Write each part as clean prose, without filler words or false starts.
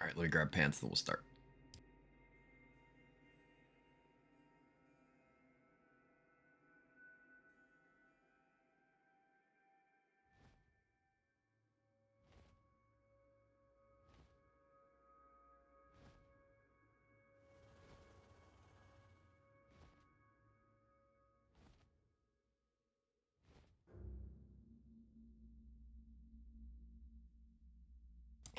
Alright, let me grab pants, then we'll start.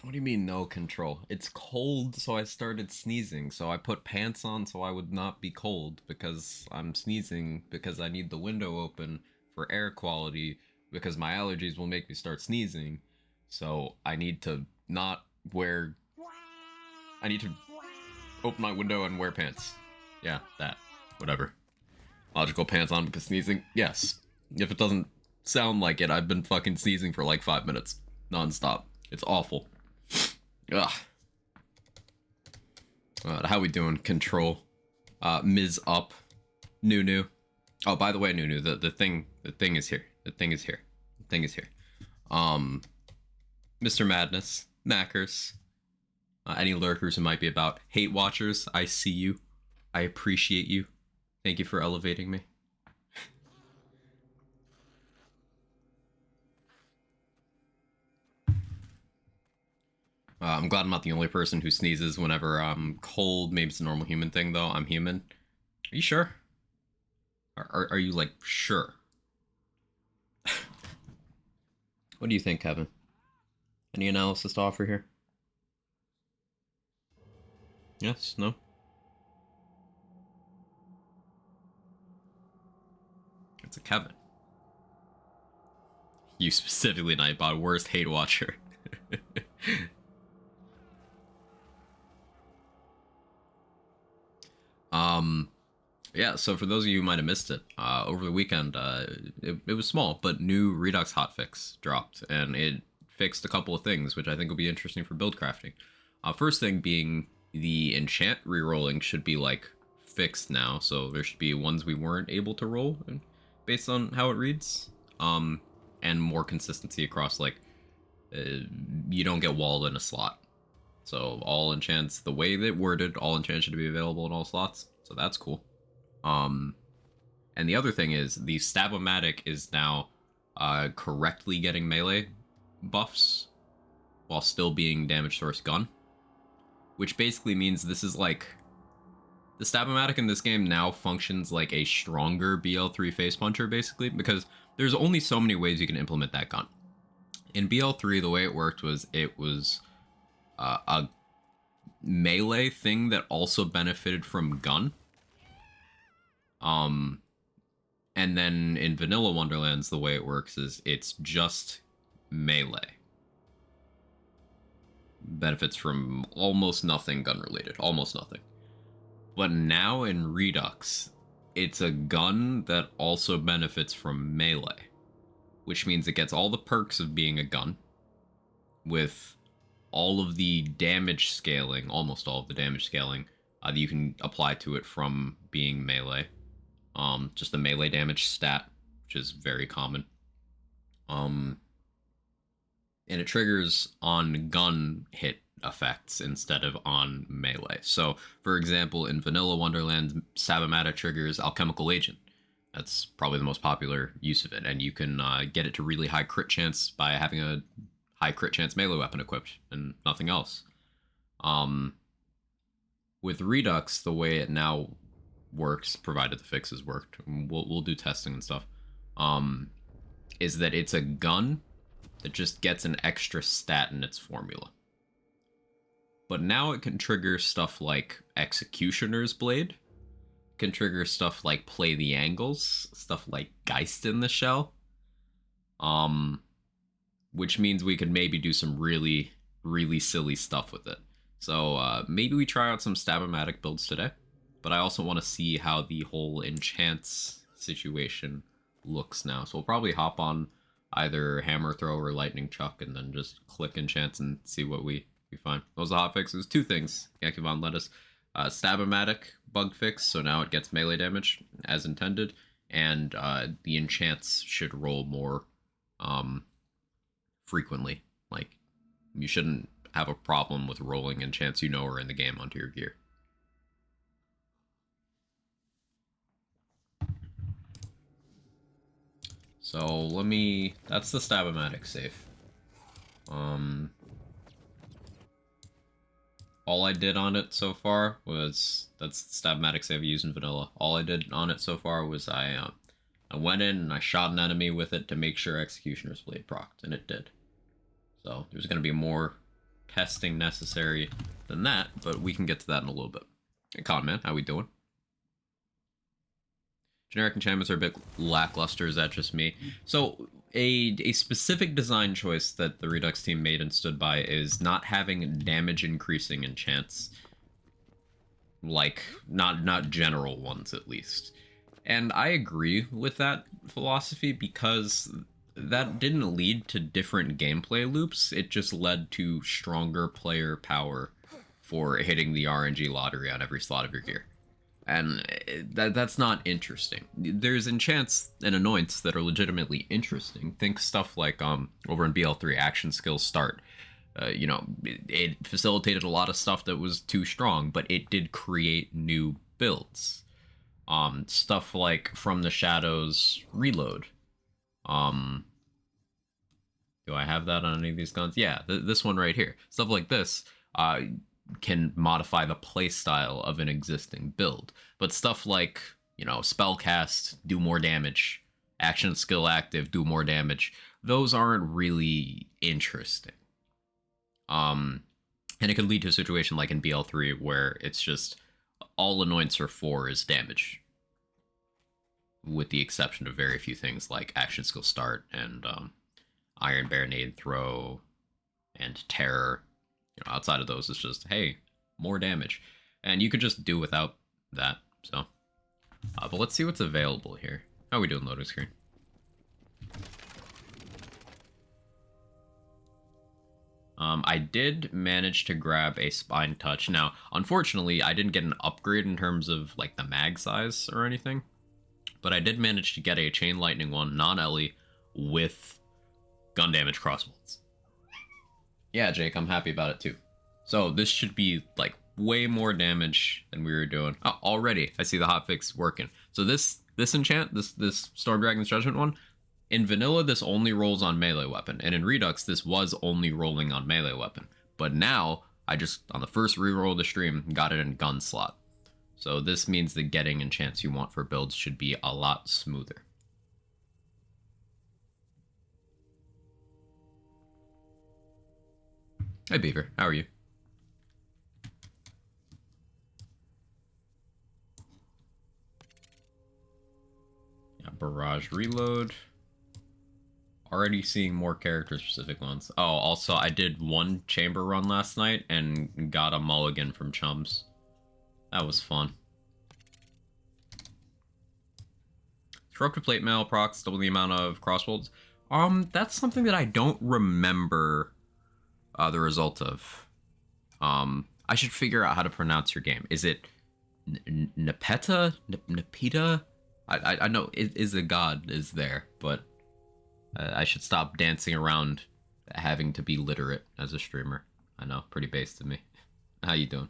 What do you mean no control? It's cold, so I started sneezing. So I put pants on so I would not be cold because I'm sneezing because I need the window open for air quality because my allergies will make me start sneezing. So I need to not wear. I need to open my window and wear pants. Yeah, that. Whatever. Logical pants on because sneezing? Yes. If it doesn't sound like it, I've been fucking sneezing for like 5 minutes. Non-stop. It's awful. Ugh. How we doing? Control. Ms. Up. Nunu. Oh, by the way, Nunu, the thing is here. The thing is here. The thing is here. Mr. Madness. Mackers. Any lurkers who might be about. Hate watchers, I see you. I appreciate you. Thank you for elevating me. I'm glad I'm not the only person who sneezes whenever I'm cold. Maybe it's a normal human thing, though. I'm human. Are you sure? Are you, like, sure? What do you think, Kevin? Any analysis to offer here? Yes? No? It's a Kevin. You specifically, Nightbot, worst hate watcher. Yeah, so for those of you who might have missed it, over the weekend, it was small, but new Redux hotfix dropped, and it fixed a couple of things, which I think will be interesting for build crafting. First thing being the enchant rerolling should be, like, fixed now, so there should be ones we weren't able to roll based on how it reads, and more consistency across, like, you don't get walled in a slot. So all enchants, the way that worded, all enchants should be available in all slots, so that's cool. And the other thing is the Stab-O-Matic is now correctly getting melee buffs while still being damage source gun, which basically means this is like the Stab-O-Matic in this game now functions like a stronger BL3 face puncher, basically, because there's only so many ways you can implement that gun. In BL3, the way it worked was a melee thing that also benefited from gun. And then in Vanilla Wonderlands, the way it works is it's just melee. Benefits from almost nothing gun related, almost nothing. But now in Redux, it's a gun that also benefits from melee, which means it gets all the perks of being a gun with all of the damage scaling, almost all of the damage scaling that you can apply to it from being melee. Just the melee damage stat, which is very common. And it triggers on gun hit effects instead of on melee. So, for example, in Vanilla Wonderland, Stab-O-Matic triggers Alchemical Agent. That's probably the most popular use of it, and you can get it to really high crit chance by having a high crit chance melee weapon equipped and nothing else. With Redux, the way it now works, provided the fixes worked, we'll do testing and stuff, is that it's a gun that just gets an extra stat in its formula. But now it can trigger stuff like Executioner's Blade, can trigger stuff like Play the Angles, stuff like Geist in the Shell, which means we could maybe do some really, really silly stuff with it. So maybe we try out some Stab-O-Matic builds today, but I also want to see how the whole enchants situation looks now. So we'll probably hop on either Hammer Throw or Lightning Chuck and then just click enchants and see what we find. Those are hot fixes. Two things, Yakivon let us. Stab-O-Matic bug fix, so now it gets melee damage as intended, and the enchants should roll more frequently. Like, you shouldn't have a problem with rolling enchants you know are in the game onto your gear. So that's the Stab-O-Matic safe. All I did on it so far was, that's Stab-O-Matic save I used in vanilla. All I did on it so far was I went in and I shot an enemy with it to make sure Executioner's Blade procced, and it did. So there's going to be more testing necessary than that, but we can get to that in a little bit. Hey, Conman, how we doing? Generic enchantments are a bit lackluster. Is that just me? So a specific design choice that the Redux team made and stood by is not having damage increasing enchants. Like, not general ones, at least. And I agree with that philosophy because that didn't lead to different gameplay loops. It just led to stronger player power for hitting the RNG lottery on every slot of your gear. And that's not interesting. There's enchants and anoints that are legitimately interesting. Think stuff like over in BL3, action skills start. You know, it facilitated a lot of stuff that was too strong, but it did create new builds. Stuff like From the Shadows reload. Do I have that on any of these guns? Yeah, this one right here. Stuff like this can modify the playstyle of an existing build. But stuff like, you know, spellcast, do more damage, action skill active, do more damage, those aren't really interesting. And it could lead to a situation like in BL3 where it's just all anoints are 4 is damage, with the exception of very few things like action skill start and Iron Baronade throw and terror. You know, outside of those, it's just, hey, more damage. And you could just do without that, so. But let's see what's available here. How are we doing loading screen? I did manage to grab a Spine Touch. Now, unfortunately, I didn't get an upgrade in terms of, like, the mag size or anything. But I did manage to get a Chain Lightning one, non-Ellie, with gun damage crossbolts. Yeah, Jake, I'm happy about it too. So this should be like way more damage than we were doing. Oh, already I see the hotfix working. So this enchant, this Storm Dragon's Judgment one, in vanilla this only rolls on melee weapon, and in Redux this was only rolling on melee weapon. But now I just on the first reroll of the stream got it in gun slot. So this means that getting enchants you want for builds should be a lot smoother. Hey Beaver, how are you? Yeah, Barrage Reload. Already seeing more character-specific ones. Oh, also, I did one chamber run last night and got a mulligan from Chums. That was fun. Corrupted Plate Mail procs double the amount of crossbolts. That's something that I don't remember the result of. I should figure out how to pronounce your game. Is it Nepeta? Nepeta? I know it is a god is there, but I should stop dancing around having to be literate as a streamer. I know, pretty base to me. How you doing?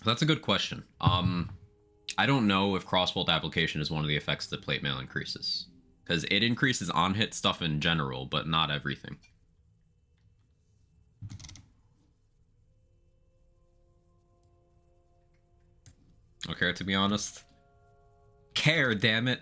That's a good question. I don't know if crossbolt application is one of the effects that plate mail increases. Because it increases on-hit stuff in general, but not everything. Okay, to be honest. Care, damn it.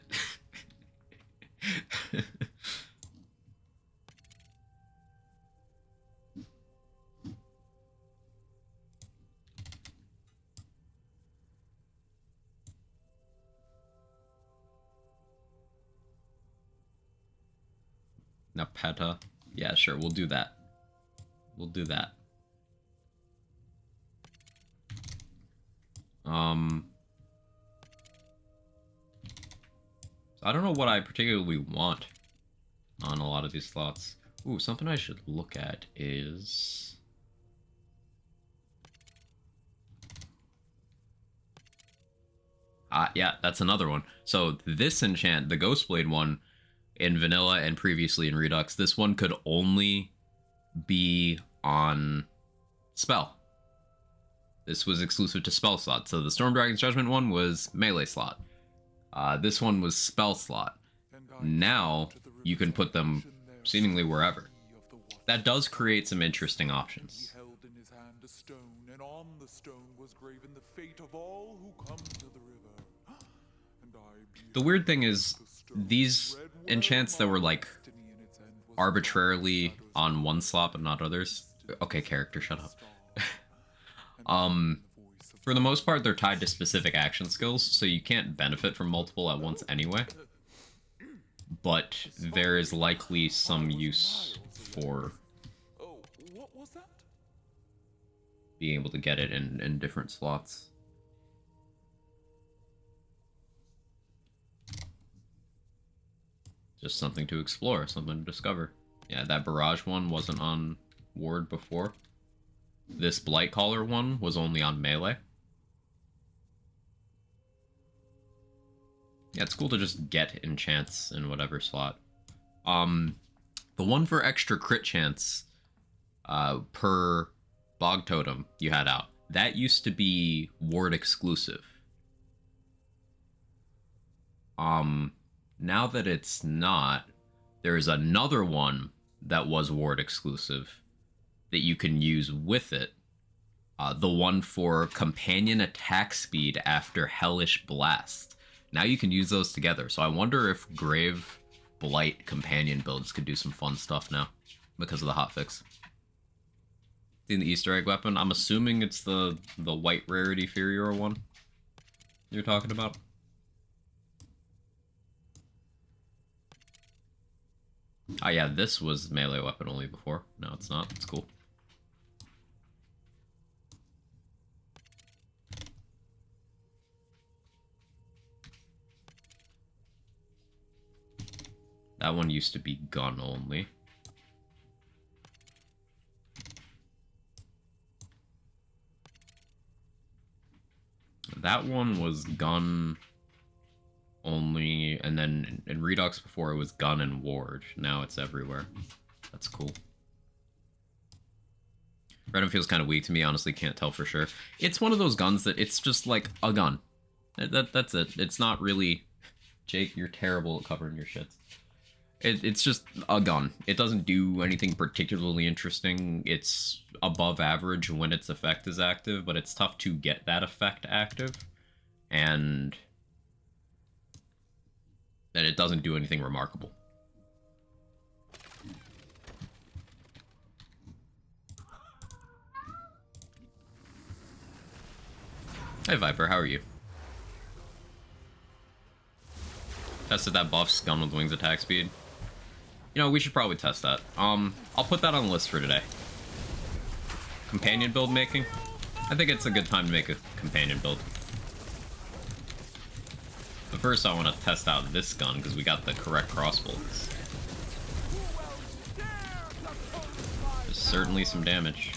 Nepeta. Yeah, sure, we'll do that. We'll do that. I don't know what I particularly want on a lot of these slots. Ooh, something I should look at is... yeah, that's another one. So this enchant, the Ghostblade one, in vanilla and previously in Redux, this one could only be on spell. This was exclusive to spell slot. So the Storm Dragon's Judgment one was melee slot. This one was spell slot. Now you can put them seemingly wherever. That does create some interesting options. The weird thing is, these enchants that were like arbitrarily on one slot but not others. Okay, character, shut up. For the most part, they're tied to specific action skills, so you can't benefit from multiple at once anyway. But there is likely some use for being able to get it in different slots. Just something to explore, something to discover. Yeah, that Barrage one wasn't on Ward before. This Blightcaller one was only on melee. Yeah, it's cool to just get enchants in whatever slot. The one for extra crit chance per Bog Totem you had out, that used to be Ward exclusive. Now that it's not, there's another one that was Ward exclusive that you can use with it. The one for companion attack speed after Hellish Blast. Now you can use those together. So I wonder if Grave Blight companion builds could do some fun stuff now because of the hotfix. In the Easter egg weapon, I'm assuming it's the white rarity Furior one you're talking about. Oh yeah, this was melee weapon only before. No, it's not. It's cool. That one used to be gun only. That one was gun only, and then in Redux before it was gun and ward. Now it's everywhere. That's cool. Redum feels kind of weak to me, honestly can't tell for sure. It's one of those guns that it's just like a gun. That's it. It's not really... Jake, you're terrible at covering your shits. It's just a gun. It doesn't do anything particularly interesting. It's above average when its effect is active, but it's tough to get that effect active. And then it doesn't do anything remarkable. Hey Viper, how are you? Tested that buffs, gun with wings attack speed. You know, we should probably test that. I'll put that on the list for today. Companion build making? I think it's a good time to make a companion build. But first I want to test out this gun, because we got the correct crossbolts. There's certainly some damage.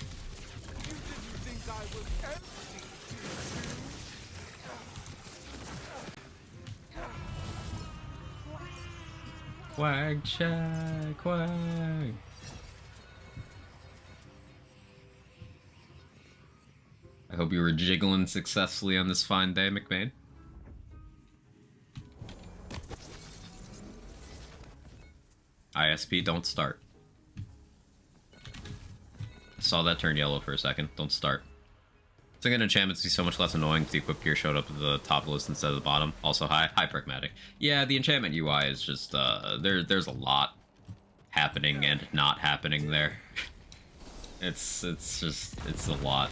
Quag, shag, quag. I hope you were jiggling successfully on this fine day, McBain. ISP, don't start. I saw that turn yellow for a second. Don't start. So an enchantment to be so much less annoying if the equip gear showed up at the top of the list instead of the bottom. Also high pragmatic. Yeah, the enchantment UI is just there's a lot happening and not happening there. it's a lot.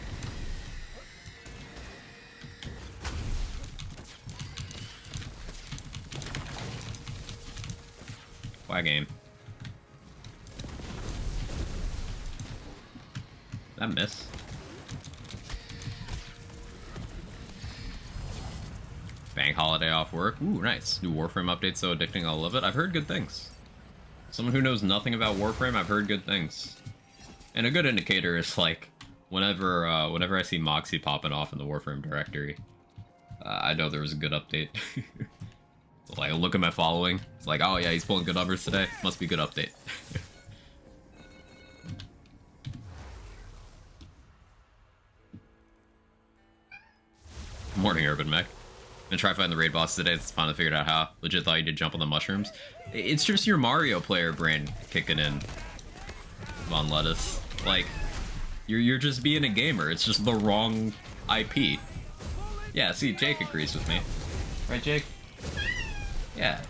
Why game? That miss. Bank holiday off work. Ooh, nice. New Warframe update, so addicting, I'll love it. I've heard good things. Someone who knows nothing about Warframe, I've heard good things. And a good indicator is, like, whenever I see Moxie popping off in the Warframe directory, I know there was a good update. So, like, I look at my following. It's like, oh yeah, he's pulling good numbers today. Must be good update. Morning, Urban Mech. Been trying to find the raid boss today. It's finally figured out how. Legit thought you did jump on the mushrooms. It's just your Mario player brain kicking in. Come on, Lettuce. Like, you're just being a gamer. It's just the wrong IP. Yeah, see, Jake agrees with me. Right, Jake? Yeah.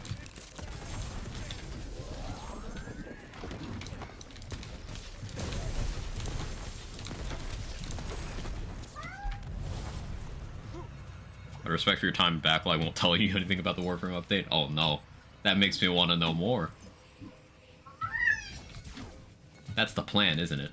Out of respect for your time back, I won't tell you anything about the Warframe update. Oh no. That makes me want to know more. That's the plan, isn't it?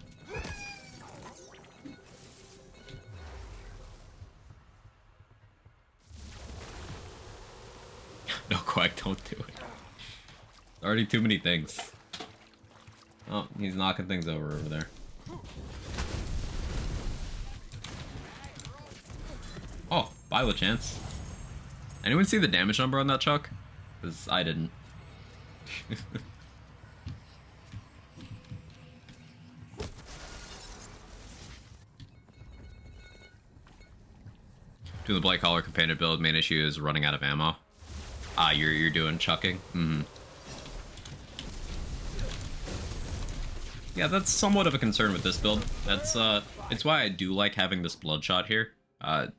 No, Quack, don't do it. Already too many things. Oh, he's knocking things over there. Oh, bye, LeChance. Anyone see the damage number on that Chuck? Because I didn't. Doing the Blight Collar companion build, main issue is running out of ammo. Ah, you're doing chucking? Mm-hmm. Yeah, that's somewhat of a concern with this build. That's it's why I do like having this Bloodshot here.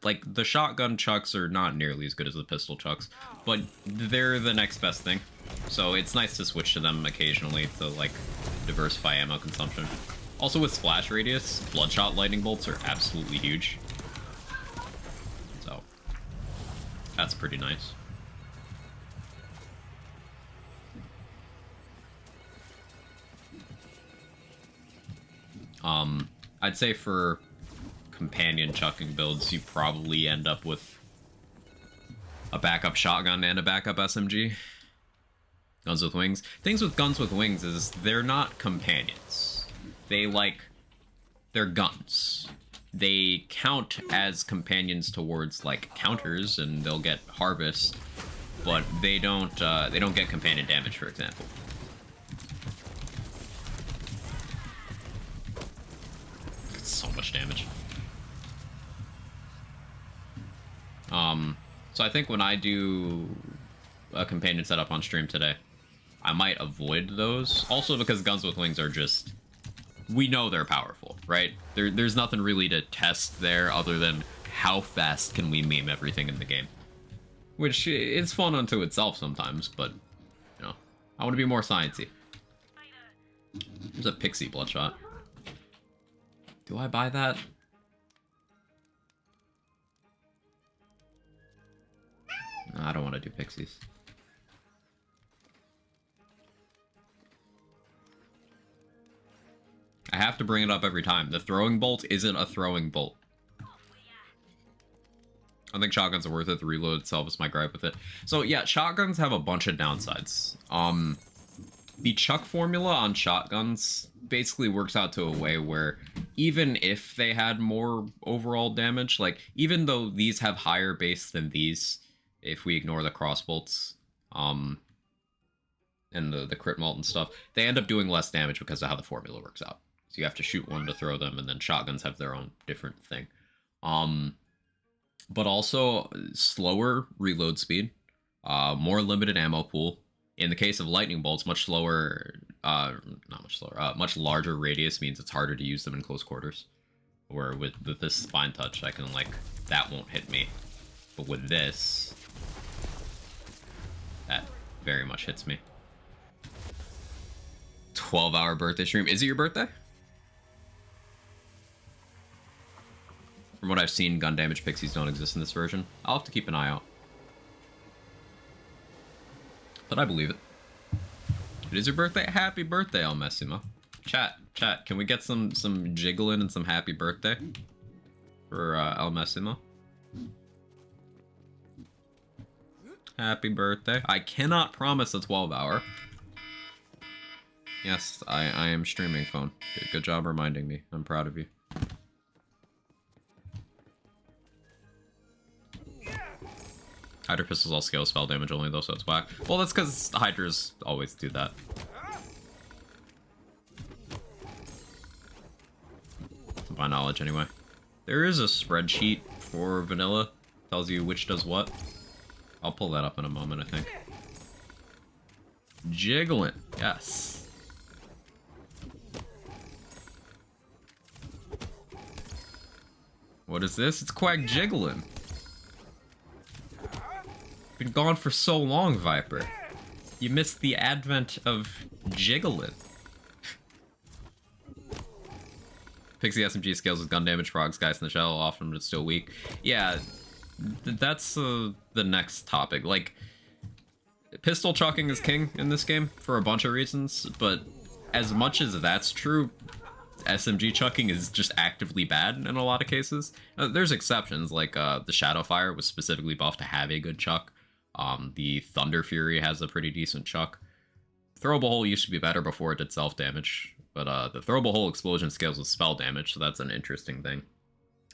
Like, the shotgun chucks are not nearly as good as the pistol chucks, but they're the next best thing. So it's nice to switch to them occasionally to, like, diversify ammo consumption. Also, with splash radius, Bloodshot lightning bolts are absolutely huge. So, that's pretty nice. I'd say for companion chucking builds, you probably end up with a backup shotgun and a backup SMG. Guns with wings. Things with guns with wings is they're not companions. They're guns. They count as companions towards, like, counters, and they'll get harvest, but they don't get companion damage, for example. So much damage. So I think when I do a companion setup on stream today, I might avoid those. Also because guns with wings are just... we know they're powerful, right? There's nothing really to test there other than how fast can we meme everything in the game. Which is fun unto itself sometimes, but, you know, I want to be more sciencey. There's a Pixie Bloodshot. Do I buy that? No, I don't want to do Pixies. I have to bring it up every time. The throwing bolt isn't a throwing bolt. I think shotguns are worth it. The reload itself is my gripe with it. So yeah, shotguns have a bunch of downsides. The chuck formula on shotguns basically works out to a way where even if they had more overall damage, like, even though these have higher base than these, if we ignore the crossbolts, and the crit mult and stuff, they end up doing less damage because of how the formula works out. So you have to shoot one to throw them, and then shotguns have their own different thing. But also slower reload speed, more limited ammo pool. In the case of lightning bolts, much slower, much larger radius means it's harder to use them in close quarters. Where with this spine touch, I can, like, that won't hit me. But with this, that very much hits me. 12-hour birthday stream. Is it your birthday? From what I've seen, gun damage pixies don't exist in this version. I'll have to keep an eye out. But I believe it. It is your birthday? Happy birthday, El Messima. Chat, can we get some jiggling and some happy birthday for El Messima? Happy birthday. I cannot promise a 12-hour. Yes, I am streaming, phone. Good job reminding me. I'm proud of you. Hydra pistols all scale spell damage only though, so it's whack. Well, that's because Hydras always do that. To my knowledge, anyway. There is a spreadsheet for vanilla Tells you which does what. I'll pull that up in a moment, I think. Jiggling, yes. What is this? It's Quack Jiggling. Been gone for so long, Viper. You missed the advent of Jiggling. Pixie SMG scales with gun damage, frogs, guys in the shell, often but still weak. Yeah, that's the next topic. Like, pistol chucking is king in this game for a bunch of reasons, but as much as that's true, SMG chucking is just actively bad in a lot of cases. There's exceptions, like the Shadowfire was specifically buffed to have a good chuck. The Thunder Fury has a pretty decent chuck. Throwable Hole used to be better before it did self-damage, but the Throwable Hole explosion scales with spell damage, so that's an interesting thing.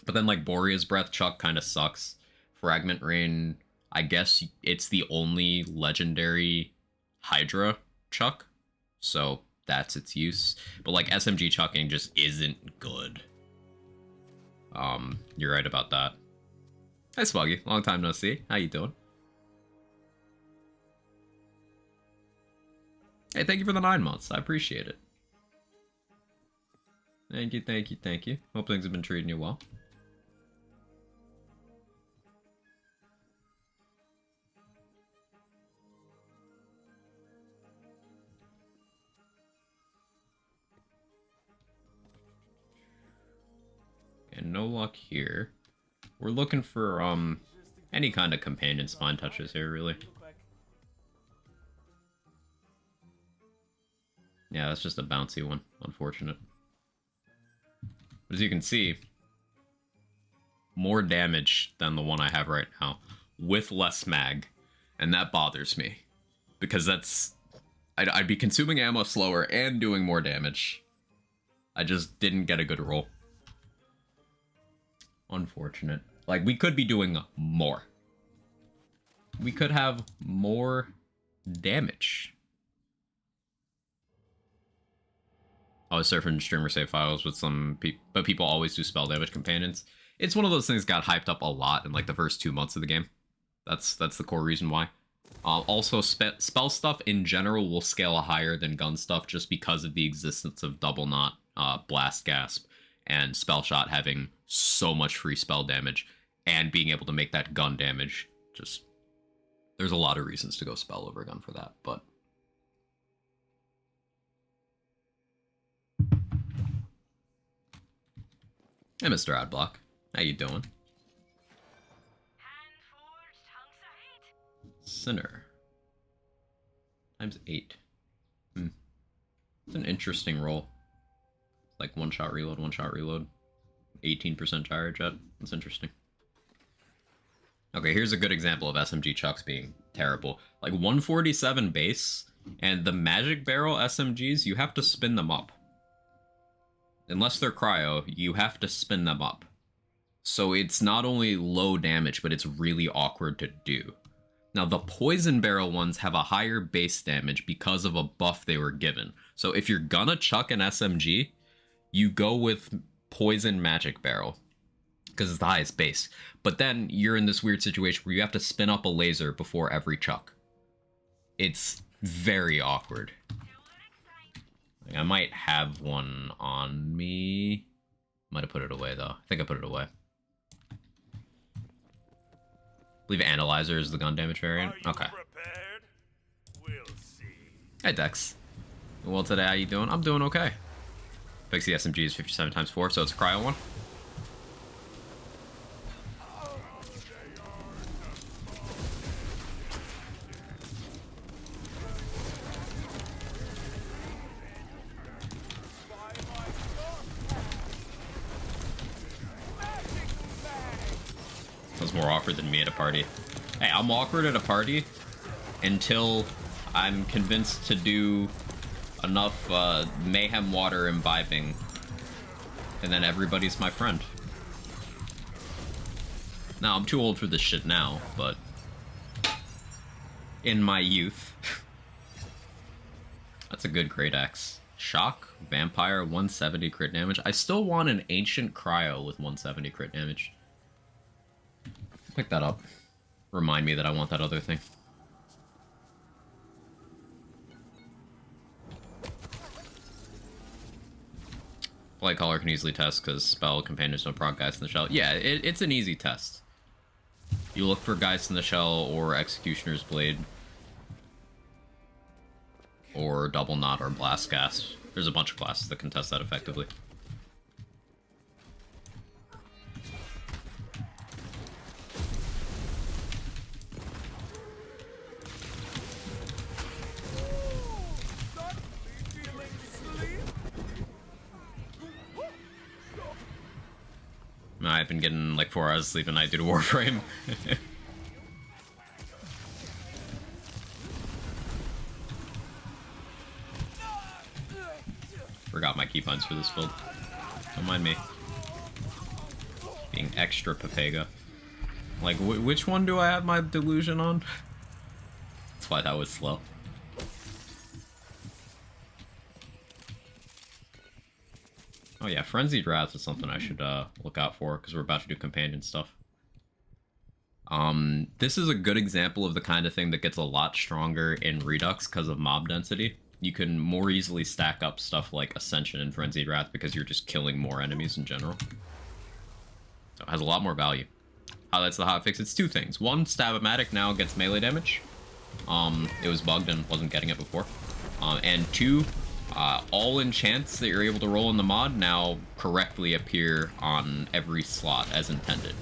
But then, like, Borea's Breath chuck kind of sucks. Fragment Rain, I guess it's the only legendary Hydra chuck, so that's its use. But, like, SMG chucking just isn't good. You're right about that. Hi, Spuggy. Long time no see. How you doing? Hey, thank you for the 9 months. I appreciate it. Thank you, thank you, thank you. Hope things have been treating you well. And no luck here. We're looking for any kind of companion spine touches here, really. Yeah, that's just a bouncy one. Unfortunate. But as you can see, more damage than the one I have right now, with less mag, and that bothers me. Because that's... I'd be consuming ammo slower and doing more damage. I just didn't get a good roll. Unfortunate. Like, we could be doing more. We could have more damage. I was surfing streamer save files with some people, but people always do spell damage companions. It's one of those things that got hyped up a lot in like the first 2 months of the game. That's the core reason why. Also, spell stuff in general will scale higher than gun stuff just because of the existence of Double Knot, Blast Gasp, and Spell Shot having so much free spell damage and being able to make that gun damage. Just, there's a lot of reasons to go spell over gun for that, but... Hey, Mr. Adblock. How you doing? Sinner. Times 8. It's an interesting roll. Like one-shot reload, one-shot reload. 18% gyro jet. That's interesting. Okay, here's a good example of SMG chucks being terrible. Like 147 base, and the Magic Barrel SMGs, you have to spin them up. Unless they're cryo, you have to spin them up. So it's not only low damage, but it's really awkward to do. Now, the Poison Barrel ones have a higher base damage because of a buff they were given. So if you're gonna chuck an SMG, you go with Poison Magic Barrel, because it's the highest base. But then you're in this weird situation where you have to spin up a laser before every chuck. It's very awkward. I might have one on me. Might have put it away, though. I think I put it away. I believe Analyzer is the gun damage variant. Okay. We'll see. Hey, Dex. Well, today, how you doing? I'm doing okay. Pixie SMG is 57 times 4, so it's a cryo one. That's more awkward than me at a party. Hey, I'm awkward at a party until I'm convinced to do enough mayhem water imbibing, and then everybody's my friend. Now, I'm too old for this shit now, but in my youth. That's a good Great Axe. Shock, Vampire, 170 crit damage. I still want an Ancient Cryo with 170 crit damage. Pick that up. Remind me that I want that other thing. Play color can easily test because spell companions don't proc Geist in the Shell. Yeah, it's an easy test. You look for Geist in the Shell or Executioner's Blade. Or Double Knot or Blast Gas. There's a bunch of classes that can test that effectively. I've been getting like 4 hours of sleep a night due to Warframe. Forgot my keypoints for this build. Don't mind me. Being extra Papega. Like, which one do I have my delusion on? That's why that was slow. Oh yeah, Frenzied Wrath is something I should look out for, because we're about to do companion stuff. This is a good example of the kind of thing that gets a lot stronger in Redux because of mob density. You can more easily stack up stuff like Ascension and Frenzied Wrath because you're just killing more enemies in general. So it has a lot more value. Highlights the hotfix. It's 2 things. 1, Stab-O-Matic now gets melee damage. It was bugged and wasn't getting it before. And 2, all enchants that you're able to roll in the mod now correctly appear on every slot as intended.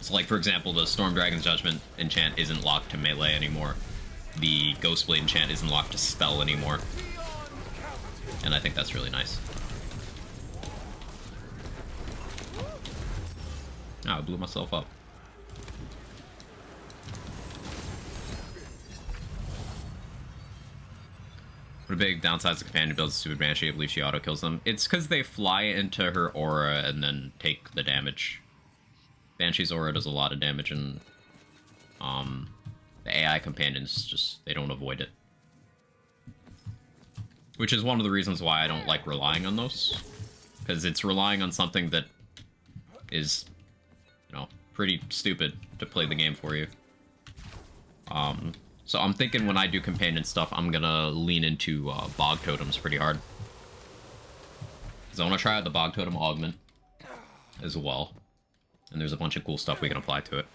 So like, for example, the Storm Dragon's Judgment enchant isn't locked to melee anymore. The Ghostblade enchant isn't locked to spell anymore. And I think that's really nice. Oh, I blew myself up. What a big downside to companion builds a stupid Banshee. I believe she auto kills them. It's because they fly into her aura and then take the damage. Banshee's aura does a lot of damage, and the AI companions just, they don't avoid it. Which is one of the reasons why I don't like relying on those. Because it's relying on something that is, you know, pretty stupid to play the game for you. So I'm thinking when I do companion stuff, I'm gonna lean into Bog Totems pretty hard. Because I want to try out the Bog Totem Augment as well. And there's a bunch of cool stuff we can apply to it.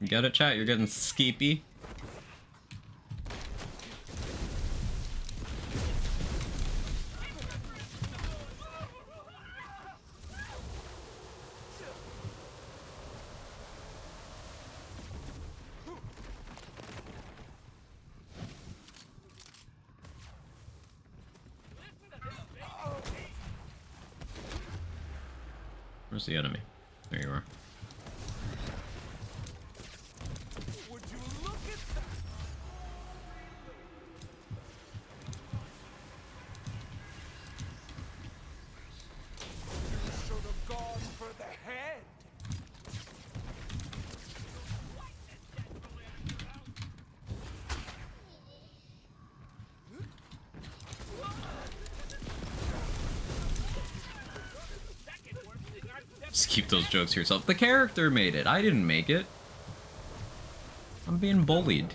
You get it, chat? You're getting skeepy. Where's the enemy? There you are. Just keep those jokes to yourself. The character made it. I didn't make it. I'm being bullied.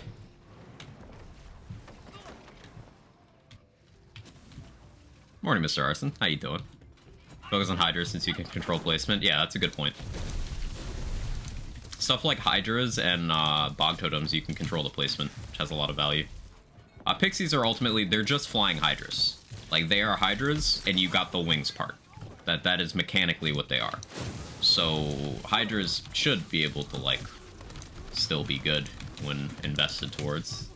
Morning, Mr. Arson. How you doing? Focus on Hydras since you can control placement. Yeah, that's a good point. Stuff like Hydras and Bog Totems, you can control the placement, which has a lot of value. Pixies are ultimately, they're just flying Hydras. Like, they are Hydras, and you got the wings part. That is mechanically what they are. So Hydras should be able to, like, still be good when invested towards.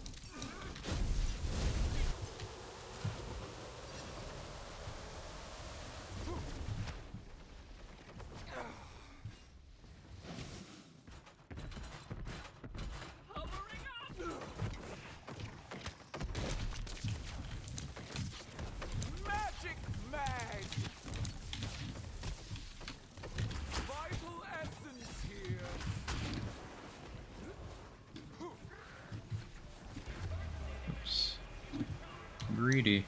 greedy.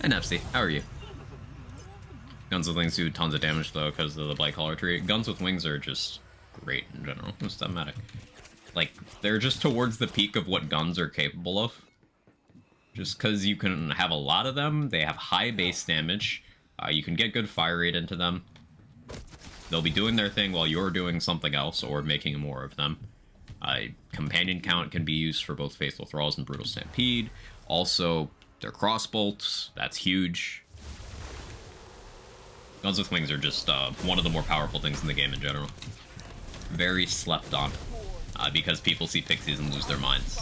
And FC, how are you? Guns with Wings do tons of damage though because of the Blight Collar tree. Guns with Wings are just great in general. It's thematic. Like, they're just towards the peak of what guns are capable of. Just because you can have a lot of them, they have high base damage, you can get good fire rate into them. They'll be doing their thing while you're doing something else or making more of them. Companion count can be used for both Faithful Thralls and Brutal Stampede. Also, their crossbolts, that's huge. Guns with Wings are just one of the more powerful things in the game in general. Very slept on, because people see pixies and lose their minds.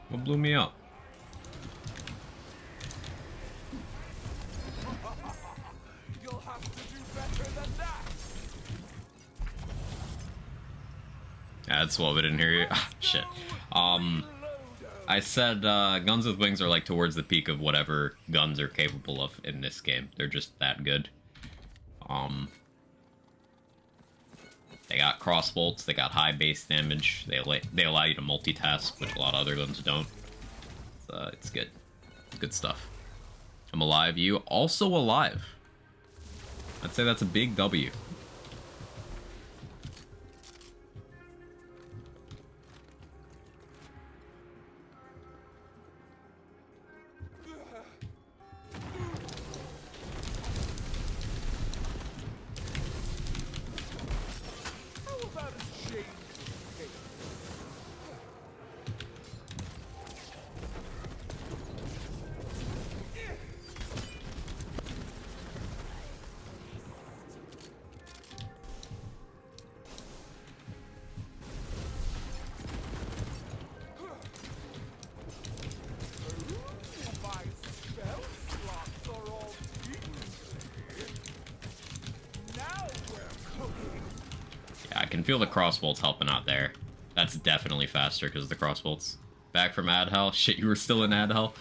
What blew me up? You'll have to do better than that. Yeah, that's what we didn't hear you. Shit. I said Guns with Wings are like towards the peak of whatever guns are capable of in this game. They're just that good. They got crossbolts, they got high base damage, they allow you to multitask, which a lot of other guns don't. So, it's good. Good stuff. I'm alive. You also alive. I'd say that's a big W. I can feel the crossbolts helping out there. That's definitely faster because of the crossbolts. Back from Ad Hell. Shit, you were still in Ad Hell.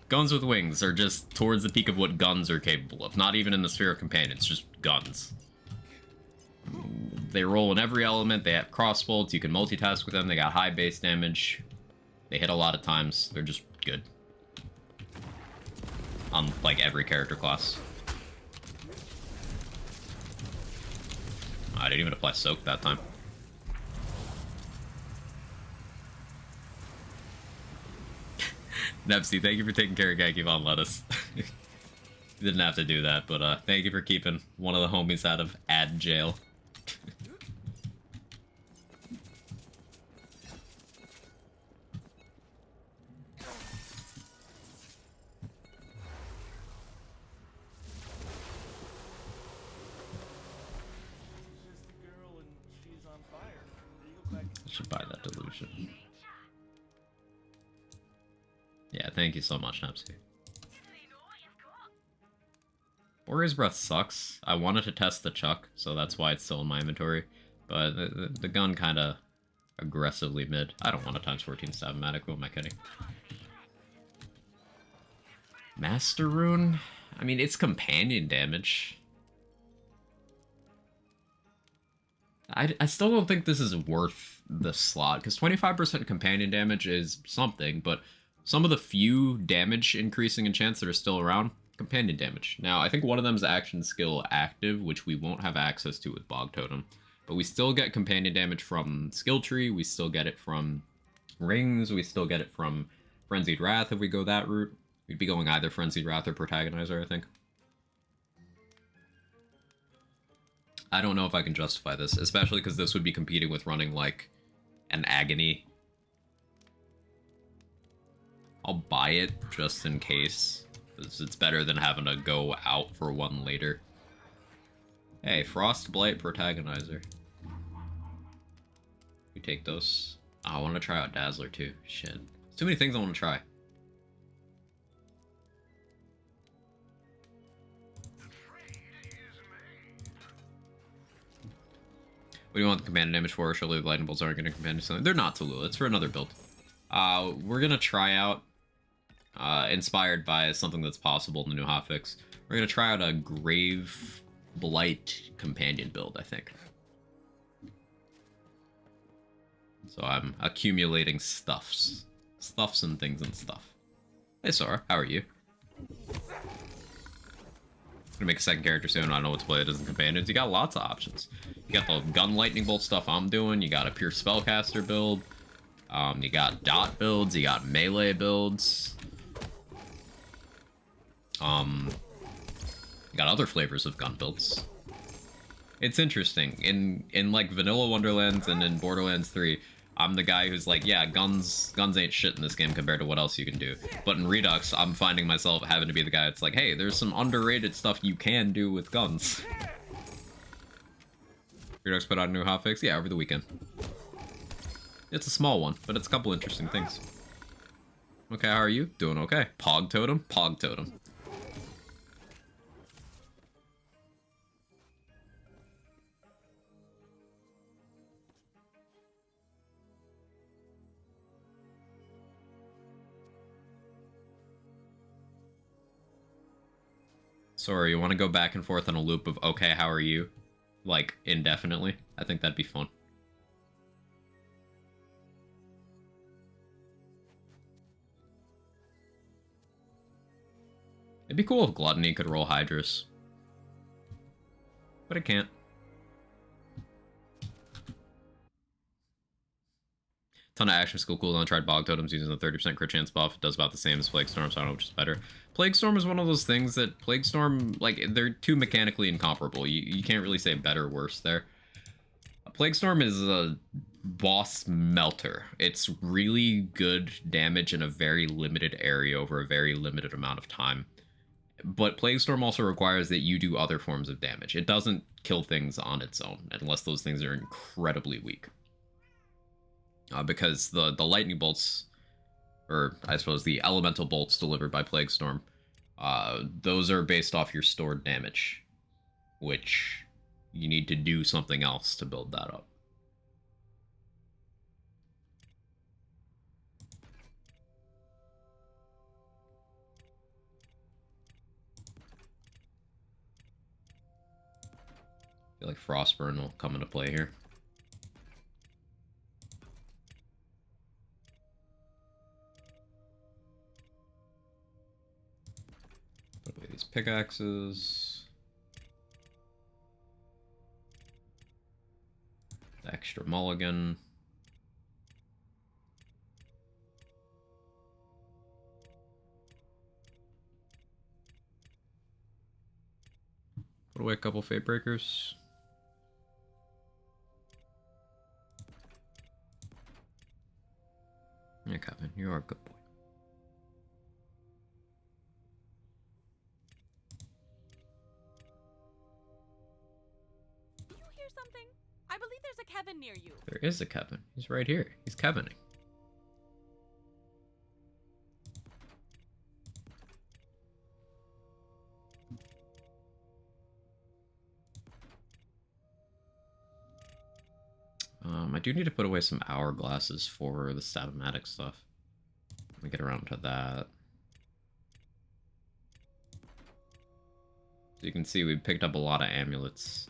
Guns with Wings are just towards the peak of what guns are capable of. Not even in the sphere of companions, just guns. They roll in every element. They have crossbolts. You can multitask with them. They got high base damage. They hit a lot of times. They're just good. On, like, every character class. I didn't even apply Soak that time. Nepsy, thank you for taking care of Genki Von Lettuce. You didn't have to do that, but thank you for keeping one of the homies out of ad jail. I should buy that delusion. Yeah, thank you so much, Nepsy. Warrior's Breath sucks. I wanted to test the Chuck, so that's why it's still in my inventory. But the gun kind of aggressively mid. I don't want a times 14 Stab-O-Matic, who am I kidding? Master Rune? I mean, it's companion damage. I still don't think this is worth the slot, because 25% companion damage is something, but some of the few damage increasing enchants that are still around, companion damage. Now, I think one of them is action skill active, which we won't have access to with Bog Totem, but we still get companion damage from skill tree, we still get it from rings, we still get it from Frenzied Wrath if we go that route. We'd be going either Frenzied Wrath or Protagonizer, I think. I don't know if I can justify this, especially because this would be competing with running, like, an Agony. I'll buy it just in case, because it's better than having to go out for one later. Hey, Frostblight Protagonizer. We take those. Oh, I want to try out Dazzler too. Shit. There's too many things I want to try. do you want the companion damage for? Surely the lightning bolts aren't going to companion something. They're not Tulul. It's for another build. We're going to try out, inspired by something that's possible in the new hotfix, we're going to try out a Grave Blight companion build, I think. So I'm accumulating stuffs and things and stuff. Hey Sora, how are you? Gonna make a second character soon. I don't know what to play that isn't companions. You got lots of options. You got the gun lightning bolt stuff I'm doing. You got a pure spellcaster build. You got dot builds. You got melee builds. You got other flavors of gun builds. It's interesting. In like Vanilla Wonderlands and in Borderlands 3, I'm the guy who's like, yeah, guns ain't shit in this game compared to what else you can do. But in Redux, I'm finding myself having to be the guy that's like, hey, there's some underrated stuff you can do with guns. Redux put out a new hotfix? Yeah, over the weekend. It's a small one, but it's a couple interesting things. Okay, how are you? Doing okay. Pog totem? Pog totem. Sorry, you want to go back and forth on a loop of, okay, how are you? Like, indefinitely? I think that'd be fun. It'd be cool if Gluttony could roll Hydrus. But it can't. Ton of action skill cooldown. Tried Bog Totems using the 30% crit chance buff. It does about the same as Plague Storm, so I don't know which is better. Plague Storm is one of those things that Plague Storm, like, they're too mechanically incomparable. You can't really say better or worse there. Plague Storm is a boss melter. It's really good damage in a very limited area over a very limited amount of time. But Plague Storm also requires that you do other forms of damage. It doesn't kill things on its own, unless those things are incredibly weak. Because the lightning bolts, or I suppose the elemental bolts delivered by Plague Storm, those are based off your stored damage, which you need to do something else to build that up. I feel like Frostburn will come into play here. Put away these pickaxes. The extra mulligan. Put away a couple Fate Breakers. Yeah, Kevin, you are a good boy. Do you hear something? I believe there's a Kevin near you. There is a Kevin. He's right here. He's Kevining. I do need to put away some hourglasses for the Statomatic stuff. Let me get around to that. So you can see we picked up a lot of amulets.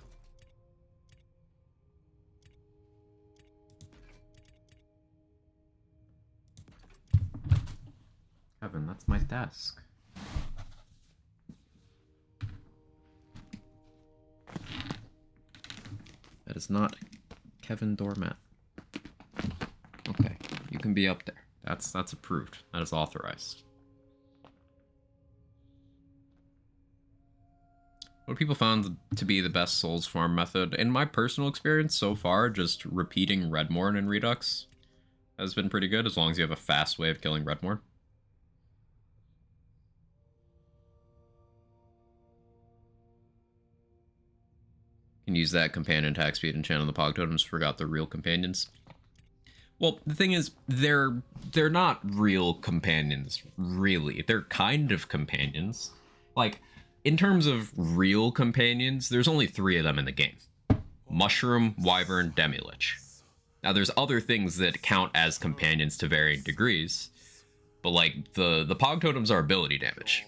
Kevin, that's my desk. That is not Kevin Doormat. Okay, you can be up there. That's approved. That is authorized. What people found to be the best Souls farm method, in my personal experience so far, just repeating Redmorn in Redux has been pretty good, as long as you have a fast way of killing Redmorn. Can use that companion attack speed and channel the Pog Totems. Forgot the real companions. Well, the thing is, they're not real companions, really. They're kind of companions. Like, in terms of real companions, there's only 3 of them in the game. Mushroom, Wyvern, Demi-Lich. Now, there's other things that count as companions to varying degrees, but like the Pog Totems are ability damage.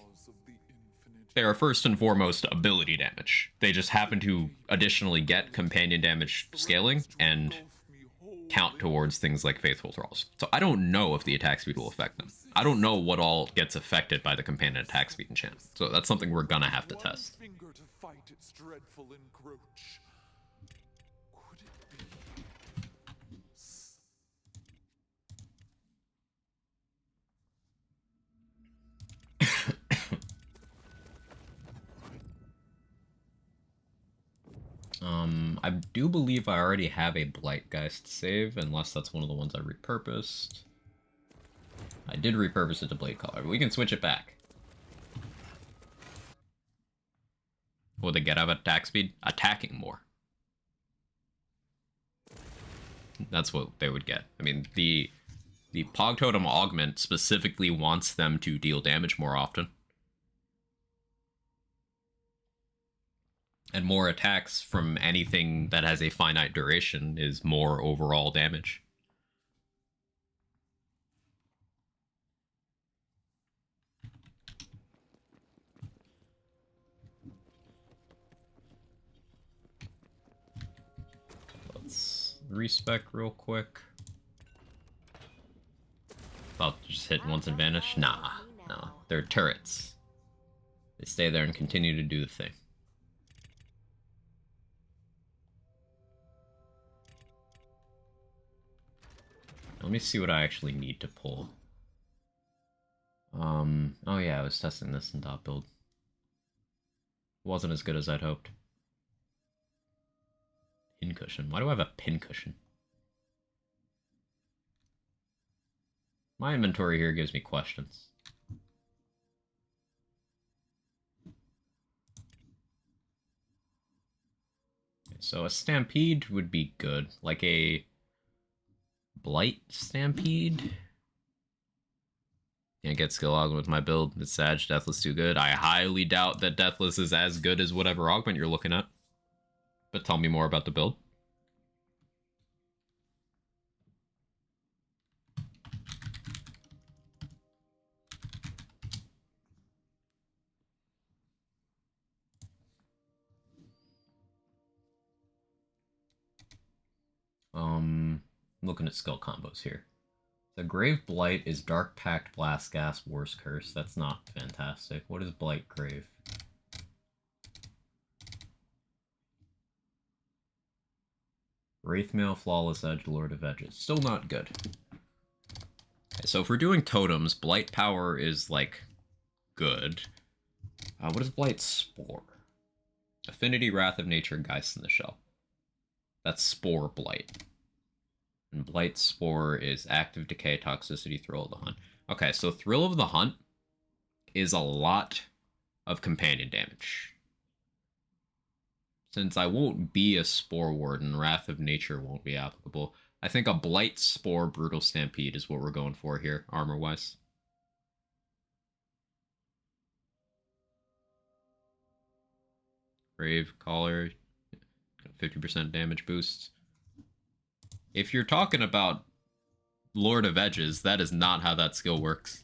They are first and foremost ability damage. They just happen to additionally get companion damage scaling and count towards things like Faithful Thralls. So I don't know if the attack speed will affect them. I don't know what all gets affected by the companion attack speed enchantment. So that's something we're gonna have to test. Finger to fight its dreadful encroach. Could it be? I do believe I already have a Blightgeist save, unless that's one of the ones I repurposed. I did repurpose it to Blade Collar, but we can switch it back. What would they get out of attack speed? Attacking more. That's what they would get. I mean, the Pog Totem Augment specifically wants them to deal damage more often. And more attacks from anything that has a finite duration is more overall damage. Let's respec real quick. Thought just hit once and vanish? Nah, no. They're turrets. They stay there and continue to do the thing. Let me see what I actually need to pull. Oh yeah, I was testing this in dot build. Wasn't as good as I'd hoped. Pincushion. Why do I have a pincushion? My inventory here gives me questions. Okay, so a Stampede would be good. Like a Blight Stampede? Can't get skill augment with my build. It's Sag, Deathless too good. I highly doubt that Deathless is as good as whatever augment you're looking at. But tell me more about the build. Looking at skill combos here. The Grave Blight is Dark Pact, Blast Gas, Worse Curse. That's not fantastic. What is Blight Grave? Wraithmail, Flawless Edge, Lord of Edges. Still not good. Okay, so if we're doing totems, Blight Power is, like, good. What is Blight Spore? Affinity, Wrath of Nature, Geist in the Shell. That's Spore Blight. And Blight Spore is Active Decay, Toxicity, Thrill of the Hunt. Okay, so Thrill of the Hunt is a lot of companion damage. Since I won't be a Spore Warden, Wrath of Nature won't be applicable. I think a Blight Spore Brutal Stampede is what we're going for here, armor-wise. Grave Collar, 50% damage boost. If you're talking about Lord of Edges, that is not how that skill works.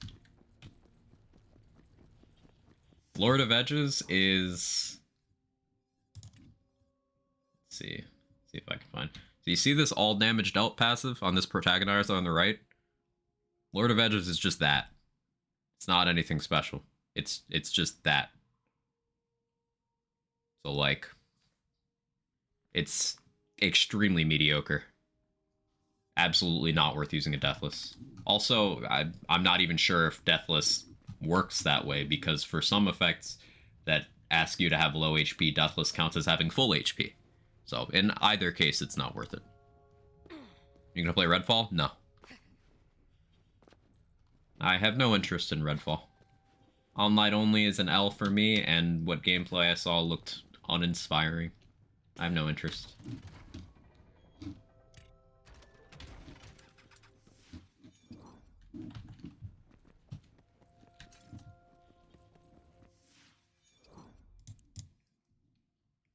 Lord of Edges is... Let's see if I can find... So you see this all damage dealt passive on this protagonizer on the right? Lord of Edges is just that. It's not anything special. It's just that. So like... It's extremely mediocre. Absolutely not worth using a Deathless. Also, I'm not even sure if Deathless works that way, because for some effects that ask you to have low HP, Deathless counts as having full HP. So in either case, it's not worth it. You gonna play Redfall? No. I have no interest in Redfall. All Night Only is an L for me, and what gameplay I saw looked uninspiring. I have no interest.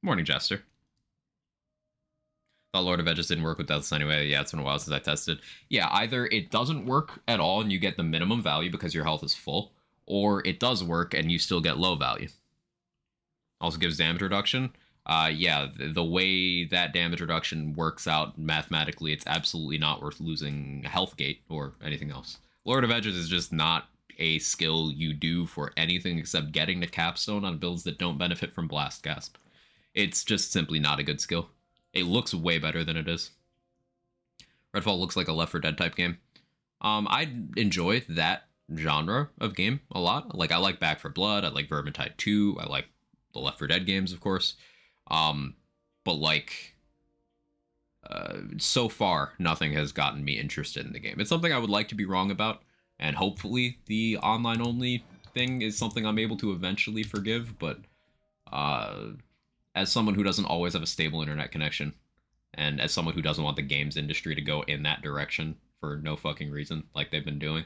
Morning, Jester. Thought Lord of Edges didn't work with deaths anyway. Yeah, it's been a while since I tested. Yeah, either it doesn't work at all and you get the minimum value because your health is full, or it does work and you still get low value. Also gives damage reduction. Yeah, the way that damage reduction works out mathematically, it's absolutely not worth losing Health Gate or anything else. Lord of Edges is just not a skill you do for anything except getting the capstone on builds that don't benefit from Blast Gasp. It's just simply not a good skill. It looks way better than it is. Redfall looks like a Left 4 Dead type game. I enjoy that genre of game a lot. Like, I like Back 4 Blood, I like Vermintide 2, I like the Left 4 Dead games, of course. But like, so far, nothing has gotten me interested in the game. It's something I would like to be wrong about, and hopefully the online-only thing is something I'm able to eventually forgive, but as someone who doesn't always have a stable internet connection, and as someone who doesn't want the games industry to go in that direction for no fucking reason, like they've been doing,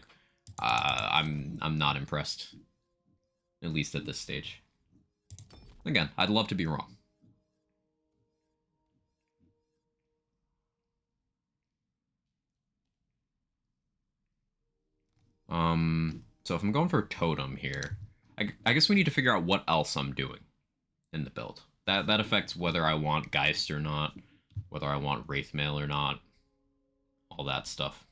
I'm not impressed, at least at this stage. Again, I'd love to be wrong. So if I'm going for Totem here, I guess we need to figure out what else I'm doing in the build. That affects whether I want Geist or not, whether I want Wraithmail or not, all that stuff.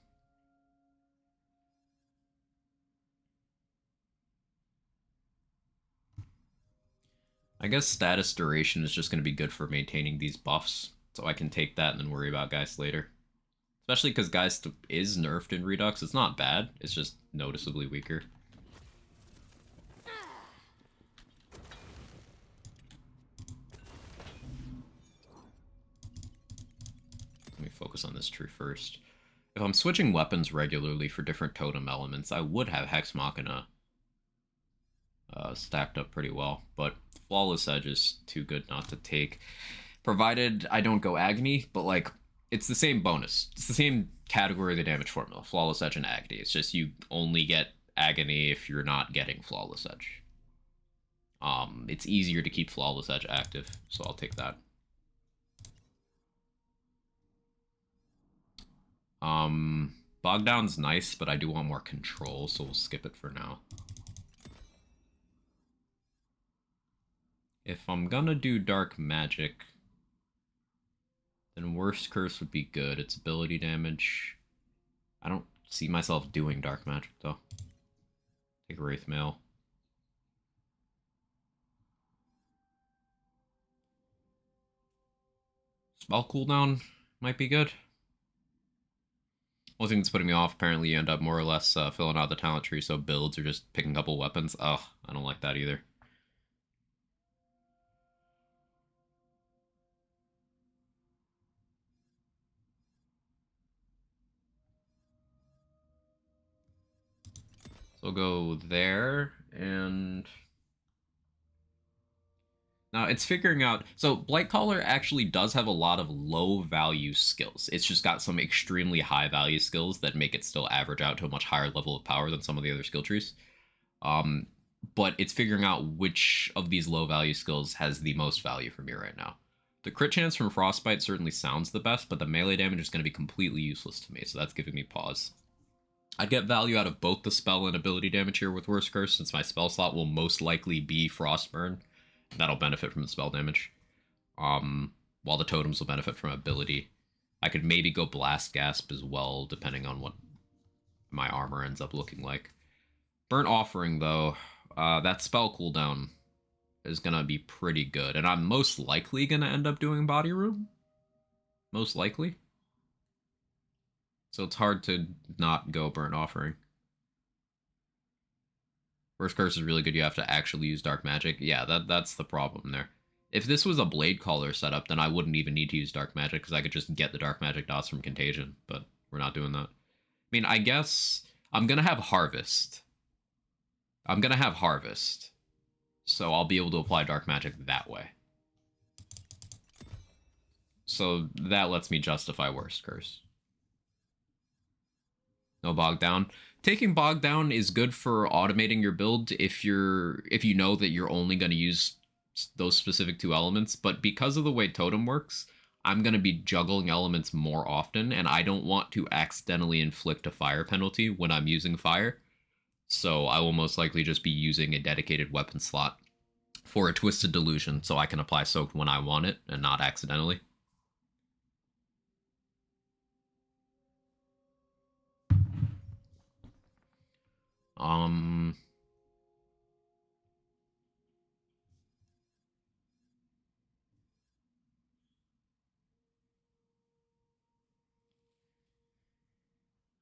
I guess status duration is just going to be good for maintaining these buffs, so I can take that and then worry about Geist later. Especially because Geist is nerfed in Redux. It's not bad, it's just noticeably weaker. Let me focus on this tree first. If I'm switching weapons regularly for different totem elements, I would have Hex Machina stacked up pretty well, but Flawless Edge is too good not to take. Provided I don't go Agony, but like, it's the same bonus. It's the same category of the damage formula, Flawless Edge and Agony. It's just you only get Agony if you're not getting Flawless Edge. It's easier to keep Flawless Edge active, so I'll take that. Bogdown's nice, but I do want more control, so we'll skip it for now. If I'm gonna do Dark Magic, then Worst Curse would be good. It's ability damage. I don't see myself doing Dark Magic, though. Take Wraithmail. Spell cooldown might be good. One thing that's putting me off, apparently you end up more or less filling out the talent tree, so builds are just picking a couple weapons. Ugh, I don't like that either. So we'll go there, and now it's figuring out, so Blightcaller actually does have a lot of low value skills. It's just got some extremely high value skills that make it still average out to a much higher level of power than some of the other skill trees. But it's figuring out which of these low value skills has the most value for me right now. The crit chance from Frostbite certainly sounds the best, but the melee damage is going to be completely useless to me, so that's giving me pause. I'd get value out of both the spell and ability damage here with Worst Curse, since my spell slot will most likely be Frostburn. That'll benefit from the spell damage. While the totems will benefit from ability. I could maybe go Blast Gasp as well, depending on what my armor ends up looking like. Burnt Offering, though, that spell cooldown is going to be pretty good. And I'm most likely going to end up doing Body Room. Most likely. So it's hard to not go Burnt Offering. Worst Curse is really good. You have to actually use Dark Magic. Yeah, that's the problem there. If this was a Blade Caller setup, then I wouldn't even need to use Dark Magic, because I could just get the Dark Magic dots from Contagion, but we're not doing that. I mean, I guess I'm going to have Harvest. So I'll be able to apply Dark Magic that way. So that lets me justify Worst Curse. No Bogdown. Taking Bogdown is good for automating your build if you know that you're only going to use those specific two elements, but because of the way Totem works, I'm going to be juggling elements more often, and I don't want to accidentally inflict a fire penalty when I'm using fire. So I will most likely just be using a dedicated weapon slot for a Twisted Delusion so I can apply Soaked when I want it and not accidentally.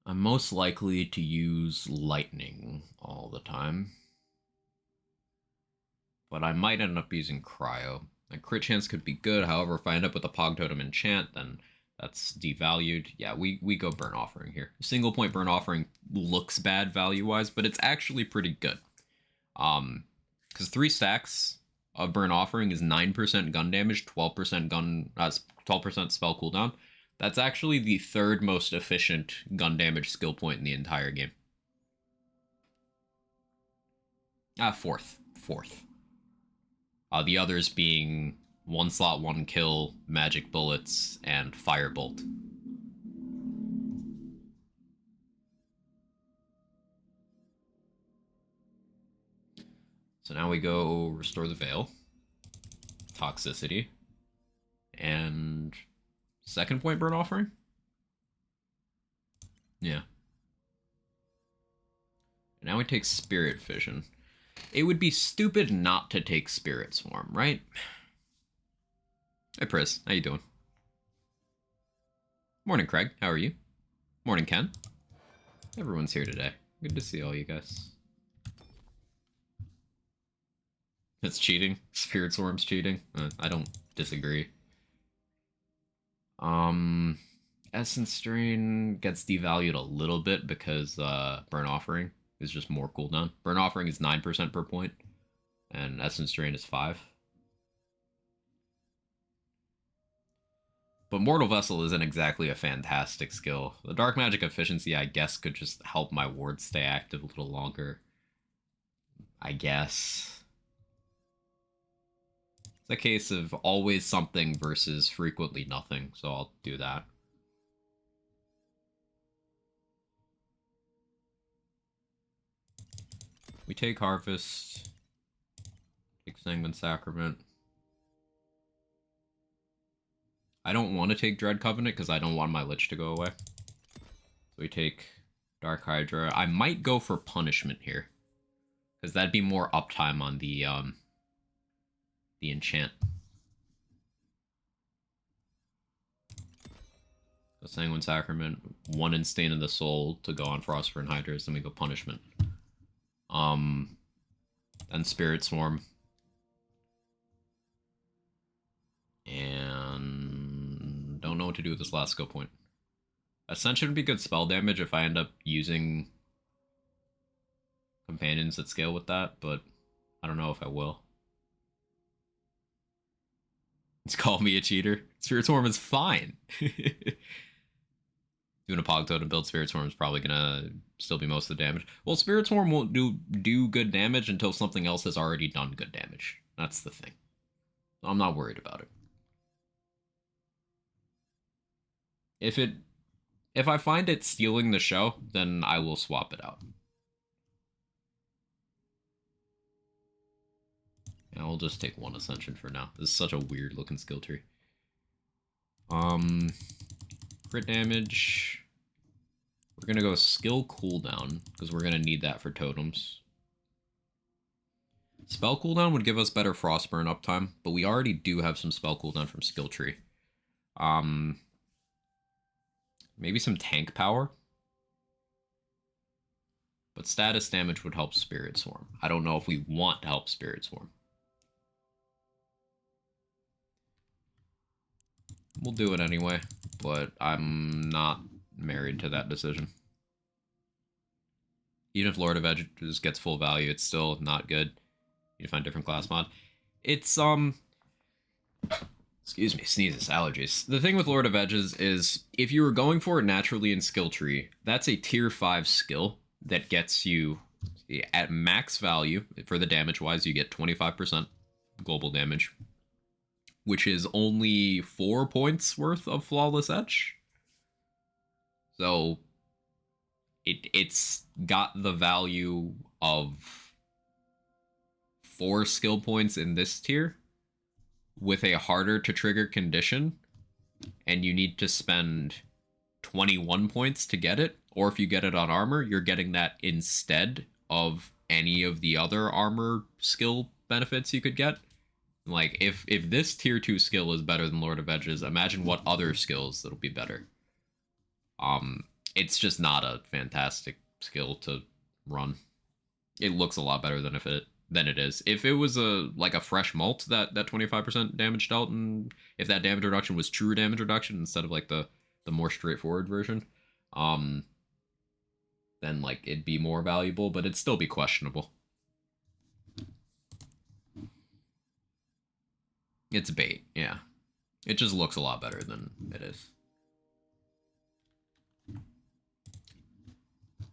I'm most likely to use Lightning all the time. But I might end up using Cryo. My crit chance could be good, however, if I end up with a Pog Totem enchant, then that's devalued. Yeah, we go Burn Offering here. Single point Burn Offering looks bad value-wise, but it's actually pretty good. Because 3 stacks of Burn Offering is 9% gun damage, 12% 12% spell cooldown. That's actually the 3rd most efficient gun damage skill point in the entire game. 4th. The others being 1 slot, 1 kill, Magic Bullets, and Firebolt. So now we go Restore the Veil, Toxicity, and 2nd point Burn Offering? Yeah. Now we take Spirit Fission. It would be stupid not to take Spirit Swarm, right? Hey, Pris. How you doing? Morning, Craig. How are you? Morning, Ken. Everyone's here today. Good to see all you guys. It's cheating. Spirit Swarm's cheating. I don't disagree. Essence Drain gets devalued a little bit because Burn Offering is just more cooldown. Burn Offering is 9% per point, and Essence Drain is 5. But Mortal Vessel isn't exactly a fantastic skill. The Dark Magic Efficiency, I guess, could just help my ward stay active a little longer. I guess. It's a case of always something versus frequently nothing, so I'll do that. We take Harvest, take Sanguine Sacrament. I don't want to take Dread Covenant because I don't want my Lich to go away. So we take Dark Hydra. I might go for Punishment here, because that'd be more uptime on the enchant. So Sanguine Sacrament, 1 in Stain of the Soul to go on Frostburn Hydras, then we go Punishment. Then Spirit Swarm. And don't know what to do with this last skill point. Ascension would be good spell damage if I end up using companions that scale with that, but I don't know if I will. It's called me a cheater. Spirit Swarm is fine. Doing a Pog Totem build Spirit Swarm is probably gonna still be most of the damage. Well, Spirit Swarm won't do good damage until something else has already done good damage. That's the thing. I'm not worried about it. If I find it stealing the show, then I will swap it out. Yeah, I'll just take 1 Ascension for now. This is such a weird looking skill tree. Crit damage. We're gonna go skill cooldown, because we're gonna need that for totems. Spell cooldown would give us better Frostburn uptime, but we already do have some spell cooldown from skill tree. Maybe some tank power. But status damage would help Spirit Swarm. I don't know if we want to help Spirit Swarm. We'll do it anyway, but I'm not married to that decision. Even if Lord of Edges gets full value, it's still not good. You find different class mod. It's, excuse me, sneezes, allergies. The thing with Lord of Edges is, if you were going for it naturally in skill tree, that's a tier 5 skill that gets you, at max value, for the damage-wise, you get 25% global damage. which is only 4 points worth of Flawless Edge. So it's got the value of 4 skill points in this tier with a harder to trigger condition, and you need to spend 21 points to get it, or if you get it on armor, you're getting that instead of any of the other armor skill benefits you could get. Like, if this tier 2 skill is better than Lord of Edges, imagine what other skills that'll be better. It's just not a fantastic skill to run. It looks a lot better than it is. If it was a fresh mult that 25% damage dealt, and if that damage reduction was true damage reduction instead of like the more straightforward version, then like it'd be more valuable, but it'd still be questionable. It's bait, yeah. It just looks a lot better than it is.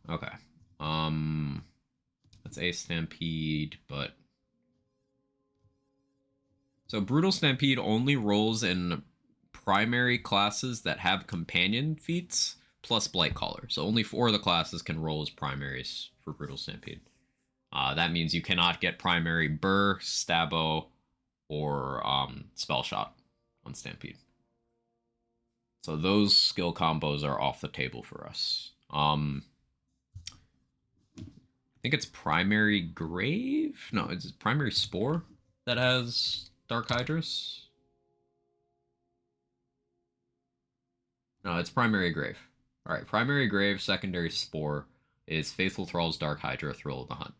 Okay. That's a Stampede, but... So Brutal Stampede only rolls in primary classes that have companion feats plus Blight Caller. So only 4 of the classes can roll as primaries for Brutal Stampede. That means you cannot get primary Burr, Stabbo, or Spell Shot on Stampede. So those skill combos are off the table for us. I think it's primary Grave? No, it's primary Spore that has Dark Hydras. No, it's primary Grave. Alright, primary Grave, secondary Spore is Faithful Thrall's Dark Hydra, Thrill of the Hunt.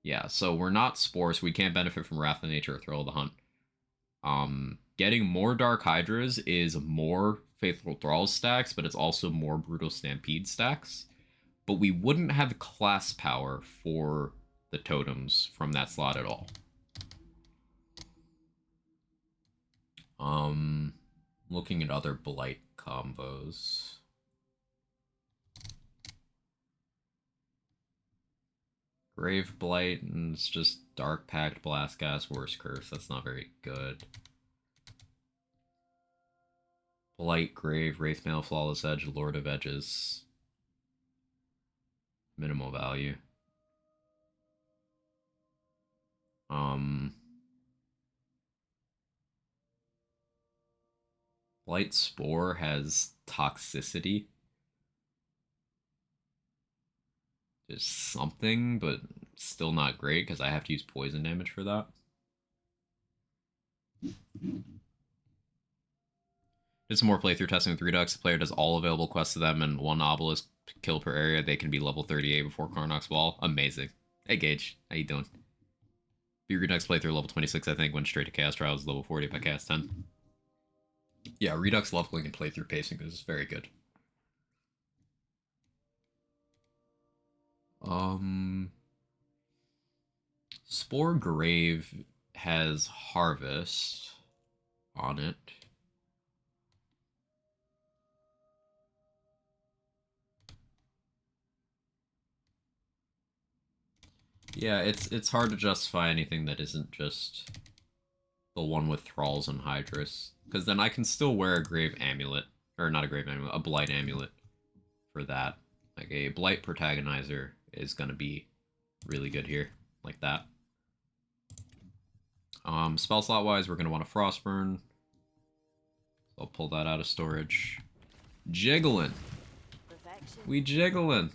Yeah, so we're not Spore, so we can't benefit from Wrath of Nature or Thrill of the Hunt. Getting more Dark Hydras is more Faithful Thralls stacks, but it's also more Brutal Stampede stacks. But we wouldn't have class power for the totems from that slot at all. Looking at other Blight combos. Grave Blight, and it's just Dark Pact, Blast Gas, Worst Curse. That's not very good. Blight, Grave, Wraithmail, Flawless Edge, Lord of Edges. Minimal value. Blight Spore has toxicity. Just something, but still not great because I have to use poison damage for that. Did some more playthrough testing with Redux. The player does all available quests to them and 1 obelisk kill per area. They can be level 38 before Karnok's Wall. Amazing. Hey Gage, how you doing? Be Redux playthrough level 26, I think, went straight to Chaos Trials, level 40 by Chaos 10. Yeah, Redux leveling and playthrough pacing is very good. Spore Grave has Harvest on it. Yeah, it's hard to justify anything that isn't just the one with Thralls and Hydras. Because then I can still wear a Grave Amulet. Or not a Grave Amulet, a Blight Amulet for that. Like a Blight Protagonizer is going to be really good here. Like that. Spell slot wise, we're going to want a Frostburn. I'll pull that out of storage. Jiggling. Perfection. We jiggling.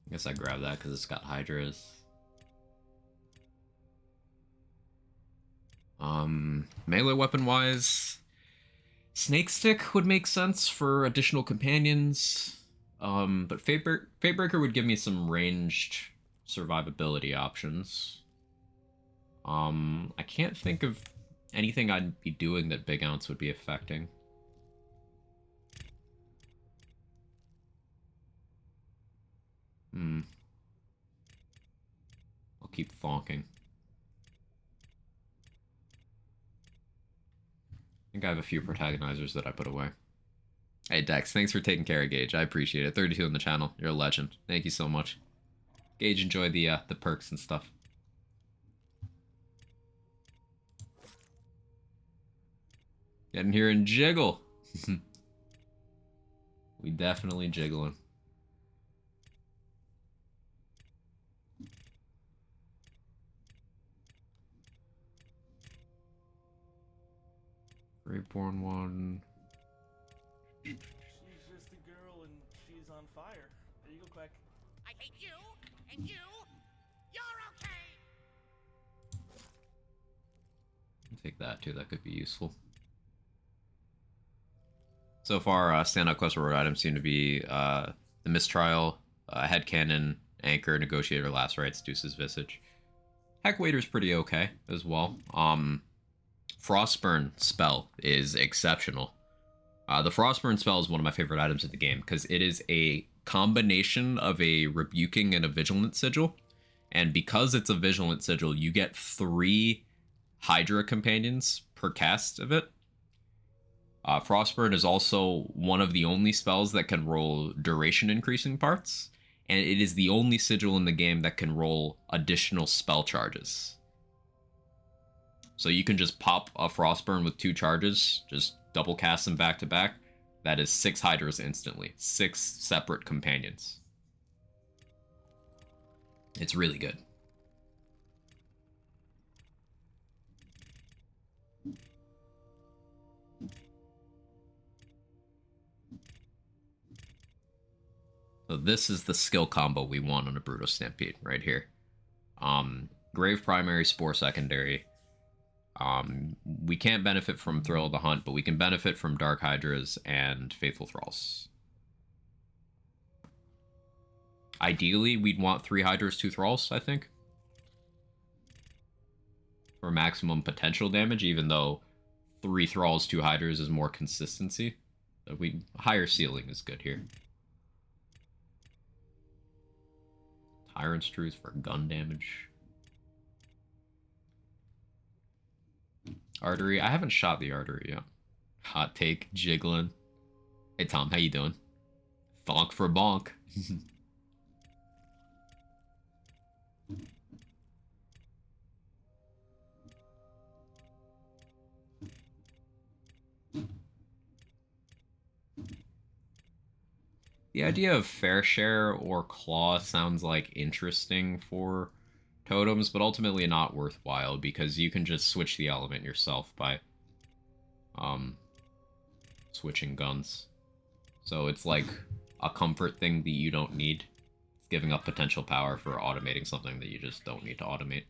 I guess I grab that because it's got Hydras. Melee weapon wise, Snake Stick would make sense for additional companions. But Fatebreaker would give me some ranged survivability options. I can't think of anything I'd be doing that Big Ounce would be affecting. I'll keep thonking. think I have a few protagonizers that I put away. Hey Dex, thanks for taking care of Gage. I appreciate it. 32 on the channel. You're a legend. Thank you so much. Gage, enjoy the perks and stuff. Get in here and jiggle. We definitely jiggling. Reborn one. She's just a girl and she's on fire. There you go, Quack. I hate you, and you, you're okay! I'll take that too, that could be useful. So far, standout quest reward items seem to be the Mistrial, Headcanon, Anchor, Negotiator, Last Rites, Deuce's Visage. Heckwaiter's pretty okay as well. Frostburn spell is exceptional. The Frostburn spell is one of my favorite items in the game because it is a combination of a Rebuking and a Vigilant Sigil. And because it's a Vigilant Sigil, you get 3 Hydra companions per cast of it. Frostburn is also one of the only spells that can roll duration increasing parts, and it is the only sigil in the game that can roll additional spell charges. So you can just pop a Frostburn with 2 charges, just double cast them back to back. That is 6 Hydras instantly, 6 separate companions. It's really good. So this is the skill combo we want on a Brutal Stampede right here. Grave primary, Spore secondary. We can't benefit from Thrill of the Hunt, but we can benefit from Dark Hydras and Faithful Thralls. Ideally, we'd want 3 Hydras, 2 Thralls, I think. For maximum potential damage, even though 3 Thralls, 2 Hydras is more consistency. So higher ceiling is good here. Tyrant's Truth for gun damage. Artery. I haven't shot the artery yet. Hot take, jiggling. Hey Tom, how you doing? Thonk for bonk. The idea of fair share or claw sounds like interesting for totems, but ultimately not worthwhile because you can just switch the element yourself by switching guns. So it's like a comfort thing that you don't need. It's giving up potential power for automating something that you just don't need to automate.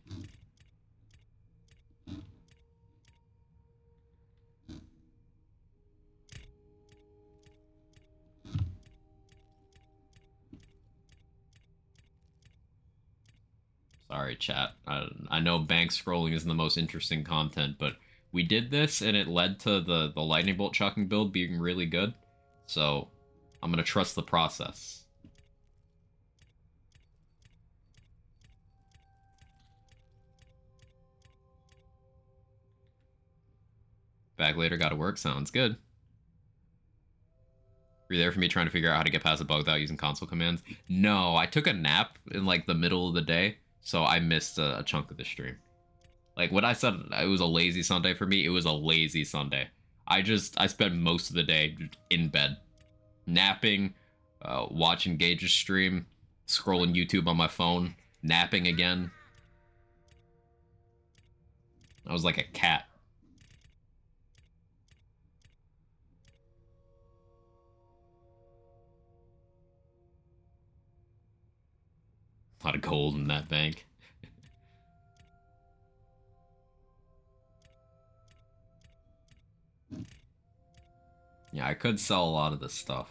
Sorry, chat. I know bank scrolling isn't the most interesting content, but we did this and it led to the lightning bolt chucking build being really good. So I'm going to trust the process. Back later, gotta work. Sounds good. Were you there for me trying to figure out how to get past a bug without using console commands? No, I took a nap in like the middle of the day, so I missed a chunk of the stream. Like when I said it was a lazy Sunday for me, it was a lazy Sunday. I spent most of the day in bed, napping, watching Gage's stream, scrolling YouTube on my phone, napping again. I was like a cat. A lot of gold in that bank. Yeah, I could sell a lot of this stuff.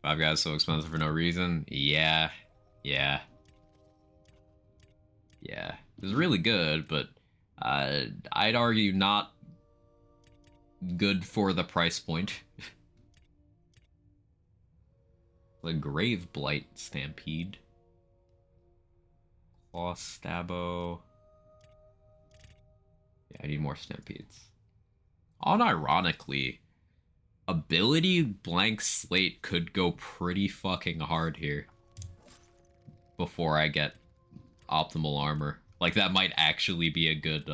5 guys so expensive for no reason. Yeah. It was really good, but I'd argue not good for the price point. The Grave Blight Stampede. Claw Stabbo. Yeah, I need more Stampedes. unironically, ability blank slate could go pretty fucking hard here before I get optimal armor. Like, that might actually be a good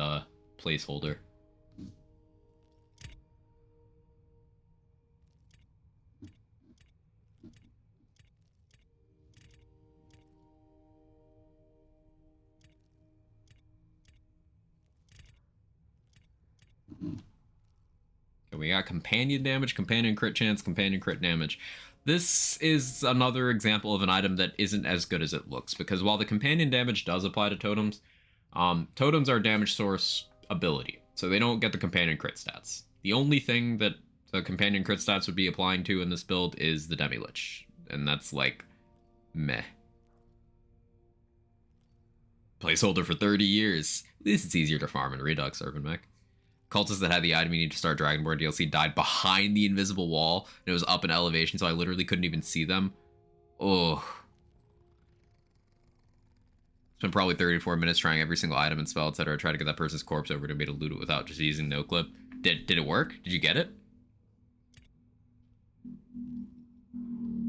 placeholder. We got companion damage, companion crit chance, companion crit damage. This is another example of an item that isn't as good as it looks, because while the companion damage does apply to totems, totems are damage source ability, so they don't get the companion crit stats. The only thing that the companion crit stats would be applying to in this build is the Demi-Lich, and that's like, meh. Placeholder for 30 years. At least it's easier to farm in Redux, Urban Mech. Cultists that had the item you need to start Dragonborn DLC died behind the invisible wall, and it was up in elevation, so I literally couldn't even see them. Oh. Spent probably 34 minutes trying every single item and spell, etc. Try to get that person's corpse over to me to loot it without just using no clip. Did it work? Did you get it?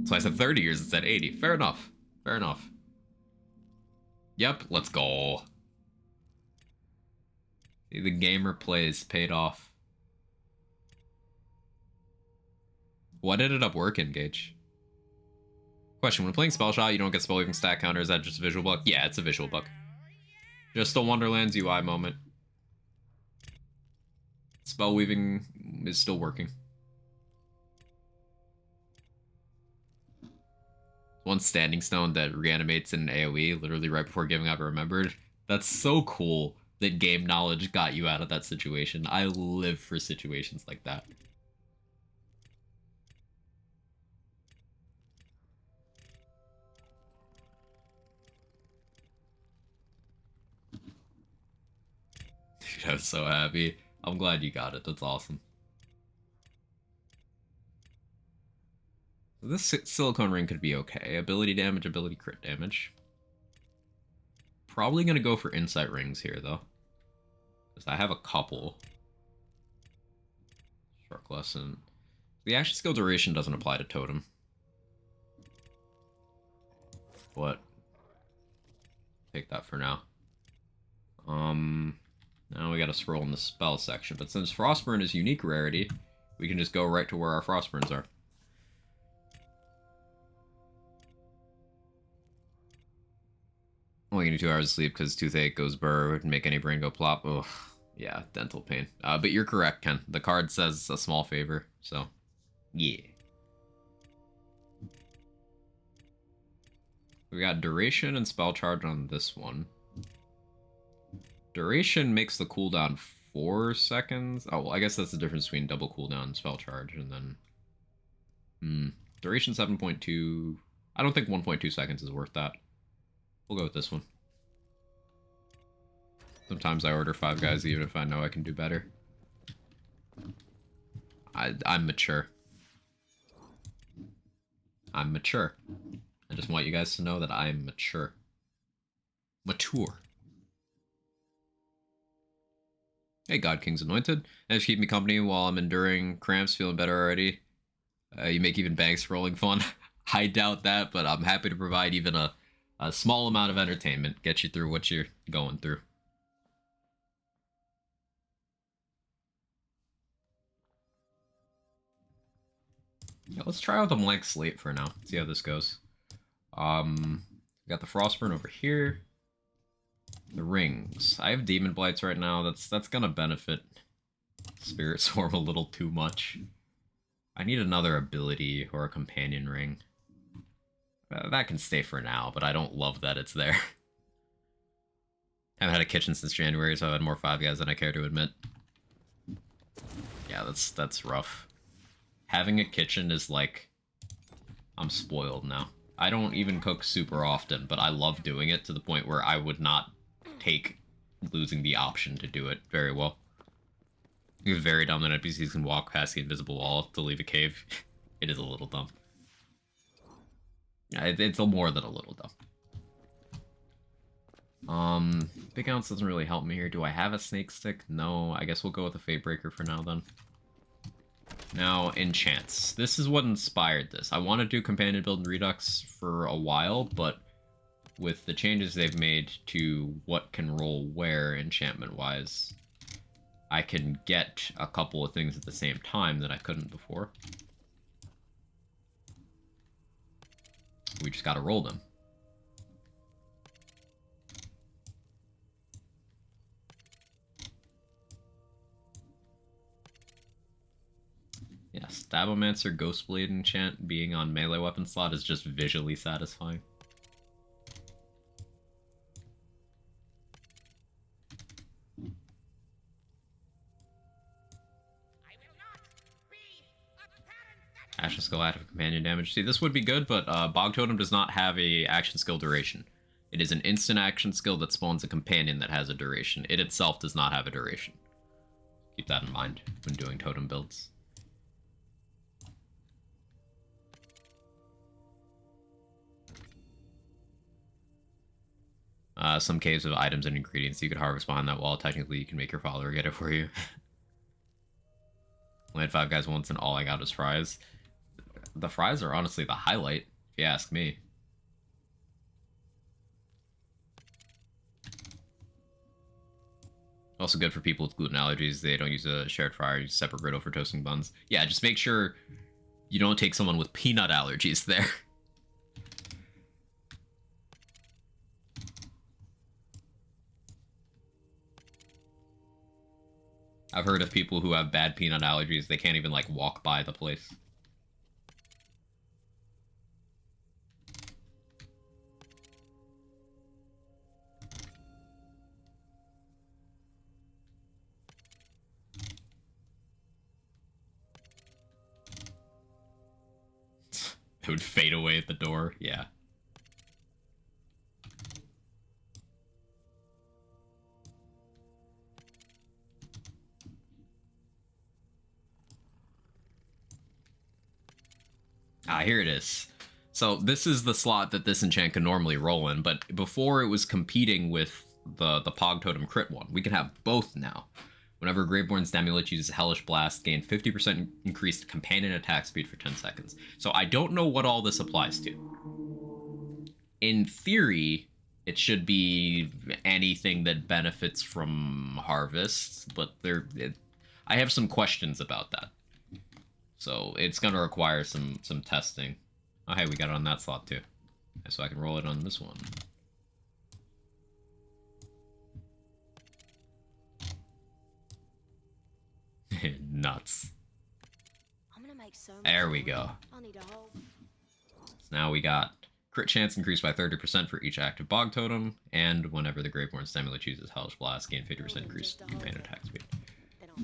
So I said 30 years, it said 80. Fair enough. Fair enough. Yep, let's go. The gamer plays paid off. What ended up working, Gage? Question, when playing Spell Shot, you don't get spell weaving stat counter. Is that just a visual bug? Yeah, it's a visual bug. Just a Wonderland's UI moment. Spell weaving is still working. One standing stone that reanimates in AoE literally right before giving up remembered. That's so cool that game knowledge got you out of that situation. I live for situations like that. Dude, I was so happy. I'm glad you got it. That's awesome. This silicone ring could be okay. Ability damage, ability crit damage. Probably gonna go for insight rings here, though. Because I have a couple. Shark lesson. The action skill duration doesn't apply to totem. But take that for now. Now we gotta scroll in the spell section. But since Frostburn is unique rarity, we can just go right to where our Frostburns are. Only getting 2 hours of sleep because toothache goes burr and make any brain go plop. Ugh. Yeah, dental pain. But you're correct, Ken. The card says a small favor, so yeah. We got duration and spell charge on this one. Duration makes the cooldown 4 seconds. Oh, well, I guess that's the difference between double cooldown and spell charge, and then... Duration 7.2... I don't think 1.2 seconds is worth that. We'll go with this one. Sometimes I order 5 guys even if I know I can do better. I'm mature. I'm mature. I just want you guys to know that I am mature. Mature. Hey, God King's Anointed. Thanks for keeping me company while I'm enduring cramps, feeling better already. You make even bank scrolling fun. I doubt that, but I'm happy to provide even a small amount of entertainment. Get you through what you're going through. Yeah, let's try out the blank slate for now. See how this goes. We got the Frostburn over here. The rings. I have Demon Blights right now. That's gonna benefit Spirit Swarm a little too much. I need another ability or a companion ring. That can stay for now, but I don't love that it's there. I haven't had a kitchen since January, so I've had more 5 guys than I care to admit. Yeah, that's rough. Having a kitchen is like... I'm spoiled now. I don't even cook super often, but I love doing it to the point where I would not take losing the option to do it very well. It's very dumb that NPCs can walk past the invisible wall to leave a cave. It is a little dumb. It's more than a little dumb. Big ounce doesn't really help me here. Do I have a snake stick? No, I guess we'll go with a Fatebreaker for now then. Now, enchants. This is what inspired this. I want to do companion build in Redux for a while, but with the changes they've made to what can roll where enchantment-wise, I can get a couple of things at the same time that I couldn't before. We just gotta roll them. Yeah, Stabomancer Ghostblade enchant being on melee weapon slot is just visually satisfying. I will not be a parent that Action skill active companion damage. See, this would be good, but Bog Totem does not have a action skill duration. It is an instant action skill that spawns a companion that has a duration. It itself does not have a duration. Keep that in mind when doing totem builds. Some caves of items and ingredients you could harvest behind that wall. Technically, you can make your father get it for you. Only had 5 guys once, and all I got was fries. The fries are honestly the highlight, if you ask me. Also good for people with gluten allergies. They don't use a shared fryer, use a separate griddle for toasting buns. Yeah, just make sure you don't take someone with peanut allergies there. I've heard of people who have bad peanut allergies, they can't even, like, walk by the place. It would fade away at the door, yeah. Ah, here it is. So this is the slot that this enchant can normally roll in, but before it was competing with the Pog Totem crit one. We can have both now. Whenever Graveborn's Amulet uses Hellish Blast, gain 50% increased companion attack speed for 10 seconds. So I don't know what all this applies to. In theory, it should be anything that benefits from harvests, but I have some questions about that. So it's going to require some testing. Oh, hey, we got it on that slot too. So I can roll it on this one. Nuts. I'm gonna make so much There we money. go. I'll need a whole... So now we got crit chance increased by 30% for each active Bog Totem, and whenever the Graveborn Amulet chooses Hellish Blast, gain 50% increased companion attack speed. Then I'll...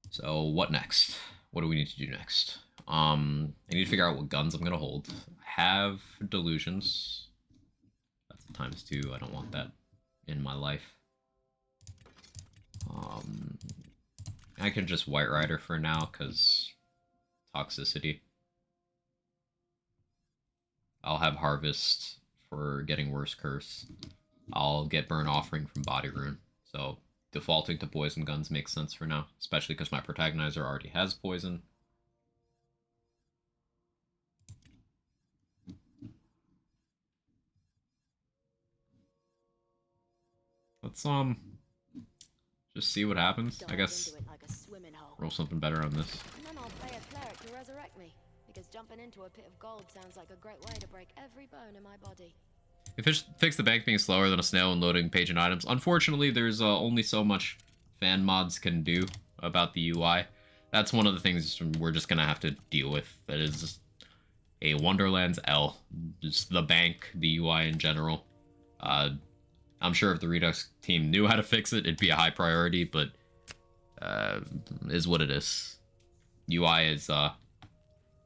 So what next? What do we need to do next? I need to figure out what guns I'm gonna hold. I have delusions. That's a ×2. I don't want that in my life. I can just White Rider for now, because toxicity. I'll have Harvest for getting worse curse. I'll get Burn Offering from Body Rune. So defaulting to poison guns makes sense for now, especially because my protagonizer already has poison. Let's just see what happens, I guess. Dive into it like a swimming hole. Roll something better on this. And then I'll pay a cleric to resurrect me, because jumping into a pit of gold sounds like a great way to break every bone in my body. If it fix the bank being slower than a snail and loading page and items, unfortunately there's only so much fan mods can do about the UI. That's one of the things we're just gonna have to deal with. That is just a Wonderland's L. Just the bank, the UI in general. I'm sure if the Redux team knew how to fix it, it'd be a high priority, but is what it is. UI is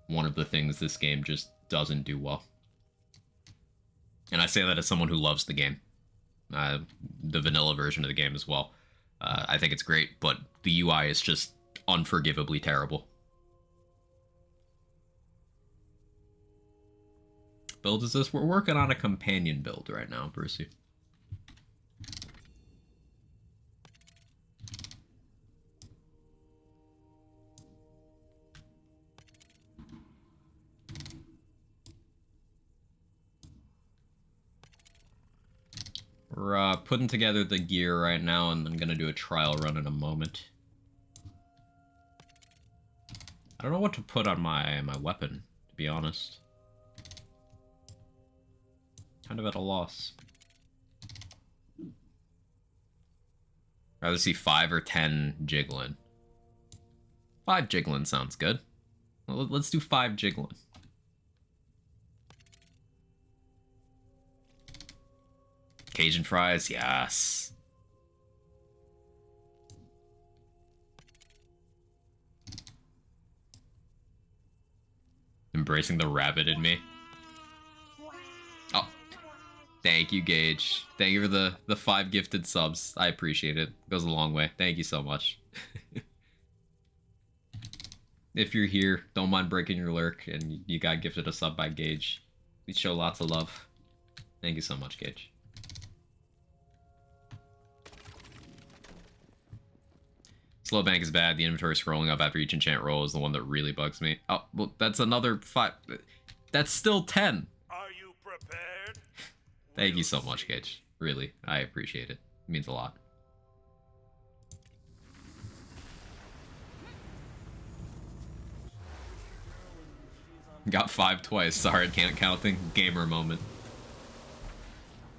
one of the things this game just doesn't do well. And I say that as someone who loves the game. The vanilla version of the game as well. I think it's great, but the UI is just unforgivably terrible. Build is this? We're working on a companion build right now, Brucey. putting together the gear right now, and I'm gonna do a trial run in a moment. I don't know what to put on my weapon, to be honest. Kind of at a loss. Rather see 5 or 10 jiggling. 5 jiggling sounds good. Well, let's do 5 jiggling. Cajun fries, yes. Embracing the rabbit in me. Oh, thank you, Gage. Thank you for the 5 gifted subs. I appreciate it. It goes a long way. Thank you so much. If you're here, don't mind breaking your lurk, and you got gifted a sub by Gage. We show lots of love. Thank you so much, Gage. Slow bank is bad. The inventory scrolling up after each enchant roll is the one that really bugs me. Oh, well, that's another 5. That's still 10. Are you prepared? Thank you so much, Gage. Really, I appreciate it. It means a lot. Got 5 twice. Sorry, I can't counting. Gamer moment.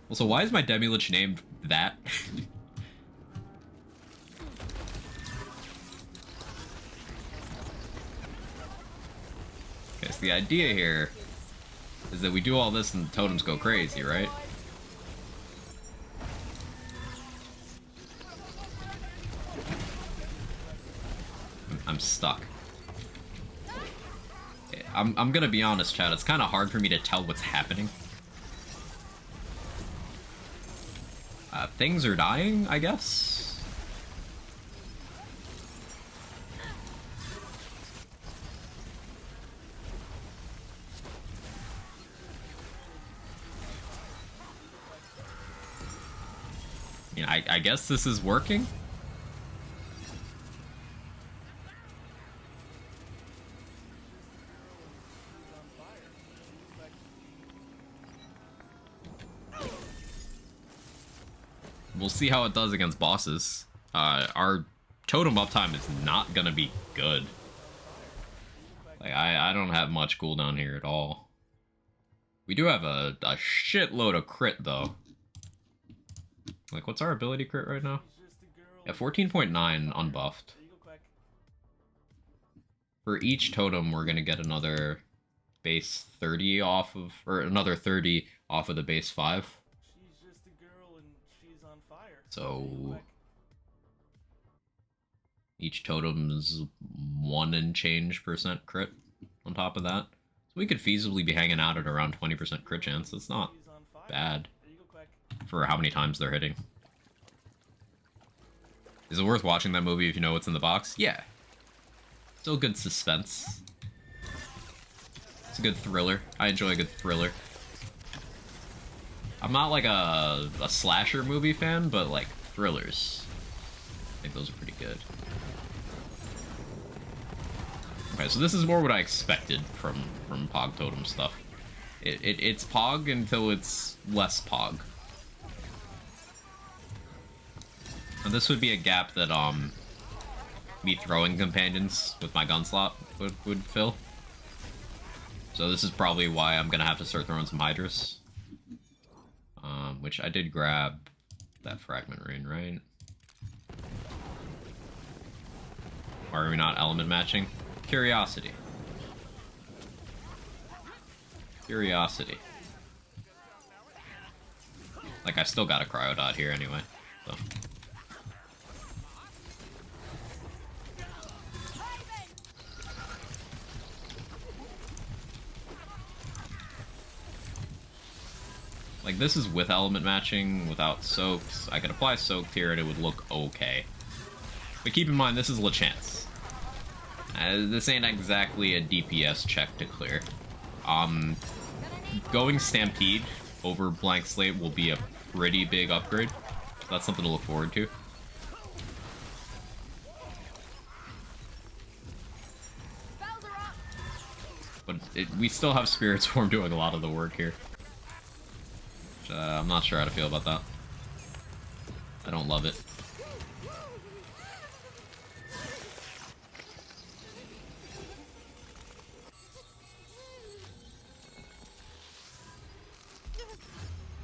Also, why is my Demi-Lich named that? Okay, so the idea here is that we do all this and the totems go crazy, right? I'm stuck. I'm gonna be honest, Chad, it's kind of hard for me to tell what's happening. Things are dying, I guess? Yeah, I guess this is working? We'll see how it does against bosses. Our totem uptime is not gonna be good. Like, I don't have much cooldown here at all. We do have a shitload of crit, though. Like, what's our ability crit right now? Yeah, 14.9 unbuffed. For each totem, we're gonna get another base 30 off of, or another 30 off of the base 5. So each totem's 1 and change % crit on top of that. So we could feasibly be hanging out at around 20% crit chance. That's not bad for how many times they're hitting. Is it worth watching that movie if you know what's in the box? Yeah. Still good suspense. It's a good thriller. I enjoy a good thriller. I'm not like a slasher movie fan, but like thrillers, I think those are pretty good. Okay, so this is more what I expected from Pog Totem stuff. It's Pog until it's less Pog. And this would be a gap that me throwing companions with my gun slot would fill. So this is probably why I'm gonna have to start throwing some Hydras. Which I did grab that fragment ring, right? Why are we not element matching? Curiosity. Curiosity. Like, I still got a cryo dot here anyway, so. Like, this is with element matching, without soaks. I could apply soaked here and it would look okay. But keep in mind, this is LeChance. This ain't exactly a DPS check to clear. Going Stampede over Blank Slate will be a pretty big upgrade. That's something to look forward to. But we still have Spirit Swarm doing a lot of the work here. I'm not sure how to feel about that. don't love it.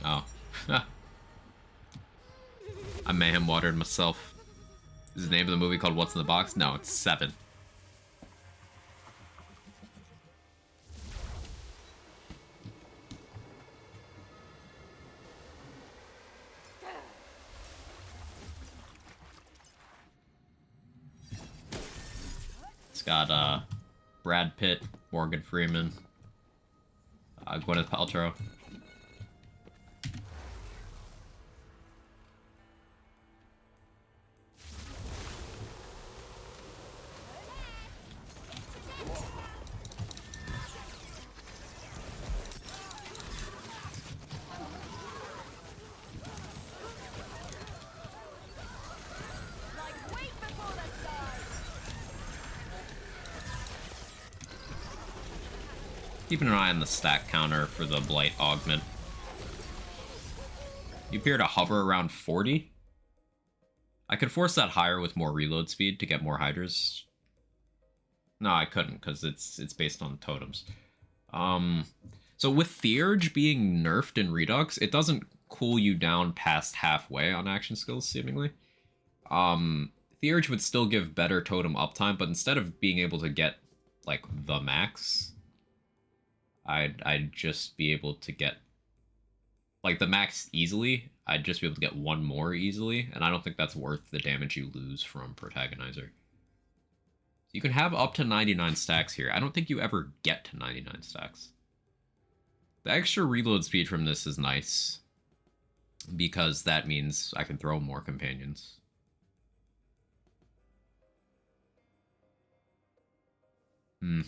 Oh. I mayhem watered myself. Is the name of the movie called What's in the Box? No, it's 7. It's got Brad Pitt, Morgan Freeman, Gwyneth Paltrow. Keeping an eye on the stack counter for the Blight Augment. You appear to hover around 40? I could force that higher with more reload speed to get more hydras. No, I couldn't, because it's based on totems. So with Theurge being nerfed in Redux, it doesn't cool you down past halfway on action skills, seemingly. Theurge would still give better totem uptime, but instead of being able to get, like, the max, I'd just be able to get, like, the max easily. I'd just be able to get one more easily, and I don't think that's worth the damage you lose from Protagonizer. You can have up to 99 stacks here. I don't think you ever get to 99 stacks. The extra reload speed from this is nice, because that means I can throw more companions. Hmm.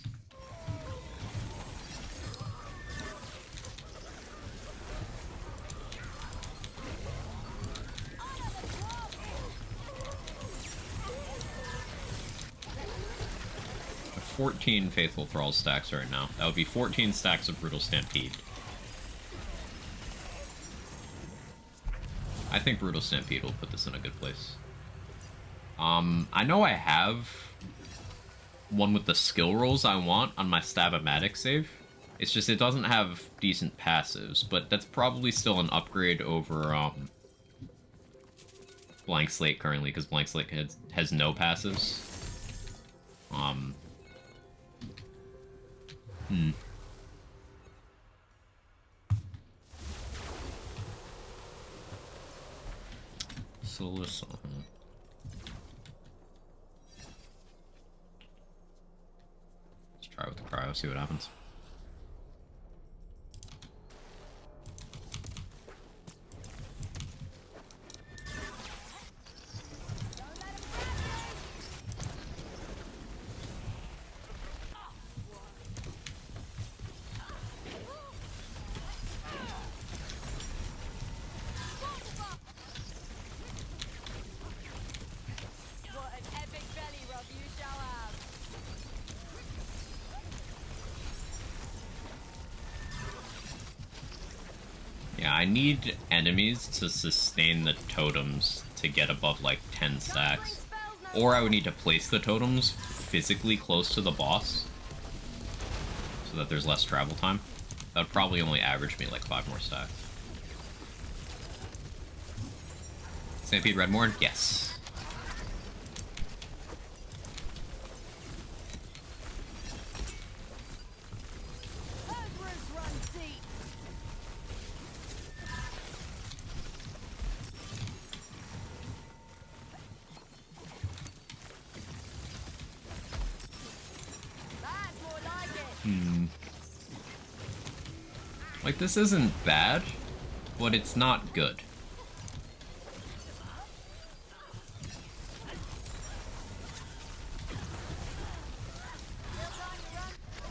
I have 14 Faithful Thrall stacks right now. That would be 14 stacks of Brutal Stampede. I think Brutal Stampede will put this in a good place. I know I have one with the skill rolls I want on my Stab-O-Matic save. It's just it doesn't have decent passives, but that's probably still an upgrade over Blank Slate currently, because Blank Slate has no passives. Solus. Let's try with the cryo, see what happens. What an epic belly rub you shall have. Yeah, I need enemies to sustain the totems to get above like 10 stacks. Or I would need to place the totems physically close to the boss so that there's less travel time. That would probably only average me like 5 more stacks. Stampede Redmorn? Yes. Those roots run deep. That's more like it. Like, this isn't bad, but it's not good.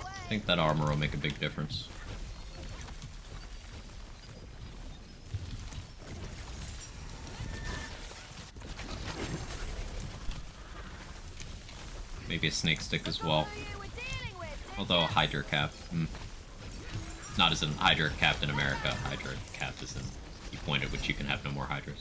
I think that armor will make a big difference. Maybe a snake stick as well. Although a Hydra cap. Not as in Hydra capped in America. Hydra capped is in the point at which you can have no more Hydras.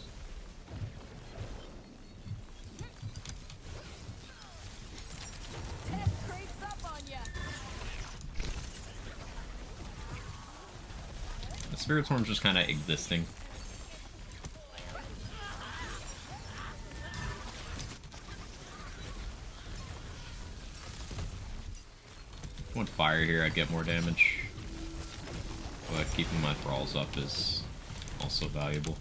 Spirit Swarm's just kind of existing. If I went fire here, I'd get more damage. But keeping my thralls up is also valuable.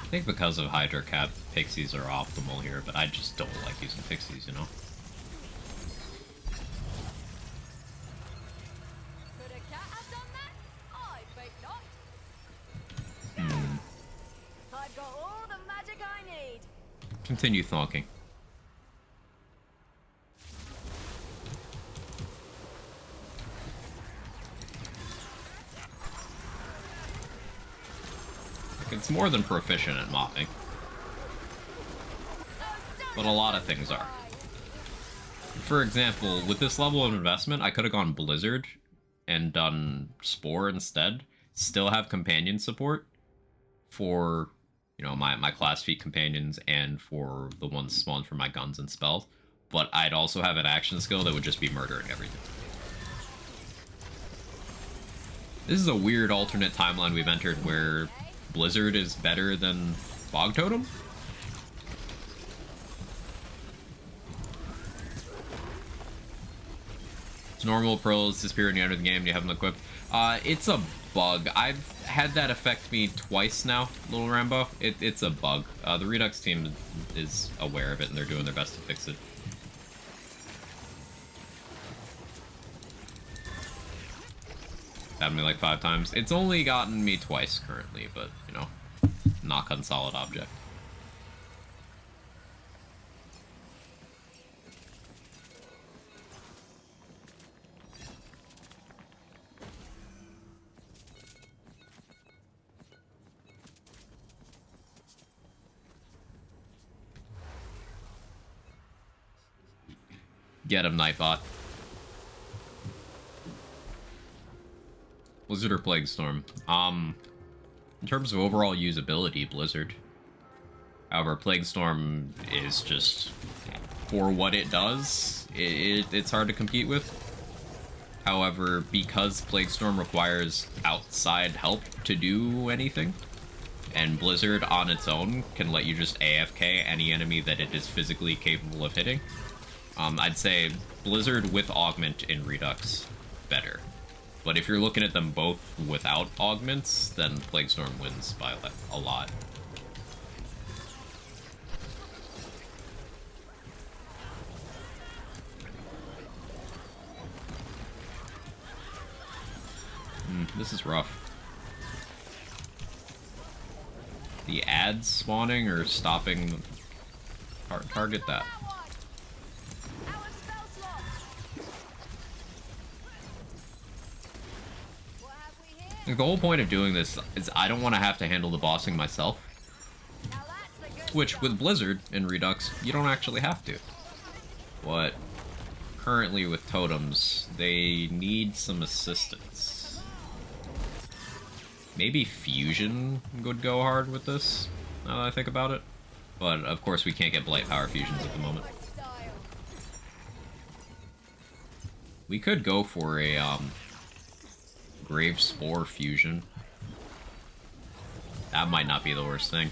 I think because of Hydra Cap, Pixies are optimal here, but I just don't like using Pixies, you know? Could a cat have done that? I think not. I've got all the magic I need. Continue thonking. It's more than proficient at mopping. But a lot of things are. For example, with this level of investment, I could have gone Blizzard and done Spore instead. Still have companion support for, you know, my class feat companions and for the ones spawned for my guns and spells. But I'd also have an action skill that would just be murdering everything. This is a weird alternate timeline we've entered where Blizzard is better than Bog Totem? It's normal pros disappear when you enter the game and you have them equipped. It's a bug. I've had that affect me twice now, Little Rambo. It's a bug. The Redux team is aware of it and they're doing their best to fix it. Happened to me like 5 times. It's only gotten me twice currently, but, you know, knock on solid object. Get him, Nightbot. Blizzard or Plague Storm? In terms of overall usability, Blizzard. However, Plague Storm is just, for what it does, it's hard to compete with. However, because Plague Storm requires outside help to do anything, and Blizzard on its own can let you just AFK any enemy that it is physically capable of hitting, I'd say Blizzard with Augment in Redux, better. But if you're looking at them both without augments, then Plague Storm wins by a lot. This is rough. The ads spawning or stopping... Target that. Like, the whole point of doing this is I don't want to have to handle the bossing myself. Which, with Blizzard in Redux, you don't actually have to. But currently with totems, they need some assistance. Maybe Fusion would go hard with this, now that I think about it. But, of course, we can't get Blight Power Fusions at the moment. We could go for a, Grave Spore Fusion. That might not be the worst thing.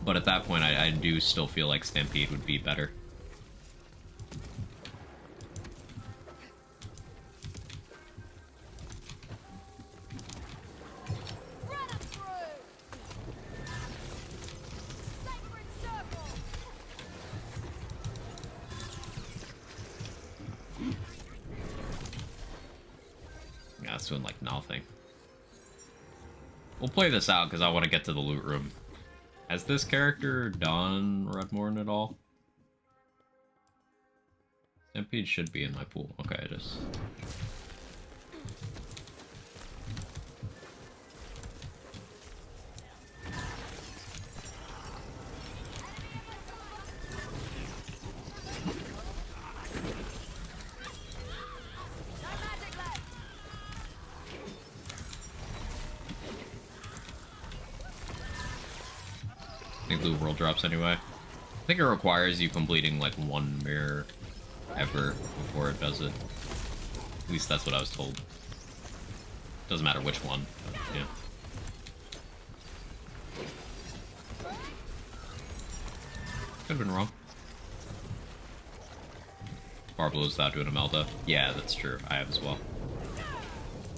But at that point, I do still feel like Stampede would be better. Yeah, it's doing like nothing. We'll play this out because I want to get to the loot room. Has this character done Redmorn at all? Stampede should be in my pool. Okay, it is. think Loot World drops anyway. I think it requires you completing like one mirror ever before it does it. At least that's what I was told. Doesn't matter which one, but yeah. Could've been wrong. Barbalo's without doing a Melta. Yeah, that's true. I have as well.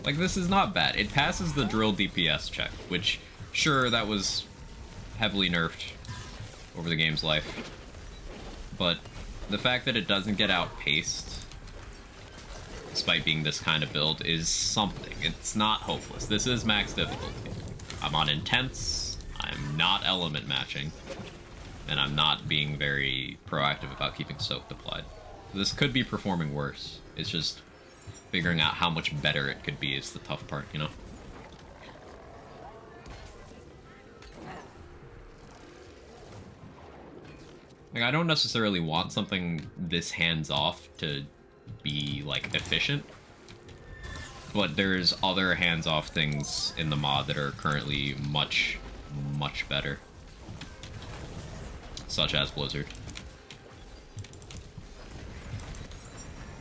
Like, this is not bad. It passes the drill DPS check, which, sure, that was heavily nerfed over the game's life. But the fact that it doesn't get outpaced, despite being this kind of build, is something. It's not hopeless. This is max difficulty. I'm on intense, I'm not element matching, and I'm not being very proactive about keeping soaked applied. This could be performing worse. It's just figuring out how much better it could be is the tough part, you know? Like, I don't necessarily want something this hands-off to be, like, efficient, but there's other hands-off things in the mod that are currently much, much better. Such as Blizzard.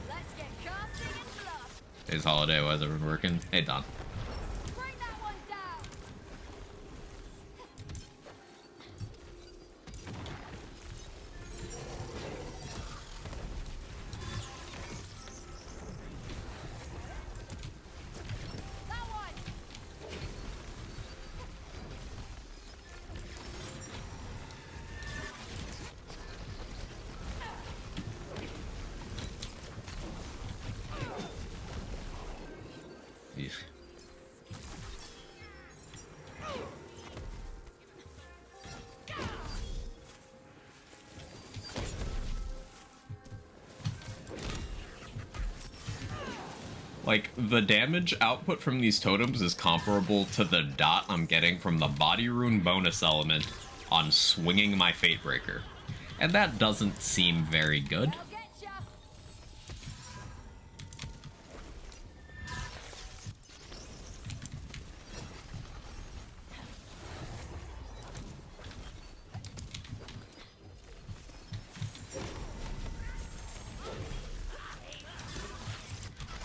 Let's get casting and fluff. Today's holiday, why is everyone working? Hey, Don. Bring that one down. That one. Eesh. Like, the damage output from these totems is comparable to the dot I'm getting from the body rune bonus element on swinging my Fate Breaker. And that doesn't seem very good. I'll get ya.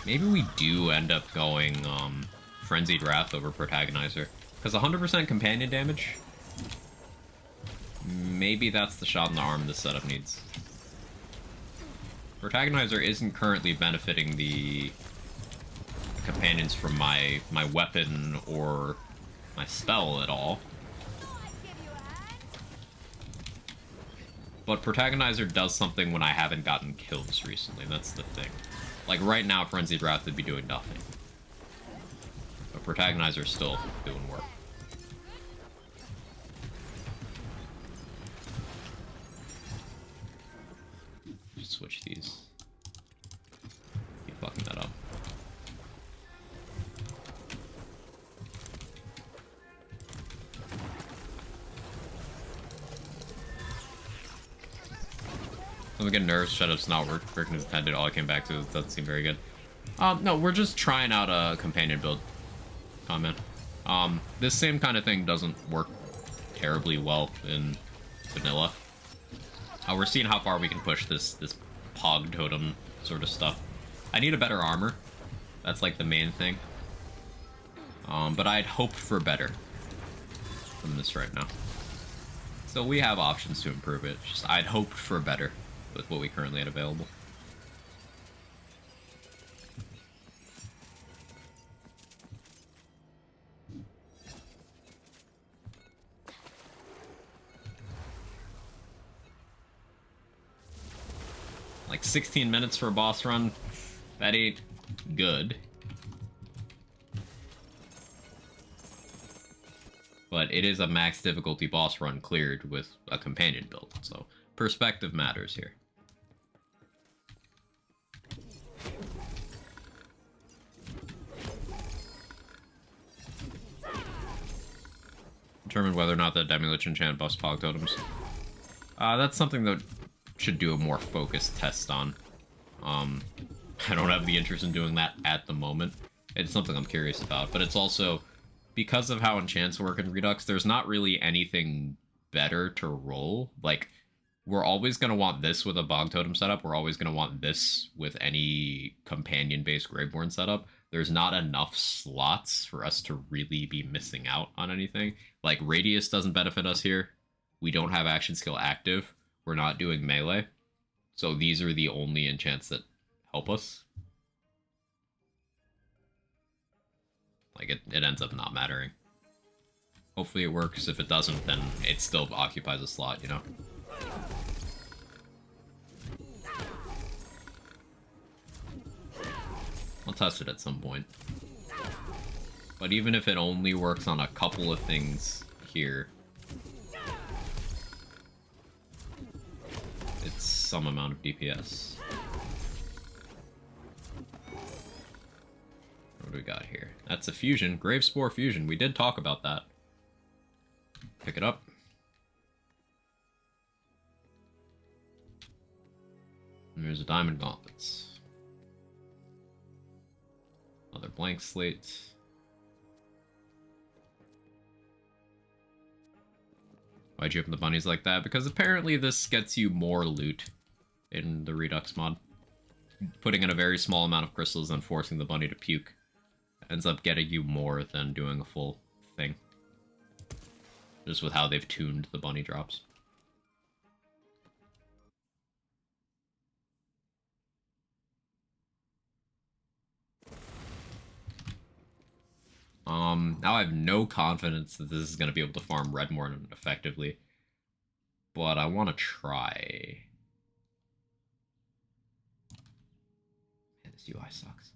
Maybe we do end up going Frenzied Wrath over Protagonizer. Because 100% companion damage, maybe that's the shot in the arm this setup needs. Protagonizer isn't currently benefiting the companions from my weapon or my spell at all. Thought I'd give you a hand. But Protagonizer does something when I haven't gotten kills recently, that's the thing. Like, right now, Frenzied Wrath would be doing nothing. But Protagonizer's still doing work. Just switch these. Keep fucking that up. I'm getting nerves. Shadow's not working as intended. All I came back to doesn't seem very good. No, we're just trying out a companion build. Comment. This same kind of thing doesn't work terribly well in vanilla. We're seeing how far we can push this pog totem sort of stuff. I need a better armor. That's like the main thing. But I'd hope for better from this right now. So we have options to improve it. Just I'd hoped for better with what we currently had available. Like 16 minutes for a boss run, that ain't good. But it is a max difficulty boss run cleared with a companion build, so perspective matters here. Determine whether or not the Demilich enchant buffs pog totems. That's something that should do a more focused test on. I don't have the interest in doing that at the moment. It's something I'm curious about, but it's also, because of how enchants work in Redux, there's not really anything better to roll. Like, we're always going to want this with a Bog Totem setup. We're always going to want this with any companion-based Graveborn setup. There's not enough slots for us to really be missing out on anything. Like, Radius doesn't benefit us here. We don't have action skill active. We're not doing melee. So these are the only enchants that help us. Like, it ends up not mattering. Hopefully it works. If it doesn't, then it still occupies a slot, you know? I'll test it at some point. But even if it only works on a couple of things here, it's some amount of DPS. What do we got here? That's a fusion. Gravespore fusion. We did talk about that. Pick it up. And there's a Diamond Gauntlets. Another blank slate. Why'd you open the bunnies like that? Because apparently this gets you more loot in the Redux mod. Putting in a very small amount of crystals and forcing the bunny to puke ends up getting you more than doing a full thing. Just with how they've tuned the bunny drops. Now I have no confidence that this is going to be able to farm Redmorn effectively. But I want to try. Man, this UI sucks.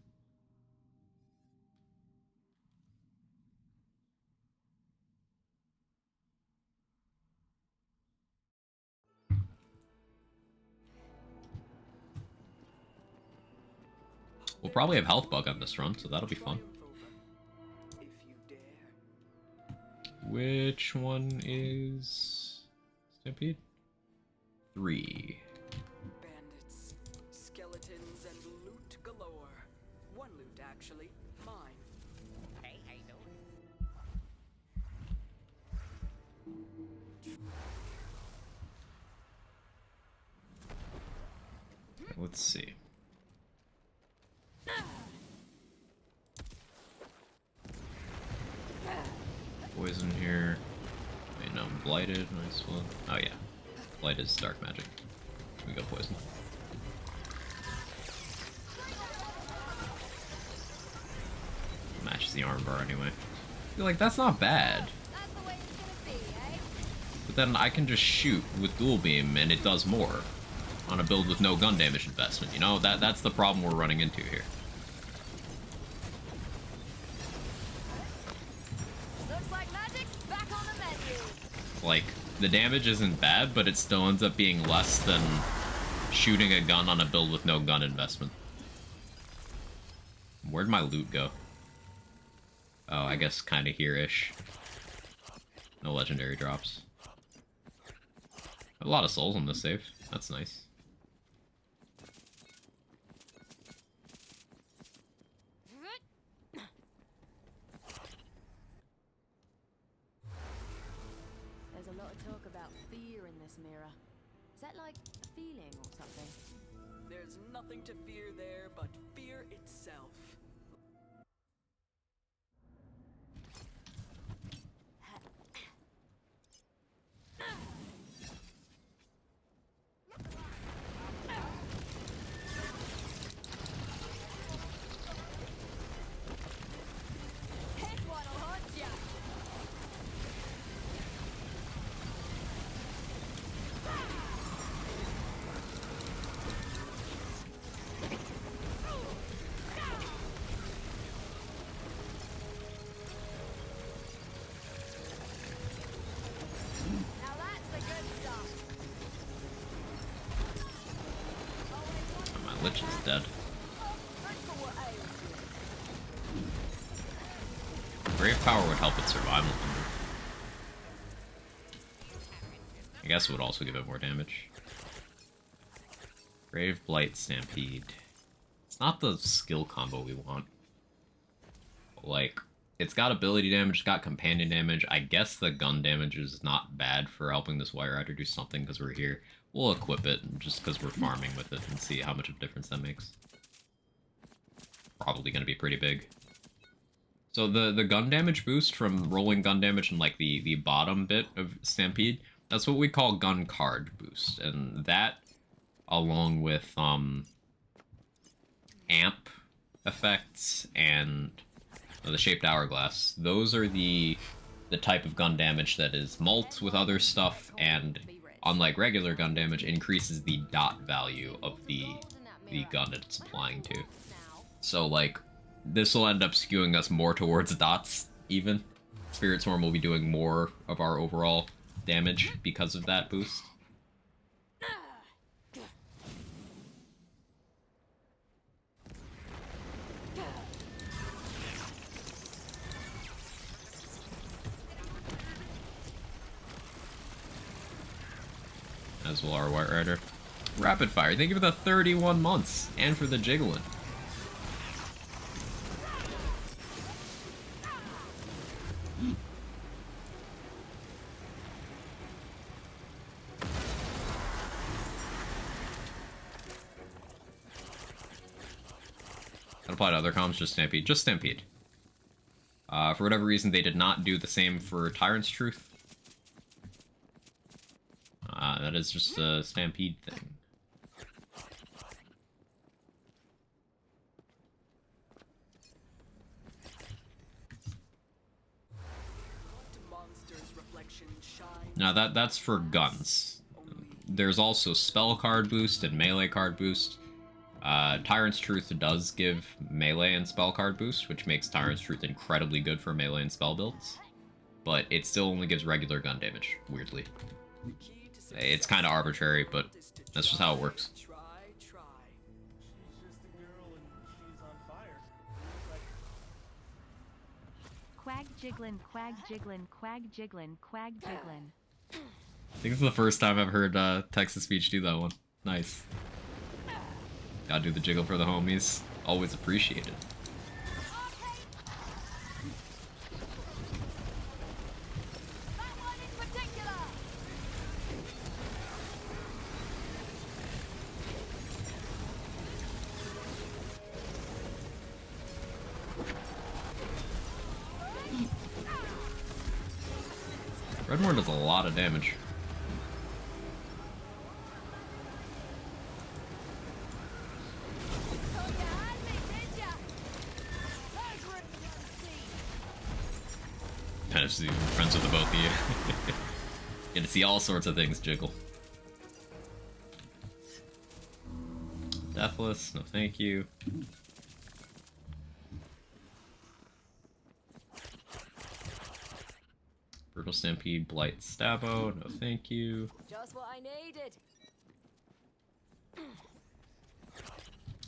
We'll probably have health bug on this run, so that'll be fun. Which one is Stampede? 3. Bandits, skeletons, and loot galore. One loot, actually. Mine. Hey, how you doing? Let's see. Poison here. Wait, no, I'm blighted. Nice one. Oh yeah, blight is dark magic. We go poison. Matches the armbar anyway. I feel like that's not bad. That's the way it's gonna be, eh? But then I can just shoot with dual beam and it does more on a build with no gun damage investment. You know, that's the problem we're running into here. Looks like magic's back on the menu. Like, the damage isn't bad, but it still ends up being less than shooting a gun on a build with no gun investment. Where'd my loot go? Oh, I guess kind of here-ish. No legendary drops. A lot of souls on this save. That's nice. There's a lot of talk about fear in this mirror. Is that like a feeling or something? There's nothing to fear there but fear itself. This one'll haunt ya. Now that's the good stuff. My Lich is dead. Good for what ails you. Brave Power would help its survival. I guess it would also give it more damage. Brave Blight Stampede. It's not the skill combo we want. Like, It's got ability damage, it's got companion damage. I guess the gun damage is not bad for helping this Wire Rider do something because we're here. We'll equip it just because we're farming with it and see how much of a difference that makes. Probably going to be pretty big. So the gun damage boost from rolling gun damage in like the bottom bit of Stampede, that's what we call gun card boost. And that, along with amp effects and the shaped hourglass, those are the type of gun damage that is mult with other stuff, and unlike regular gun damage, increases the dot value of the gun that it's applying to. So like, this will end up skewing us more towards dots, even. Spirit Swarm will be doing more of our overall damage because of that boost. As will our White Rider. Rapid Fire, thank you for the 31 months, and for the jiggling. That apply to other comms, just Stampede. Just Stampede. For whatever reason, they did not do the same for Tyrant's Truth. That is just a Stampede thing. Now that's for guns. There's also spell card boost and melee card boost. Tyrant's Truth does give melee and spell card boost, which makes Tyrant's Truth incredibly good for melee and spell builds. But it still only gives regular gun damage, weirdly. It's kind of arbitrary, but that's just how it works. She's just a girl and she's on fire. Quag jiggling, quag jiggling, quag jiggling, quag jiggling. I think it's the first time I've heard text-to-speech do that one. Nice. Gotta do the jiggle for the homies. Always appreciated. Redmore does a lot of damage. Kind of see friends with the both of you. Get to see all sorts of things jiggle. Deathless, no thank you. Brutal Stampede, Blight, Stabo, no thank you. Just what I needed.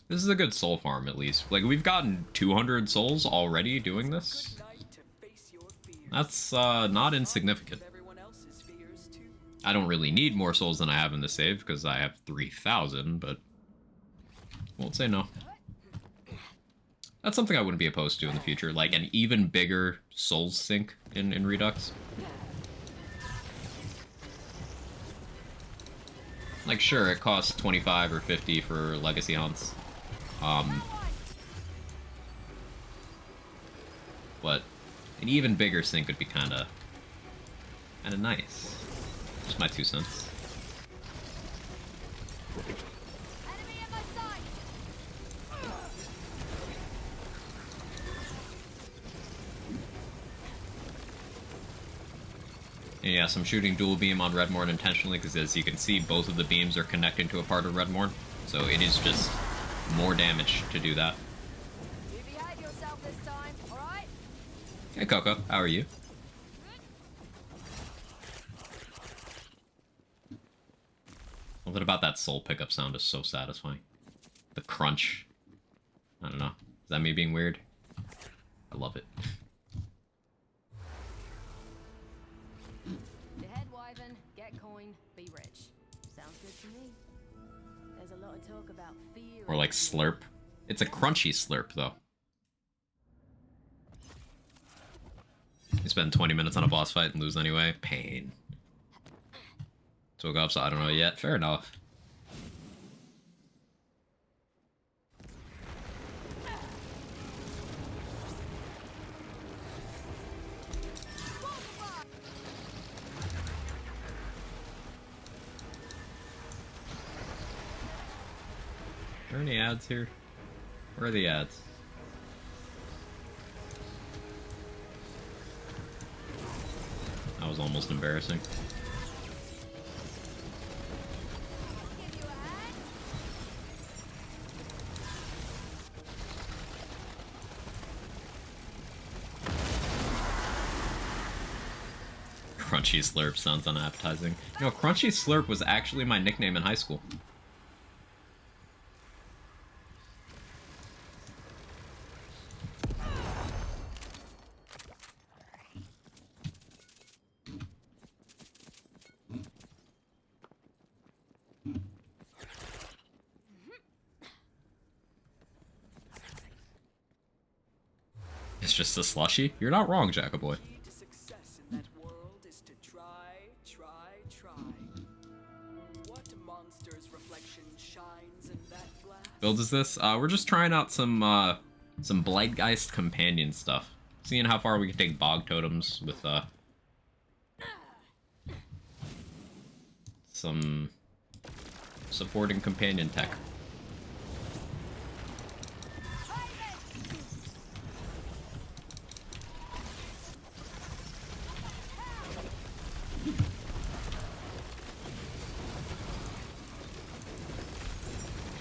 This is a good soul farm, at least. Like, we've gotten 200 souls already doing this. That's not insignificant. I don't really need more souls than I have in the save, because I have 3,000, but won't say no. That's something I wouldn't be opposed to in the future, like an even bigger souls sink in Redux. Like, sure, it costs 25 or 50 for legacy hunts. But an even bigger sink would be kinda nice. Just my 2 cents. Enemy in my sight. And yes, I'm shooting dual beam on Redmorn intentionally because, as you can see, both of the beams are connecting to a part of Redmorn. So it is just more damage to do that. You behave yourself this time, alright? Hey Coco, how are you? Something about that soul pickup sound is so satisfying. The crunch. I don't know. Is that me being weird? I love it. Behead Wyvern, get coin, be rich. Sounds good to me. There's a lot of talk about fear. Or like slurp. It's a crunchy slurp, though. spend 20 minutes on a boss fight and lose anyway. Pain. Took up, so I don't know yet. Fair enough. Are there any ads here? Where are the ads? That was almost embarrassing. Crunchy Slurp sounds unappetizing. You know, Crunchy Slurp was actually my nickname in high school. It's just a slushy? You're not wrong, Jackaboy. Key to success in that world is to try. What monster's reflection shines in that glass? Build is this? We're just trying out some Blightgeist companion stuff. Seeing how far we can take bog totems with some supporting companion tech.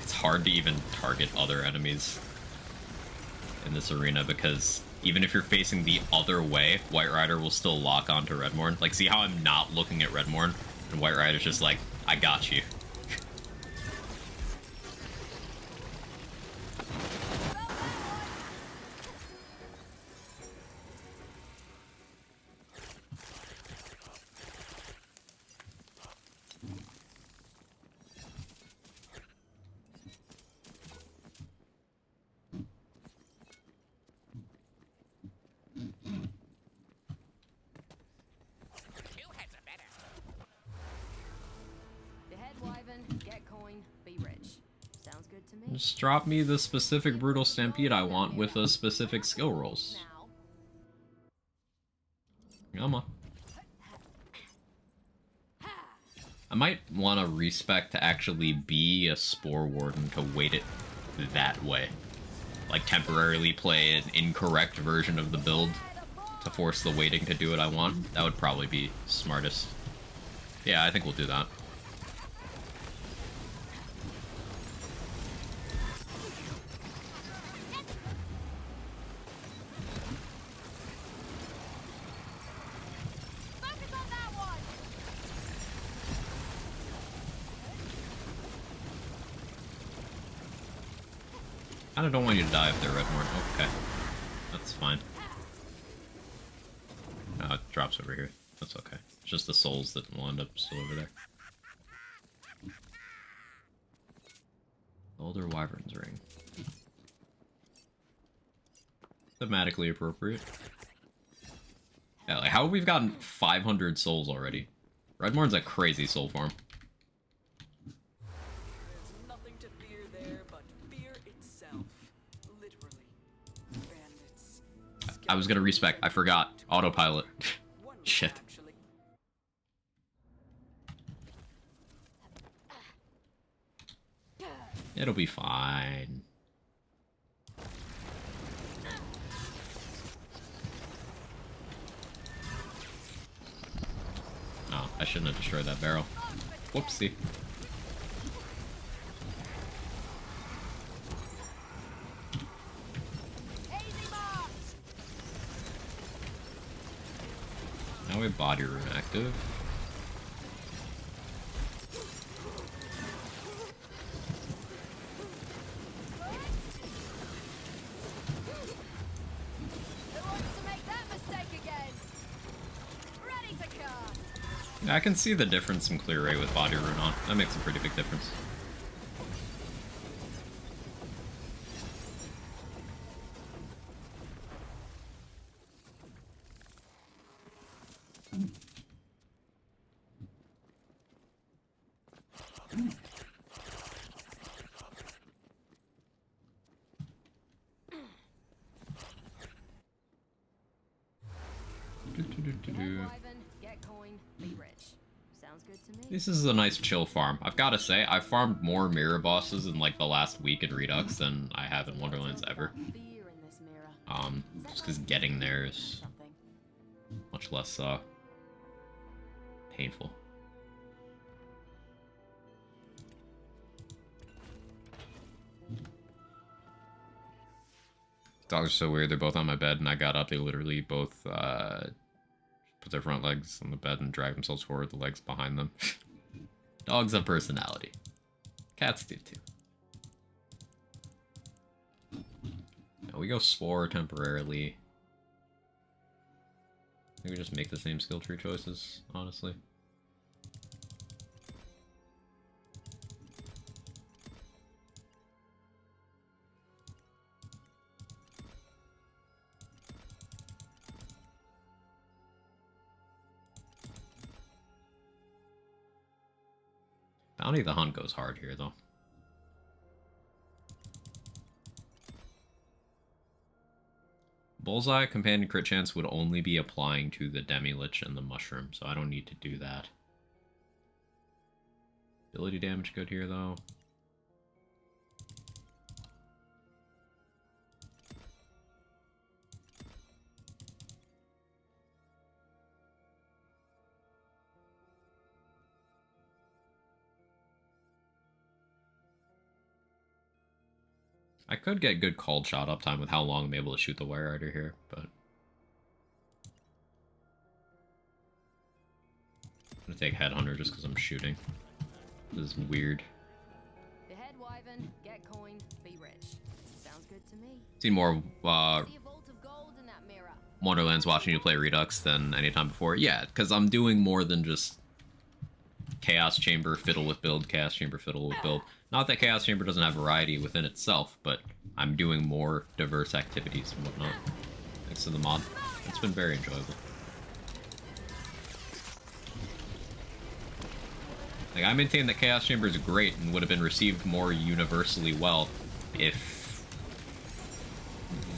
It's hard to even target other enemies in this arena because even if you're facing the other way, White Rider will still lock onto Redmorn. Like, see how I'm not looking at Redmorn? And White Rider's just like, I got you. Two heads are better. The head wyvern, get coin, be rich. Sounds good to me. Just drop me the specific Brutal Stampede I want with the specific skill rolls. Now, Come on. I might want to respec to actually be a Spore Warden to weight it that way. Like, temporarily play an incorrect version of the build to force the weighting to do what I want. That would probably be smartest. Yeah, I think we'll do that. Focus on that one! Kinda don't want you to die up there, Redmorn. Okay. That's fine. No, it drops over here. That's okay. It's just the souls that will end up still over there. Older Wyvern's Ring. Thematically appropriate. Yeah, like, how have we gotten 500 souls already? Redmorn's a crazy soul farm. There's nothing to fear there but fear itself. Literally. Bandits. I was gonna respec. I forgot. Autopilot. One Shit. actually. It'll be fine. Oh, I shouldn't have destroyed that barrel. Whoopsie. Easy mark! Now we have body rune active. Who wants to make that mistake again? Ready to cast! Yeah, I can see the difference in clear rate with body rune on. That makes a pretty big difference. Head Wyvern, get coin, be rich. Sounds good to me. This is a nice chill farm. I've got to say, I've farmed more mirror bosses in like the last week in Redux than I have in Wonderlands ever. Fear in this mirror. Just because getting there is Something. much less painful. Dogs are so weird. They're both on my bed, and I got up. They literally both put their front legs on the bed and drag themselves forward, the legs behind them. Dogs have personality. Cats do too. Now we go Spore temporarily. I think we just make the same skill tree choices, honestly. Bounty the Hunt goes hard here, though. Bullseye Companion Crit Chance would only be applying to the Demi-Lich and the Mushroom, so I don't need to do that. Ability damage good here, though. I could get good called shot uptime with how long I'm able to shoot the Wire Rider here, but I'm gonna take Headhunter just because I'm shooting. This is weird. The Head Wyvern, get coin, be rich. Sounds good to me. Seen more See a vault of gold in that mirror. Wonderlands watching you play Redux than any time before. Yeah, because I'm doing more than just Chaos Chamber, fiddle with build, Chaos Chamber, fiddle with build. Not that Chaos Chamber doesn't have variety within itself, but I'm doing more diverse activities and whatnot. Thanks to the mod. It's been very enjoyable. Like, I maintain that Chaos Chamber is great and would have been received more universally well if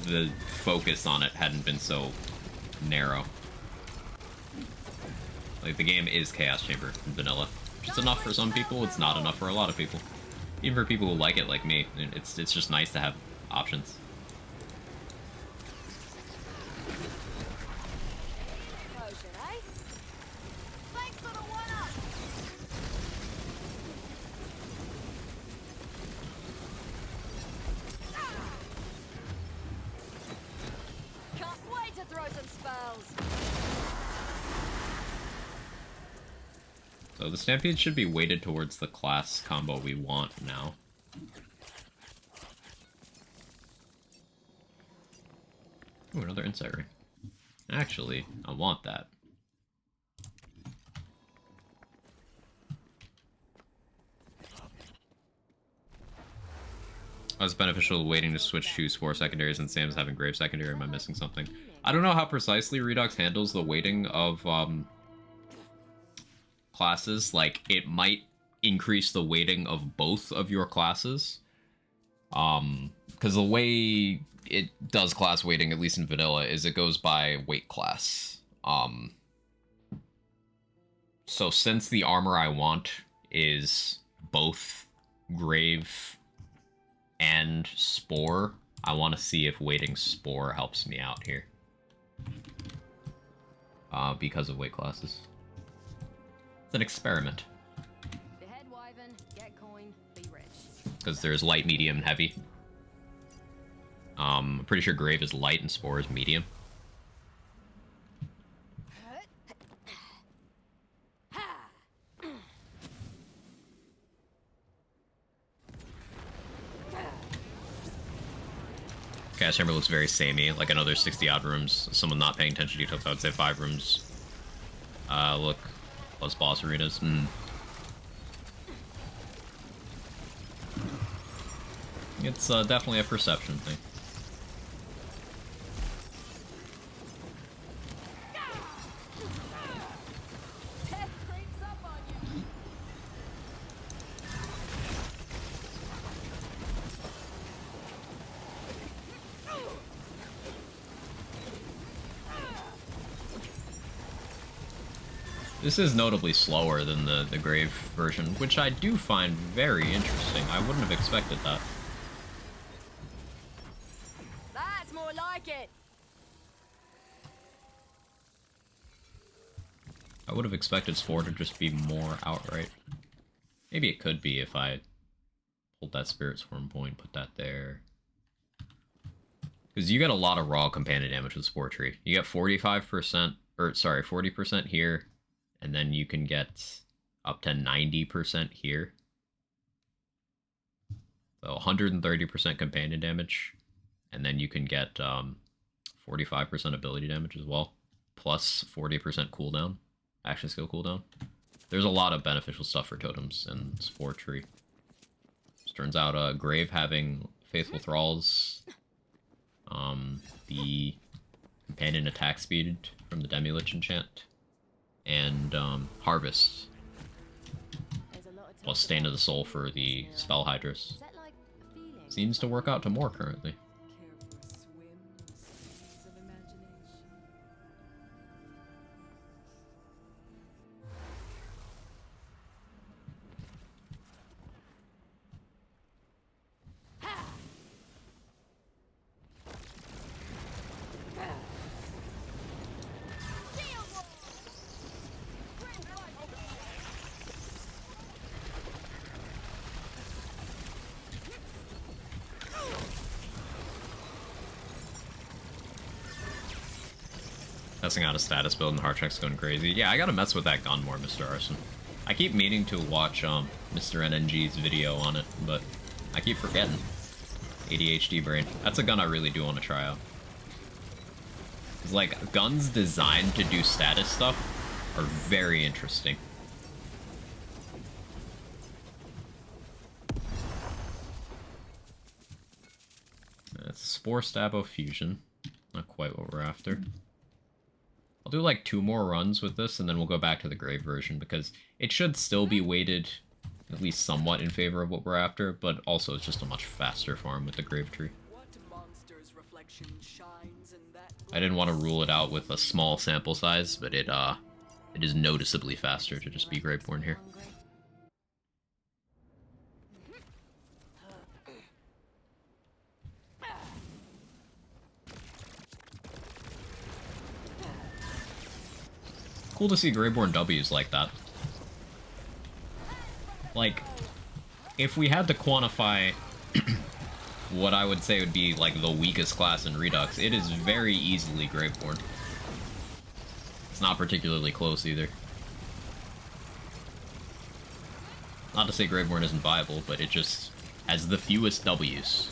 the focus on it hadn't been so narrow. Like, the game is Chaos Chamber in vanilla. It's enough for some people, it's not enough for a lot of people. Even for people who like it like me, it's just nice to have options. Potion, eh? Thanks for the one-up. Can't wait to throw some spells. So the Stampede should be weighted towards the class combo we want now. Ooh, another Insight Ring. Actually, I want that. Oh, it's beneficial waiting to switch to Spore secondaries and Sam's having Grave secondary. Am I missing something? I don't know how precisely Redux handles the weighting of classes. Like, it might increase the weighting of both of your classes. Because the way it does class weighting, at least in vanilla, is it goes by weight class. So since the armor I want is both Grave and Spore, I want to see if weighting Spore helps me out here. Because of weight classes. It's an experiment. The Head Wyvern, get coin, be rich. Because there's light, medium, and heavy. I'm pretty sure Grave is light and Spore is medium. Chaos Chamber looks very samey, like another 60-odd rooms. Someone not paying attention to details, I would say 5 rooms. Look, plus boss arenas. It's definitely a perception thing. Death creeps up on you. This is notably slower than the Grave version, which I do find very interesting. I wouldn't have expected that. That's more like it. I would have expected Spore to just be more outright. Maybe it could be if I pulled that Spirit Swarm point, put that there. Because you get a lot of raw companion damage with Spore Tree. You get 45%, or sorry, 40% here, and then you can get up to 90% here. So 130% companion damage, and then you can get 45% ability damage as well, plus 40% cooldown, action skill cooldown. There's a lot of beneficial stuff for totems in Spore Tree. Just turns out Grave having Faithful Thralls, the companion attack speed from the Demi-Lich enchant, and Harvest, plus Stain of the Soul for the Spell Hydras. Is that like a feeling? Seems to work out to more currently. Care for a swim in the seas of imagination? Testing out a status build and the heart check's going crazy. Yeah, I gotta mess with that gun more, Mr. Arson. I keep meaning to watch Mr. NNG's video on it, but I keep forgetting. ADHD brain. That's a gun I really do want to try out. It's like, guns designed to do status stuff are very interesting. That's Spore Stabo Fusion. Not quite what we're after. I'll do like 2 more runs with this, and then we'll go back to the Grave version, because it should still be weighted at least somewhat in favor of what we're after, but also it's just a much faster farm with the Grave Tree. What monster's reflection shines in that I didn't want to rule it out with a small sample size, but it is noticeably faster to just be Graveborn here. Hungry. Cool to see Graveborn W's like that. Like, if we had to quantify what I would say would be like the weakest class in Redux, it is very easily Graveborn. It's not particularly close either. Not to say Graveborn isn't viable, but it just has the fewest W's.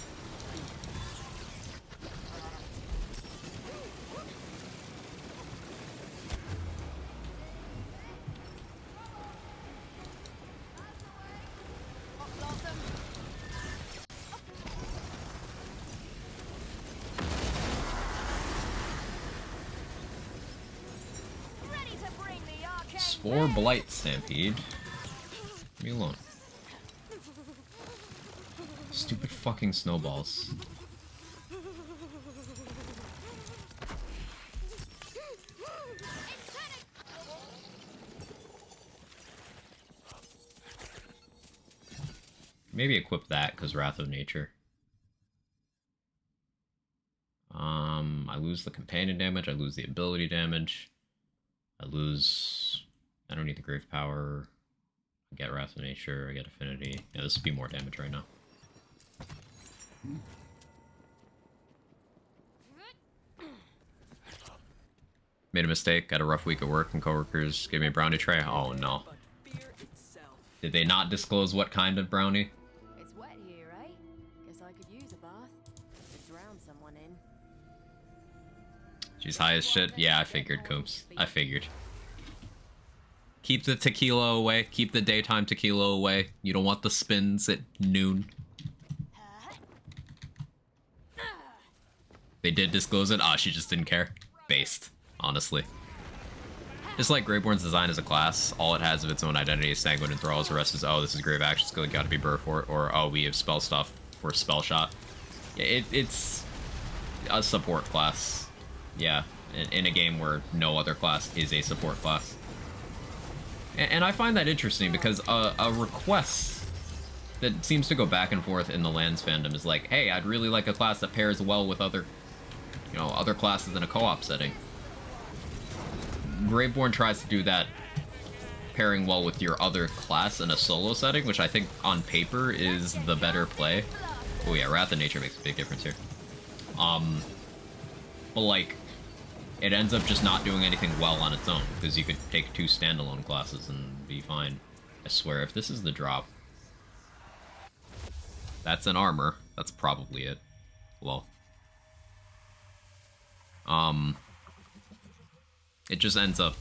Spore Blight Stampede. Leave me alone. Stupid fucking snowballs. Maybe equip that, because Wrath of Nature. I lose the companion damage, I lose the ability damage, I don't need the Grave Power, I get Wrath of Nature, I get Affinity. Yeah, this would be more damage right now. Made a mistake, had a rough week at work, and coworkers gave me a brownie tray. Oh no. but fear itself. Did they not disclose what kind of brownie? It's wet here, eh? Guess I could use a bath. Could drown someone in. She's high as shit. Yeah, I figured, Coombs. I figured. Keep the tequila away. Keep the daytime tequila away. You don't want the spins at noon. They did disclose it. Ah, she just didn't care. Based, honestly. Just like Graveborn's design as a class, all it has of its own identity is Sanguine and Thralls. The rest is, oh, this is Grave Action Skill, gotta be Burr for it, or, oh, we have spell stuff for Spell Shot. It's a support class. Yeah, in a game where no other class is a support class. And I find that interesting because a request that seems to go back and forth in the Lands fandom is like, hey, I'd really like a class that pairs well with other, you know, other classes in a co-op setting. Graveborn tries to do that, pairing well with your other class in a solo setting, which I think on paper is the better play. Oh yeah, Wrath of Nature makes a big difference here. But like, it ends up just not doing anything well on its own, because you could take 2 standalone classes and be fine. I swear, if this is the drop, that's an armor. That's probably it. Well. It just ends up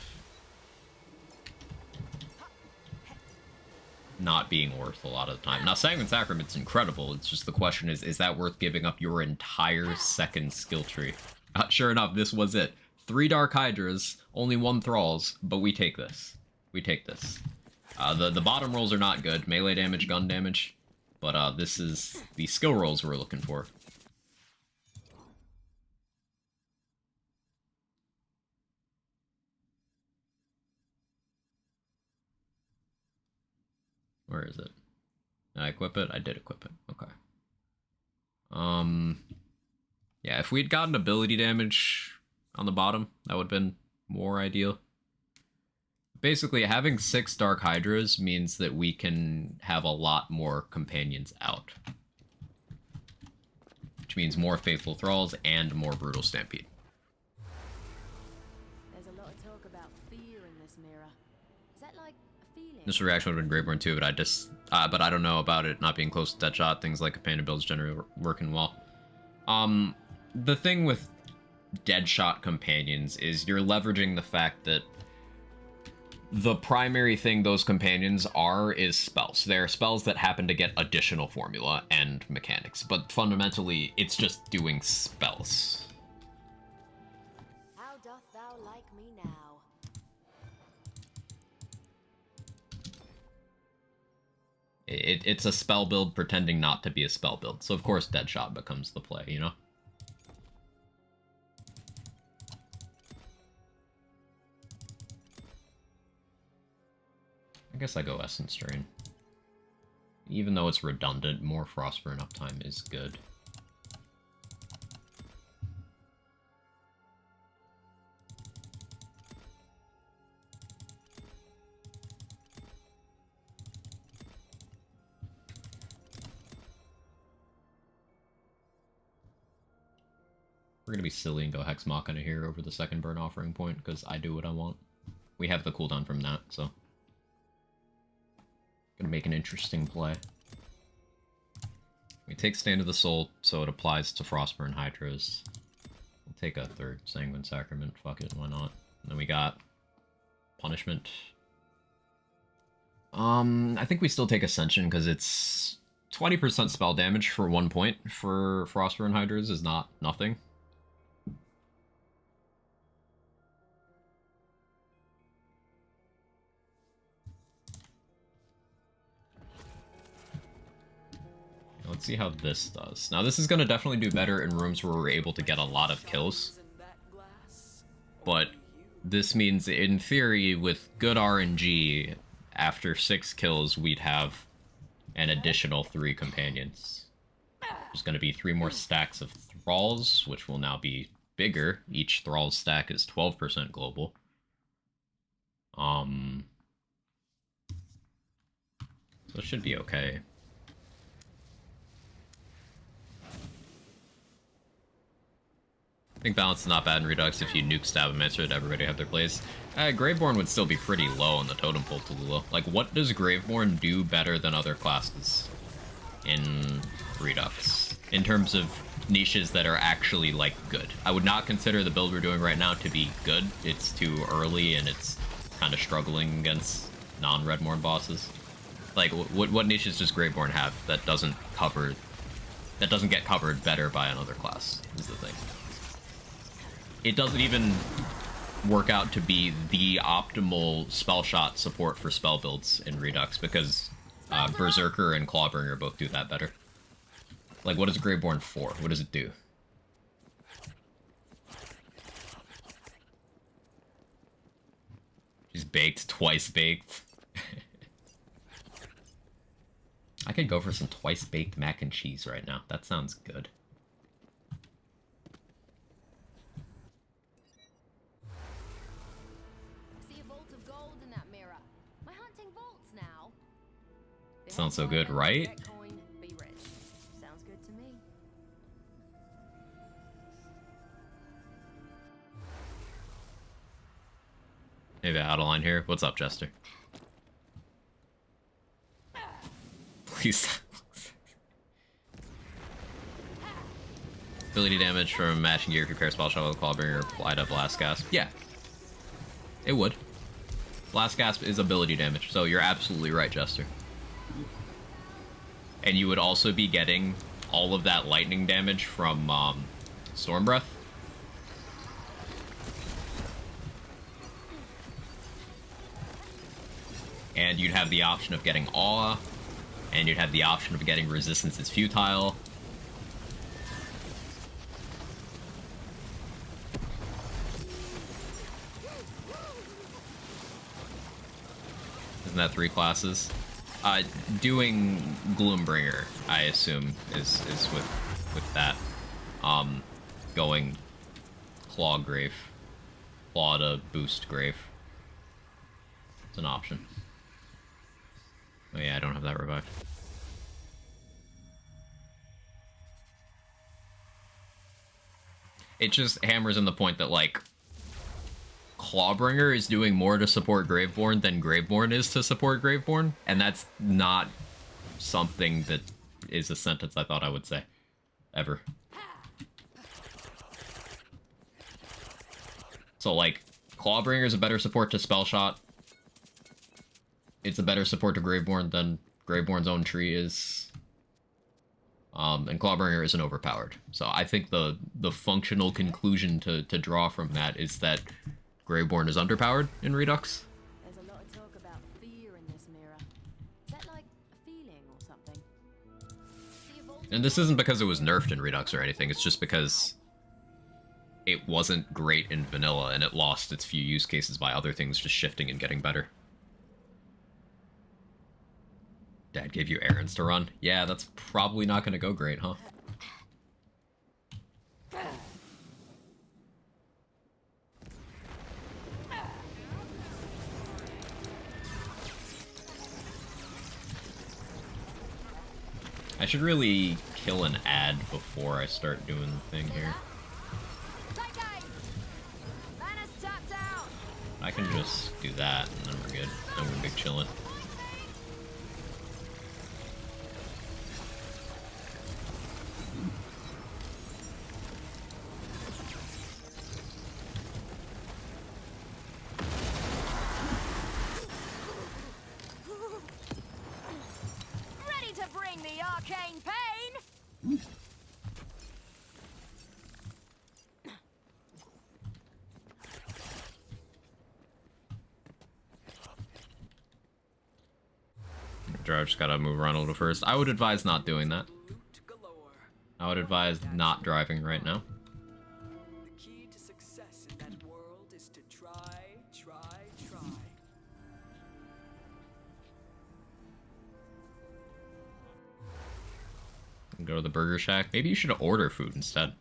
not being worth a lot of the time. Now, Sanguine Sacrament's incredible. It's just the question is that worth giving up your entire second skill tree? Sure enough, this was it. 3 Dark Hydras, only 1 Thralls, but we take this. We take this. The bottom rolls are not good. Melee damage, gun damage. But this is the skill rolls we're looking for. Where is it? Did I equip it? I did equip it. Okay. Yeah, if we'd gotten ability damage on the bottom, that would have been more ideal. Basically, having 6 Dark Hydras means that we can have a lot more companions out. Which means more Faithful Thralls and more Brutal Stampede. There's a lot of talk about fear in this mirror. Is that like a feeling? This reaction would have been Graveborn too, but I don't know about it not being close to Deadshot. Things like companion builds generally working well. The thing with Deadshot companions is you're leveraging the fact that the primary thing those companions are is spells. They're spells that happen to get additional formula and mechanics, but fundamentally, it's just doing spells. How doth thou like me now? It's a spell build pretending not to be a spell build, so of course Deadshot becomes the play, you know? I guess I go Essence Drain. Even though it's redundant, more Frostburn uptime is good. We're gonna be silly and go Hex Machina here over the second burn offering point, because I do what I want. We have the cooldown from that, so... Gonna make an interesting play. We take Stand of the Soul, so it applies to Frostburn Hydras. We'll take a 3rd Sanguine Sacrament, fuck it, why not? And then we got... Punishment. I think we still take Ascension, because it's... 20% spell damage for 1 point for Frostburn Hydras is not nothing. Let's see how this does. Now, this is going to definitely do better in rooms where we're able to get a lot of kills. But this means, in theory, with good RNG, after 6 kills, we'd have an additional 3 companions. There's going to be 3 more stacks of Thralls, which will now be bigger. Each Thrall stack is 12% global. So it should be okay. I think balance is not bad in Redux if you nuke Stab and Master, everybody have their plays. Graveborn would still be pretty low on the totem pole Tallulah. Like, what does Graveborn do better than other classes in Redux? In terms of niches that are actually, like, good. I would not consider the build we're doing right now to be good. It's too early and it's kind of struggling against non-Redmorn bosses. Like, what niches does Graveborn have that doesn't get covered better by another class, is the thing. It doesn't even work out to be the optimal spell shot support for spell builds in Redux, because Berserker and Clawbringer both do that better. Like, what is Graveborn for? What does it do? She's baked, twice baked. could go for some twice-baked mac and cheese right now. That sounds good. See a vault of gold in that mirror. Am I hunting vaults now? Sounds so good, right? Get coin, be rich. Sounds good to me. Maybe out of line here. What's up, Jester? Please. Ability damage from matching gear if you pair spell shot with Clawbringer applied to Blast Gasp. Yeah. It would. Blast Gasp is ability damage, so you're absolutely right, Jester. And you would also be getting all of that lightning damage from Storm Breath. And you'd have the option of getting Awe, and you'd have the option of getting Resistance is Futile. Isn't that 3 classes? Doing Gloombringer, I assume, is with that. Going Claw Grave. Claw to boost Grave. It's an option. Oh yeah, I don't have that revived. It just hammers in the point that, like, Clawbringer is doing more to support Graveborn than Graveborn is to support Graveborn, and that's not something that is a sentence I thought I would say. Ever. So, like, Clawbringer is a better support to Spellshot. It's a better support to Graveborn than Graveborn's own tree is. And Clawbringer isn't overpowered. So I think the functional conclusion to draw from that is that Graveborn is underpowered in Redux. There's a lot of talk about fear in this mirror. Is that like a feeling or something? See a vault And this isn't because it was nerfed in Redux or anything, it's just because it wasn't great in vanilla and it lost its few use cases by other things just shifting and getting better. Dad gave you errands to run? Yeah, that's probably not gonna go great, huh? I should really kill an ad before I start doing the thing here. Take aim! Mana's tapped out! I can just do that, and then we're good. Then we're big chillin'. Ready to bring the arcane pain? I just gotta move around a little first. I would advise not doing that. Loot galore. I would advise not driving right now. The key to success in that world is to try. Go to the Burger Shack. Maybe you should order food instead.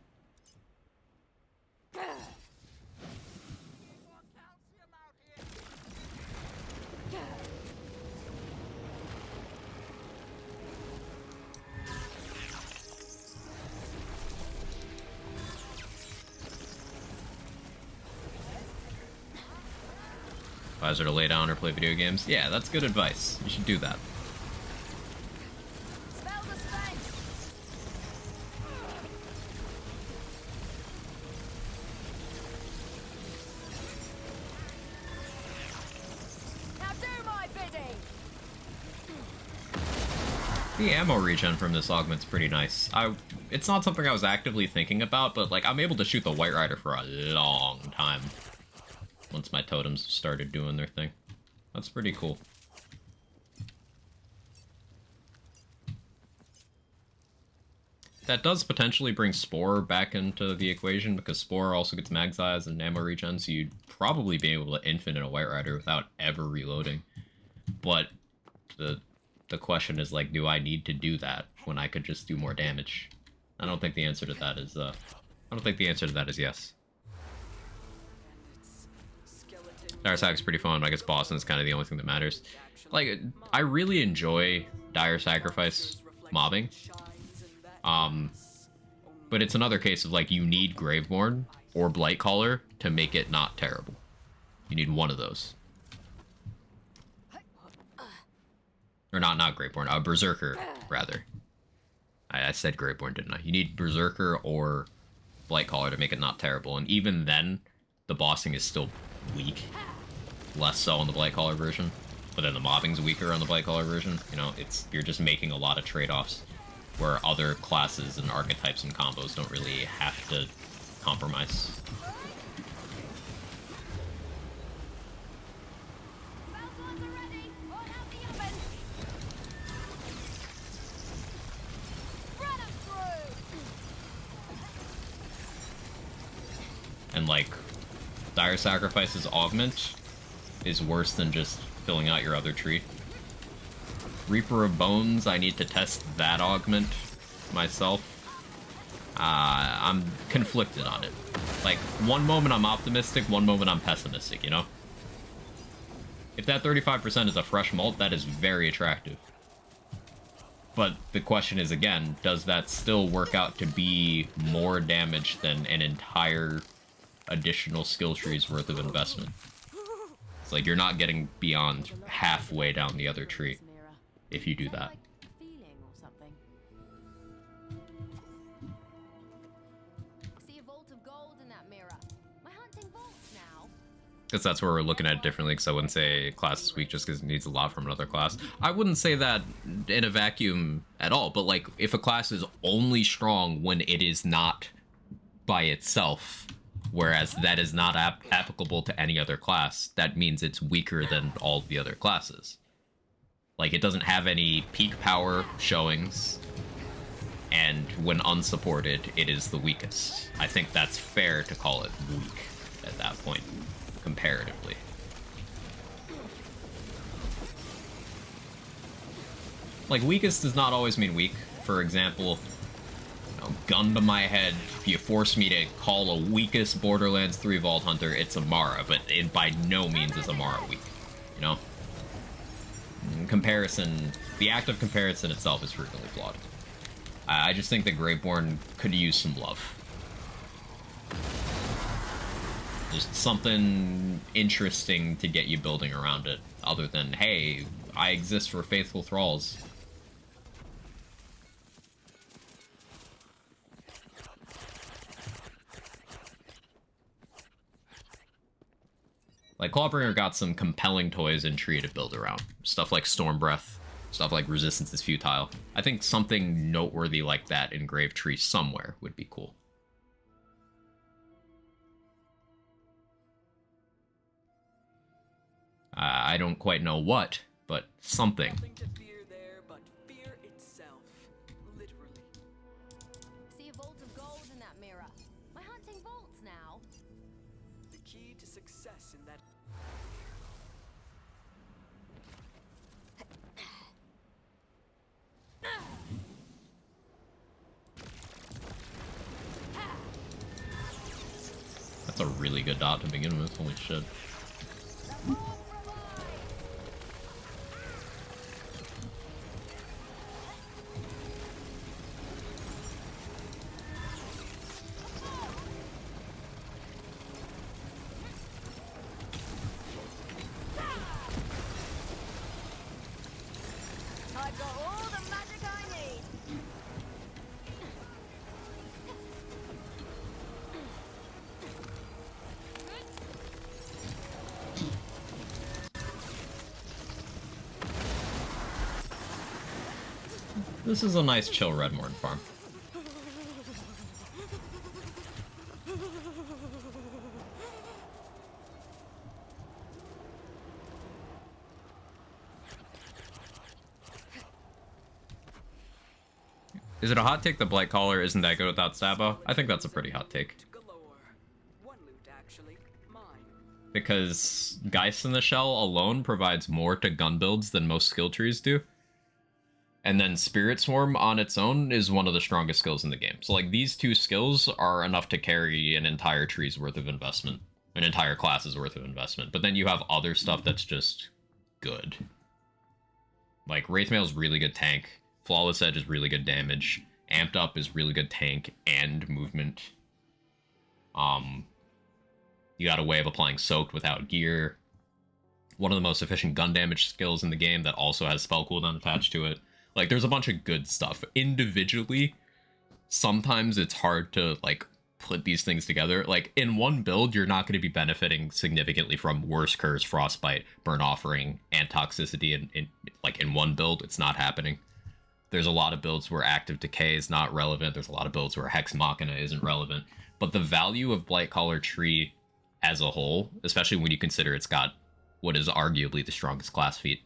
Advisor to lay down or play video games. Yeah, that's good advice. You should do that. Spell the space! Now do my bidding! The ammo regen from this augment's pretty nice. It's not something I was actively thinking about, but like I'm able to shoot the White Rider for a long time. Once my totems started doing their thing. That's pretty cool. That does potentially bring Spore back into the equation, because Spore also gets mag size and ammo regen, so you'd probably be able to infinite a White Rider without ever reloading. But the the question is like, do I need to do that when I could just do more damage? I don't think the answer to that is yes. Dire Sack's pretty fun. I guess Boston's kind of the only thing that matters. Like, I really enjoy Dire Sacrifice mobbing. But it's another case of like, you need Graveborn or Blightcaller to make it not terrible. You need one of those. Or not Graveborn, Berserker, rather. I said Graveborn, didn't I? You need Berserker or Blightcaller to make it not terrible. And even then, the bossing is still weak. Less so on the Blightcaller version. But then the mobbing's weaker on the Blightcaller version. You know, you're just making a lot of trade-offs where other classes and archetypes and combos don't really have to compromise. And like, Dire Sacrifice's Augment is worse than just filling out your other tree. Reaper of Bones, I need to test that augment myself. I'm conflicted on it. Like, one moment I'm optimistic, one moment I'm pessimistic, you know? If that 35% is a fresh mult, that is very attractive. But the question is, again, does that still work out to be more damage than an entire additional skill tree's worth of investment? It's like you're not getting beyond halfway down the other tree if you do that. See a vault of gold in that mirror. Am I hunting vaults now? Because that's where we're looking at it differently, because I wouldn't say class is weak just because it needs a lot from another class. I wouldn't say that in a vacuum at all, but like, if a class is only strong when it is not by itself, whereas that is not applicable to any other class, that means it's weaker than all the other classes. Like, it doesn't have any peak power showings, and when unsupported, it is the weakest. I think that's fair to call it weak at that point, comparatively. Like, weakest does not always mean weak. For example, gun to my head, if you force me to call a weakest Borderlands 3 Vault Hunter, it's Amara, but it by no means is Amara weak, you know? In comparison, the act of comparison itself is frequently flawed. I just think that Graveborn could use some love. Just something interesting to get you building around it, other than, hey, I exist for faithful thralls. Like, Clawbringer got some compelling toys in Tree to build around. Stuff like Storm Breath, stuff like Resistance is Futile. I think something noteworthy like that in Grave Tree somewhere would be cool. I don't quite know what, but something. Nothing to fear there but fear itself. Literally. See a vault of gold in that mirror. Am I hunting vaults now? The key to success in that. That's a really good dot to begin with, holy shit. I've got all the magic I need. This is a nice chill Redmorn farm. Is it a hot take that Blightcaller isn't that good without Sabo? I think that's a pretty hot take. Galore. One loot, actually. Mine. Because Geist in the Shell alone provides more to gun builds than most skill trees do. And then Spirit Swarm on its own is one of the strongest skills in the game. So like these two skills are enough to carry an entire tree's worth of investment, an entire class's worth of investment. But then you have other stuff that's just good. Like Wraithmail is really good tank, Flawless Edge is really good damage, Amped Up is really good tank and movement. You got a way of applying Soaked without gear. One of the most efficient gun damage skills in the game that also has spell cooldown attached to it. Like, there's a bunch of good stuff. Individually, sometimes it's hard to, like, put these things together. Like, in one build, you're not going to be benefiting significantly from Worst Curse, Frostbite, Burn Offering, and Toxicity. In one build, it's not happening. There's a lot of builds where Active Decay is not relevant. There's a lot of builds where Hex Machina isn't relevant. But the value of Blightcaller Tree as a whole, especially when you consider it's got what is arguably the strongest class feat,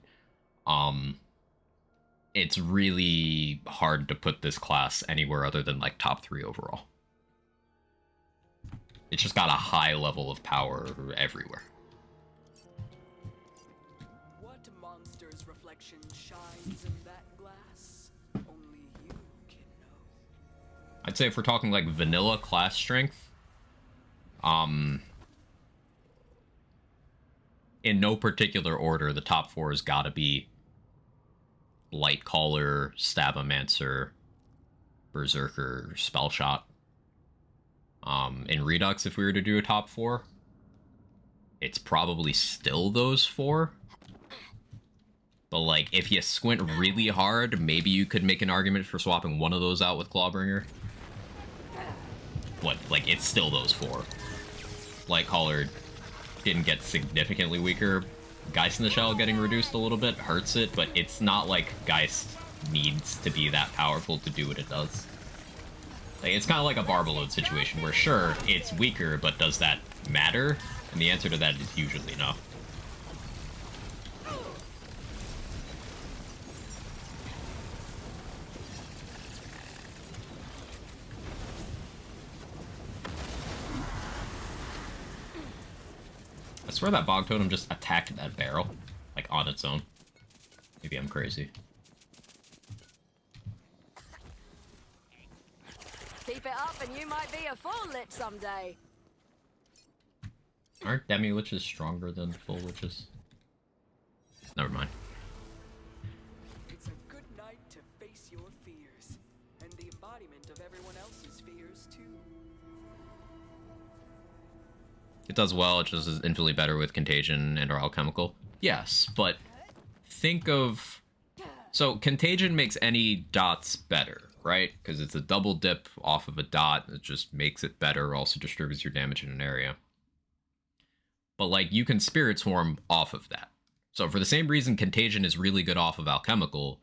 it's really hard to put this class anywhere other than like top 3 overall. It's just got a high level of power everywhere. What monster's reflection shines in that glass? Only you can know. I'd say if we're talking like vanilla class strength, in no particular order, the top 4 has got to be Blightcaller, Stabomancer, Berserker, Spellshot. In Redux, if we were to do a top 4, it's probably still those 4. But, like, if you squint really hard, maybe you could make an argument for swapping one of those out with Clawbringer. But, like, it's still those 4. Blightcaller didn't get significantly weaker. Geist in the Shell getting reduced a little bit hurts it, but it's not like Geist needs to be that powerful to do what it does. Like, it's kind of like a Barbalode situation where, sure, it's weaker, but does that matter? And the answer to that is usually no. I swear that Bog Totem just attacked that barrel, like, on its own. Maybe I'm crazy. Keep it up and you might be a full lich someday. Aren't Demi-Liches stronger than full Liches? Never mind. It's a good night to face your fears, and the embodiment of everyone else's fears, too. It does well, it just is infinitely better with Contagion and or Alchemical. Yes, but think of... So, Contagion makes any dots better, right? Because it's a double dip off of a dot, it just makes it better, also distributes your damage in an area. But, like, you can Spirit Swarm off of that. So, for the same reason Contagion is really good off of Alchemical,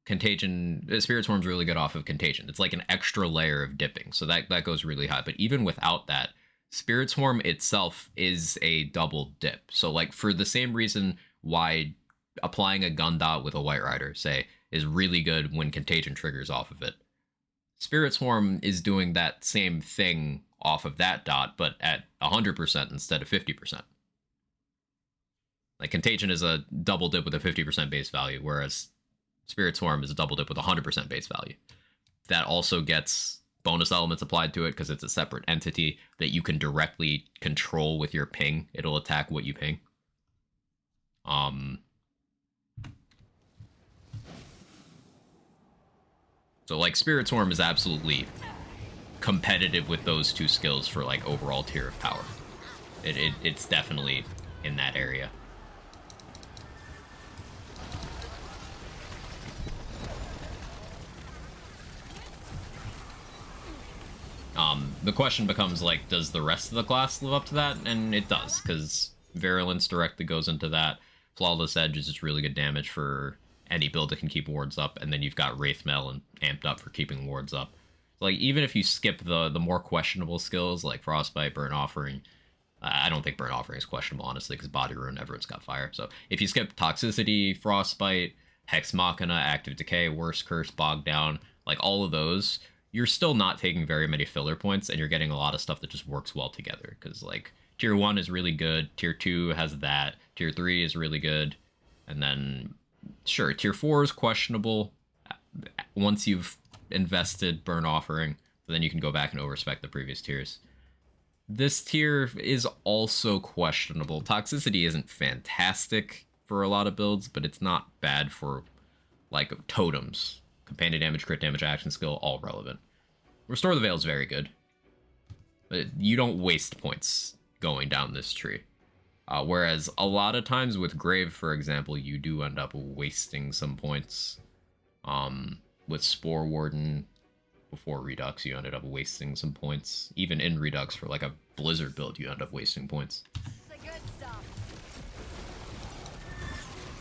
Spirit Swarm's really good off of Contagion. It's like an extra layer of dipping, so that goes really high. But even without that, Spirit Swarm itself is a double dip. So, like, for the same reason why applying a gun dot with a White Rider, say, is really good when Contagion triggers off of it, Spirit Swarm is doing that same thing off of that dot, but at 100% instead of 50%. Like, Contagion is a double dip with a 50% base value, whereas Spirit Swarm is a double dip with 100% base value. That also gets bonus elements applied to it because it's a separate entity that you can directly control with your ping. It'll attack what you ping. So, like, Spirit Swarm is absolutely competitive with those two skills for, like, overall tier of power. It's definitely in that area. The question becomes, like, does the rest of the class live up to that? And it does, because Virulence directly goes into that. Flawless Edge is just really good damage for any build that can keep wards up, and then you've got Wraithmail and Amped Up for keeping wards up. Like, even if you skip the more questionable skills, like Frostbite, Burn Offering, I don't think Burn Offering is questionable, honestly, because Body Ruin, everyone's got fire. So if you skip Toxicity, Frostbite, Hex Machina, Active Decay, Worst Curse, Bog Down, like, all of those, you're still not taking very many filler points, and you're getting a lot of stuff that just works well together. Because, like, Tier 1 is really good, Tier 2 has that, Tier 3 is really good, and then sure, tier 4 is questionable once you've invested Burn Offering, but then you can go back and overspec the previous tiers. This tier is also questionable. Toxicity isn't fantastic for a lot of builds, but it's not bad for, like, totems. Companion damage, crit damage, action skill, all relevant. Restore the Veil is very good. But you don't waste points going down this tree. Whereas a lot of times with Grave, for example, you do end up wasting some points. With Spore Warden, before Redux, you ended up wasting some points. Even in Redux, for like a Blizzard build, you end up wasting points. The good stuff.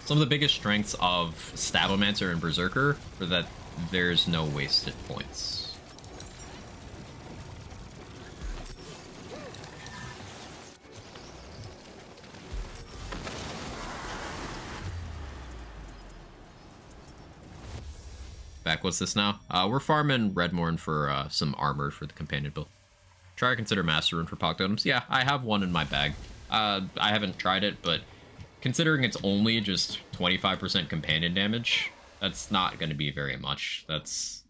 Some of the biggest strengths of Stabomancer and Berserker are that there's no wasted points. Back, what's this now? We're farming Redmorn for some armor for the companion build. Try to consider Master Rune for Pock Totems. Yeah, I have one in my bag. I haven't tried it, but considering it's only just 25% companion damage, that's not going to be very much. That's...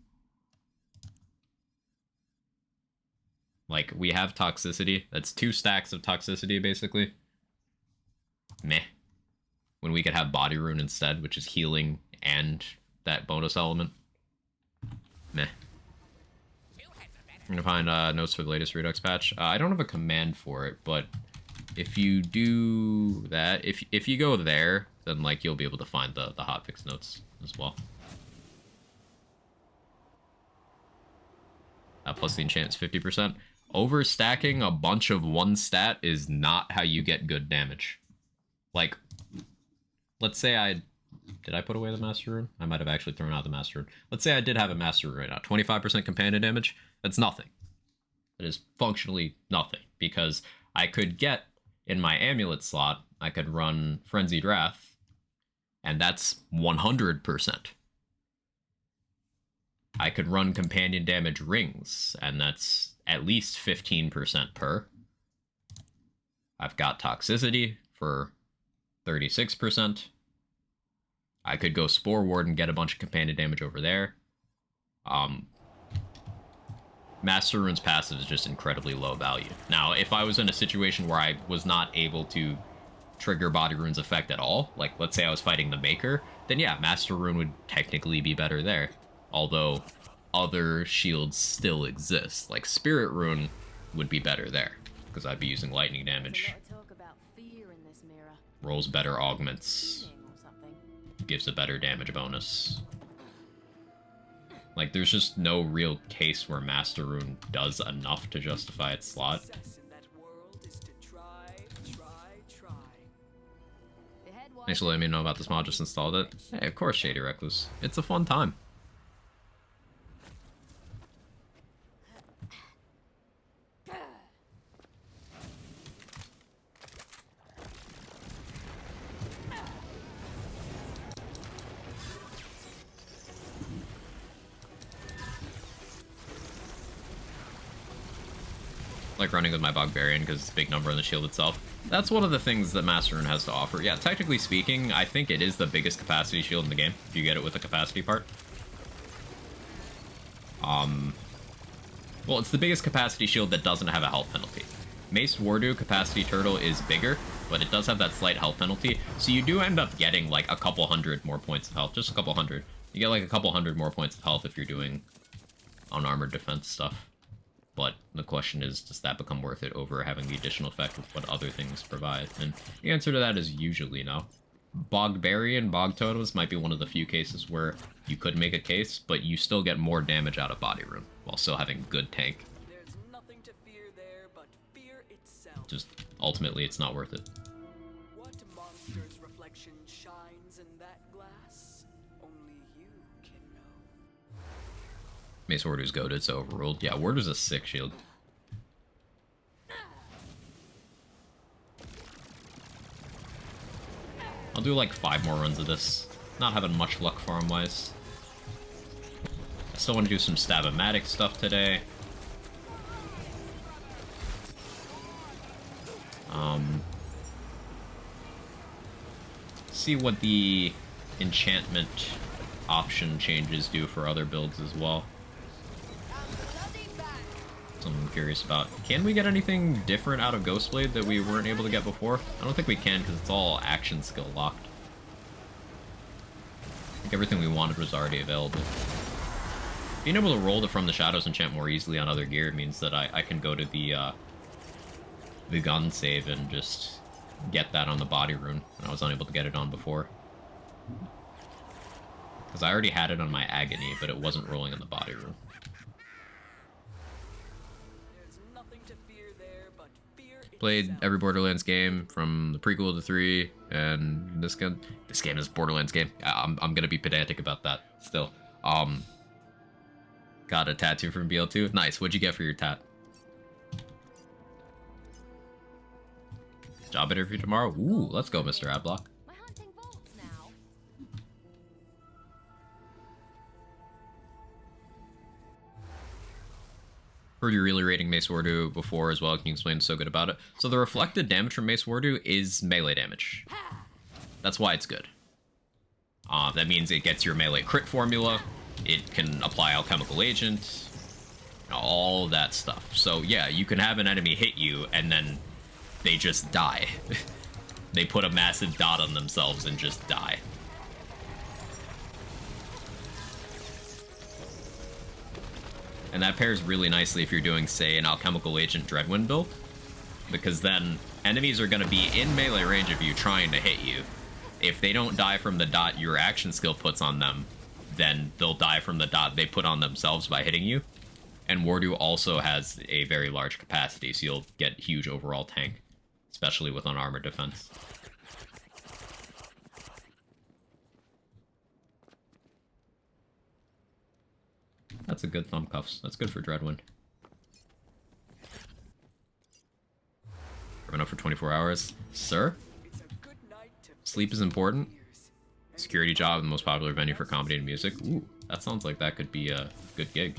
like, we have Toxicity. That's 2 stacks of Toxicity, basically. Meh. When we could have Body Rune instead, which is healing and that bonus element. Meh. I'm gonna find notes for the latest Redux patch. I don't have a command for it, but if you do that, if you go there, then like you'll be able to find the hotfix notes as well. Plus the enchant is 50%. Overstacking a bunch of one stat is not how you get good damage. Like, let's say did I put away the Master Rune? I might have actually thrown out the Master Rune. Let's say I did have a Master Rune right now. 25% companion damage. That's nothing. That is functionally nothing. Because I could get, in my Amulet slot, I could run Frenzied Wrath, and that's 100%. I could run companion damage rings, and that's at least 15% per. I've got Toxicity for 36%. I could go Spore Ward and get a bunch of companion damage over there. Master Rune's passive is just incredibly low value. Now, if I was in a situation where I was not able to trigger Body Rune's effect at all, like let's say I was fighting the Maker, then yeah, Master Rune would technically be better there. Although other shields still exist. Like Spirit Rune would be better there, because I'd be using lightning damage. Rolls better augments. Gives a better damage bonus. Like, there's just no real case where Master Rune does enough to justify its slot. Thanks for letting me know about this mod, just installed it. Hey, of course, Shady Recluse. It's a fun time. Like running with my Bogbarian because it's a big number on the shield itself. That's one of the things that Master Rune has to offer. Yeah, technically speaking, I think it is the biggest capacity shield in the game, if you get it with the capacity part. Well, it's the biggest capacity shield that doesn't have a health penalty. Mace Wardu Capacity Turtle is bigger, but it does have that slight health penalty, so you do end up getting like a couple hundred more points of health, just a couple hundred. You get like a couple hundred more points of health if you're doing unarmored defense stuff. But the question is, does that become worth it over having the additional effect with what other things provide? And the answer to that is usually no. Bogbarian Bog Totems might be one of the few cases where you could make a case, but you still get more damage out of Body Rune while still having good tank. There's nothing to fear there but fear itself. Just ultimately, it's not worth it. What monster's reflection shines in that glass? Only you can know. Mace Wardu's goated, so overruled. Yeah, Wardu's a sick shield. I'll do like 5 more runs of this. Not having much luck farm-wise. I still want to do some Stab-O-Matic stuff today. See what the enchantment option changes do for other builds as well. Something I'm curious about. Can we get anything different out of Ghostblade that we weren't able to get before? I don't think we can because it's all action skill locked. I think everything we wanted was already available. Being able to roll the From the Shadows enchant more easily on other gear means that I can go to the gun save and just get that on the body rune when I was unable to get it on before. Because I already had it on my Agony, but it wasn't rolling on the body rune. Played every Borderlands game from the prequel to 3, and this game is a Borderlands game. I'm gonna be pedantic about that still. Got a tattoo from BL2. Nice. What'd you get for your tat? Job interview tomorrow. Ooh, let's go, Mr. Adblock. We're hunting vaults now. Heard you really rating Mace Wardu before as well. Can you explain so good about it? So the reflected damage from Mace Wardu is melee damage. That's why it's good. That means it gets your melee crit formula. It can apply alchemical agent. All that stuff. So yeah, you can have an enemy hit you and then they just die. They put a massive dot on themselves and just die. And that pairs really nicely if you're doing, say, an alchemical agent Dreadwind build, because then enemies are going to be in melee range of you trying to hit you. If they don't die from the dot your action skill puts on them, then they'll die from the dot they put on themselves by hitting you. And Wardu also has a very large capacity, so you'll get huge overall tank, especially with unarmored defense. That's a good thumb cuffs. That's good for Dreadwind. Run up for 24 hours. Sir? Sleep is important. Security job, the most popular venue for comedy and music. Ooh, that sounds like that could be a good gig.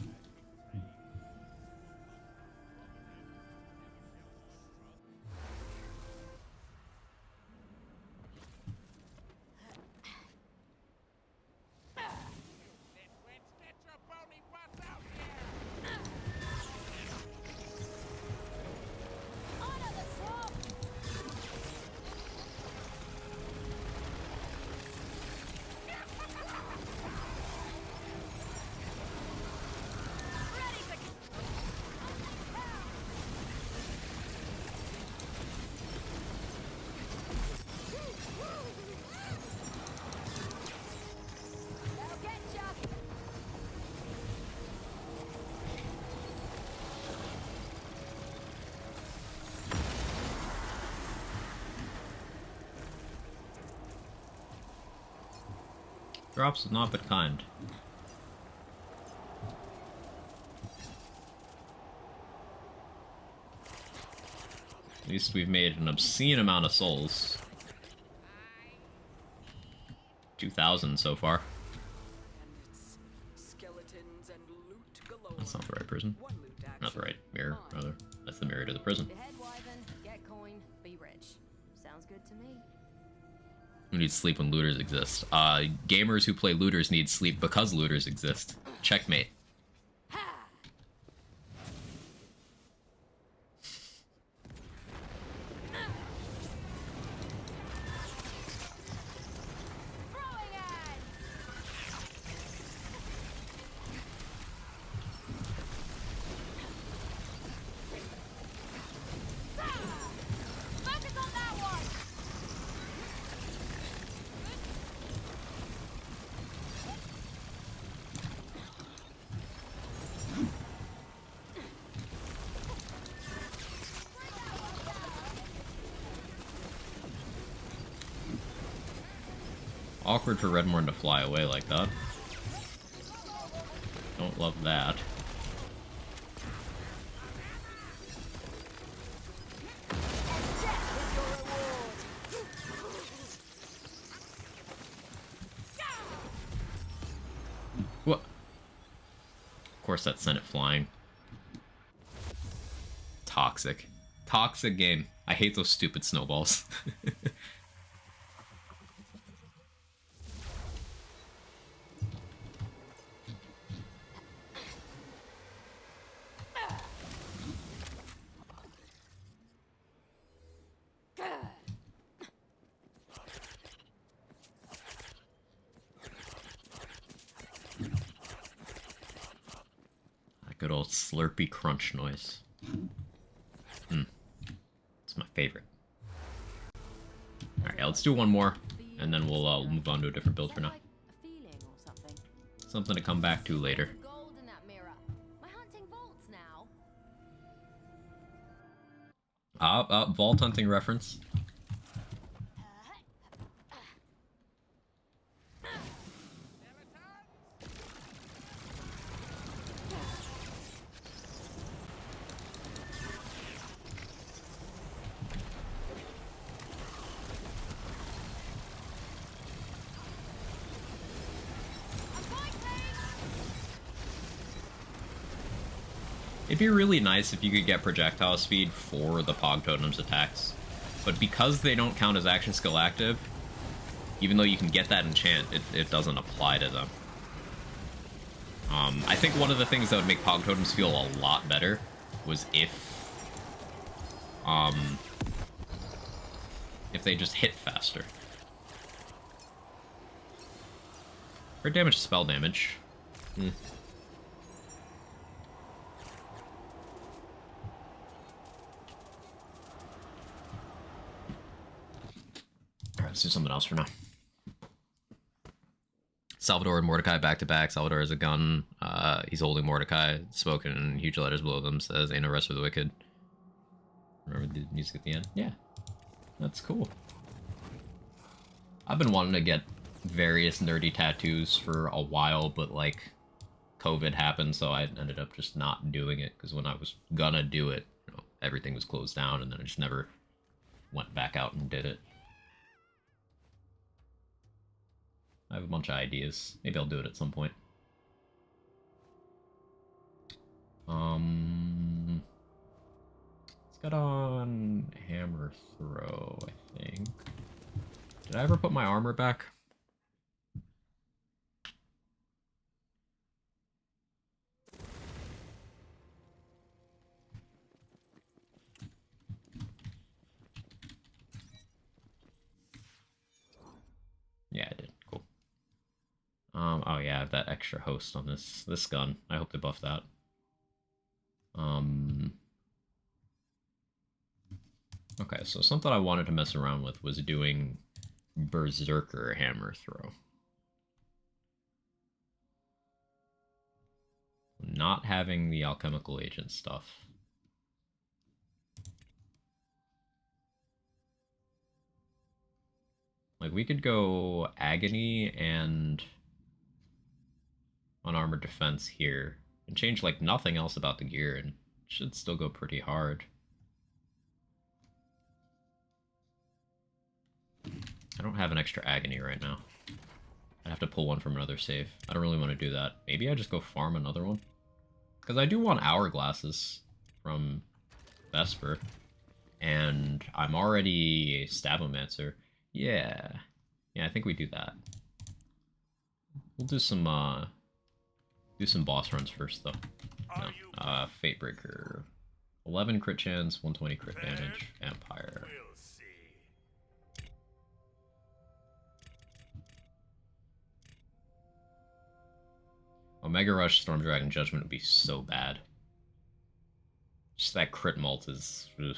Drops is not but kind. At least we've made an obscene amount of souls. 2,000 so far. That's not the right prison. Not the right mirror, rather. That's the mirror to the prison. Behead Wyvern, get coin, be rich. Sounds good to me. Who needs sleep when looters exist? Gamers who play looters need sleep because looters exist. Checkmate. Awkward for Redmorn to fly away like that. Don't love that. What? Of course that sent it flying. Toxic. Toxic game. I hate those stupid snowballs. Good old slurpy crunch noise. It's my favorite. Alright, yeah, let's do one more, and then we'll move on to a different build for now. Like a feeling or something. Something to come back to later. Gold in that mirror. Am I hunting vaults now? Vault hunting reference. It'd be really nice if you could get projectile speed for the Pog Totem's attacks. But because they don't count as action skill active, even though you can get that enchant, it doesn't apply to them. I think one of the things that would make Pog Totems feel a lot better was if they just hit faster. Crit damage, spell damage. Alright, let's do something else for now. Salvador and Mordecai back to back. Salvador has a gun. He's holding Mordecai. Spoken in huge letters below them says, "Ain't no rest for the wicked." Remember the music at the end? Yeah. That's cool. I've been wanting to get various nerdy tattoos for a while, but like COVID happened, so I ended up just not doing it, because when I was gonna do it, you know, everything was closed down, and then I just never went back out and did it. I have a bunch of ideas. Maybe I'll do it at some point. Let's get on hammer throw, I think. Did I ever put my armor back? Yeah, I did. Cool. Oh yeah, I have that extra host on this gun. I hope they buff that. Okay, so something I wanted to mess around with was doing Berserker hammer throw. Not having the alchemical agent stuff. Like, we could go Agony and Unarmored Defense here, and change, like, nothing else about the gear, and it should still go pretty hard. I don't have an extra Agony right now. I'd have to pull one from another save. I don't really want to do that. Maybe I just go farm another one? Because I do want Hourglasses from Vesper, and I'm already a Stabomancer. Yeah, I think we do that. We'll do some boss runs first, though. No. Fatebreaker. 11 crit chance, 120 crit damage, Vampire. We'll see. Omega Rush, Storm Dragon Judgment would be so bad. Just that crit mult is... Ugh.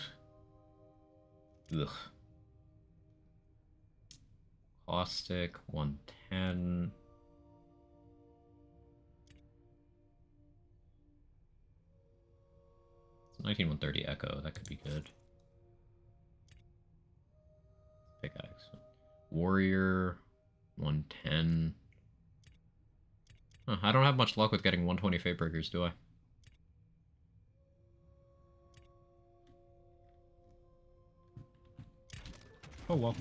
Ugh. Caustic, 110. It's 19130 Echo, that could be good. Pickaxe. Warrior, 110. Huh, I don't have much luck with getting 120 Fatebreakers, do I? Oh well.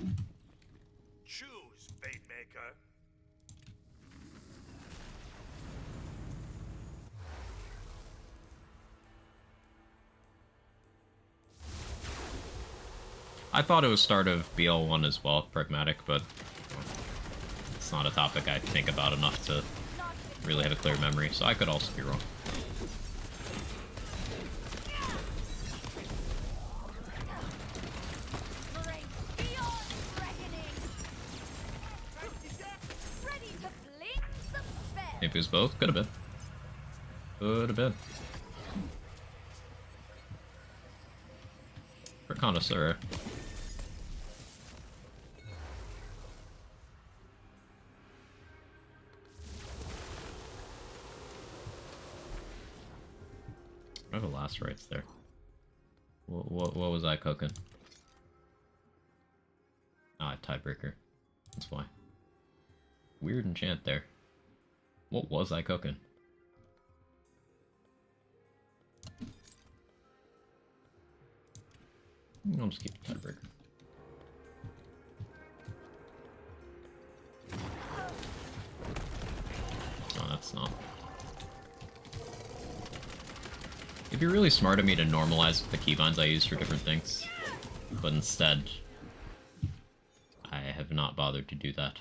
Choose, Fatemaker. I thought it was start of BL1 as well, Pragmatic, but it's not a topic I think about enough to really have a clear memory, so I could also be wrong. Maybe it was both? Could have been. Could have been. connoisseur. I have a last rites there. What was I cooking? Ah, tiebreaker. That's why. Weird enchant there. What was I cooking? I'll just keep the tiebreaker. Oh, that's not. It'd be really smart of me to normalize the keybinds I use for different things, but instead, I have not bothered to do that.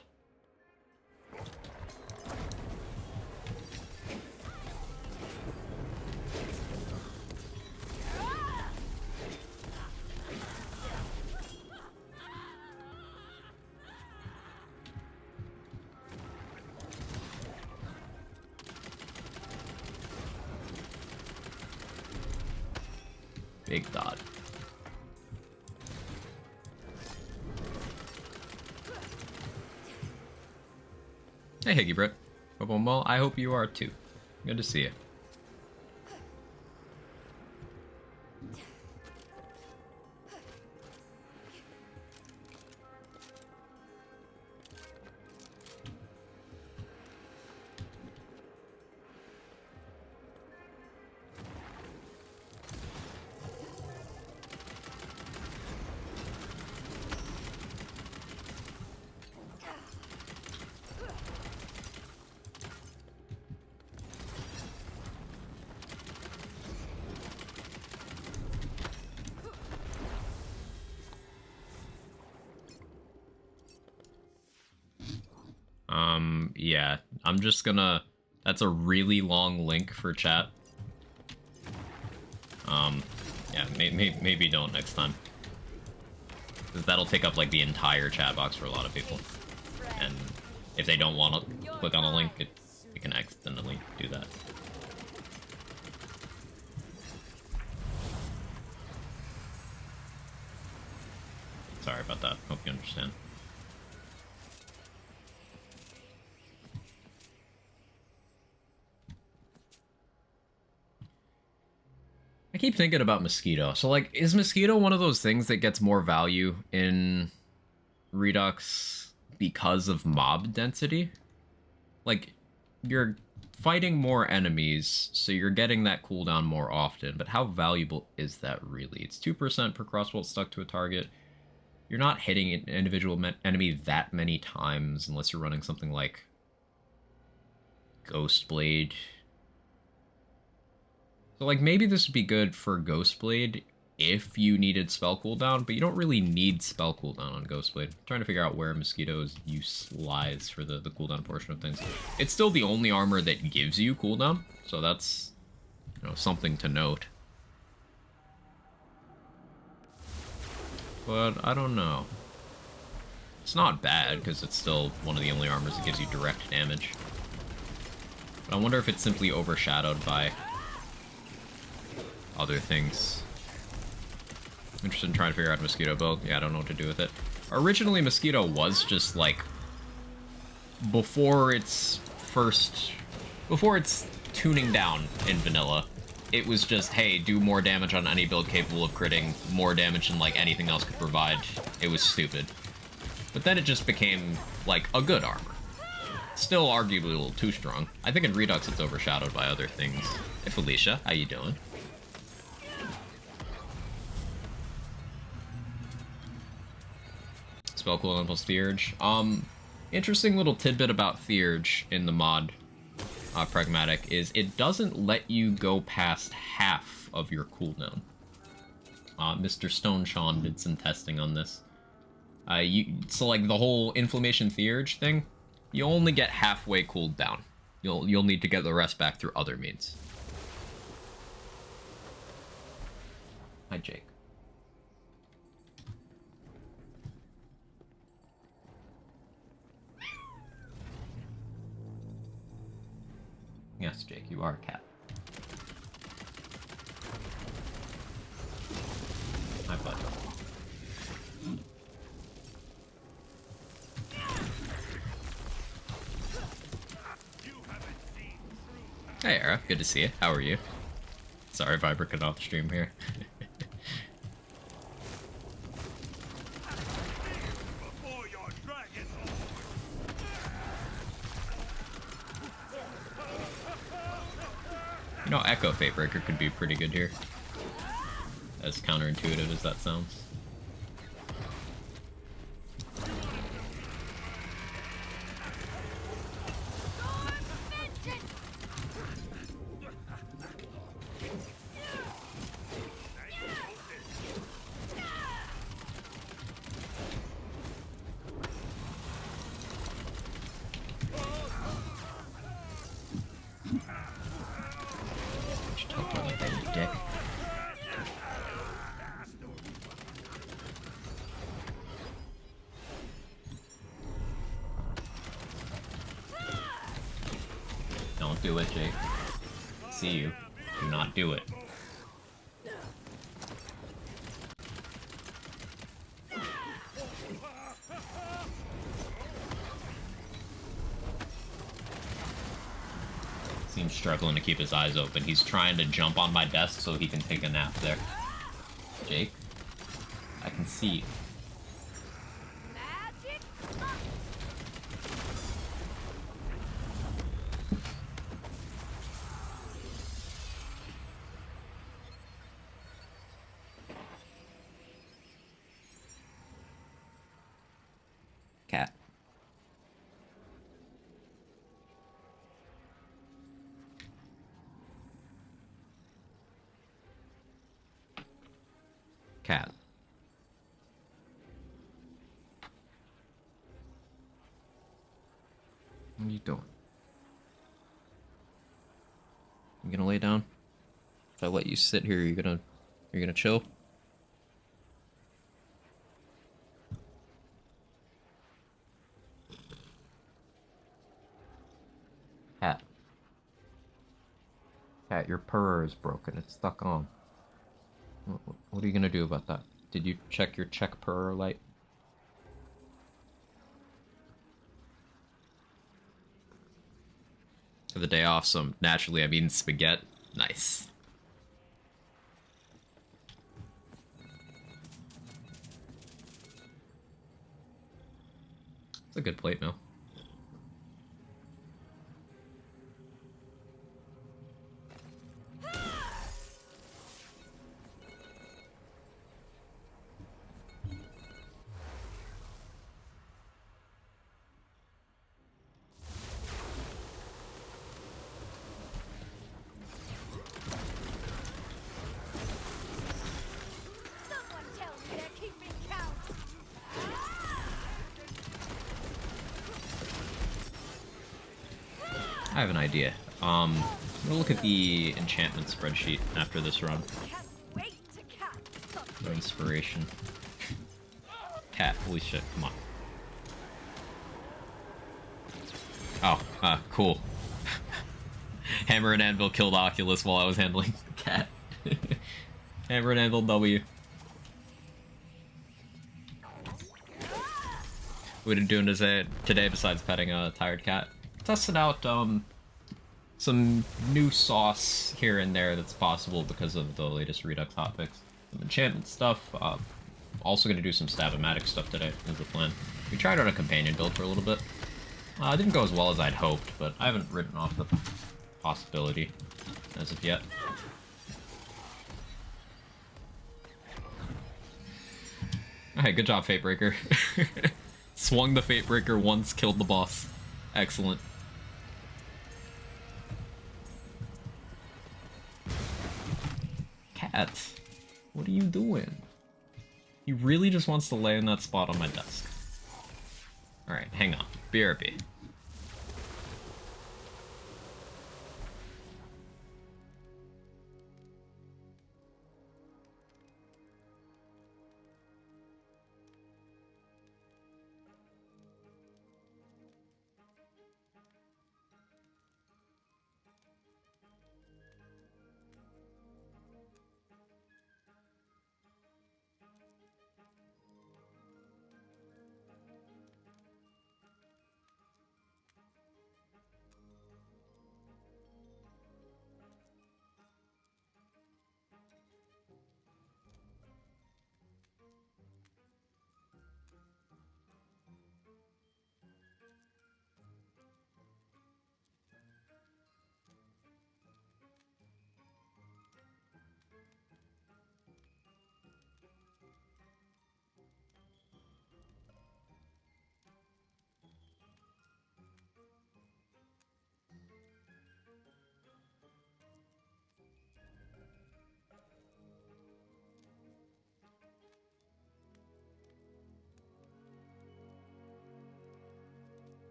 Big dot. Hey, Higgy Brett. Hope I'm well. I hope you are too. Good to see you. Yeah, I'm just gonna... That's a really long link for chat. Yeah, maybe don't next time. Because that'll take up, like, the entire chat box for a lot of people. And if they don't want to click on the link, it can accidentally do that. Sorry about that. Hope you understand. I keep thinking about Mosquito. So, like, is Mosquito one of those things that gets more value in Redux because of mob density? Like, you're fighting more enemies, so you're getting that cooldown more often, but how valuable is that really? It's 2% per crossbolt stuck to a target. You're not hitting an individual enemy that many times unless you're running something like Ghostblade. So, like, maybe this would be good for Ghostblade if you needed spell cooldown, but you don't really need spell cooldown on Ghostblade. I'm trying to figure out where Mosquito's use lies for the cooldown portion of things. It's still the only armor that gives you cooldown, so that's, you know, something to note. But I don't know. It's not bad, because it's still one of the only armors that gives you direct damage. But I wonder if it's simply overshadowed by other things. Interested in trying to figure out Mosquito build. Yeah, I don't know what to do with it. Originally, Mosquito was just like, before its tuning down in vanilla, it was just, hey, do more damage on any build capable of critting, more damage than like anything else could provide. It was stupid. But then it just became like a good armor. Still arguably a little too strong. I think in Redux it's overshadowed by other things. Hey Felicia, how you doing? Spell cooldown plus Theurge. Interesting little tidbit about Theurge in the mod Pragmatic is it doesn't let you go past half of your cooldown. Mr. Stone Sean did some testing on this. So like the whole Inflammation Theurge thing, you only get halfway cooled down. You'll need to get the rest back through other means. Hi, Jake. Yes, Jake, you are a cat. Hi, bud. Hey, Era. Good to see you. How are you? Sorry if I broke off the stream here. Before your dragon. You know, Echo Fatebreaker could be pretty good here. As counterintuitive as that sounds. Just talk about like that, you dick. Don't do it, Jake. See you. Do not do it. Seems struggling to keep his eyes open. He's trying to jump on my desk so he can take a nap there. Jake? I can see you. Magic. Cat. Cat. What are you doing? You gonna lay down? If I let you sit here, you're gonna chill? Cat. Cat, your purr is broken. It's stuck on. What are you gonna do about that? Did you check your check purr light? For the day off, so naturally I'm eating spaghetti. Nice. It's a good plate meal. Someone tell me they're keeping count. I have an idea. I'm gonna look at the enchantment spreadsheet after this run. Can't wait to cast For something. inspiration. Cat, holy shit, come on. Oh, cool. Hammer and Anvil killed Oculus while I was handling Cat. Hammer and Anvil W. What are you doing today besides petting a tired cat? Tested out some new sauce here and there that's possible because of the latest Redux hotfix. Some enchantment stuff. Also going to do some Stab-O-Matic stuff today is the plan. We tried out a companion build for a little bit. It didn't go as well as I'd hoped, but I haven't written off the possibility as of yet. Alright, good job, Fatebreaker. Swung the Fatebreaker once, killed the boss. Excellent. Cat, what are you doing? He really just wants to lay in that spot on my desk. Alright, hang on. BRB.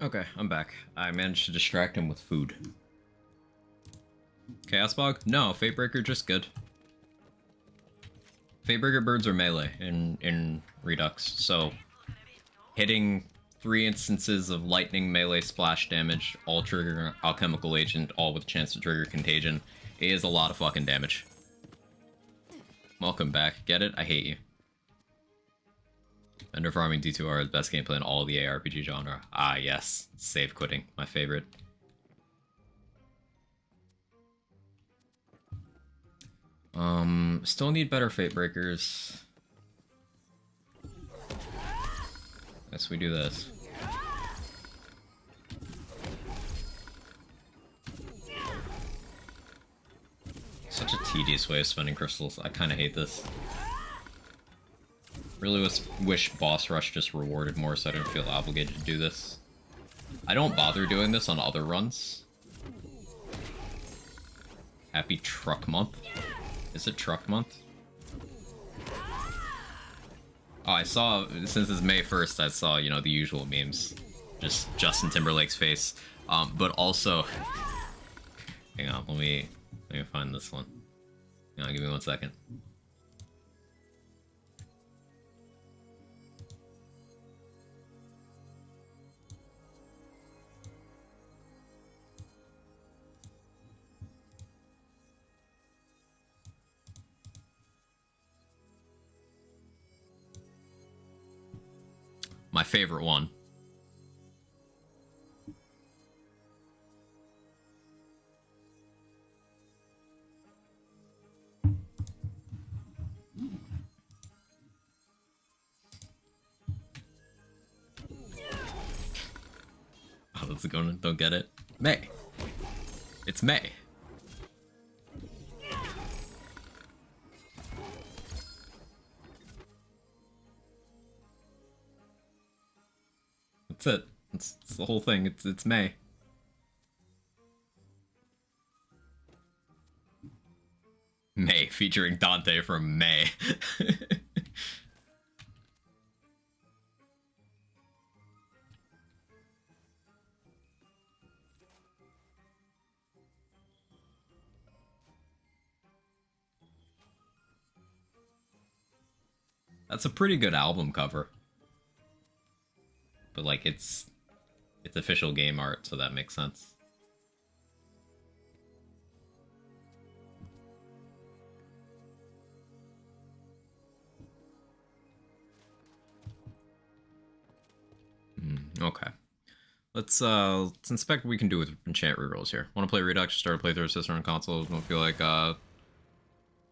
Okay, I'm back. I managed to distract him with food. Chaos Bog? No, Fatebreaker just good. Fatebreaker birds are melee in Redux, so hitting 3 instances of lightning melee splash damage, all triggering alchemical agent, all with a chance to trigger contagion, is a lot of fucking damage. Welcome back. Get it? I hate you. Ender farming D2R is best gameplay in all of the ARPG genre. Ah, yes. Save quitting. My favorite. Still need better Fate Breakers. Guess we do this. Such a tedious way of spending crystals. I kind of hate this. Really wish Boss Rush just rewarded more so I didn't feel obligated to do this. I don't bother doing this on other runs. Happy Truck Month? Is it Truck Month? Oh, I saw, since it's May 1st, I saw, you know, the usual memes. Just Justin Timberlake's face. But also... Hang on, let me find this one. Hang on, give me 1 second. My favorite one. Oh, that's a good one. Don't get it. May. It's May. That's it. It's the whole thing. It's May. May featuring Dante from May. That's a pretty good album cover. But like it's official game art, so that makes sense. Okay. Let's inspect what we can do with enchant rerolls here. Want to play Redux? Start a playthrough system on console. Don't feel like what are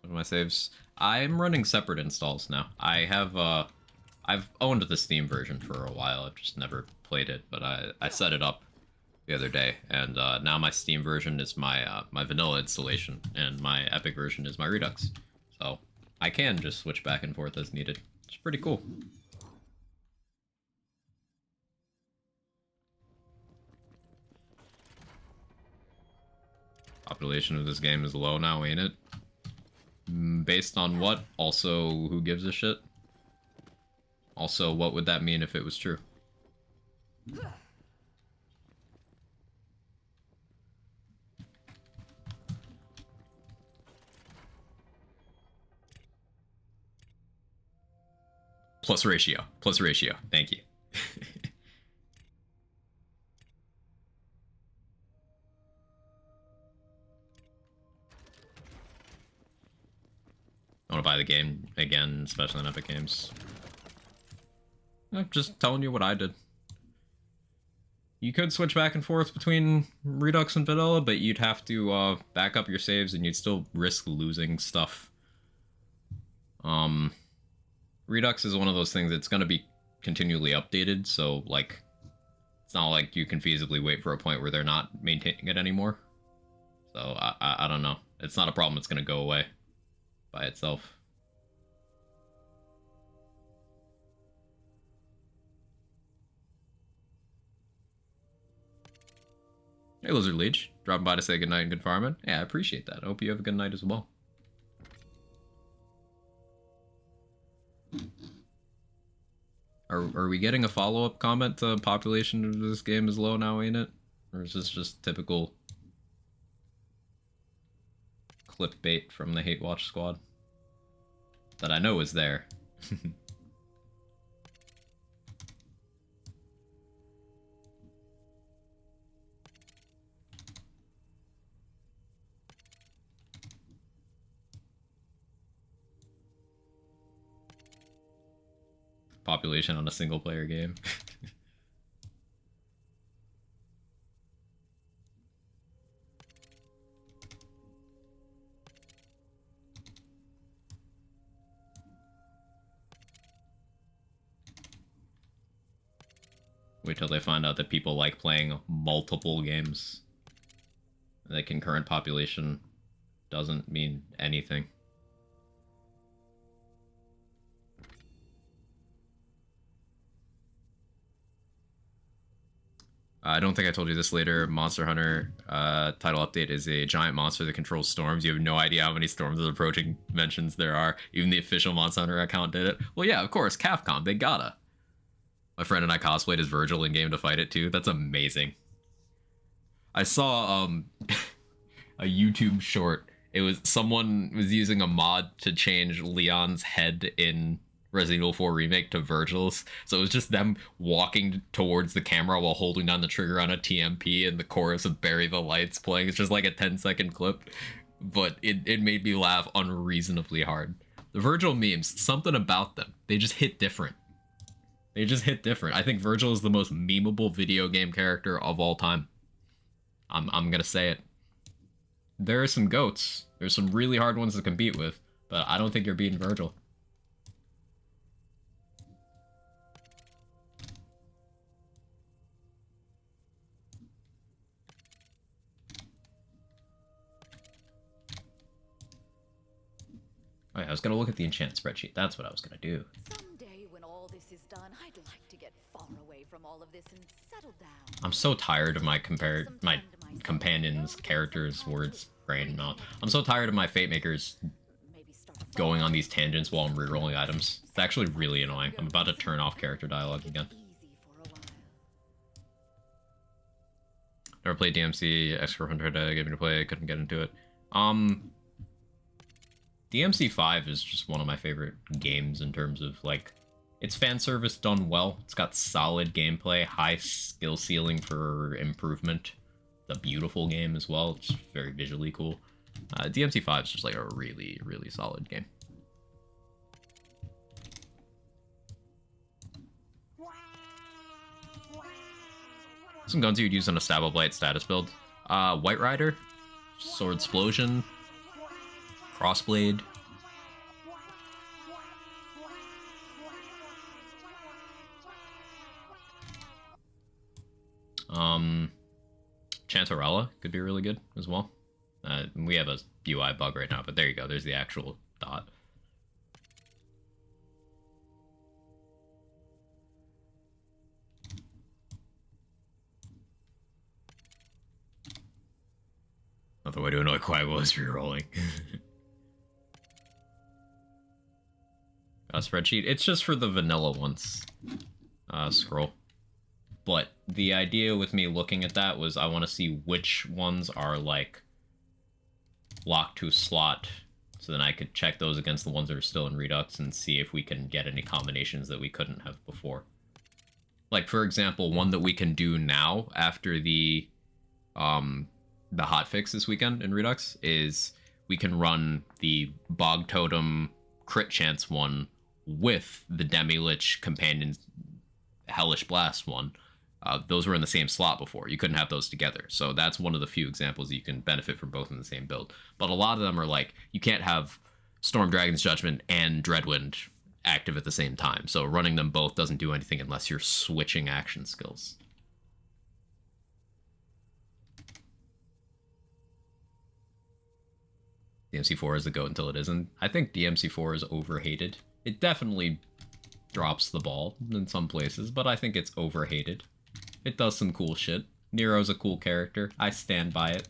my saves? I'm running separate installs now. I have I've owned the Steam version for a while. I've just never played it, but I set it up the other day, and now my Steam version is my my vanilla installation, and my Epic version is my Redux. So I can just switch back and forth as needed. It's pretty cool. Population of this game is low now, ain't it? Based on what? Also, who gives a shit? Also, what would that mean if it was true? Plus ratio. Plus ratio. Thank you. I want to buy the game again, especially on Epic Games. I'm just telling you what I did. You could switch back and forth between Redux and vanilla, but you'd have to back up your saves and you'd still risk losing stuff. Redux is one of those things that's going to be continually updated, so like it's not like you can feasibly wait for a point where they're not maintaining it anymore. So I don't know. It's not a problem that's going to go away by itself. Hey Lizard Leech, dropping by to say goodnight and good farming. Yeah, I appreciate that. I hope you have a good night as well. Are we getting a follow-up comment? The population of this game is low now, ain't it? Or is this just typical clickbait from the Hate Watch squad that I know is there? Population on a single player game. Wait till they find out that people like playing multiple games. The concurrent population doesn't mean anything. I don't think I told you this later. Monster Hunter title update is a giant monster that controls storms. You have no idea how many storms of approaching mentions there are. Even the official Monster Hunter account did it. Well, yeah, of course, Capcom, they gotta. My friend and I cosplayed as Virgil in game to fight it too. That's amazing. I saw a YouTube short. It was someone was using a mod to change Leon's head in Resident Evil 4 Remake to Virgil's. So it was just them walking towards the camera while holding down the trigger on a TMP and the chorus of Bury the Lights playing. It's just like a 10-second clip. But it made me laugh unreasonably hard. The Virgil memes, something about them. They just hit different. They just hit different. I think Virgil is the most memeable video game character of all time. I'm gonna say it. There are some goats. There's some really hard ones to compete with, but I don't think you're beating Virgil. Oh yeah, I was gonna look at the enchant spreadsheet. That's what I was gonna do. Someday when all this is done, I'd like to get far away from all of this and settle down. I'm so tired of my companions, characters, words, brain, mouth. I'm so tired of my fate makers going on these tangents while I'm rerolling items. It's actually really annoying. I'm about to turn off character dialogue again. Never played DMC, ex-girlfriend tried to get me to play, couldn't get into it. DMC 5 is just one of my favorite games in terms of, like, it's fan service done well. It's got solid gameplay, high skill ceiling for improvement. It's a beautiful game as well. It's very visually cool. DMC 5 is just like a really, really solid game. Some guns you'd use on a Stab Blight status build. White Rider, Sword Explosion, Crossblade. Chantarella could be really good as well. We have a UI bug right now, but there you go. There's the actual dot. Another way to annoy Quag was rerolling. A spreadsheet. It's just for the vanilla ones. Scroll. But the idea with me looking at that was I want to see which ones are, like, locked to a slot, so then I could check those against the ones that are still in Redux and see if we can get any combinations that we couldn't have before. Like, for example, one that we can do now after the hotfix this weekend in Redux is we can run the Bog Totem crit chance one with the Demi-Lich Companion's Hellish Blast one. Those were in the same slot before. You couldn't have those together. So that's one of the few examples you can benefit from both in the same build. But a lot of them are like, you can't have Storm Dragon's Judgment and Dreadwind active at the same time. So running them both doesn't do anything unless you're switching action skills. DMC4 is the GOAT until it isn't. I think DMC4 is overhated. It definitely drops the ball in some places, but I think it's overhated. It does some cool shit. Nero's a cool character. I stand by it.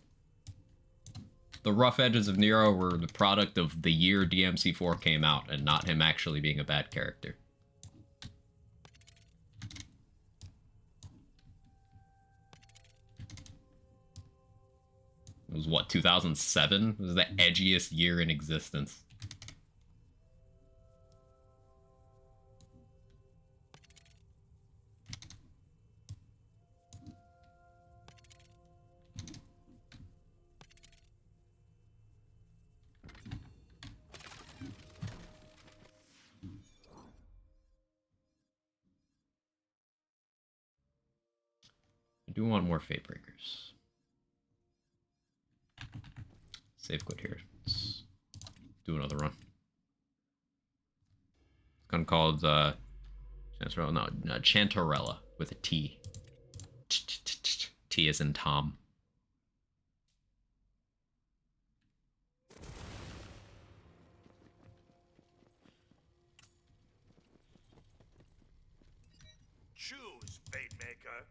The rough edges of Nero were the product of the year DMC4 came out, and not him actually being a bad character. was what, 2007? It was the edgiest year in existence. I do want more Fate Breakers. Save quit here. Let's do another run. It's gun called Chantarella. No, Chantarella with a T. T as in Tom. Choose, bait maker.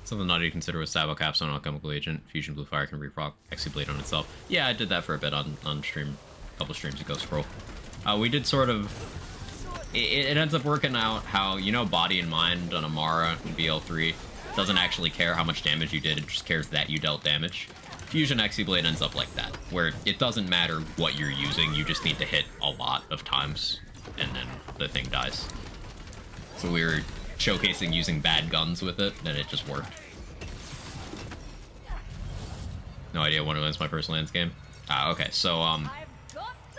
Something not to consider with Sabo Capstone Alchemical Agent. Fusion Blue Fire can reproc Exeblade on itself. Yeah, I did that for a bit on stream. A couple streams ago, Scroll. We did sort of... It ends up working out how, you know, Body and Mind on Amara in BL3 doesn't actually care how much damage you did, it just cares that you dealt damage. Fusion Exeblade ends up like that, where it doesn't matter what you're using, you just need to hit a lot of times, and then the thing dies. So we were showcasing using bad guns with it, and it just worked. No idea Wonderland's my first Lands game. Okay, so,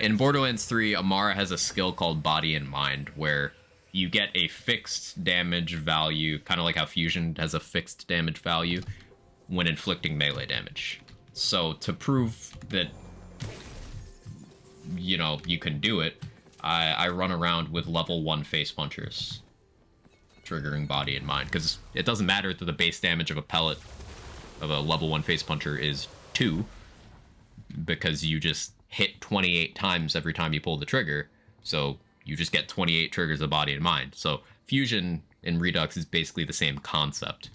in Borderlands 3, Amara has a skill called Body and Mind, where you get a fixed damage value, kind of like how Fusion has a fixed damage value, when inflicting melee damage. So, to prove that, you know, you can do it, I run around with level 1 face punchers, triggering Body and Mind, because it doesn't matter that the base damage of a pellet of a level 1 face puncher is 2, because you just hit 28 times every time you pull the trigger, so you just get 28 triggers of Body and Mind. So Fusion in Redux is basically the same concept.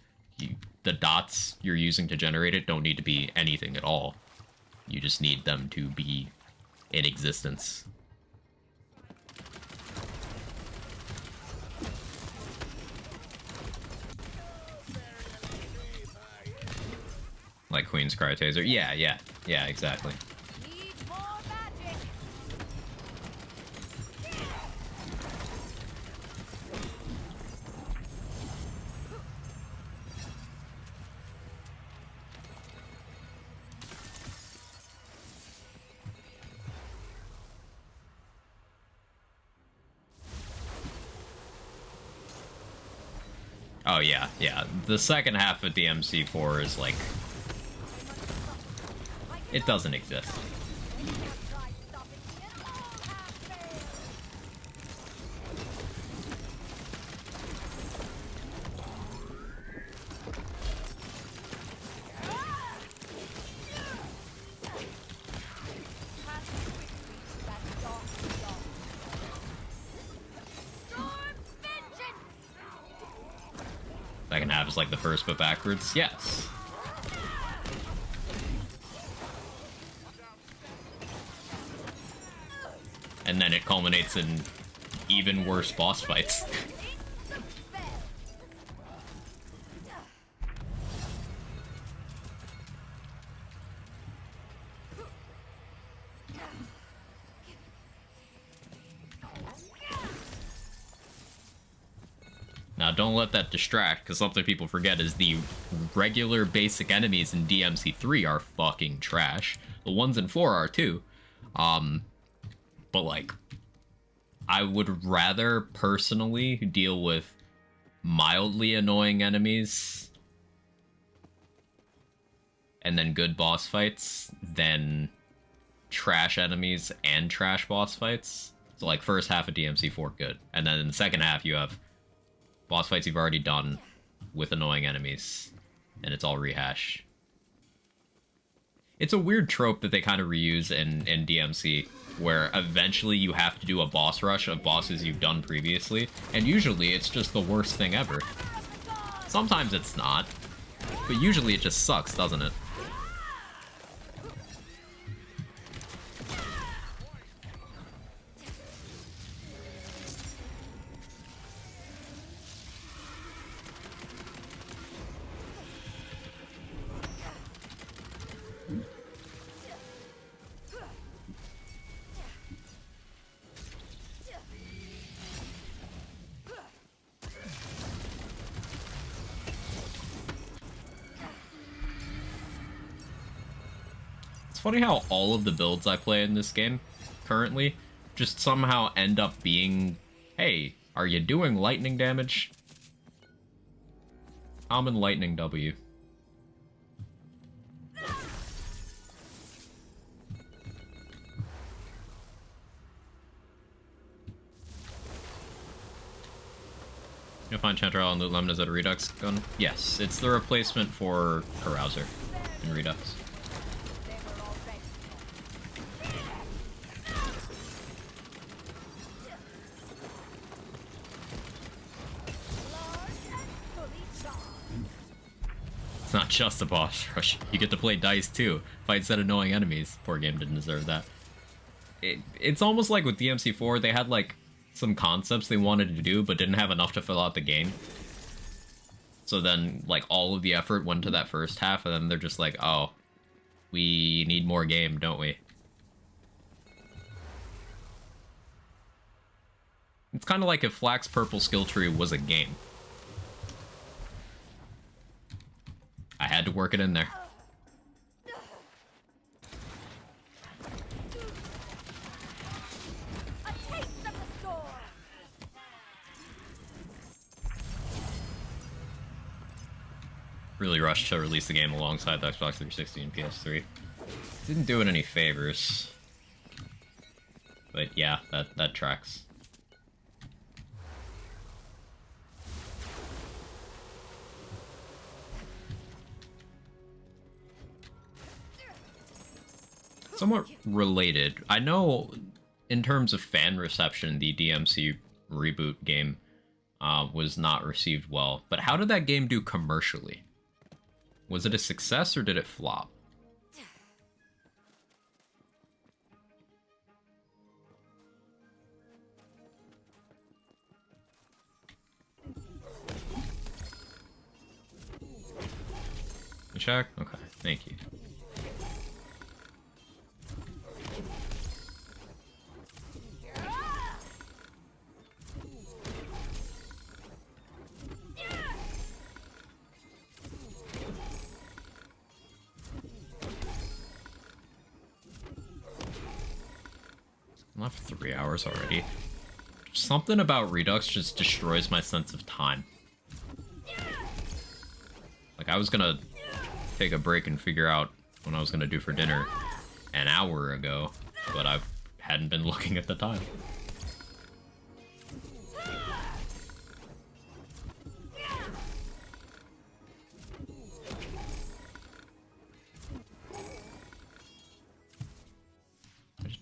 The dots you're using to generate it don't need to be anything at all. You just need them to be in existence. Like Queen's Cry Taser. Yeah, exactly. Need more magic. Oh yeah. The second half of DMC4 is like... it doesn't exist. Try stopping me and all have failed. Pass quickly to that dark zone. Storm vengeance! Second half is like the first but backwards. Yes. And then it culminates in even worse boss fights. Now, don't let that distract, because something people forget is the regular basic enemies in DMC3 are fucking trash. The ones in 4 are too. But, like, I would rather personally deal with mildly annoying enemies and then good boss fights than trash enemies and trash boss fights. So, like, first half of DMC4, good. And then in the second half, you have boss fights you've already done with annoying enemies, and it's all rehash. It's a weird trope that they kind of reuse in DMC, where eventually you have to do a boss rush of bosses you've done previously, and usually it's just the worst thing ever. Sometimes it's not, but usually it just sucks, doesn't it? It's funny how all of the builds I play in this game currently just somehow end up being, hey, are you doing lightning damage? Common lightning W. You'll find Chanterelle and Loot Lemon is that a Redux gun? Yes, it's the replacement for Carouser in Redux. It's not just a boss rush. You get to play dice too. Fight set annoying enemies. Poor game didn't deserve that. It's almost like with DMC4, they had like some concepts they wanted to do, but didn't have enough to fill out the game. So then, like, all of the effort went to that first half, and then they're just like, oh, we need more game, don't we? It's kind of like if Flack's Purple Skill Tree was a game. I had to work it in there. Really rushed to release the game alongside the Xbox 360 and PS3. Didn't do it any favors. But yeah, that tracks. Somewhat related. I know in terms of fan reception, the DMC reboot game was not received well. But how did that game do commercially? Was it a success or did it flop? You check? Okay, thank you. Left 3 hours already. Something about Redux just destroys my sense of time. Like, I was gonna take a break and figure out what I was gonna do for dinner an hour ago, but I hadn't been looking at the time.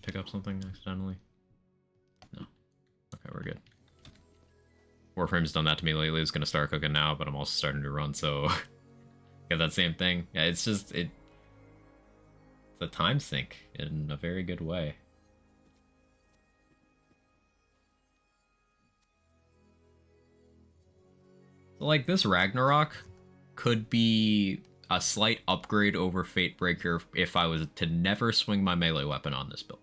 Pick up something accidentally? No. Okay, we're good. Warframe's done that to me lately. It's gonna start cooking now, but I'm also starting to run, so get that same thing. Yeah, it's just it's a time sink in a very good way. Like, this Ragnarok could be a slight upgrade over Fatebreaker if I was to never swing my melee weapon on this build.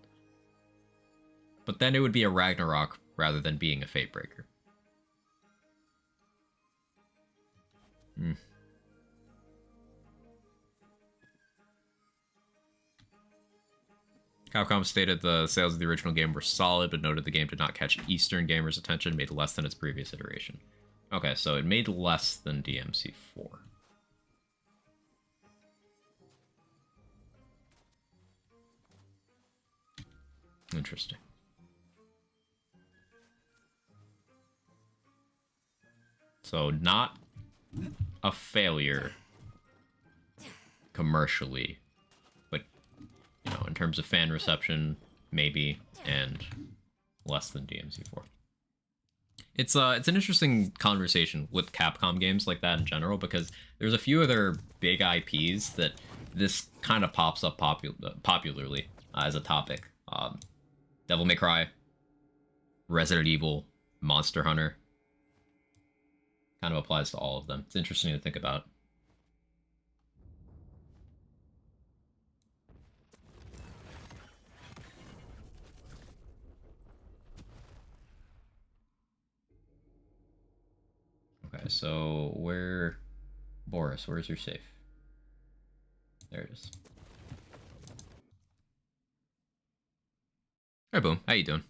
But then it would be a Ragnarok rather than being a Fatebreaker. Capcom stated the sales of the original game were solid, but noted the game did not catch Eastern gamers' attention, made less than its previous iteration. Okay, so it made less than DMC4. Interesting. So not a failure commercially, but, you know, in terms of fan reception, maybe, and less than DMC4. It's an interesting conversation with Capcom games like that in general, because there's a few other big IPs that this kind of pops up popularly as a topic. Devil May Cry, Resident Evil, Monster Hunter. Kind of applies to all of them. It's interesting to think about. Okay, so Boris, where's your safe? There it is. Hi, Boom. How you doing?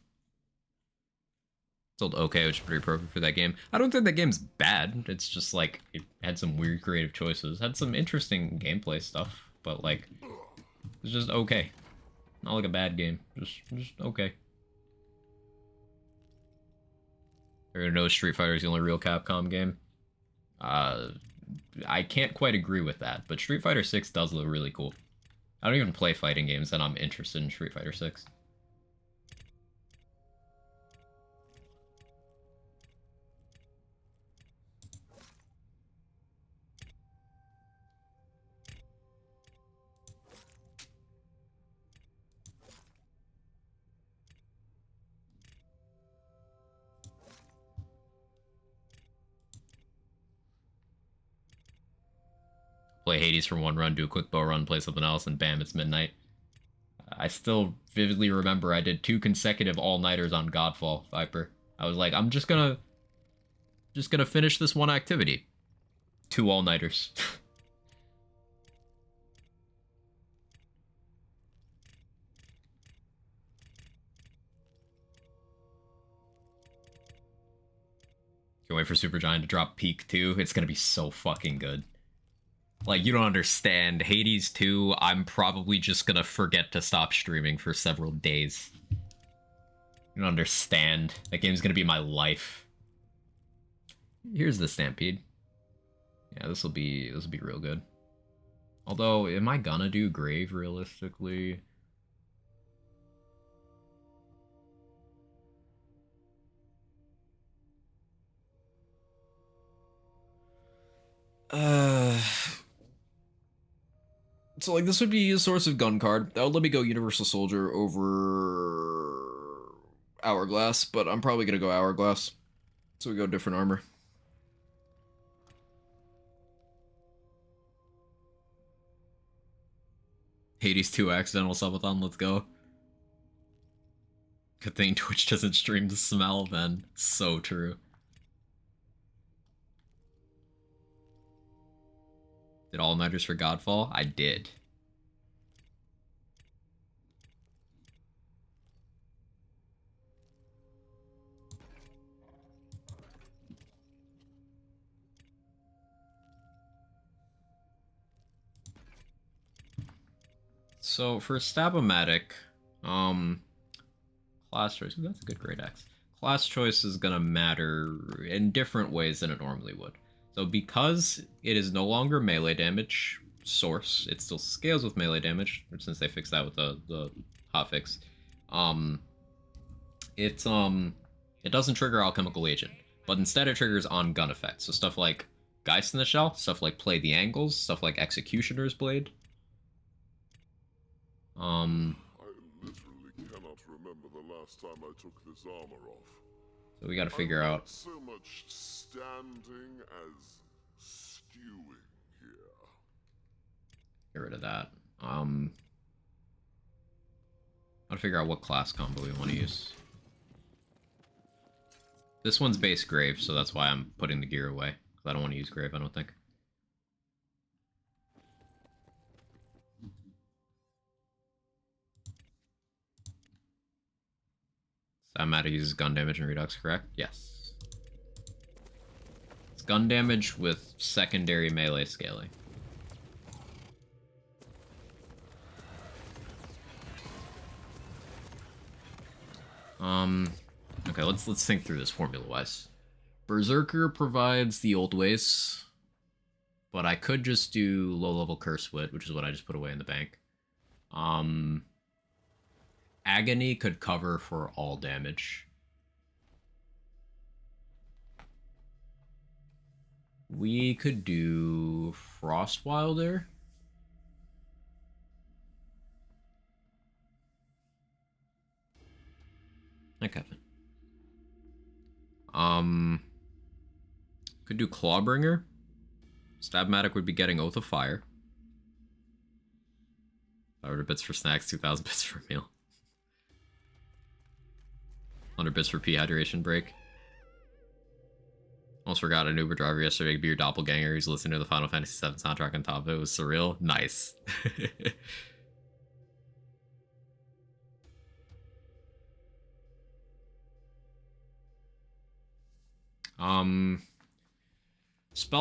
It's old okay, which is pretty appropriate for that game. I don't think that game's bad. It's just like it had some weird creative choices, had some interesting gameplay stuff, but like it's just okay. Not like a bad game, just okay. You're gonna know Street Fighter is the only real Capcom game. I can't quite agree with that, but Street Fighter 6 does look really cool. I don't even play fighting games, and I'm interested in Street Fighter 6. Play Hades for one run, do a quick bow run, play something else, and bam, it's midnight. I still vividly remember I did 2 consecutive all-nighters on Godfall, Viper. I was like, I'm just gonna finish this one activity. 2 all-nighters. Can't wait for Supergiant to drop Peak 2. It's gonna be so fucking good. Like, you don't understand. Hades 2, I'm probably just gonna forget to stop streaming for several days. You don't understand. That game's gonna be my life. Here's the Stampede. Yeah, this'll be real good. Although, am I gonna do Grave realistically? So, like, this would be a source of gun card. That would let me go Universal Soldier over Hourglass, but I'm probably gonna go Hourglass. So we go different armor. Hades 2 accidental subathon, let's go. Good thing Twitch doesn't stream the smell then. So true. Did all-nighters for Godfall? I did. So for Stab-O-Matic, class choice, that's a good grade X. Class choice is gonna matter in different ways than it normally would. So because it is no longer melee damage source, it still scales with melee damage, since they fixed that with the hotfix. It doesn't trigger alchemical agent, but instead it triggers on gun effects. So stuff like Geist in the Shell, stuff like Play the Angles, stuff like Executioner's Blade. I literally cannot remember the last time I took this armor off. So we gotta figure out. So much standing as stewing here. Get rid of that. Gotta figure out what class combo we want to use. This one's base Grave, so that's why I'm putting the gear away. Because I don't want to use Grave, I don't think. Stab-O-Matic uses gun damage and Redux, correct? Yes. It's gun damage with secondary melee scaling. Okay, let's think through this formula-wise. Berserker provides the old ways, but I could just do low-level Curse Wit, which is what I just put away in the bank. Agony could cover for all damage. We could do Frostwilder. Hi, Kevin. Could do Clawbringer. Stab-O-Matic would be getting Oath of Fire. 500 bits for snacks, 2,000 bits for a meal. 100 bits for hydration break. Almost forgot an Uber driver yesterday to be your doppelganger. He's listening to the Final Fantasy VII soundtrack on top of it. It was surreal. Nice. Spell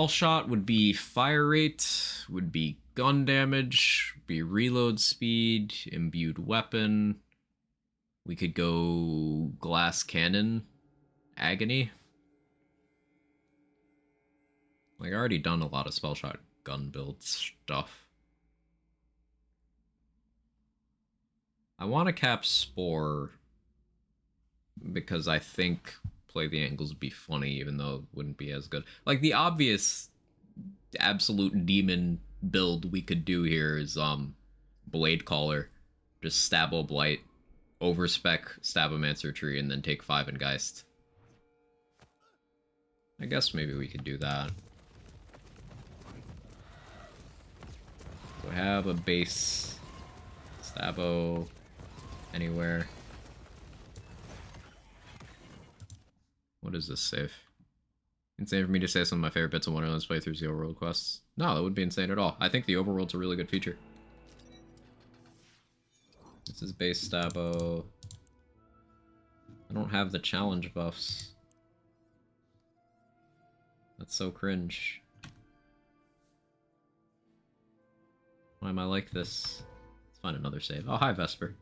shot would be fire rate, would be gun damage, be reload speed, imbued weapon. We could go glass cannon, agony. Like, I already done a lot of spell shot gun build stuff. I want to cap Spore because I think Play the Angles would be funny, even though it wouldn't be as good. Like, the obvious absolute demon build we could do here is Blade Caller. Just stab a blight, overspec Stabomancer Tree, and then take 5 in Geist. I guess maybe we could do that. So I have a base Stabo anywhere. What is this save? Insane for me to say some of my favorite bits of Wonderland's playthroughs, the overworld quests. No, that wouldn't be insane at all. I think the overworld's a really good feature. This is base Stabo. I don't have the challenge buffs. That's so cringe. Why am I like this? Let's find another save. Oh, hi, Vesper.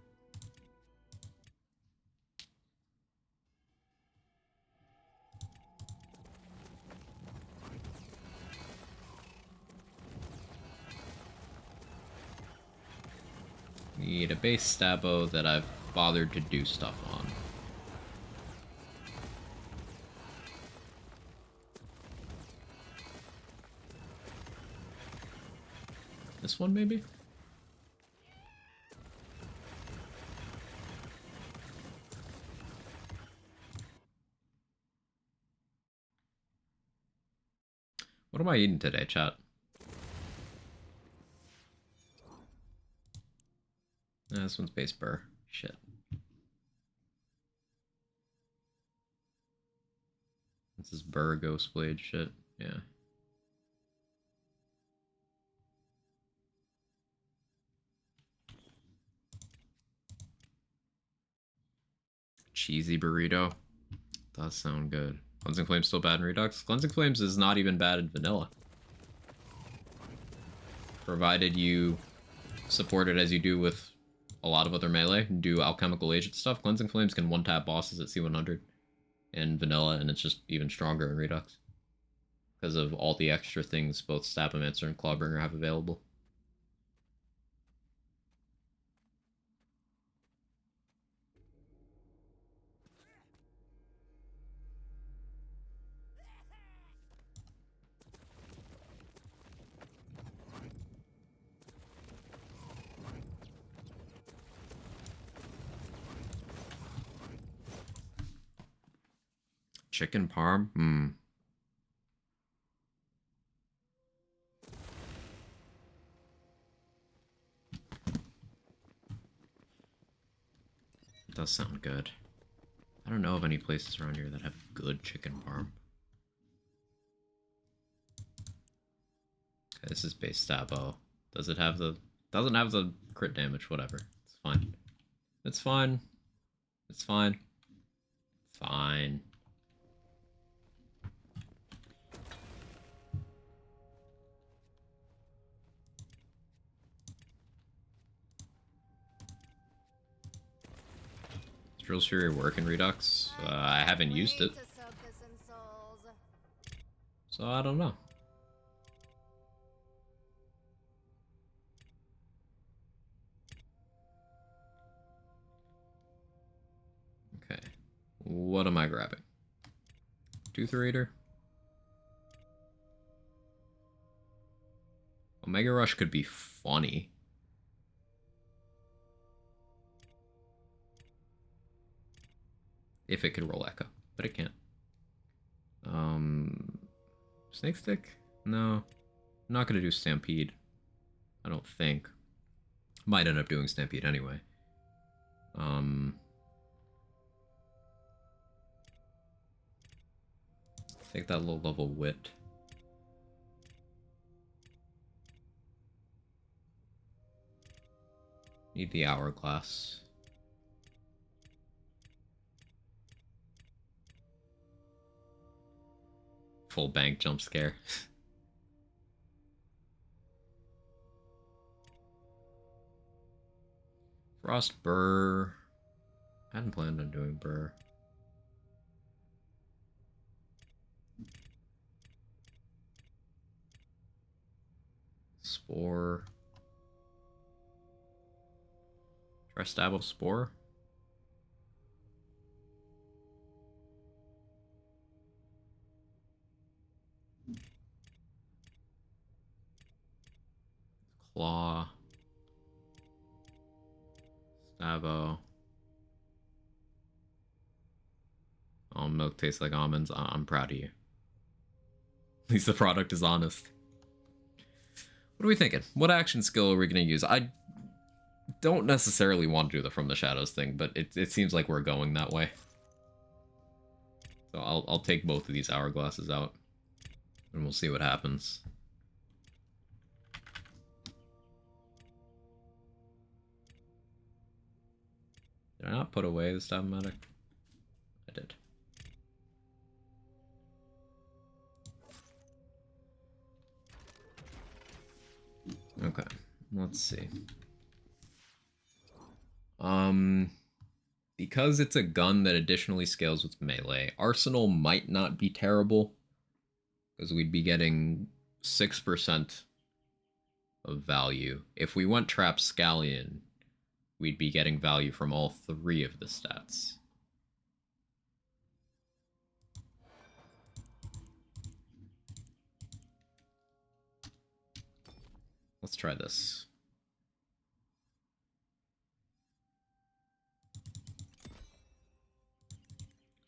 Need a base Stabo that I've bothered to do stuff on. This one, maybe? What am I eating today, chat? This one's base burr. Shit. This is burr ghost blade shit. Yeah. Cheesy burrito. Does sound good. Cleansing Flames still bad in Redux? Cleansing Flames is not even bad in vanilla. Provided you support it as you do with a lot of other melee, do alchemical agent stuff. Cleansing Flames can one-tap bosses at C100 in vanilla, and it's just even stronger in Redux. Because of all the extra things both Stabomancer and Clawbringer have available. Chicken parm? Hmm. It does sound good. I don't know of any places around here that have good chicken parm. Okay, this is base Stabo. Does it have the... Doesn't have the crit damage, whatever. It's fine. It's fine. It's fine. Fine. Drill's Fury work in Redux? I haven't used it, so I don't know. Okay, what am I grabbing? Tooth Raider? Omega Rush could be funny. If it could roll Echo, but it can't. Snake Stick? No. I'm not gonna do Stampede. I don't think. Might end up doing Stampede anyway. Take that low level Wit. Need the Hourglass. Full bank jump scare. Frost Burr. I hadn't planned on doing Burr. Spore. Try stab of Spore. Claw. Stavo. Oh, milk tastes like almonds. I'm proud of you. At least the product is honest. What are we thinking? What action skill are we going to use? I don't necessarily want to do the From the Shadows thing, but it seems like we're going that way. So I'll take both of these hourglasses out, and we'll see what happens. Did I not put away the Stab-O-Matic? I did. Okay, let's see. Because it's a gun that additionally scales with melee, Arsenal might not be terrible, because we'd be getting 6% of value. If we went Trapscallion, we'd be getting value from all 3 of the stats. Let's try this.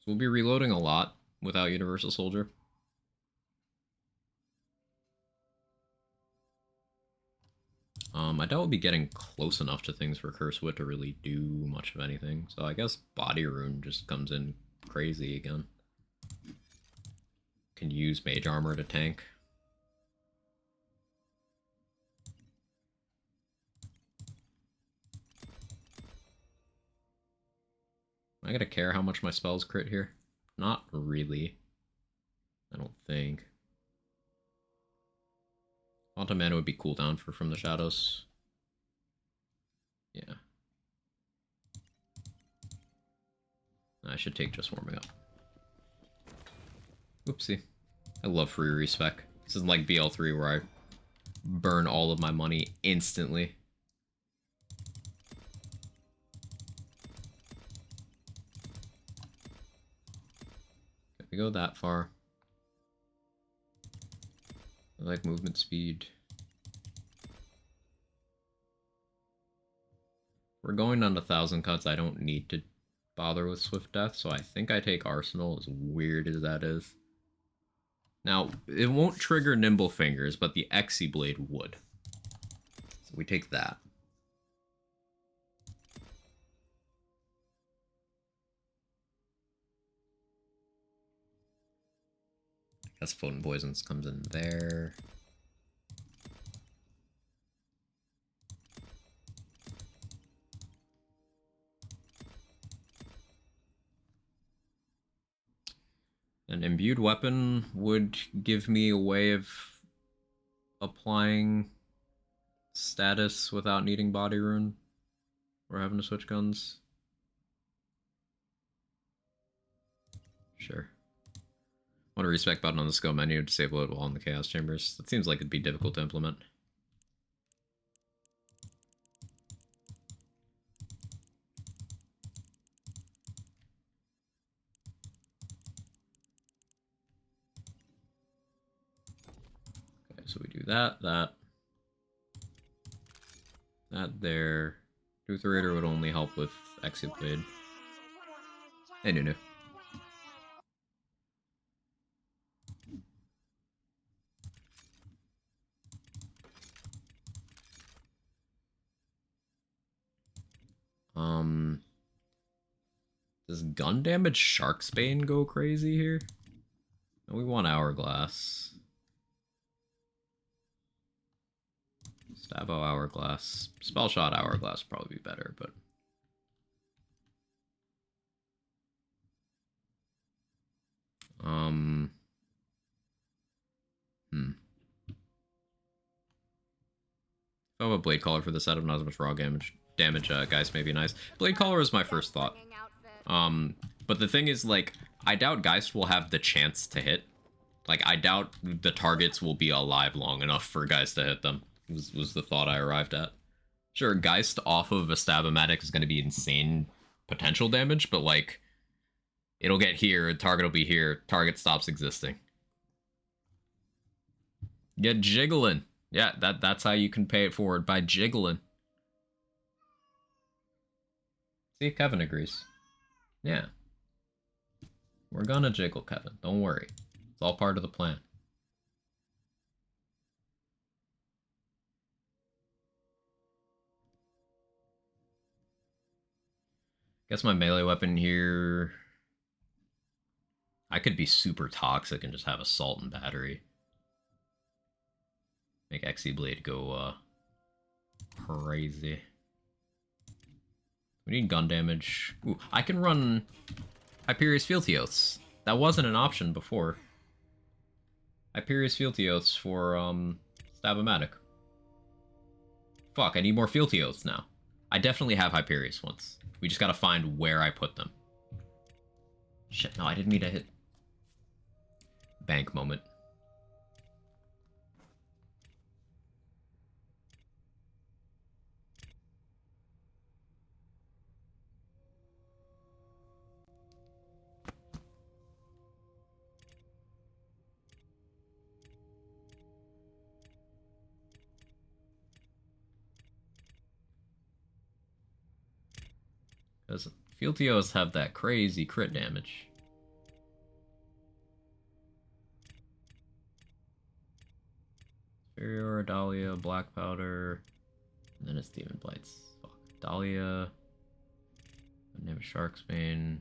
So we'll be reloading a lot without Universal Soldier. I doubt we'll be getting close enough to things for Curse Wit to really do much of anything. So I guess Body Rune just comes in crazy again. Can use Mage Armor to tank. Am I gonna care how much my spells crit here? Not really. I don't think. Quantum Mana would be cooldown for From the Shadows. Yeah. I should take just warming up. Oopsie. I love free respec. This isn't like BL3 where I burn all of my money instantly. Can we go that far? I like movement speed. We're going on to 1,000 cuts. I don't need to bother with Swift Death, so I think I take Arsenal, as weird as that is. Now, it won't trigger Nimble Fingers, but the Exy Blade would. So we take that. I guess Potent Poisons comes in there. An Imbued Weapon would give me a way of applying status without needing Body Rune or having to switch guns. Sure. Want a respec button on the skill menu to disable it while in the Chaos Chambers. That seems like it'd be difficult to implement. Okay, so we do that there. Tooth Raider would only help with Exit Blade. Hey, Nunu. Does gun damage Sharksbane go crazy here? No, we want Hourglass. Stavo Hourglass. Spell Shot Hourglass would probably be better, but... How about Blade Caller for the setup? Not as much raw damage. Guys, may be nice. Blade Caller was my first thought. But the thing is, like, I doubt Geist will have the chance to hit. Like, I doubt the targets will be alive long enough for Geist to hit them. Was the thought I arrived at. Sure, Geist off of a Stab-O-Matic is going to be insane potential damage, but, like, it'll get here, target will be here, target stops existing. Get jiggling. Yeah, that's how you can pay it forward, by jiggling. See, Kevin agrees. Yeah. We're gonna jiggle, Kevin. Don't worry. It's all part of the plan. Guess my melee weapon here... I could be super toxic and just have Assault and Battery. Make XE Blade go, crazy. We need gun damage. Ooh, I can run Hyperius Fealty Oaths. That wasn't an option before. Hyperius Fealty Oaths for, Stab-O-Matic. Fuck, I need more Fealty Oaths now. I definitely have Hyperius ones. We just gotta find where I put them. Shit, no, I didn't mean to hit... Bank moment. Because Fealty Oaths have that crazy crit damage. Superior, Dahlia, Black Powder, and then it's Demon Blights. Fuck. Dahlia, name of Sharksbane.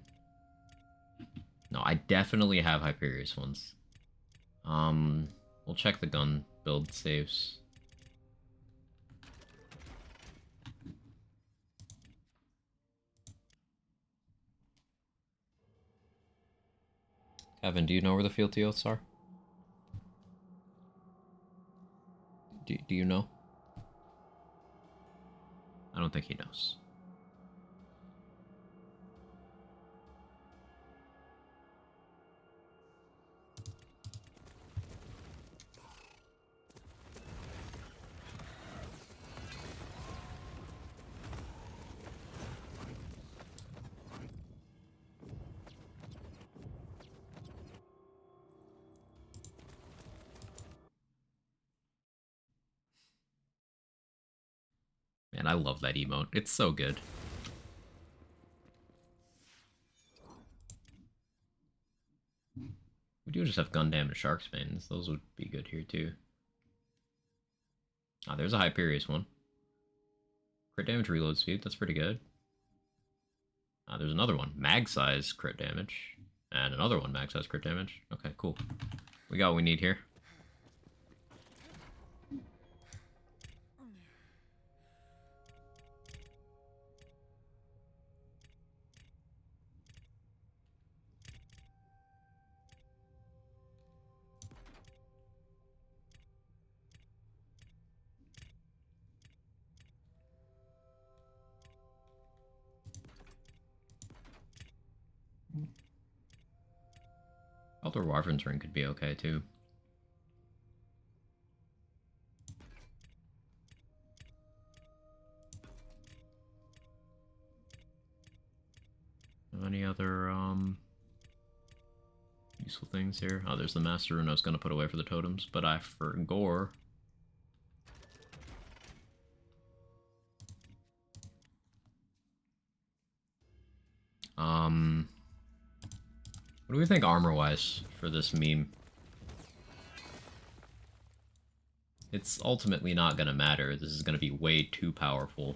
No, I definitely have Hyperius ones. We'll check the gun build saves. Kevin, do you know where the Fealty Oaths are? Do you know? I don't think he knows. Man, I love that emote. It's so good. We do just have gun damage Sharksbanes. Those would be good here too. Ah, there's a Hyperius one. Crit damage reload speed, that's pretty good. Ah, there's another one. Mag size crit damage. And another one, mag size crit damage. Okay, cool. We got what we need here. Elder Wyvern's Ring could be okay too. Any other useful things here? Oh, there's the Master Rune I was gonna put away for the totems, but I forgot. What do we think armor-wise for this meme? It's ultimately not gonna matter. This is gonna be way too powerful.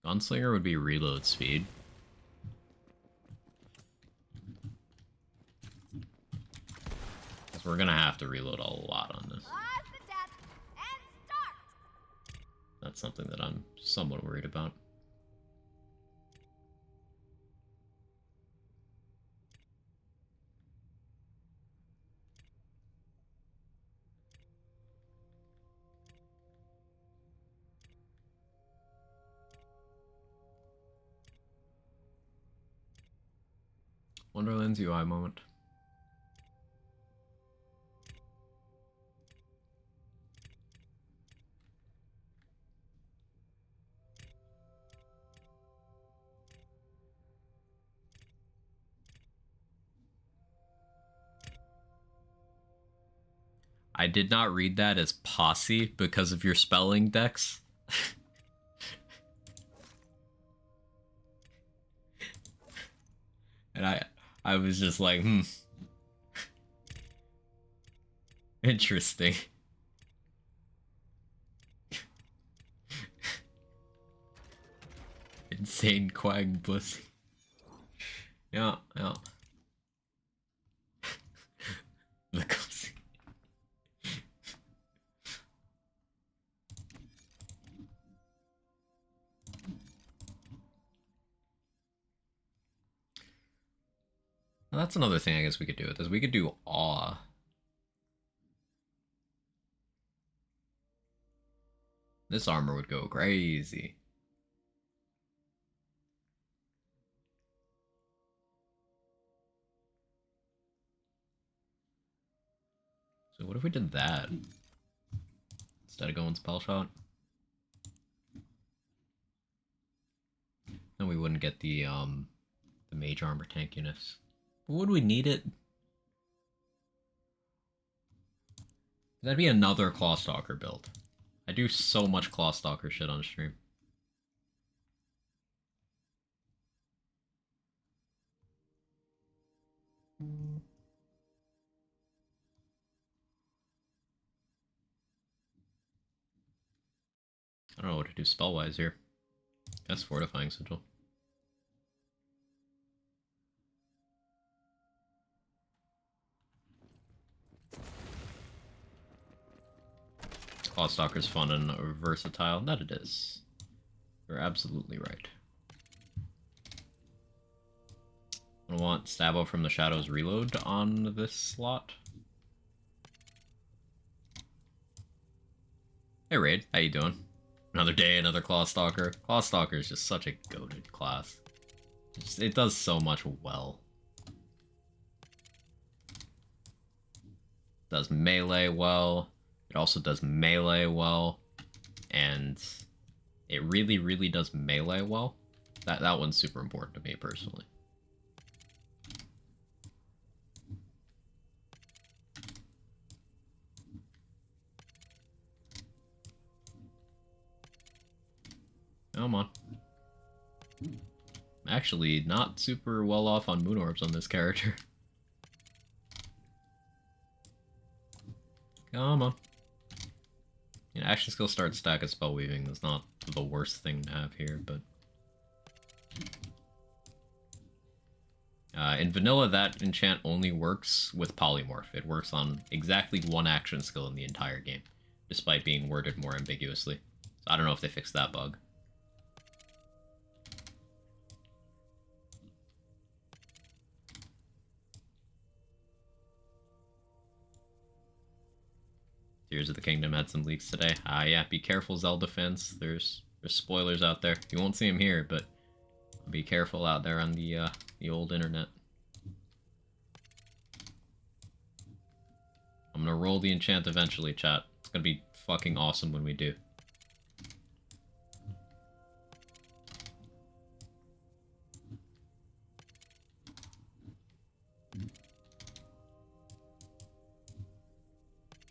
Gunslinger would be reload speed. We're gonna have to reload a lot on this. Pause the death and start that's something that I'm somewhat worried about. Wonderland's UI moment. I did not read that as posse because of your spelling, Dex. And I was just like, interesting. Insane quag pussy. Yeah. The pussy. Well, that's another thing I guess we could do with this. We could do awe. This armor would go crazy. So what if we did that? Instead of going spell shot? Then we wouldn't get the mage armor tankiness. Would we need it? That'd be another Clawstalker build. I do so much Clawstalker shit on stream. I don't know what to do spell-wise here. That's Fortifying Sigil. Clawstalker's fun and versatile. That it is. You're absolutely right. I want Stabo from the Shadows Reload on this slot. Hey Raid, how you doing? Another day, another Clawstalker. Clawstalker is just such a goated class. It does so much well. Does melee well. It also does melee well. And it really, really does melee well. That one's super important to me personally. Come on. I'm actually not super well off on moon orbs on this character. Come on. Action skill start stack of spell weaving is not the worst thing to have here, but in vanilla that enchant only works with polymorph. It works on exactly one action skill in the entire game, despite being worded more ambiguously. So I don't know if they fixed that bug. Tears of the Kingdom had some leaks today. Yeah, be careful, Zelda fans. There's spoilers out there. You won't see them here, but be careful out there on the old internet. I'm gonna roll the enchant eventually, chat. It's gonna be fucking awesome when we do.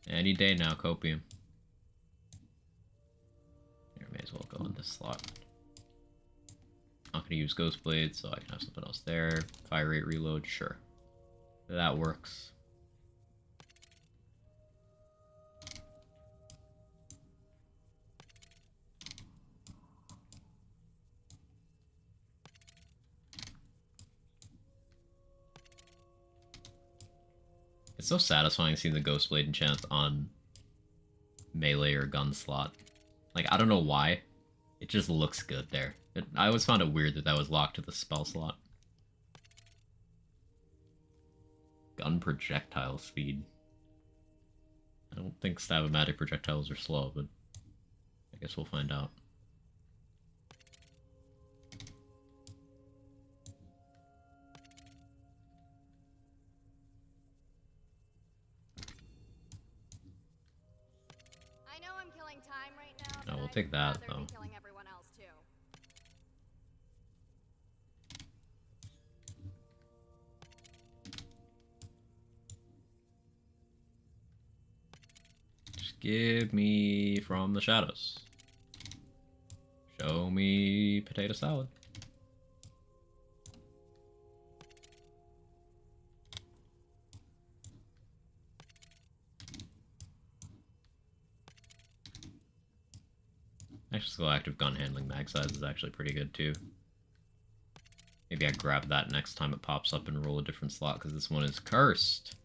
Any day now, Copium. Here, may as well go in this slot. Not gonna use Ghost Blade, so I can have something else there. Fire rate reload, sure. That works. It's so satisfying seeing the Ghost Blade enchant on melee or gun slot. Like, I don't know why. It just looks good there. I always found it weird that that was locked to the spell slot. Gun projectile speed. I don't think Stab-O-Matic projectiles are slow, but I guess we'll find out. I know I'm killing time right now, No, but we'll I'd take that, rather though. be killing everyone else too. Just give me From the Shadows. Show me potato salad. Actually, skill active gun handling mag size is actually pretty good too. Maybe I grab that next time it pops up and roll a different slot because this one is cursed.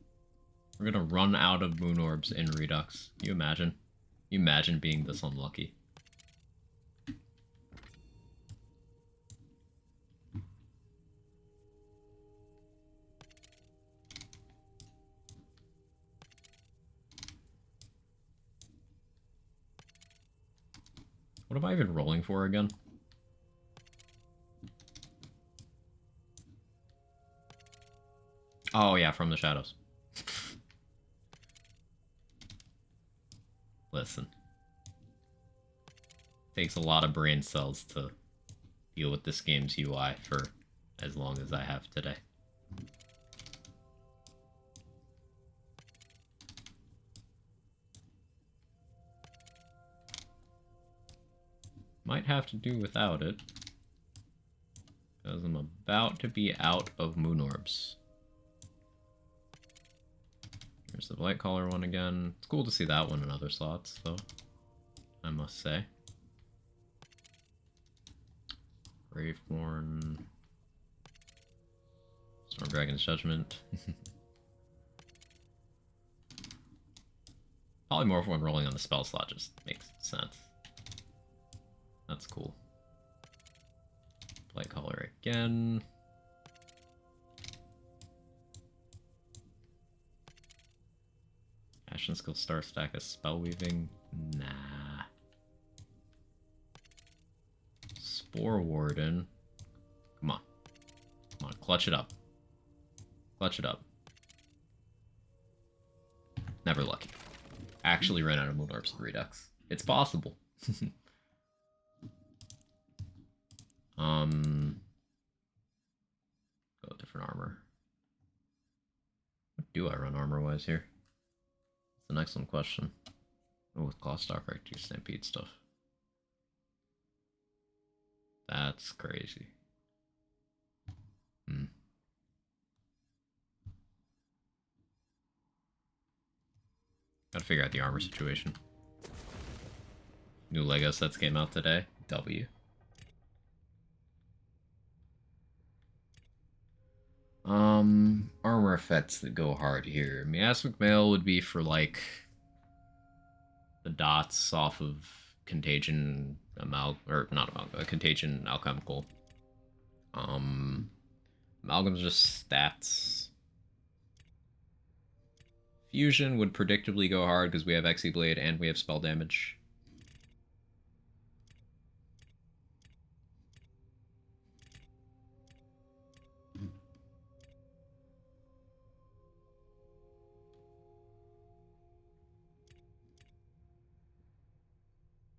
We're gonna run out of moon orbs in Redux. You imagine? You imagine being this unlucky. What am I even rolling for again? Oh yeah, From the Shadows. Listen. Takes a lot of brain cells to deal with this game's UI for as long as I have today. Might have to do without it, because I'm about to be out of moon orbs. Here's the Blight Caller one again. It's cool to see that one in other slots, though, I must say. Graveborn. Storm Dragon's Judgment. Polymorph when rolling on the spell slot just makes sense. That's cool. Blight Caller again. Ashen Skill Star Stack as Spell Weaving? Nah. Spore Warden. Come on. Come on, clutch it up. Clutch it up. Never lucky. Actually ran out of moon orbs in Redux. It's possible. Go different armor. What do I run armor-wise here? That's an excellent question. Oh, with Clawstalker, I do Stampede stuff. That's crazy. Gotta figure out the armor situation. New Lego sets came out today. W. Armor effects that go hard here. Miasmic Mail would be for, like, the dots off of Contagion Contagion Alchemical. Amalgam's just stats. Fusion would predictably go hard because we have Xe Blade and we have spell damage.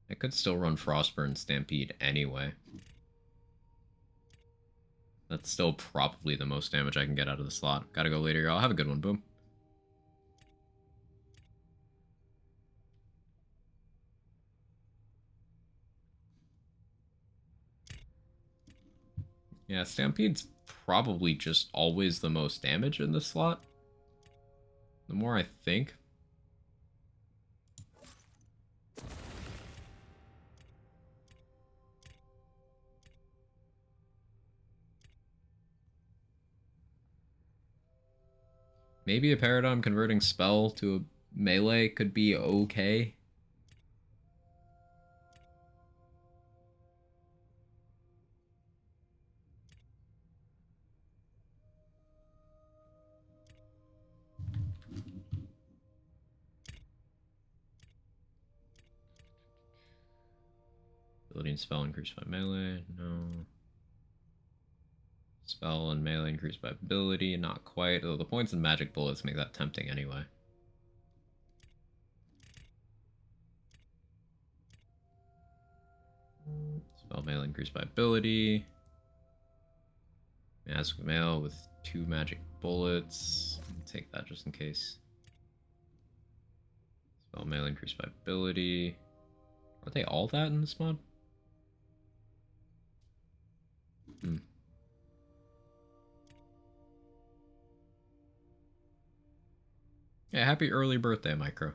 I could still run Frostburn Stampede anyway. That's still probably the most damage I can get out of the slot. Gotta go later, y'all. Have a good one. Boom. Yeah, Stampede's probably just always the most damage in this slot. The more I think. Maybe a Paradigm converting spell to a melee could be okay. mean spell increased by melee? No. Spell and melee increased by ability, not quite. Though the points and magic bullets make that tempting anyway. Spell melee increased by ability. Mask mail with 2 magic bullets. I'll take that just in case. Spell melee increased by ability. Are they all that in this mod? Yeah, happy early birthday, Micro.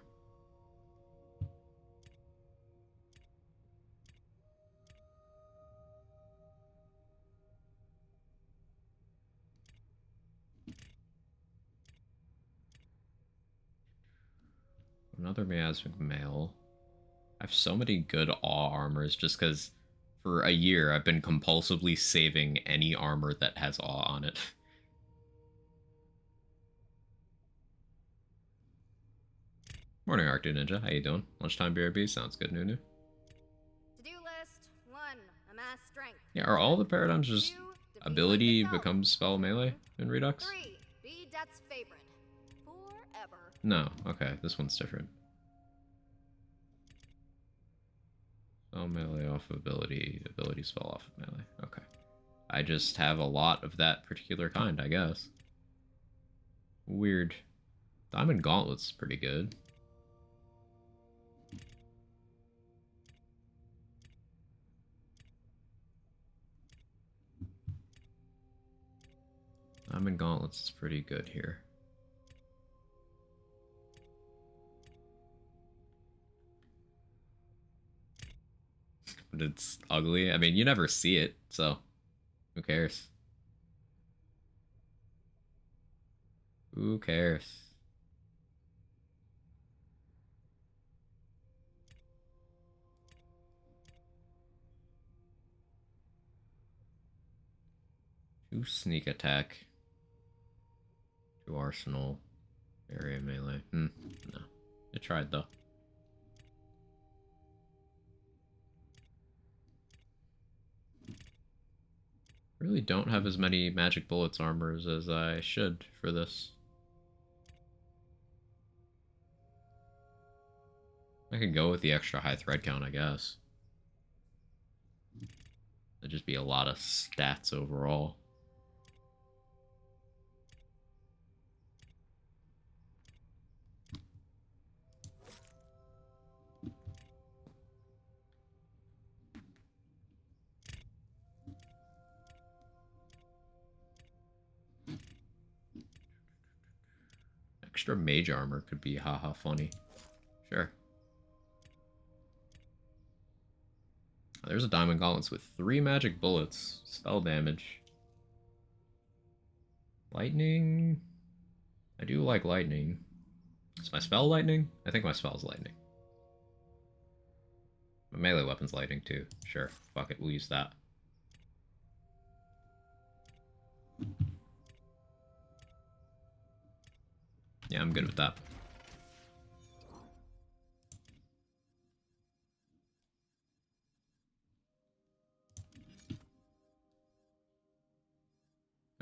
Another miasmic mail. I have so many good awe armors just because for a year I've been compulsively saving any armor that has awe on it. Morning, Arctic Ninja. How you doing? Lunchtime BRB? Sounds good, Nunu. To-do list 1. Amass strength. Yeah, are all the paradigms just 2. Defeat ability life itself. becomes spell melee in Redux? 3. Be Death's favorite. Forever. No, okay, this one's different. Spell melee off of ability, ability spell off of melee. Okay. I just have a lot of that particular kind, I guess. Weird. Diamond Gauntlet's pretty good. Diamond Gauntlets is pretty good here. But it's ugly. I mean, you never see it, so who cares? Who cares? Two sneak attack. Two arsenal. Area melee. No. It tried though. Really don't have as many magic bullets armors as I should for this. I could go with the extra high thread count, I guess. That'd just be a lot of stats overall. Extra mage armor could be haha funny. Sure. There's a diamond gauntlets with 3 magic bullets. Spell damage. Lightning. I do like lightning. Is my spell lightning? I think my spell's lightning. My melee weapon's lightning too. Sure. Fuck it, we'll use that. Yeah, I'm good with that.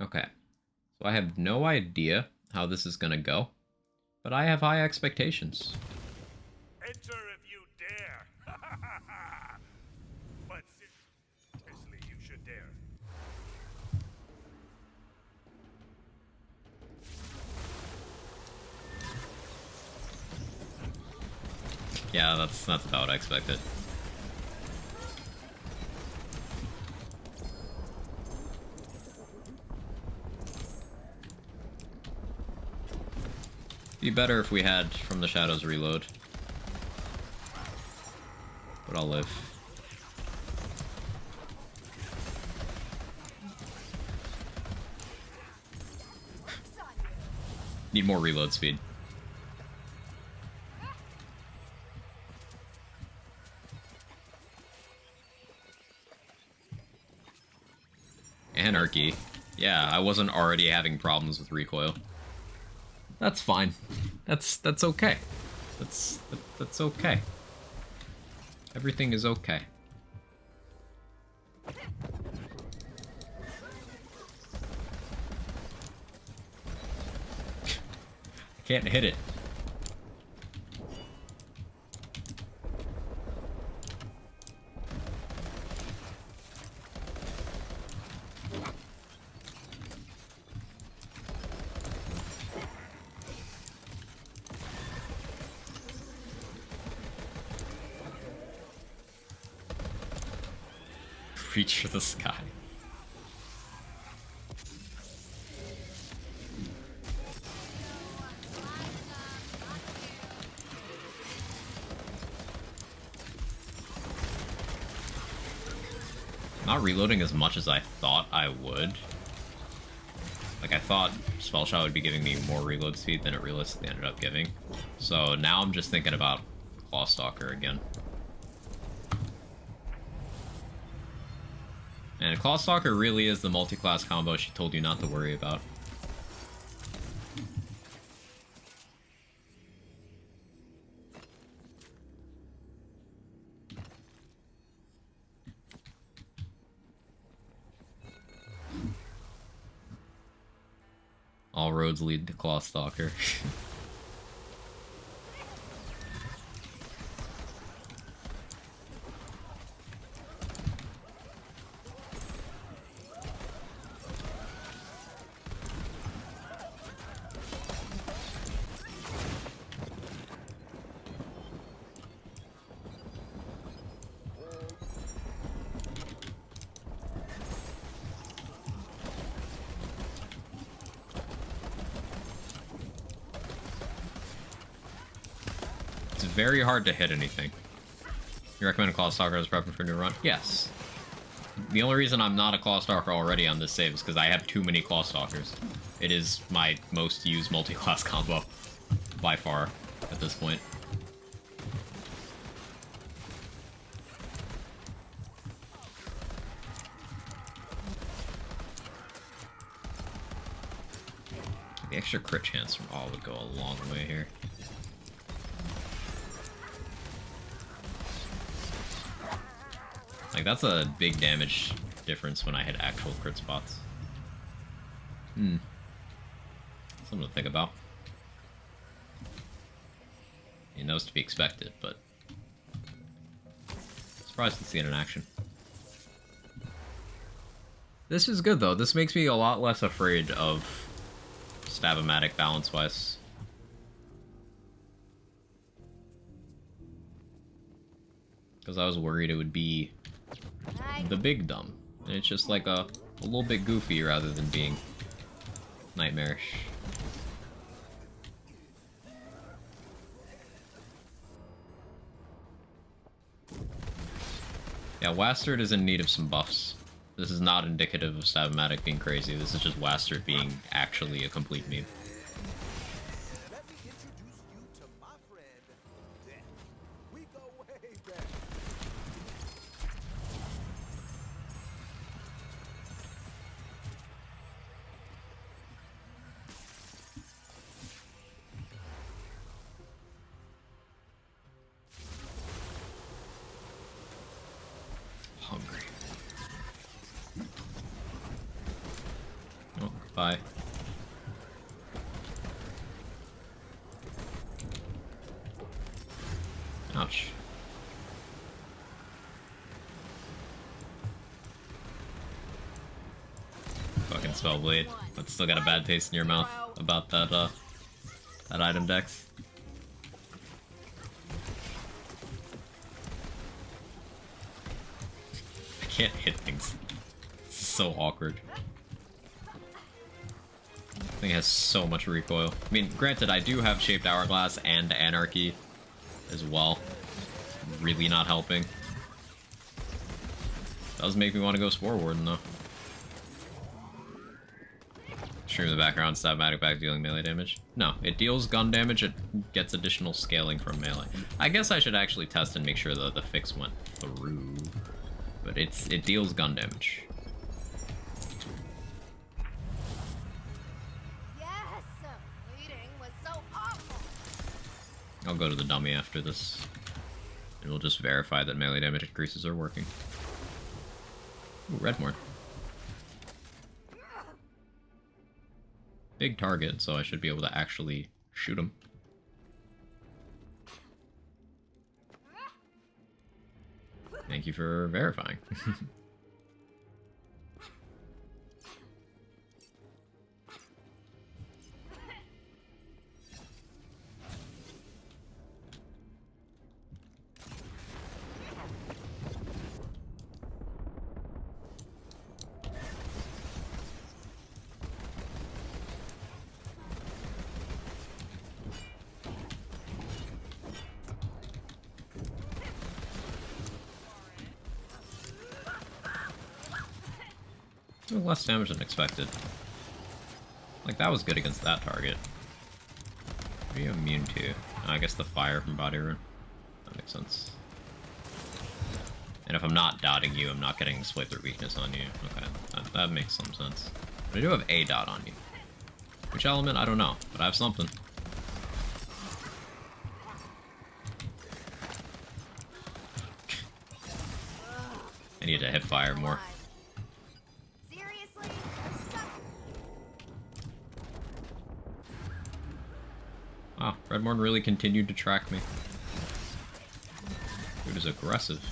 Okay. So I have no idea how this is gonna go, but I have high expectations. Enter if you dare. But seriously, you should dare. Yeah, that's about what I expected. Be better if we had From the Shadows reload. But I'll live. Need more reload speed. Anarchy. Yeah, I wasn't already having problems with recoil. That's fine. That's okay. That's okay. Everything is okay. Can't hit it. Reach for the sky. Not reloading as much as I thought I would. Like, I thought Spell Shot would be giving me more reload speed than it realistically ended up giving. So now I'm just thinking about Clawstalker again. And Clawstalker really is the multi-class combo she told you not to worry about. All roads lead to Clawstalker. Very hard to hit anything. You recommend a Clawstalker as prepping for a new run? Yes. The only reason I'm not a Clawstalker already on this save is because I have too many Clawstalkers. It is my most used multi-class combo by far at this point. The extra crit chance from all would go a long way here. Like, that's a big damage difference when I hit actual crit spots. Something to think about. It knows to be expected, but surprised to see it in action. This is good, though. This makes me a lot less afraid of Stab-O-Matic balance-wise. Because I was worried it would be the big dumb. And it's just like a little bit goofy rather than being nightmarish. Yeah, Wastard is in need of some buffs. This is not indicative of Stab-O-Matic being crazy. This is just Wastard being actually a complete meme. Let me introduce you to my friend, Death. We go way back. Hungry. Oh, bye. Ouch. Fucking Spellblade. But still got a bad taste in your mouth about that, that item dex. I can't hit things. It's so awkward. Thing has so much recoil. I mean, granted, I do have Shaped Hourglass and Anarchy as well. Really not helping. Does make me want to go Spore Warden, though. Stream in the background, Stab-O-Matic back dealing melee damage. No, it deals gun damage, it gets additional scaling from melee. I guess I should actually test and make sure that the fix went through. But it deals gun damage. Yes! Bleeding was so awful! I'll go to the dummy after this. And we'll just verify that melee damage increases are working. Ooh, Redmore. Big target, so I should be able to actually shoot him. Thank you for verifying. Doing less damage than expected. Like, that was good against that target. What are you immune to? Oh, I guess the fire from body rune. That makes sense. And if I'm not dotting you, I'm not getting split through weakness on you. Okay, that makes some sense. But I do have a dot on you. Which element? I don't know, but I have something. I need to hit fire more. Seriously? They're stuck. Wow, Redmorn really continued to track me. Dude is aggressive.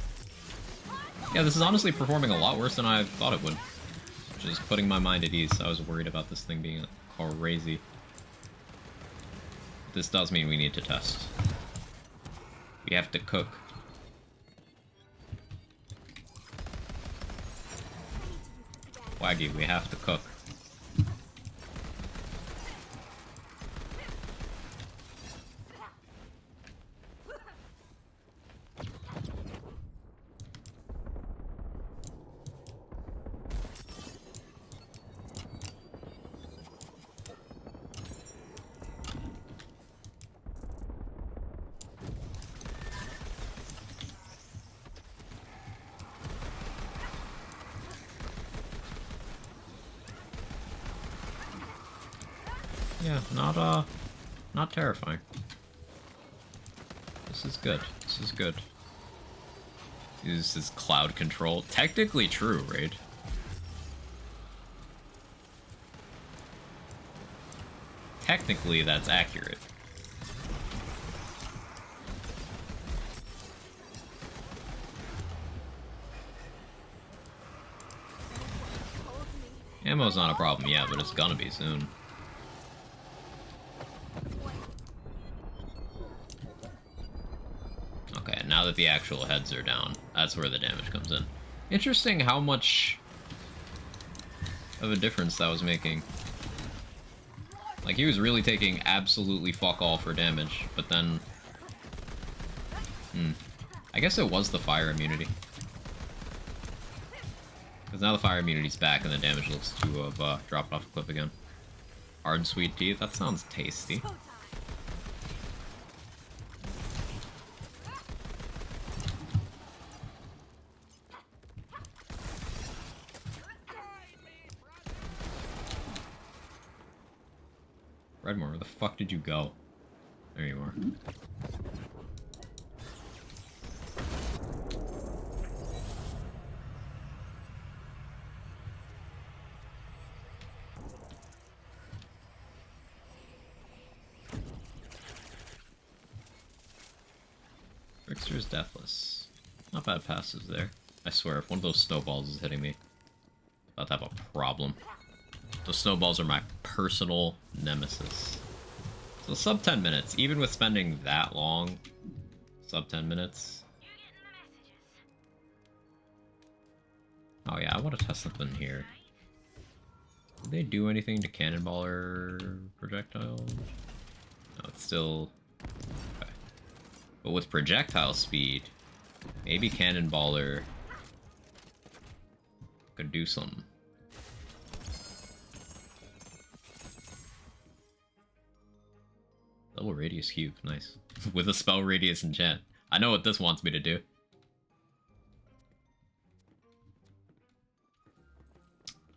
Yeah, this is honestly performing a lot worse than I thought it would. Which is putting my mind at ease. I was worried about this thing being crazy. This does mean we need to test. We have to cook. Waggy, we have to cook. Yeah, not terrifying. This is good. This is good. This is cloud control. Technically true, right? Technically, that's accurate. Ammo's not a problem yet, but it's gonna be soon. Okay, now that the actual heads are down, that's where the damage comes in. Interesting how much of a difference that was making. Like, he was really taking absolutely fuck all for damage, but then... I guess it was the fire immunity. Because now the fire immunity's back and the damage looks to have dropped off a cliff again. Hard sweet teeth, that sounds tasty. Redmore, where the fuck did you go? There you are. Trickster's Deathless. Not bad passes there. I swear, if one of those snowballs is hitting me, I'm about to have a problem. Those snowballs are my personal nemesis. So sub 10 minutes, even with spending that long, sub 10 minutes. Oh yeah, I want to test something here. Did they do anything to cannonballer projectile? No, it's still... Okay. But with projectile speed, maybe cannonballer could do something. Double radius cube, nice. With a spell radius enchant. I know what this wants me to do.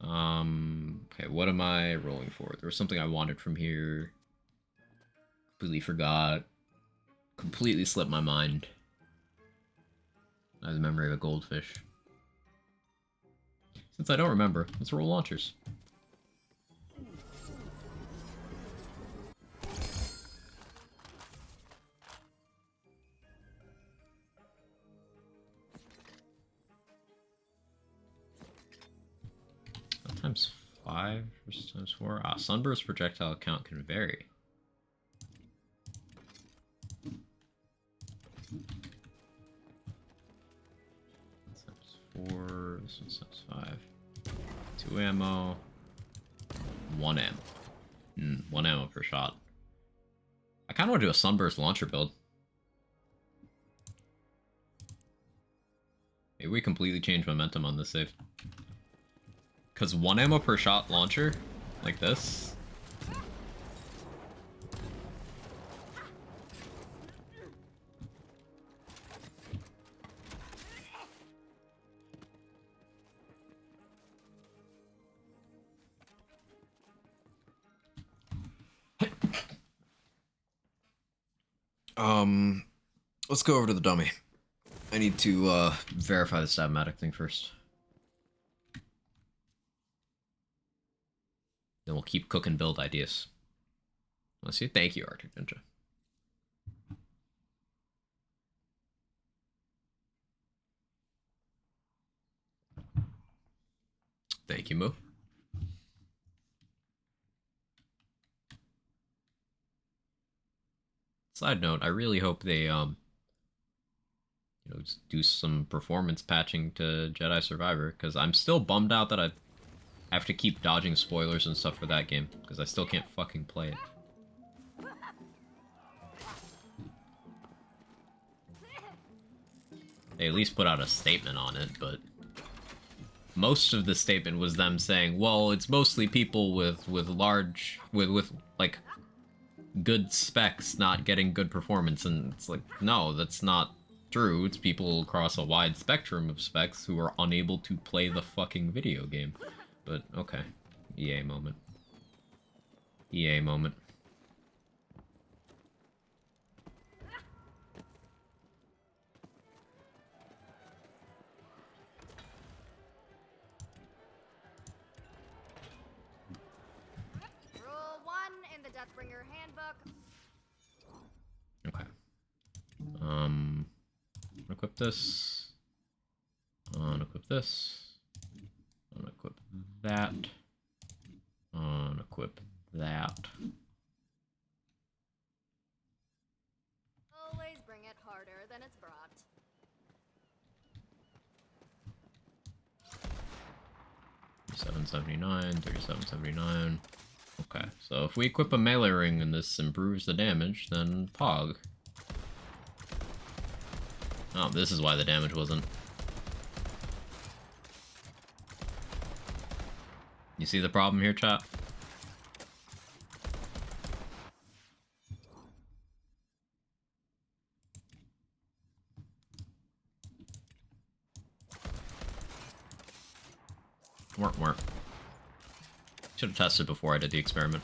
Okay, what am I rolling for? There was something I wanted from here. Completely forgot. Completely slipped my mind. I have the memory of a goldfish. Since I don't remember, let's roll launchers. Times 5 versus times 4. Ah, Sunburst projectile count can vary. Times 4, this one's times 5. 2 ammo. 1 ammo. 1 ammo per shot. I kind of want to do a Sunburst launcher build. Maybe we completely change momentum on this save. Because 1 ammo per shot launcher, like this. Let's go over to the dummy. I need to verify the Stabmatic thing first. Then we'll keep cooking build ideas. Let's see. Thank you, Arctic Ninja. Thank you, Moo. Side note, I really hope they you know, do some performance patching to Jedi Survivor, because I'm still bummed out that I have to keep dodging spoilers and stuff for that game, because I still can't fucking play it. They at least put out a statement on it, but most of the statement was them saying, well, it's mostly people with like good specs not getting good performance, and it's like, no, that's not true. It's people across a wide spectrum of specs who are unable to play the fucking video game. But okay, EA moment. EA moment. Rule 1 in the Deathbringer handbook. Okay. Equip this. Unequip this. Unequip that. Unequip that. Always bring it harder than it's brought. $37.79, $37.79. Okay, so if we equip a melee ring and this improves the damage, then Pog. Oh, this is why the damage wasn't. You see the problem here, chat? Work. Should have tested before I did the experiment.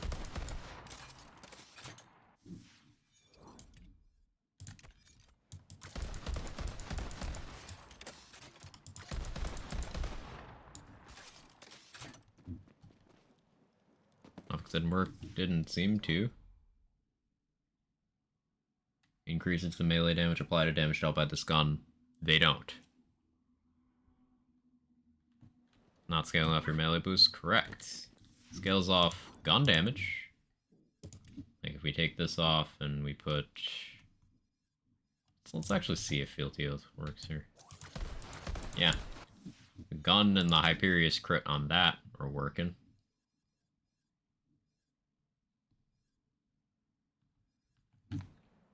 Didn't work. Didn't seem to. Increases the melee damage applied to damage dealt by this gun. They don't. Not scaling off your melee boost? Correct. Scales off gun damage. Like if we take this off and we put... So let's actually see if field heals works here. Yeah. The gun and the Hyperius crit on that are working.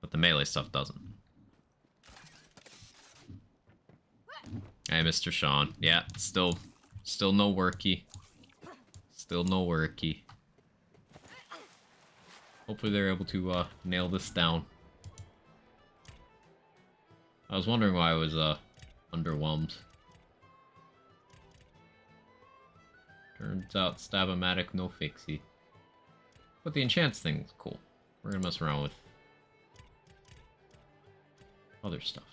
But the melee stuff doesn't. Hey, Mr. Sean. Yeah, still no worky. Still no worky. Hopefully they're able to nail this down. I was wondering why I was underwhelmed. Turns out Stab-O-Matic, no fixie. But the enchants thing is cool. We're gonna mess around with other stuff.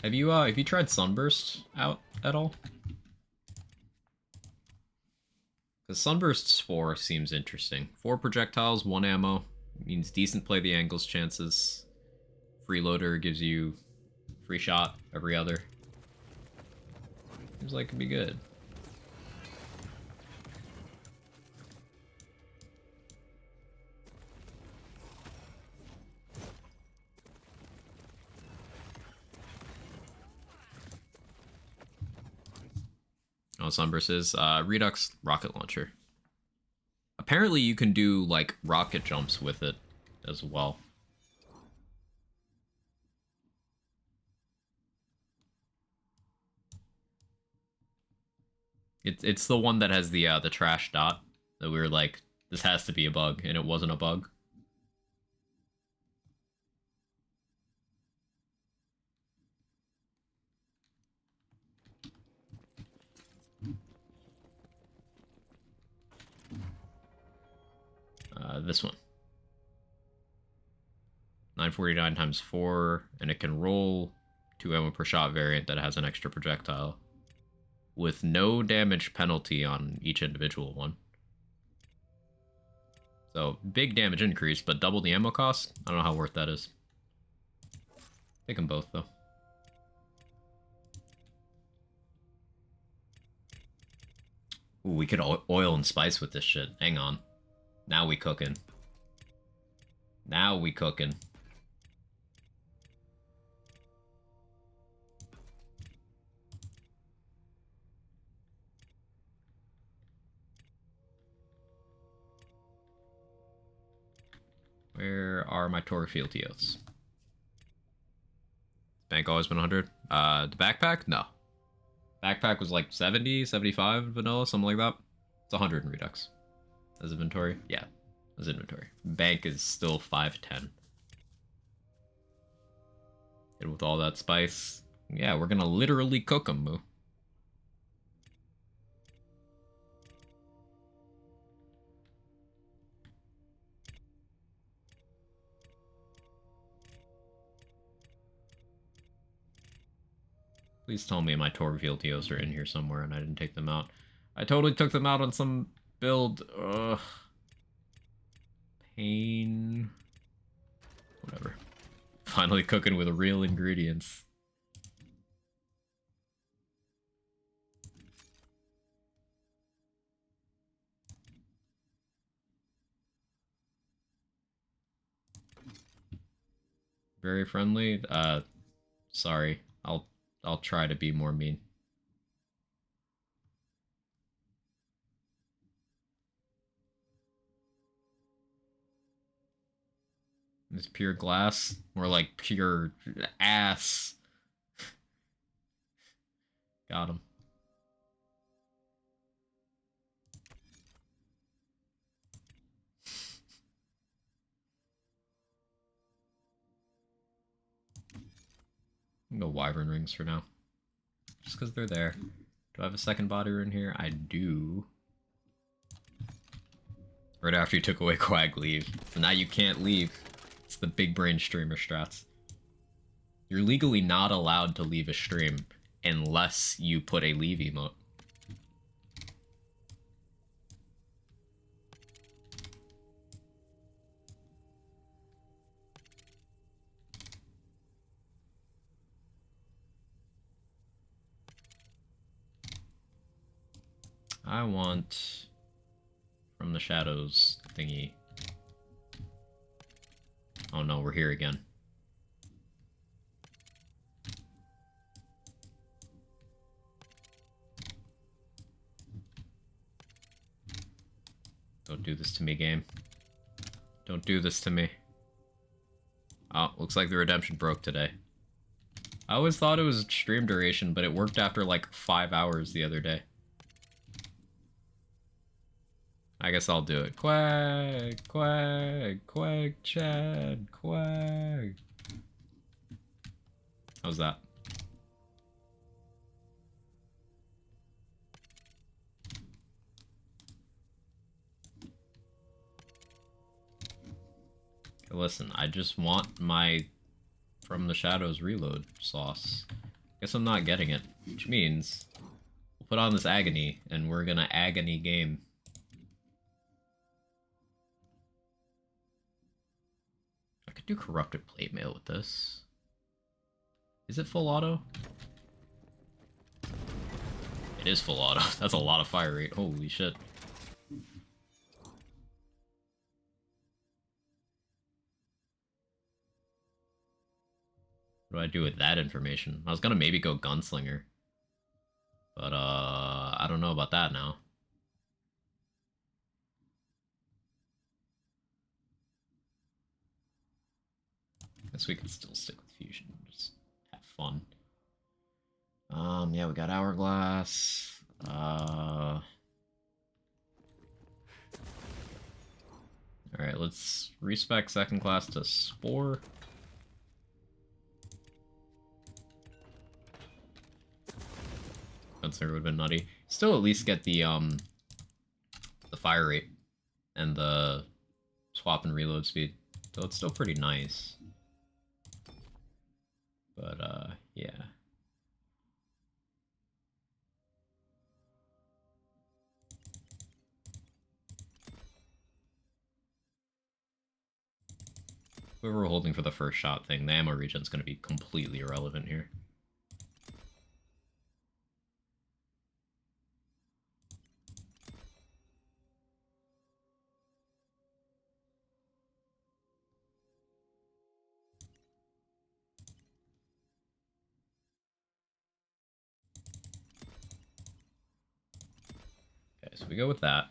Have you tried Sunburst out at all? The Sunburst Spore seems interesting. 4 projectiles, 1 ammo. Means decent play the angles chances. Freeloader gives you free shot every other. Seems like it'd be good. Oh, Sunburst is Redux rocket launcher. Apparently you can do like rocket jumps with it as well. It's the one that has the trash dot that we were like, this has to be a bug, and it wasn't a bug. This one. 949 times 4, and it can roll 2 ammo per shot variant that has an extra projectile with no damage penalty on each individual one. So, big damage increase, but double the ammo cost? I don't know how worth that is. Take them both, though. Ooh, we could oil and spice with this shit. Hang on. Now we cooking. Now we cooking. Where are my Torque Field Oaths? Bank always been 100. The backpack? No. Backpack was like 70, 75 vanilla, something like that. It's 100 in Redux. As inventory? Yeah, as inventory. Bank is still 510. And with all that spice, yeah, we're gonna literally cook them, Moo. Please tell me my Torque VLTOs are in here somewhere and I didn't take them out. I totally took them out on some build. Ugh. Pain. Whatever. Finally cooking with real ingredients. Very friendly. Sorry. I'll try to be more mean. It's pure glass, more like pure ass. Got him. Go Wyvern rings for now. Just because they're there. Do I have a second body rune here? I do. Right after you took away Quag leave. So now you can't leave. It's the big brain streamer strats. You're legally not allowed to leave a stream unless you put a leave emote. I want from the shadows thingy. Oh no, we're here again. Don't do this to me, game. Don't do this to me. Oh, looks like the redemption broke today. I always thought it was stream duration, but it worked after like 5 hours the other day. I guess I'll do it. Quag, quag, quag, Chad, quag. How's that? Okay, listen, I just want my From the Shadows reload sauce. Guess I'm not getting it. Which means we'll put on this agony, and we're gonna agony game. I could do corrupted plate mail with this. Is it full auto? It is full auto. That's a lot of fire rate. Holy shit. What do I do with that information? I was gonna maybe go gunslinger. But, I don't know about that now. Guess we can still stick with fusion. Just have fun. Yeah, we got hourglass. Alright, let's respec second class to spore. Gunslinger would have been nutty. Still at least get the fire rate and the swap and reload speed. So it's still pretty nice. But yeah. Whoever we're holding for the first shot thing, the ammo regen's going to be completely irrelevant here. Okay, so we go with that.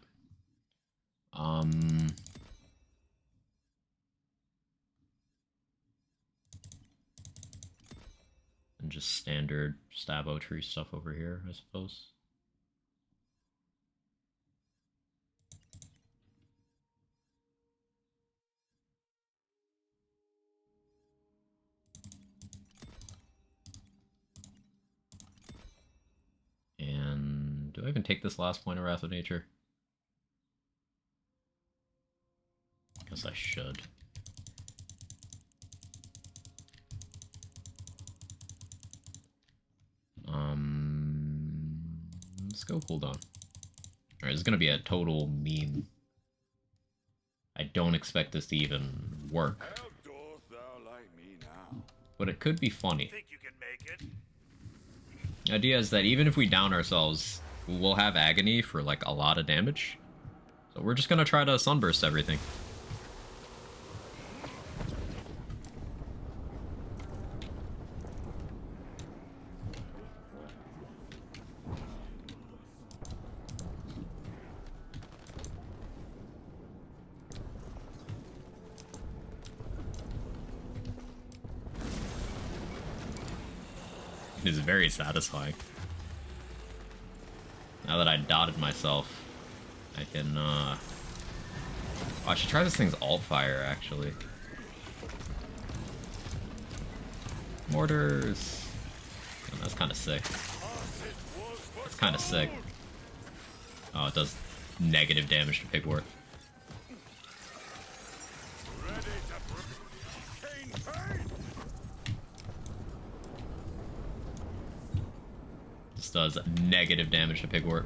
And just standard stabo tree stuff over here, I suppose. And do I even take this last point of Wrath of Nature? Guess I should. Let's go cooldown. Alright, this is gonna be a total meme. I don't expect this to even work. How doth thou like me now? But it could be funny. Think you can make it? The idea is that even if we down ourselves, we'll have agony for like a lot of damage. So we're just gonna try to sunburst everything. It is very satisfying. Now that I dotted myself, I can, oh, I should try this thing's alt fire, actually. Mortars! Oh, that's kind of sick. That's kind of sick. Oh, it does negative damage to Pigwort. This does negative damage to Pigwort.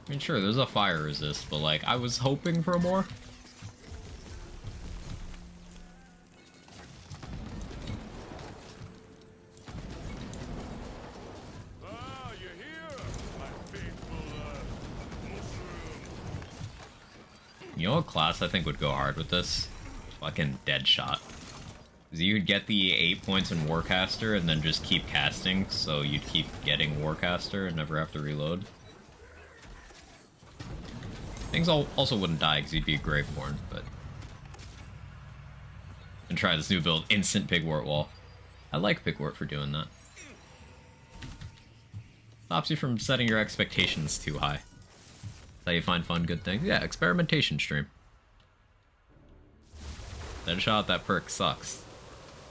I mean, sure, there's a fire resist, but like, I was hoping for more. You know what class I think would go hard with this? Fucking Deadshot. Because you would get the 8 points in Warcaster and then just keep casting, so you'd keep getting Warcaster and never have to reload. Things also wouldn't die because you'd be a Graveborn, but... And try this new build, instant Pigwort wall. I like Pigwort for doing that. Stops you from setting your expectations too high. That's how you find fun, good things. Yeah, experimentation stream. Deadshot, that perk sucks.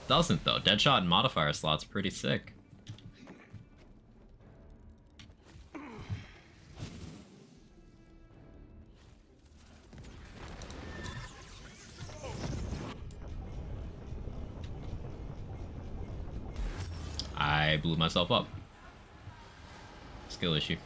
Doesn't though. Deadshot and modifier slot's pretty sick. blew myself up. Skill issue.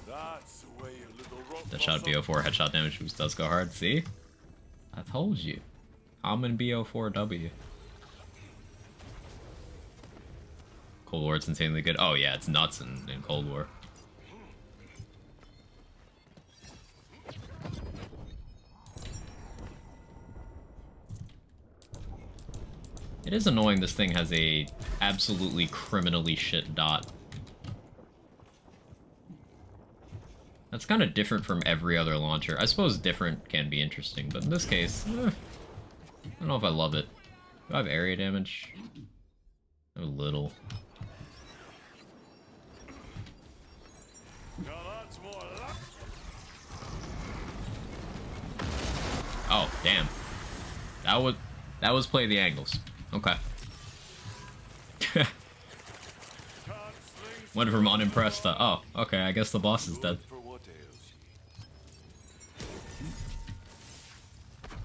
That's the way, you little rock Deadshot muscle. BO4 headshot damage boost does go hard. See? I told you. Common BO4W. Cold War, it's insanely good. Oh yeah, it's nuts in Cold War. It is annoying this thing has a absolutely criminally shit dot. That's kind of different from every other launcher. I suppose different can be interesting, but in this case, I don't know if I love it. Do I have area damage? A little. Now that's more luck. Oh, damn. That was play the angles. Okay. Can't sling Went from unimpressed to, oh, okay, I guess the boss is dead. for what ails you.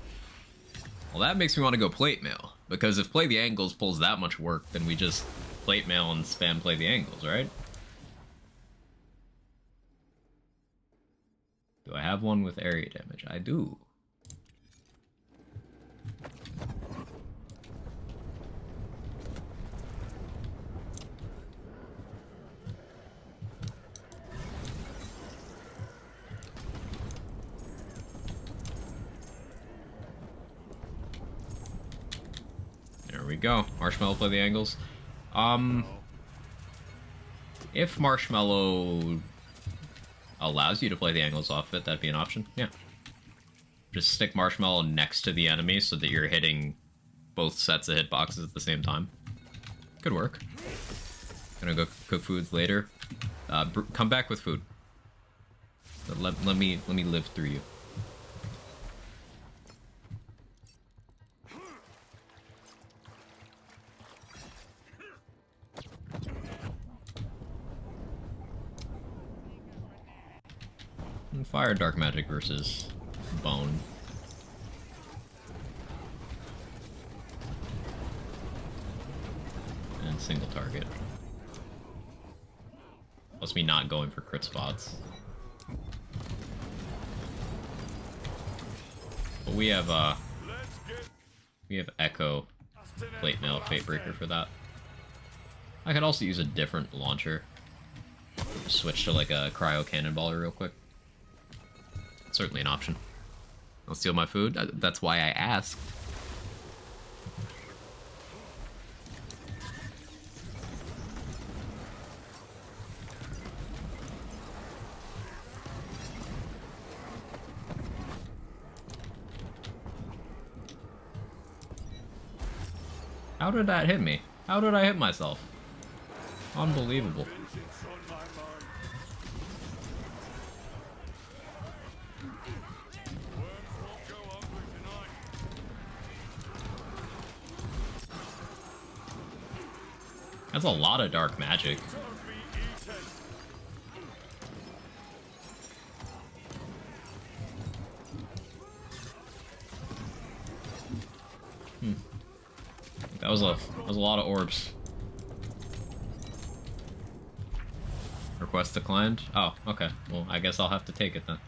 Well, that makes me want to go plate mail, because if play the angles pulls that much work, then we just plate mail and spam play the angles, right? Do I have one with area damage? I do. There we go. Marshmallow play the angles. If Marshmallow allows you to play the angles off it, that'd be an option. Yeah. Just stick Marshmallow next to the enemy so that you're hitting both sets of hitboxes at the same time. Could work. Gonna go cook foods later. Come back with food. But let me live through you. And fire dark magic versus bone. And single target. Plus me not going for crit spots. But we have Echo Plate Mail Fate Breaker for that. I could also use a different launcher. Switch to like a cryo cannonballer real quick. Certainly an option. I'll steal my food. That's why I asked. How did that hit me? How did I hit myself? Unbelievable. Vengeance on my mind. Worms won't go hungry tonight. That's a lot of dark magic. Don't be eaten. That was a lot of orbs. Request declined? Oh, okay. Well, I guess I'll have to take it then.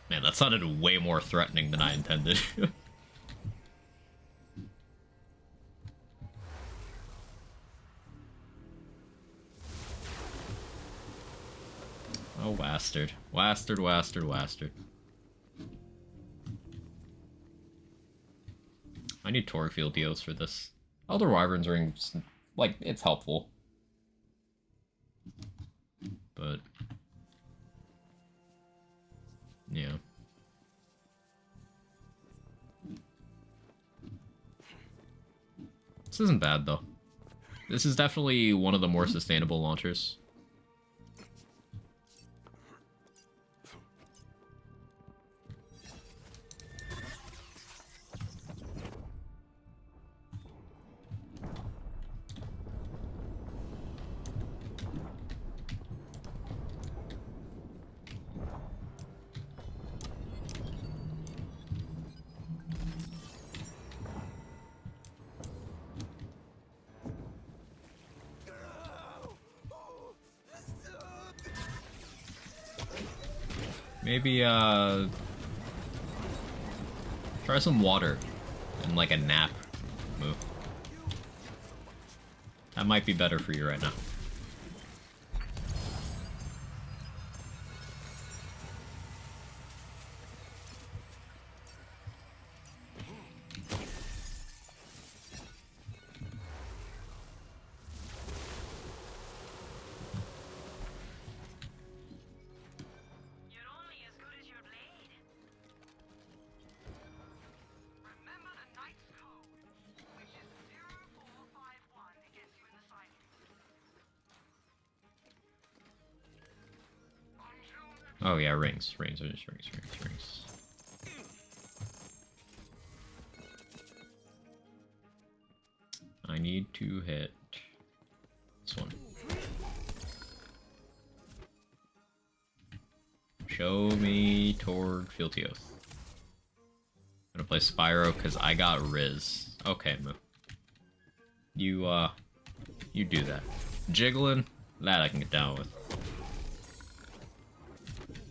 Man, that sounded way more threatening than I intended. Oh, wastard. Wastard, wastard, wastard. I need Toric Field deals for this. Elder Wyvern's Rings, like, it's helpful. But... yeah. This isn't bad, though. This is definitely one of the more sustainable launchers. Maybe, try some water and like a nap move. That might be better for you right now. Oh yeah, rings. I need to hit this one. Show me Torg Fealty Oath. I'm gonna play Spyro because I got Riz. Okay, move. You do that. Jiggling, that I can get down with.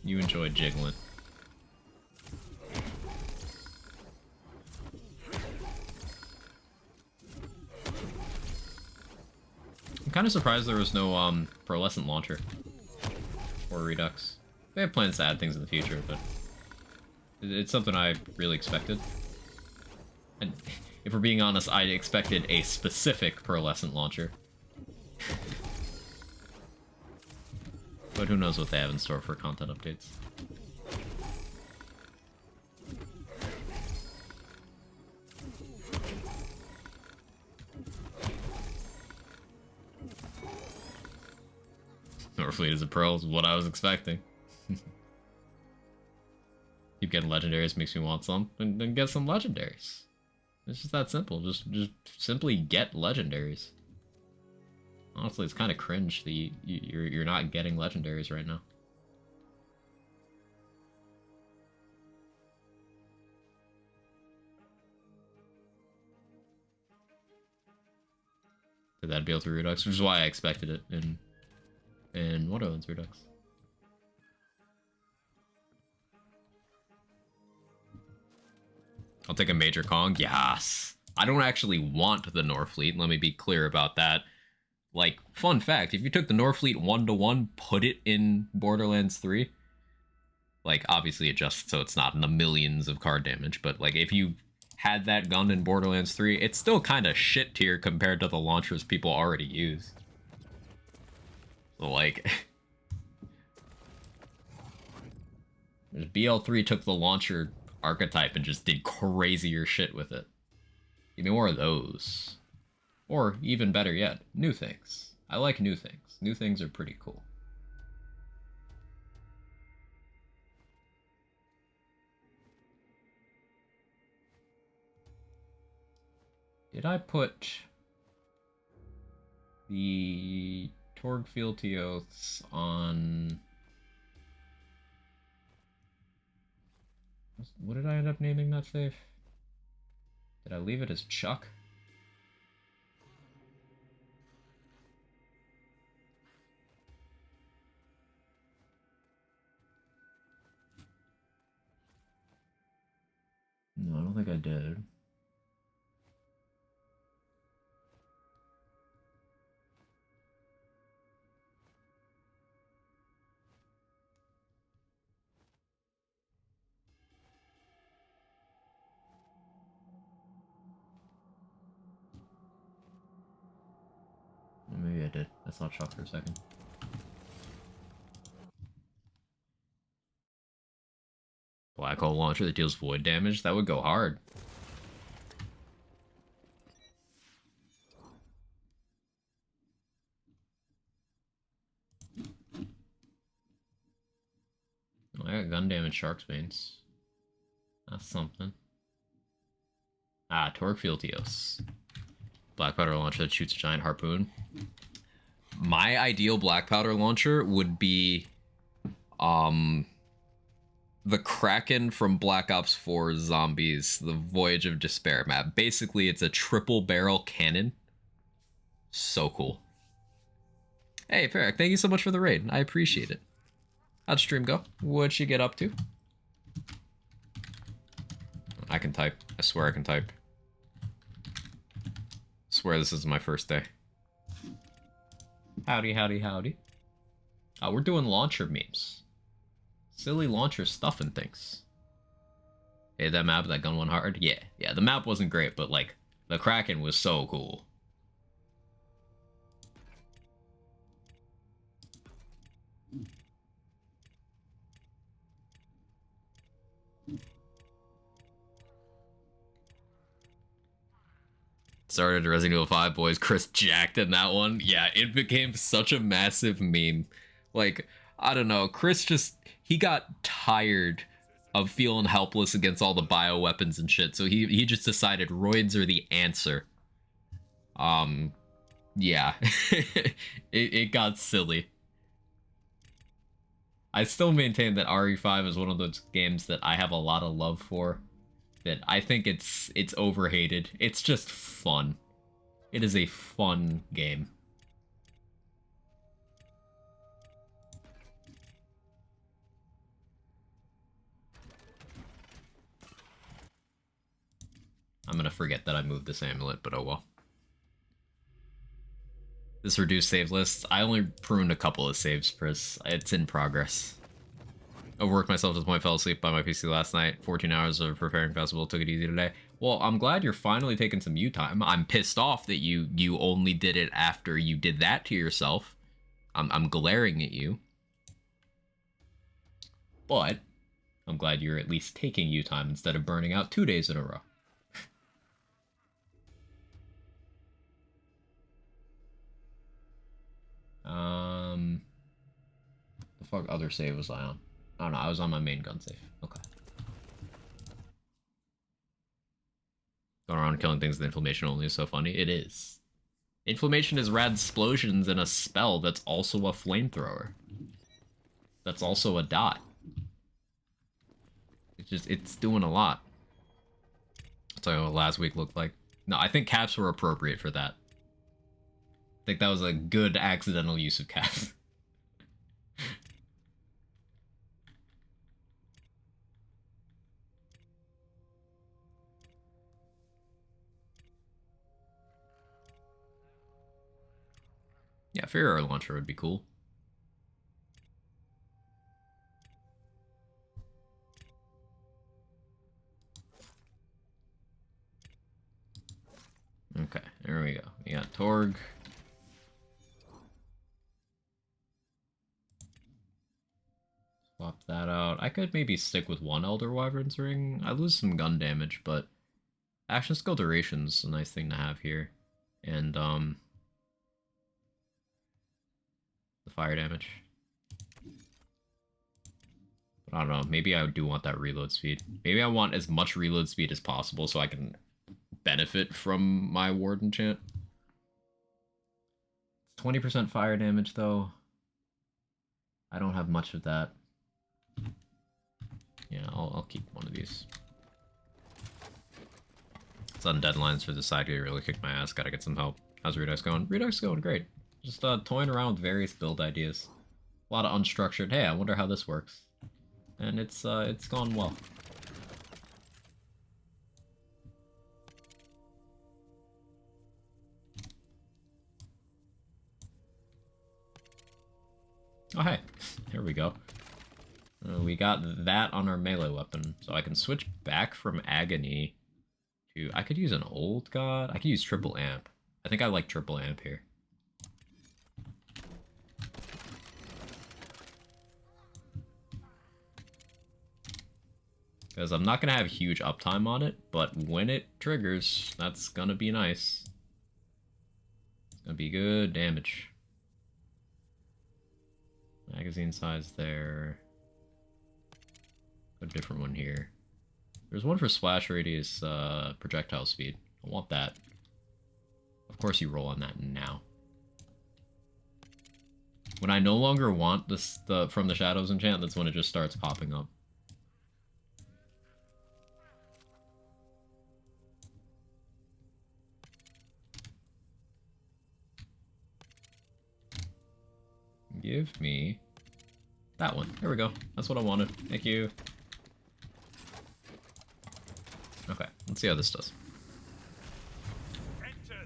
You enjoy jiggling. I'm kind of surprised there was no pearlescent launcher or Redux. They have plans to add things in the future, but it's something I really expected. And if we're being honest, I expected a specific pearlescent launcher. But who knows what they have in store for content updates. Norfleet is a pearl is what I was expecting. Keep getting legendaries makes me want some, and then get some legendaries. It's just that simple. Just simply get legendaries. Honestly, it's kind of cringe that you're not getting legendaries right now. Did that build through Redux? Which is why I expected it in what owns Redux? I'll take a Major Kong. Yes. I don't actually want the Norfleet. Let me be clear about that. Like, fun fact, if you took the Norfleet 1-to-1, put it in Borderlands 3, like, obviously adjust so it's not in the millions of card damage, but, like, if you had that gun in Borderlands 3, it's still kind of shit tier compared to the launchers people already use. So, like, BL3 took the launcher archetype and just did crazier shit with it. Give me more of those. Or, even better yet, new things. I like new things. New things are pretty cool. Did I put the Torg Fealty Oaths on... What did I end up naming that save? Did I leave it as Chuck? No, I don't think I did. Well, maybe I did. I saw Chuck for a second. Black hole launcher that deals void damage? That would go hard. Oh, I got gun damage Shark's Veins. That's something. Ah, Torg Fealtios. Black powder launcher that shoots a giant harpoon. My ideal black powder launcher would be the Kraken from Black Ops 4 Zombies, the Voyage of Despair map. Basically, it's a triple barrel cannon. So cool. Hey, Perrick, thank you so much for the raid. I appreciate it. How'd stream go? What'd you get up to? I can type. I swear I can type. Swear this is my first day. Howdy, howdy, howdy. Oh, we're doing launcher memes. Silly launcher stuff and things. Hey, that map, that gun went hard? Yeah, the map wasn't great, but, like, the Kraken was so cool. Started Resident Evil 5, boys. Chris jacked in that one. Yeah, it became such a massive meme. Like, I don't know. Chris just, he got tired of feeling helpless against all the bioweapons and shit. So he just decided roids are the answer. Yeah. it got silly. I still maintain that RE5 is one of those games that I have a lot of love for. That I think it's overhated. It's just fun. It is a fun game. I'm gonna forget that I moved this amulet, but oh well. This reduced save list. I only pruned a couple of saves, Pris. It's in progress. Overworked myself to the point I fell asleep by my PC last night. 14 hours of preparing festival. Took it easy today. Well, I'm glad you're finally taking some you time. I'm pissed off that you only did it after you did that to yourself. I'm glaring at you. But I'm glad you're at least taking you time instead of burning out 2 days in a row. The fuck other save was I on? Oh no, I was on my main gun save. Okay. Going around killing things with inflammation only is so funny. It is. Inflammation is rad explosions in a spell that's also a flamethrower. That's also a dot. It's doing a lot. I'll tell you what last week looked like. No, I think caps were appropriate for that. I think that was a good accidental use of caps. Yeah, Ferro launcher would be cool. Okay, there we go. We got Torg. Swap that out. I could maybe stick with one Elder Wyvern's Ring. I lose some gun damage, but action skill duration's a nice thing to have here. And, the fire damage. But I don't know, maybe I do want that reload speed. Maybe I want as much reload speed as possible so I can benefit from my ward enchant. 20% fire damage though. I don't have much of that. Yeah, I'll keep one of these. Sudden deadlines for the side gate really kicked my ass. Gotta get some help. How's Redux going? Redux going great. Just toying around with various build ideas. A lot of unstructured, hey, I wonder how this works. And it's gone well. Oh, hey, here we go. We got that on our melee weapon, so I can switch back from Agony to... I could use an old god. I could use triple amp. I think I like triple amp here. Because I'm not going to have huge uptime on it, but when it triggers, that's going to be nice. It's going to be good damage. Magazine size there. A different one here. There's one for splash radius, projectile speed. I want that. Of course you roll on that now. When I no longer want this from the Shadows enchant, that's when it just starts popping up. Give me That one. Here we go. That's what I wanted. Thank you. Okay, let's see how this does.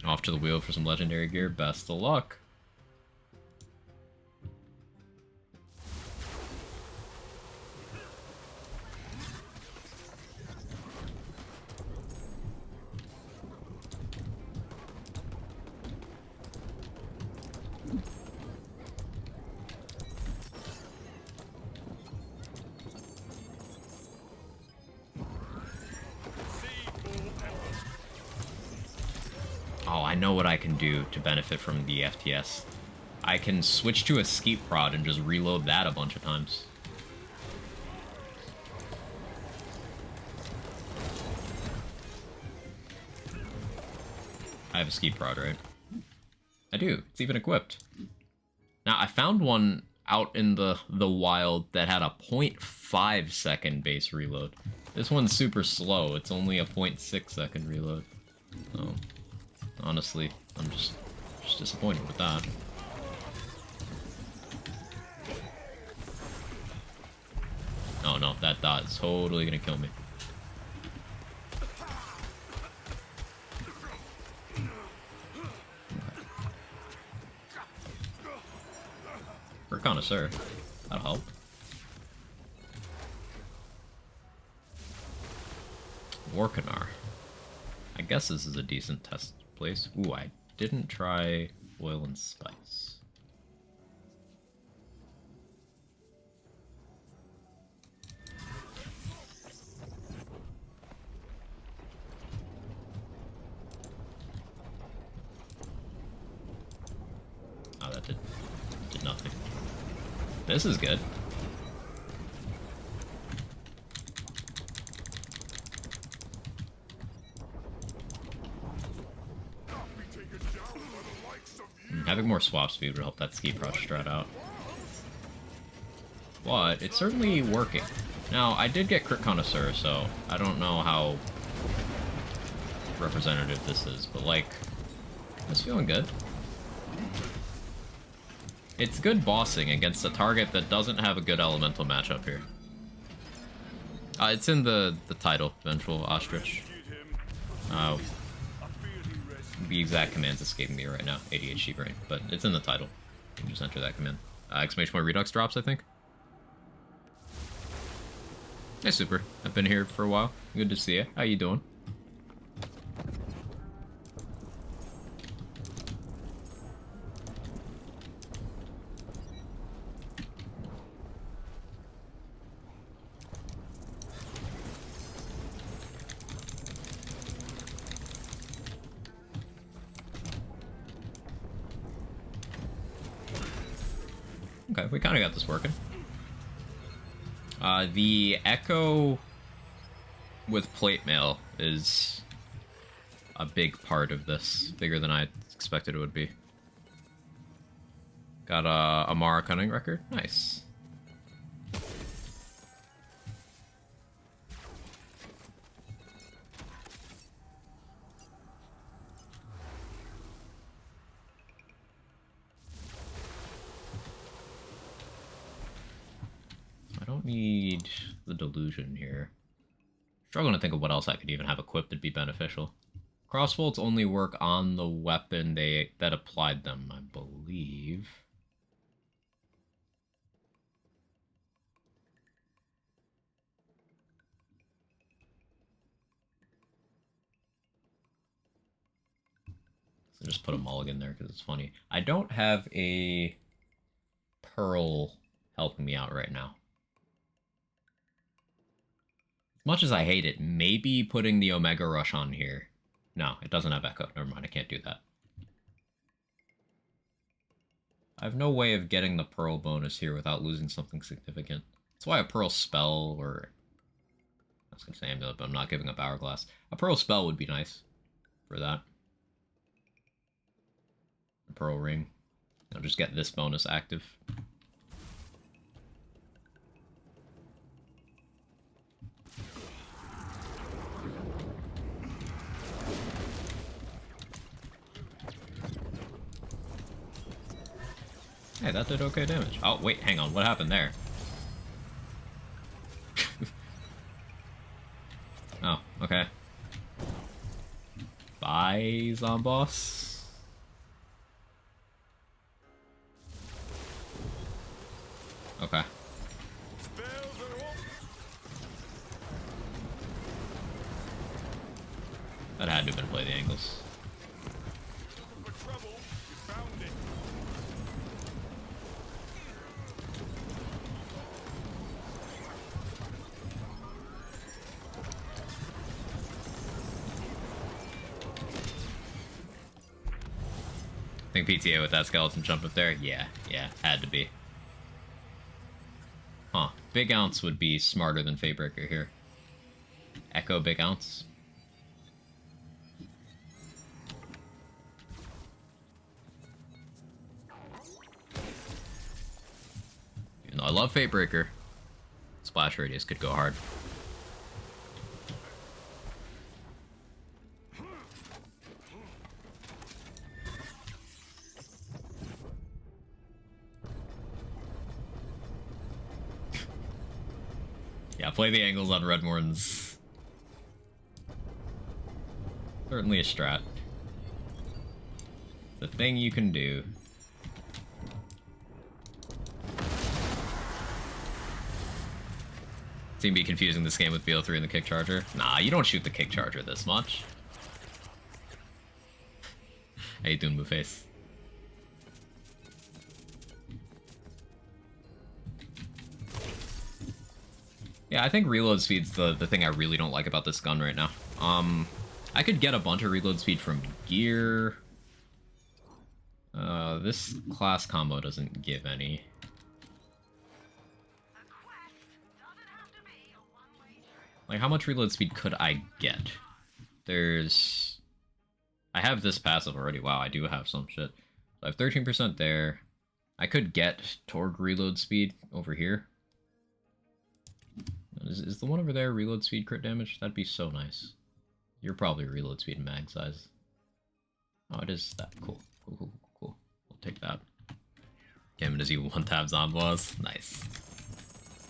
Off to the wheel for some legendary gear. Best of luck. Oh, I know what I can do to benefit from the FTS. I can switch to a skeet prod and just reload that a bunch of times. I have a skeet prod, right? I do. It's even equipped. Now, I found one out in the wild that had a 0.5 second base reload. This one's super slow. It's only a 0.6 second reload. So, honestly, I'm just disappointed with that. Oh no, that dot is totally gonna kill me. For connoisseur, that'll help. Warkanar. I guess this is a decent test place. Ooh, I didn't try oil and spice. Oh, that did nothing. This is good. Having more swap speed would help that ski prod strat out. But it's certainly working. Now, I did get crit connoisseur, so I don't know how representative this is, but like, it's feeling good. It's good bossing against a target that doesn't have a good elemental matchup here. It's in the title, Vengeful Ostrich. The exact command's escaping me right now, ADHD brain, but it's in the title. You can just enter that command. Exclamation point Redux drops, I think. Hey, Super. I've been here for a while. Good to see you. How you doing? Okay, we kind of got this working. The Echo with plate mail is a big part of this. Bigger than I expected it would be. Got a Amara Cunning record. Nice. I don't need the delusion here. Struggling to think of what else I could even have equipped that'd be beneficial. Crossbolts only work on the weapon that applied them, I believe. So just put a mulligan there because it's funny. I don't have a pearl helping me out right now. As much as I hate it, maybe putting the Omega Rush on here. No, it doesn't have Echo. Never mind, I can't do that. I have no way of getting the Pearl bonus here without losing something significant. That's why a Pearl spell, or... I was going to say Amulet, but I'm not giving up Hourglass. A Pearl spell would be nice for that. A Pearl Ring. I'll just get this bonus active. Hey, that did okay damage. Oh, wait, hang on. What happened there? Bye, Zomboss. Okay. Spells are up. That had to have been play the angles. Looking for trouble. You found it. I think PTA with that skeleton jump up there? Yeah, had to be. Huh. Big Ounce would be smarter than Fatebreaker here. Echo Big Ounce. Even though I love Fatebreaker, Splash Radius could go hard. Yeah, play the angles on Redmorn's certainly a strat. The thing you can do. Seem to be confusing this game with BO3 and the kick charger. Nah, you don't shoot the kick charger this much. How you doing, Blueface? Yeah, I think reload speed's the thing I really don't like about this gun right now. I could get a bunch of reload speed from gear. This class combo doesn't give any. Like, how much reload speed could I get? I have this passive already. Wow, I do have some shit. So I have 13% there. I could get Torg reload speed over here. Is the one over there reload speed crit damage? That'd be so nice. You're probably reload speed and mag size. Oh, it is that. Cool. Cool. We'll take that. Game does you one tabs on boss? Nice.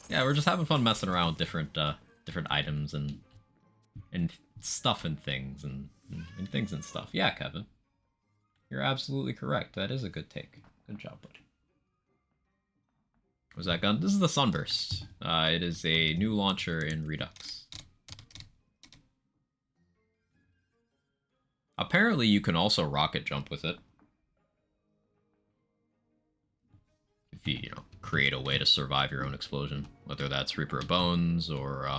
Yeah, we're just having fun messing around with different items and stuff and things and things and stuff. Yeah, Kevin. You're absolutely correct. That is a good take. Good job, buddy. What was that gun? This is the Sunburst. It is a new launcher in Redux. Apparently you can also rocket jump with it. If you create a way to survive your own explosion. Whether that's Reaper of Bones or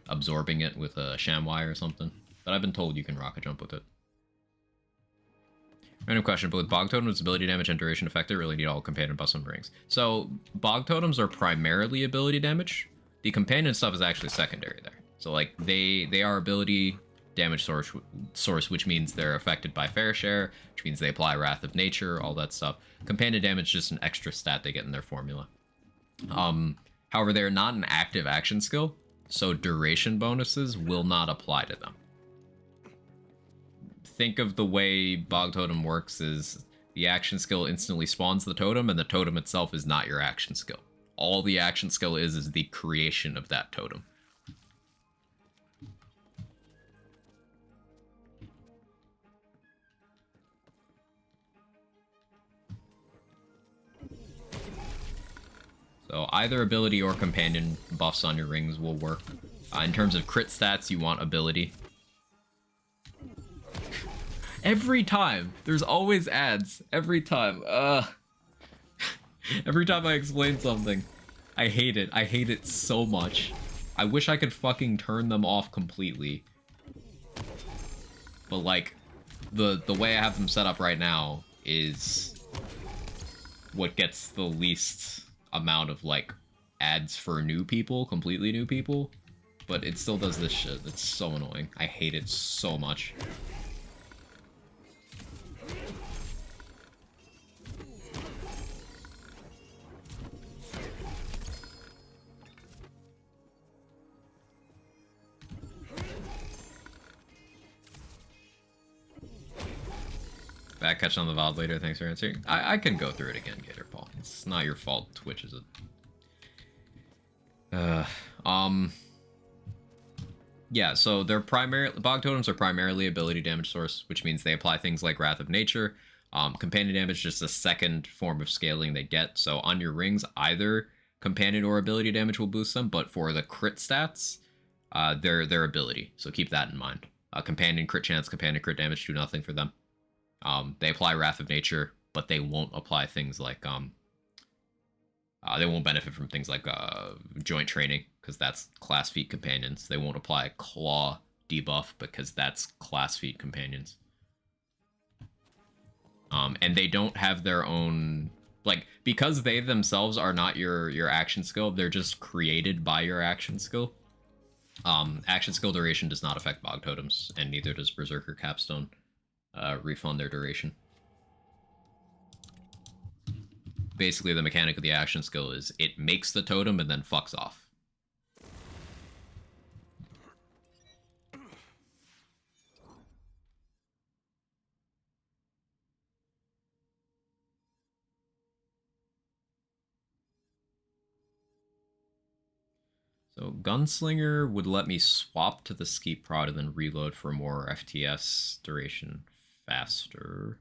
absorbing it with a ShamWire or something. But I've been told you can rocket jump with it. Random question, but with Bog Totems, ability damage and duration effect, they really need all companion buffs and rings. So, Bog Totems are primarily ability damage. The companion stuff is actually secondary there. So, like, they are ability damage source, which means they're affected by Fair Share, which means they apply Wrath of Nature, all that stuff. Companion damage is just an extra stat they get in their formula. However, they're not an active action skill, so duration bonuses will not apply to them. Think of the way Bog Totem works is the action skill instantly spawns the totem, and the totem itself is not your action skill. All the action skill is the creation of that totem. So either ability or companion buffs on your rings will work. In terms of crit stats, you want ability. Every time! There's always ads. Every time. Every time I explain something. I hate it. I hate it so much. I wish I could fucking turn them off completely. But like, the way I have them set up right now is what gets the least amount of like ads for new people, completely new people. But it still does this shit. It's so annoying. I hate it so much. Back catch on the VOD later, thanks for answering. I can go through it again, Gator Paul. It's not your fault, Twitch is it. Yeah, so they're bog totems are primarily ability damage source, which means they apply things like Wrath of Nature. Companion damage just a second form of scaling they get. So on your rings, either companion or ability damage will boost them, but for the crit stats, their ability. So keep that in mind. Companion crit chance, companion crit damage do nothing for them. They apply Wrath of Nature, but they won't apply things like they won't benefit from things like joint training, because that's class feat companions. They won't apply claw debuff because that's class feat companions. And they don't have their own, like, because they themselves are not your action skill, they're just created by your action skill. Action skill duration does not affect bog totems, and neither does Berserker Capstone refund their duration. Basically, the mechanic of the action skill is it makes the totem and then fucks off. So Gunslinger would let me swap to the Skeet Prod and then reload for more FTS duration faster.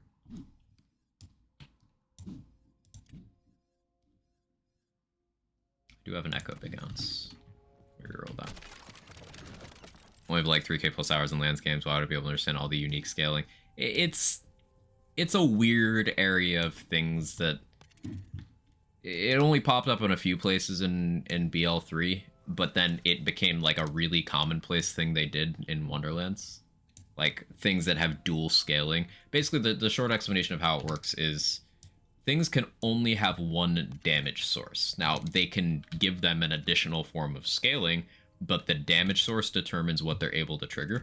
I do have an Echo Big Ounce. Reroll that. Only have like 3k plus hours in Lands games, so I would be able to understand all the unique scaling. It's a weird area of things that it only popped up in a few places in BL3, but then it became like a really commonplace thing they did in Wonderlands. Like things that have dual scaling. Basically, the short explanation of how it works is things can only have one damage source. Now, they can give them an additional form of scaling, but the damage source determines what they're able to trigger.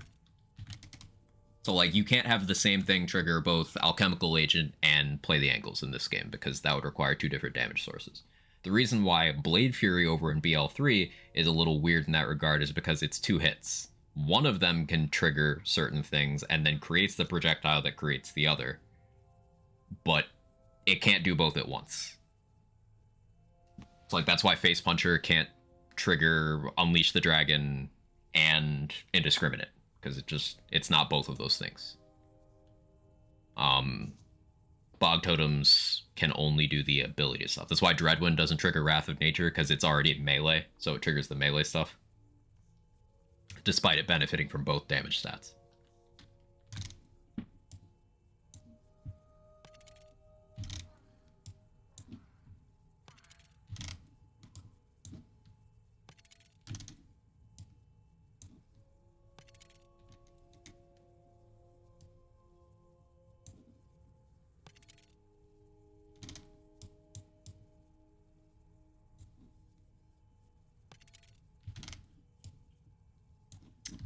So, like, you can't have the same thing trigger both Alchemical Agent and Play the Angles in this game, because that would require two different damage sources. The reason why Blade Fury over in BL3 is a little weird in that regard is because it's 2 hits. One of them can trigger certain things and then creates the projectile that creates the other. But it can't do both at once. So, like, that's why Face Puncher can't trigger Unleash the Dragon and Indiscriminate, because it's not both of those things. Bog Totems can only do the ability stuff. That's why Dreadwind doesn't trigger Wrath of Nature, because it's already melee, so it triggers the melee stuff, despite it benefiting from both damage stats.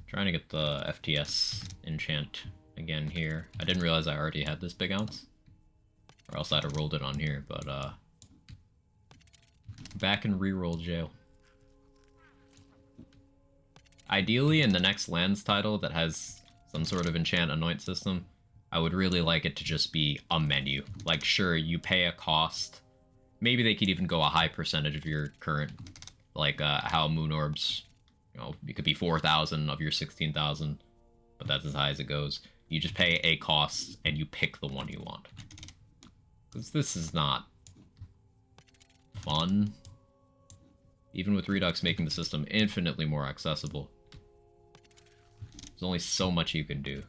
Trying to get the FTS enchant again here. I didn't realize I already had this Big Ounce, or else I'd have rolled it on here, but back in reroll jail. Ideally, in the next Lands title that has some sort of enchant anoint system, I would really like it to just be a menu. Like, sure, you pay a cost. Maybe they could even go a high percentage of your current, like how Moon Orbs, you know, it could be 4,000 of your 16,000, but that's as high as it goes. You just pay a cost and you pick the one you want. Because this is not fun. Even with Redux making the system infinitely more accessible, there's only so much you can do.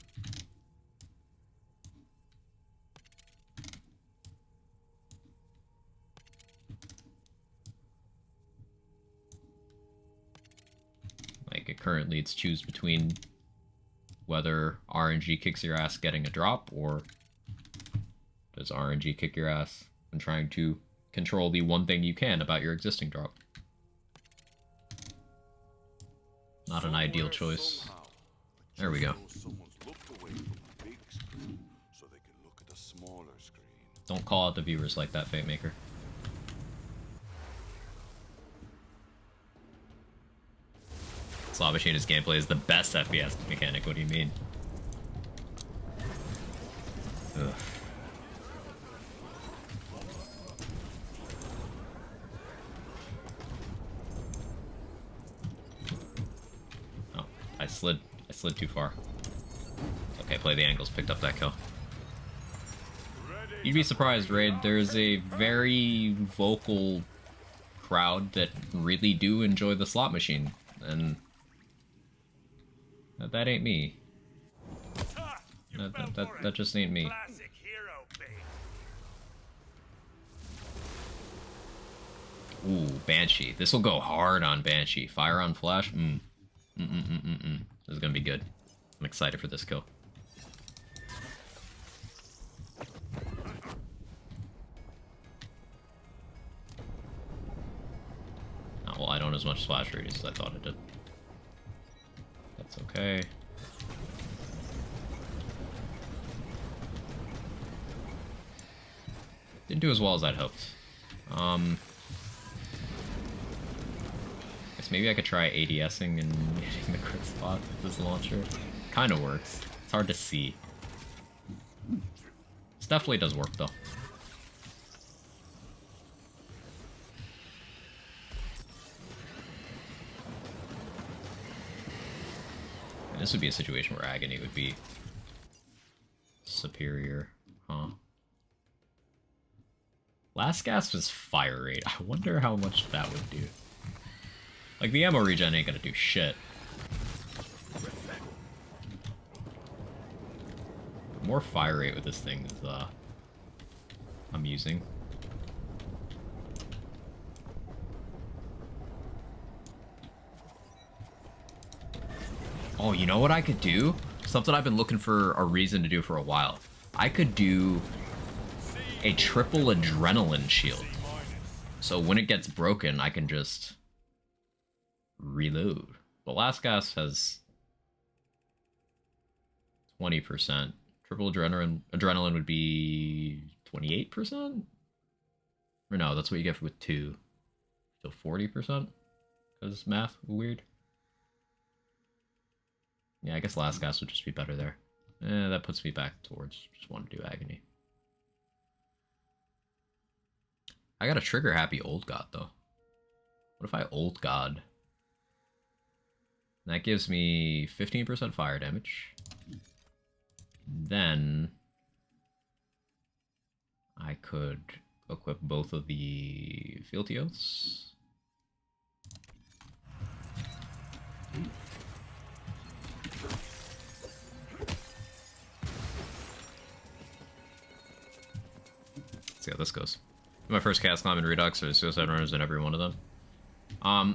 Like, it currently it's choose between whether RNG kicks your ass getting a drop, or does RNG kick your ass when trying to control the one thing you can about your existing drop. Not an ideal choice. There we go. Don't call out the viewers like that, Fate Maker. Slot Machina's gameplay is the best FPS mechanic. What do you mean? Ugh. Oh, slid too far. Okay, play the angles, picked up that kill. You'd be surprised, Raid. There's a very vocal crowd that really do enjoy the slot machine, and that ain't me. That just ain't me. Classic hero bait. Ooh, Banshee. This will go hard on Banshee. Fire on Flash? This is gonna be good. I'm excited for this kill. Oh, well, I don't have as much splash radius as I thought it did. That's okay. Didn't do as well as I'd hoped. Guess maybe I could try ADSing and hitting the crit spot with this launcher. Kinda works. It's hard to see. This definitely does work though. And this would be a situation where Agony would be superior, huh? Last Gasp is fire rate. I wonder how much that would do. Like, the ammo regen ain't gonna do shit. More fire rate with this thing is, I'm using. Oh, you know what I could do? Something I've been looking for a reason to do for a while. I could do a triple adrenaline shield. So when it gets broken, I can just reload. The last gas has 20%. Triple adrenaline would be 28%? Or no, that's what you get with 2. So 40%? Because math weird. Yeah, I guess last gas would just be better there. That puts me back towards just want to do Agony. I got a trigger happy Old God though. What if I Old God? That gives me 15% fire damage. Then I could equip both of the fealty oaths. Let's see how this goes. My first cast climb in Redux, there's suicide runners in every one of them.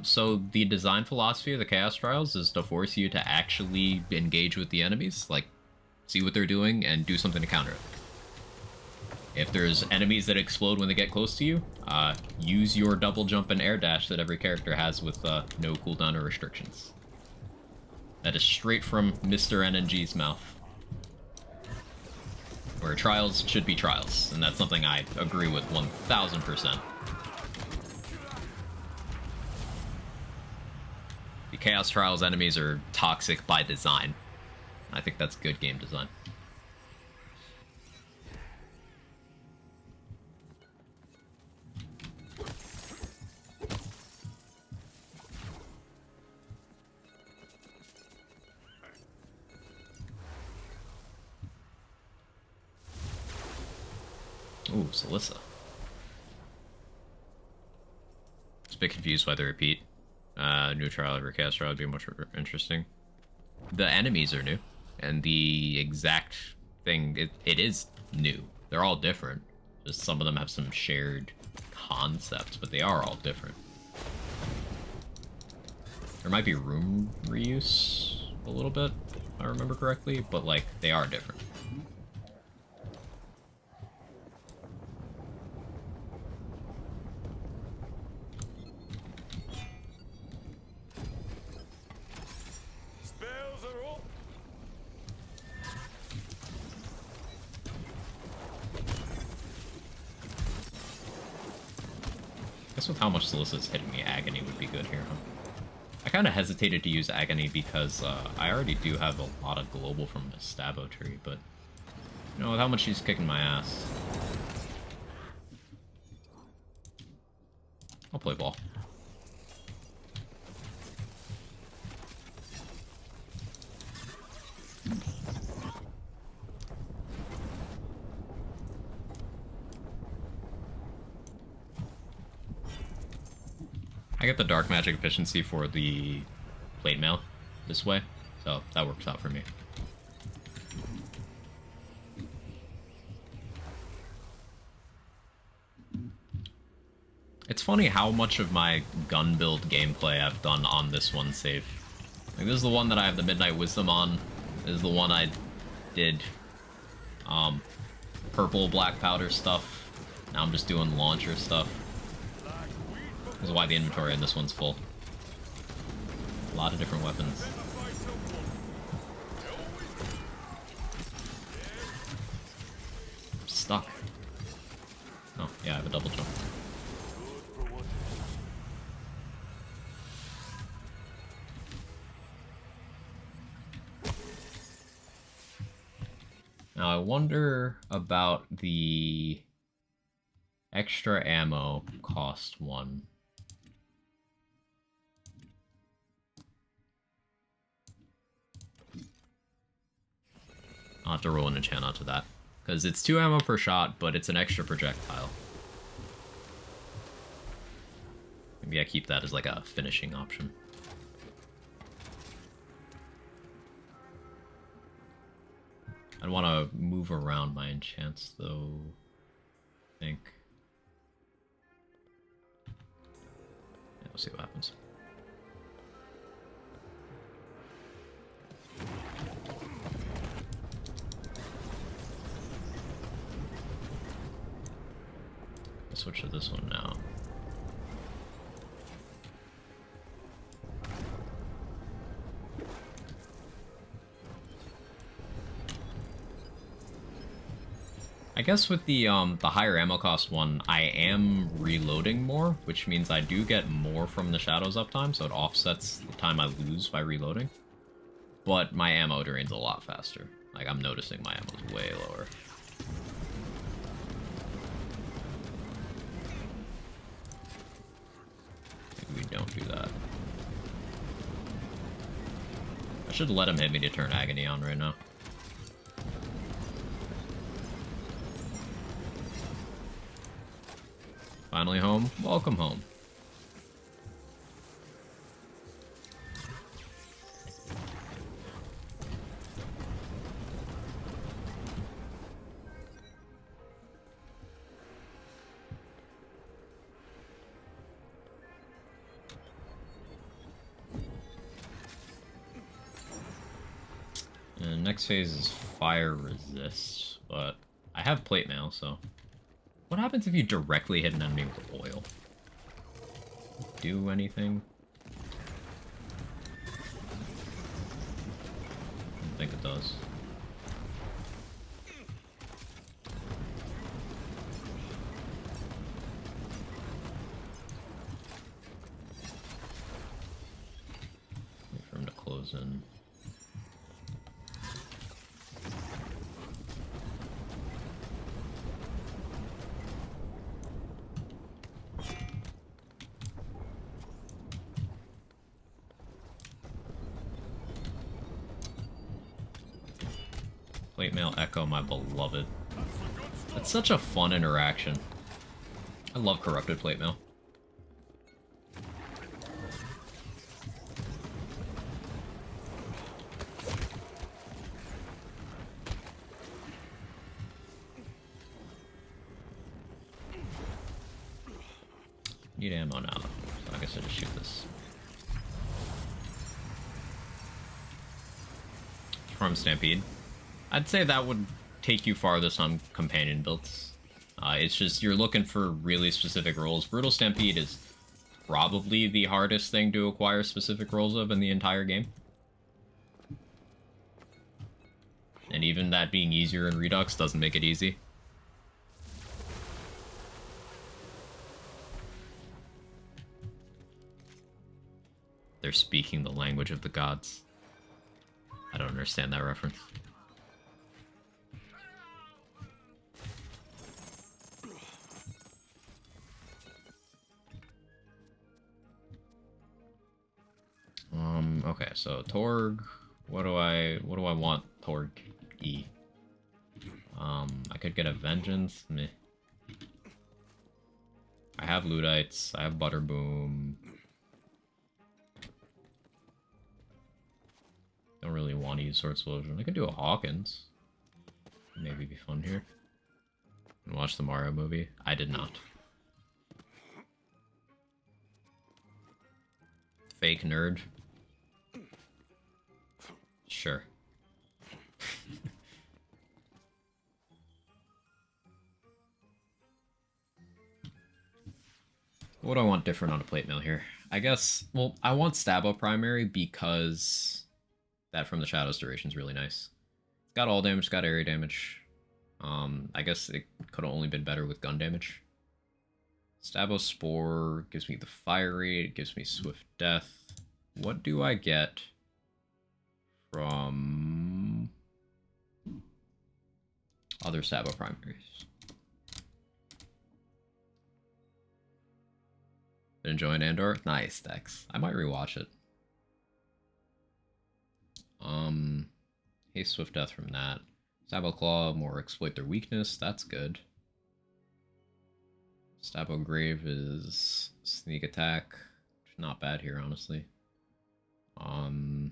So the design philosophy of the Chaos Trials is to force you to actually engage with the enemies, like see what they're doing and do something to counter it. If there's enemies that explode when they get close to you, use your double jump and air dash that every character has with no cooldown or restrictions. That is straight from Mr. NNG's mouth. Where trials should be trials, and that's something I agree with 1000%. The Chaos Trials enemies are toxic by design. I think that's good game design. Ooh, Celissa. Just a bit confused by the repeat. New trial over Chaos Trial would be much more interesting. The enemies are new, and the exact thing, it is new. They're all different. Just some of them have some shared concepts, but they are all different. There might be room reuse a little bit, if I remember correctly, but like, they are different. I guess with how much Celicia's hitting me, Agony would be good here, huh? I kind of hesitated to use Agony because I already do have a lot of global from the Stabo tree, but you know, with how much she's kicking my ass, I'll play ball. I get the dark magic efficiency for the plate mail this way, so that works out for me. It's funny how much of my gun build gameplay I've done on this one save. Like, this is the one that I have the Midnight Wisdom on. This is the one I did purple black powder stuff. Now I'm just doing launcher stuff. This is why the inventory in this one's full. A lot of different weapons. Stuck. Oh, yeah, I have a double jump. Now I wonder about the extra ammo cost one. I'll have to roll an enchant onto that. Because it's 2 ammo per shot, but it's an extra projectile. Maybe I keep that as like a finishing option. I'd want to move around my enchants, though, I think. Yeah, we'll see what happens. I'll switch to this one now. I guess with the higher ammo cost one, I am reloading more, which means I do get more from the Shadows uptime, so it offsets the time I lose by reloading. But my ammo drains a lot faster. Like, I'm noticing my ammo's way lower. Maybe we don't do that. I should let him hit me to turn Agony on right now. Finally home. Welcome home. And next phase is fire resist, but I have plate mail, so... What happens if you directly hit an enemy with oil? Do anything? I don't think it does. Wait for him to close in. Plate mail echo, my beloved. That's such a fun interaction. I love corrupted plate mail. Need ammo now, so I guess I just shoot this. From Stampede. I'd say that would take you farthest on companion builds. It's just, you're looking for really specific roles. Brutal Stampede is probably the hardest thing to acquire specific roles of in the entire game. And even that being easier in Redux doesn't make it easy. They're speaking the language of the gods. I don't understand that reference. Okay, so Torg, what do I want Torg E? I could get a Vengeance, meh. I have Luddites, I have Butterboom. really want to use Sword Explosion. I could do a Hawkins. Maybe be fun here. And watch the Mario movie. I did not. Fake nerd. Sure. What do I want different on a plate mail here? I guess, well, I want Stabo primary because that from the Shadows duration is really nice. It's got all damage, it's got area damage. I guess it could have only been better with gun damage. Stabo Spore gives me the fire rate, it gives me swift death. What do I get from other Stabo primaries? Enjoying Andor? Nice, Dex. I might rewatch it. Hey, Swift Death from that. Stabo Claw, more exploit their weakness. That's good. Stabo Grave is sneak attack. Not bad here, honestly. Stabo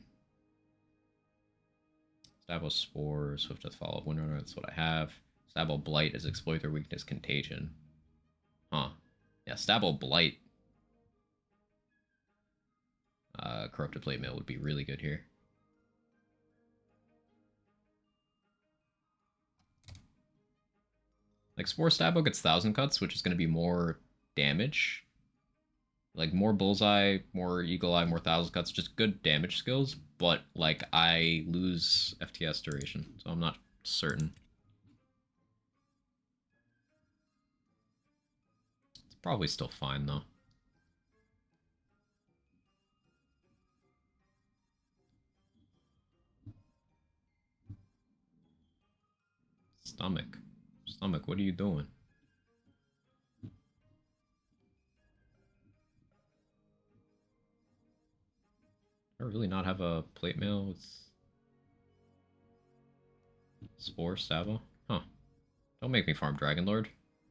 Spore, Swift Death Follow Up Windrunner, that's what I have. Stabo Blight is exploit their weakness, Contagion. Huh. Yeah, Stabo Blight. Corrupted Plate Mail would be really good here. Like, Spore Stabo gets 1,000 cuts, which is going to be more damage. Like, more Bullseye, more Eagle Eye, more 1,000 cuts, just good damage skills. But, like, I lose FTS duration, so I'm not certain. It's probably still fine, though. Stomach. Stomach, what are you doing? I really not have a plate mail with Spore Stabo? Huh. Don't make me farm Dragon Lord.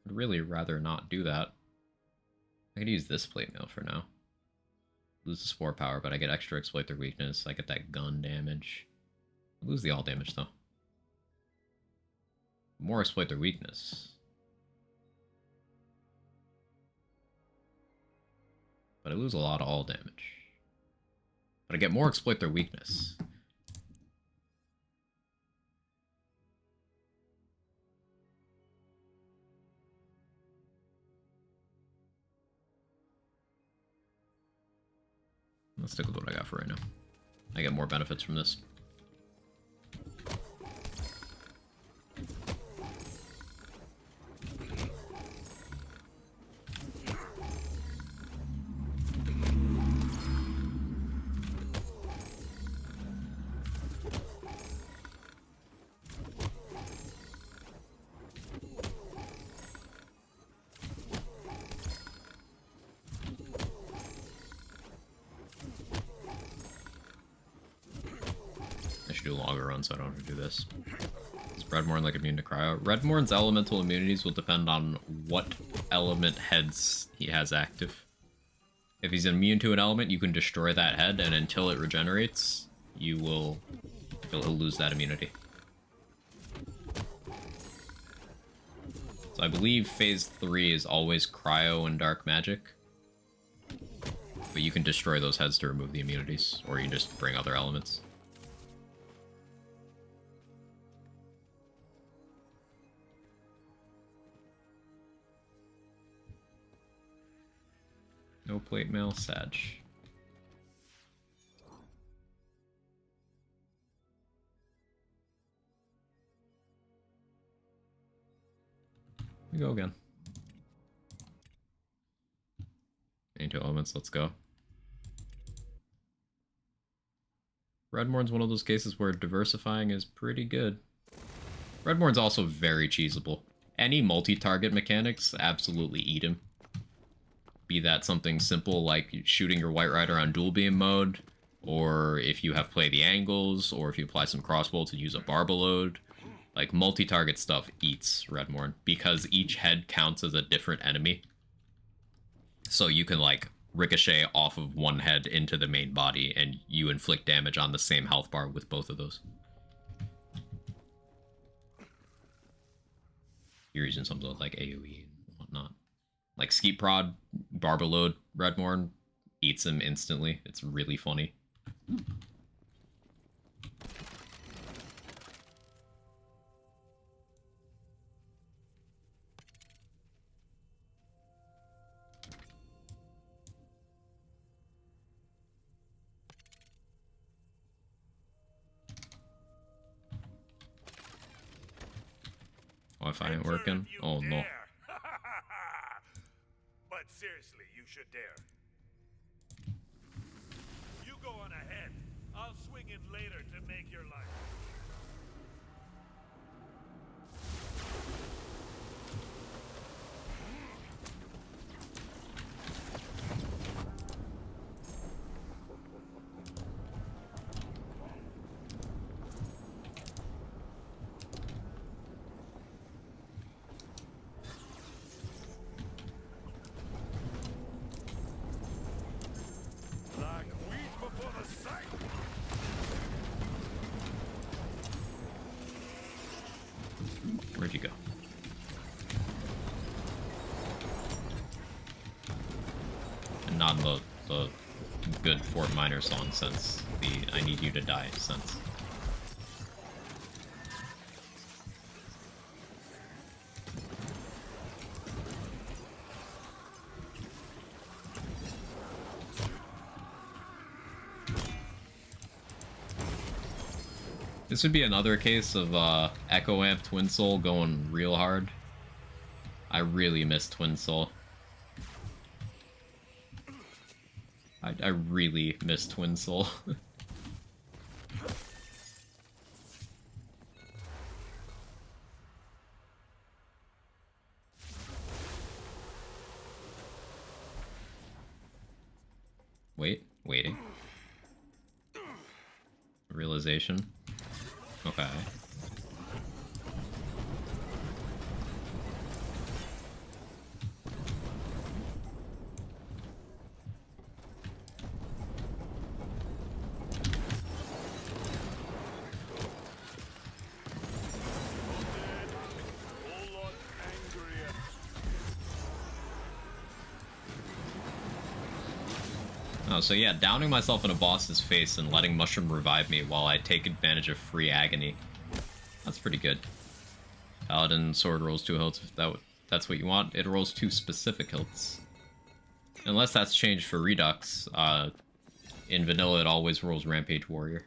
I'd really rather not do that. I could use this plate mail for now. Lose the Spore power, but I get extra exploit their weakness. I get that gun damage. I lose the all damage though. More exploit their weakness. But I lose a lot of all damage. But I get more exploit their weakness. Let's stick with what I got for right now. I get more benefits from this. Do longer runs, so I don't have to do this. Is Redmorn like immune to cryo? Redmorn's elemental immunities will depend on what element heads he has active. If he's immune to an element, you can destroy that head, and until it regenerates, you'll lose that immunity. So I believe phase 3 is always cryo and dark magic. But you can destroy those heads to remove the immunities, or you can just bring other elements. No plate mail, Sag. We go again. Into elements, let's go. Redmorn's one of those cases where diversifying is pretty good. Redmorn's also very cheesable. Any multi-target mechanics, absolutely eat him. Be that something simple like shooting your White Rider on dual beam mode, or if you have play the angles, or if you apply some crossbow to use a Barbaload. Like, multi-target stuff eats Redmorn, because each head counts as a different enemy. So you can, like, ricochet off of one head into the main body, and you inflict damage on the same health bar with both of those. You're using something like AoE and whatnot. Like Skeet Prod, Barbalode, Redmorn eats him instantly. It's really funny. Wi-Fi ain't working? Oh no. But seriously, you should dare. You go on ahead. I'll swing in later to make your life. Like wheat before the sight. Where'd you go? And not in the good Fort Minor song sense. The I need you to die sense. This would be another case of Echo Amp Twin Soul going real hard. I really miss Twin Soul. I really miss Twin Soul. Waiting. Realization. Okay. Whole lot angrier. Oh, so yeah, downing myself in a boss's face and letting Mushroom revive me while I take advantage of free agony. That's pretty good. Paladin sword rolls 2 hilts if that's what you want. It rolls 2 specific hilts. Unless that's changed for Redux. In vanilla it always rolls Rampage Warrior.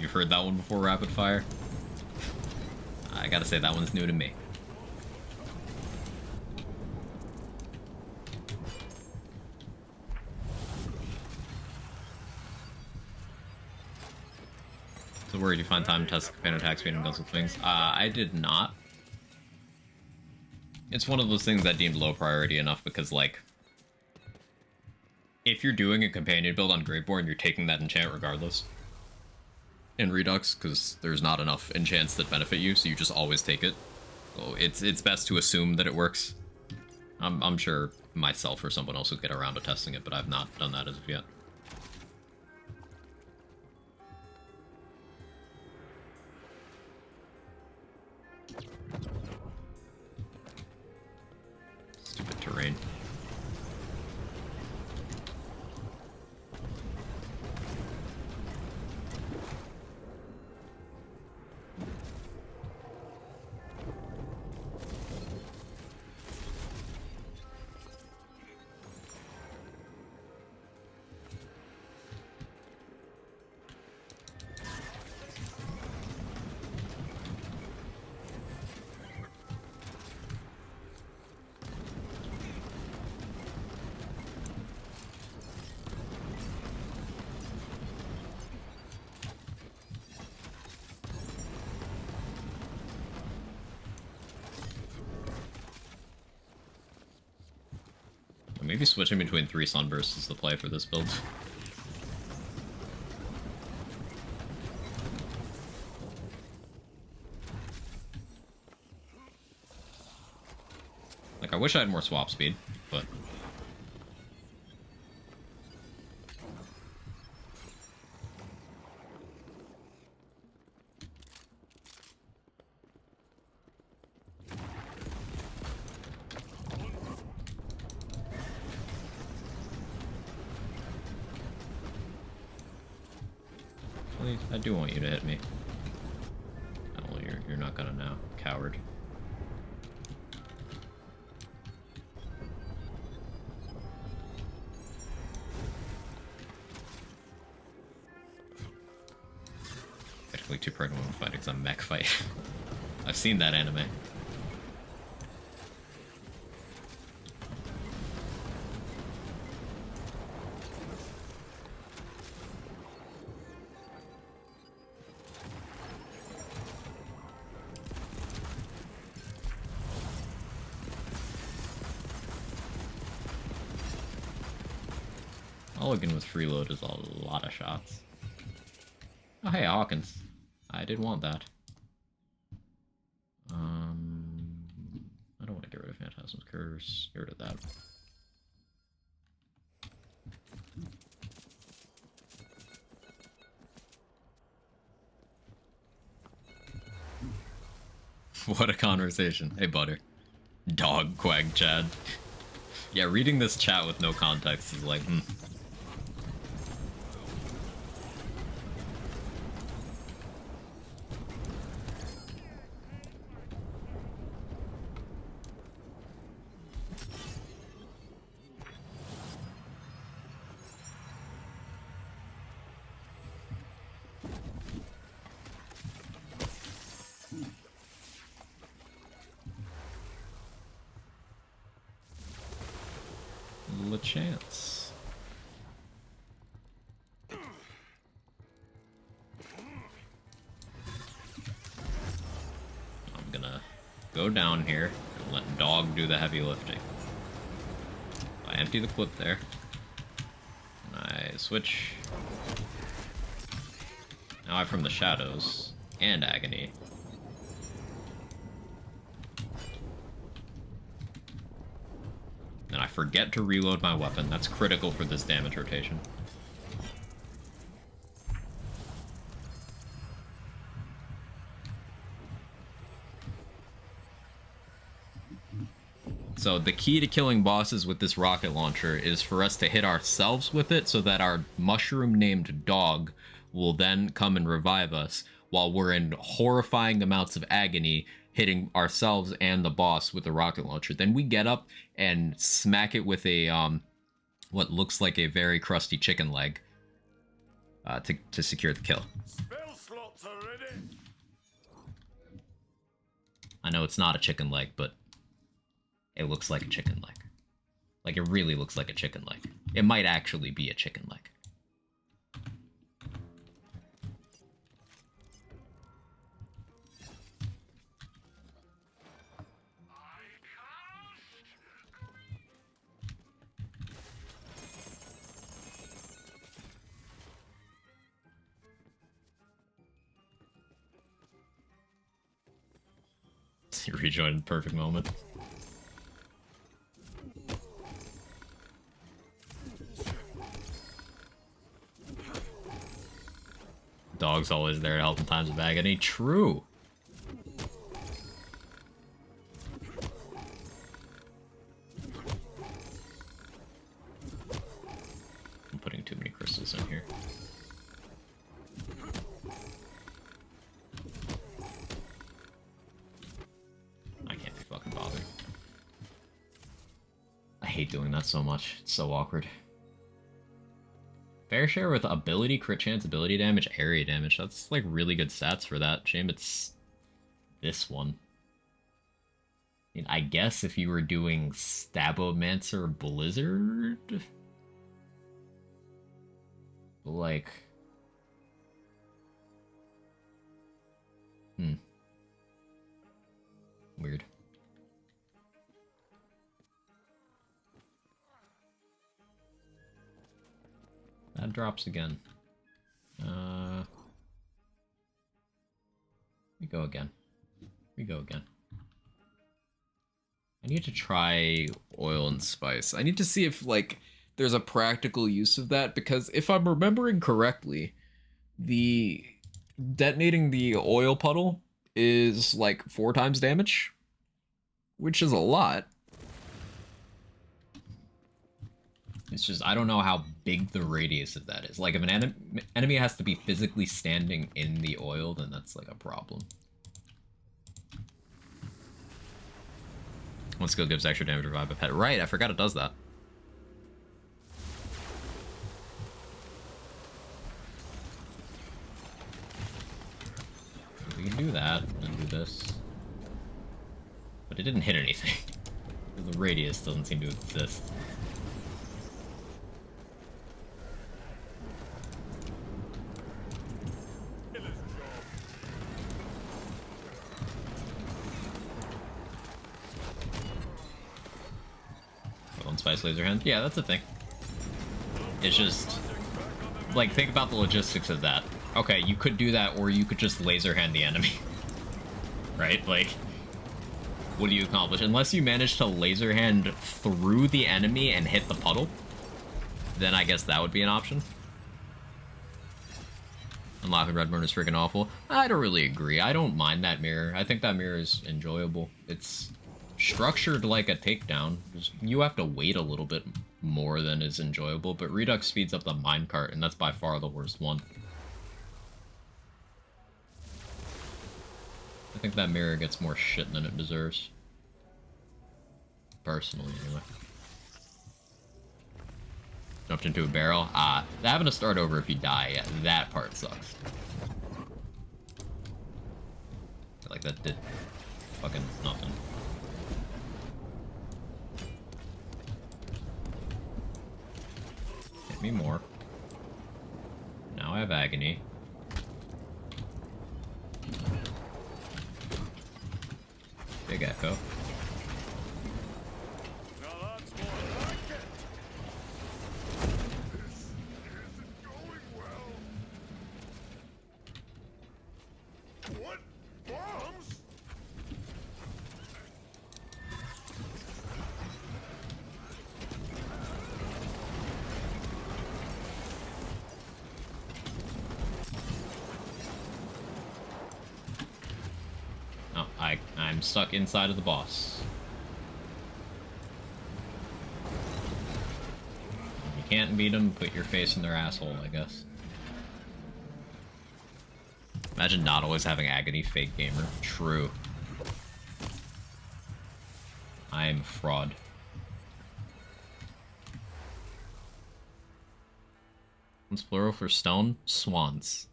You've heard that one before, Rapid Fire? I gotta say, that one's new to me. So where did you find time to test the companion attack speed and guns with wings? I did not. It's one of those things that deemed low priority enough because, like, if you're doing a companion build on Graveborn, you're taking that enchant regardless. In Redux, because there's not enough enchants that benefit you, so you just always take it. So it's best to assume that it works. I'm sure myself or someone else would get around to testing it, but I've not done that as of yet. Stupid terrain. Maybe switching between 3 Sunbursts is the play for this build. Like, I wish I had more swap speed, but... Please, I do want you to hit me. Oh, well, you're not gonna now, coward. Actually, too pregnant when fighting some mech fight. I've seen that anime. Mulligan with freeload is a lot of shots. Oh hey, Hawkins. I did want that. I don't want to get rid of Phantasm's Curse. Get rid of that. What a conversation. Hey, Butter. Dog quag Chad. Yeah, reading this chat with no context is like, a chance. I'm gonna go down here and let Dog do the heavy lifting. I empty the clip there. And I switch. Now I'm from the shadows and agony. And I forget to reload my weapon. That's critical for this damage rotation. So the key to killing bosses with this rocket launcher is for us to hit ourselves with it so that our mushroom-named Dog will then come and revive us while we're in horrifying amounts of agony hitting ourselves and the boss with the rocket launcher. Then we get up and smack it with a what looks like a very crusty chicken leg to secure the kill. Spell slots are ready. I know it's not a chicken leg, but it looks like a chicken leg. Like, it really looks like a chicken leg. It might actually be a chicken leg. You rejoined the perfect moment. Dog's always there to help in times of agony. True. I'm putting too many crystals in here. I can't be fucking bothered. I hate doing that so much. It's so awkward. Fair share with ability, crit chance, ability damage, area damage. That's like really good stats for that. Shame it's this one. I mean, I guess if you were doing Stabomancer Blizzard? Like... Weird. That drops again. We go again. We go again. I need to try oil and spice. I need to see if, like, there's a practical use of that, because if I'm remembering correctly, the detonating the oil puddle is like 4 times damage, which is a lot. It's just, I don't know how big the radius of that is. Like, if an enemy has to be physically standing in the oil, then that's like a problem. One skill gives extra damage to revive a pet. Right, I forgot it does that. We can do that and do this. But it didn't hit anything. The radius doesn't seem to exist. Spice laser hand? Yeah, that's a thing. It's just, like, think about the logistics of that. Okay, you could do that, or you could just laser hand the enemy. Right? Like, what do you accomplish? Unless you manage to laser hand through the enemy and hit the puddle, then I guess that would be an option. Unlocking Redburn is freaking awful. I don't really agree. I don't mind that mirror. I think that mirror is enjoyable. It's structured like a takedown. You have to wait a little bit more than is enjoyable, but Redux speeds up the minecart, and that's by far the worst one. I think that mirror gets more shit than it deserves. Personally, anyway. Jumped into a barrel. Having to start over if you die, yeah, that part sucks. Like, that did fucking nothing. Me more. Now I have agony. Big echo. Now that's more like it. This isn't going well. What? Bombs? Oh, I'm stuck inside of the boss. If you can't beat them, put your face in their asshole, I guess. Imagine not always having agony, fake gamer. True. I am a fraud. What's plural for stone? Swans.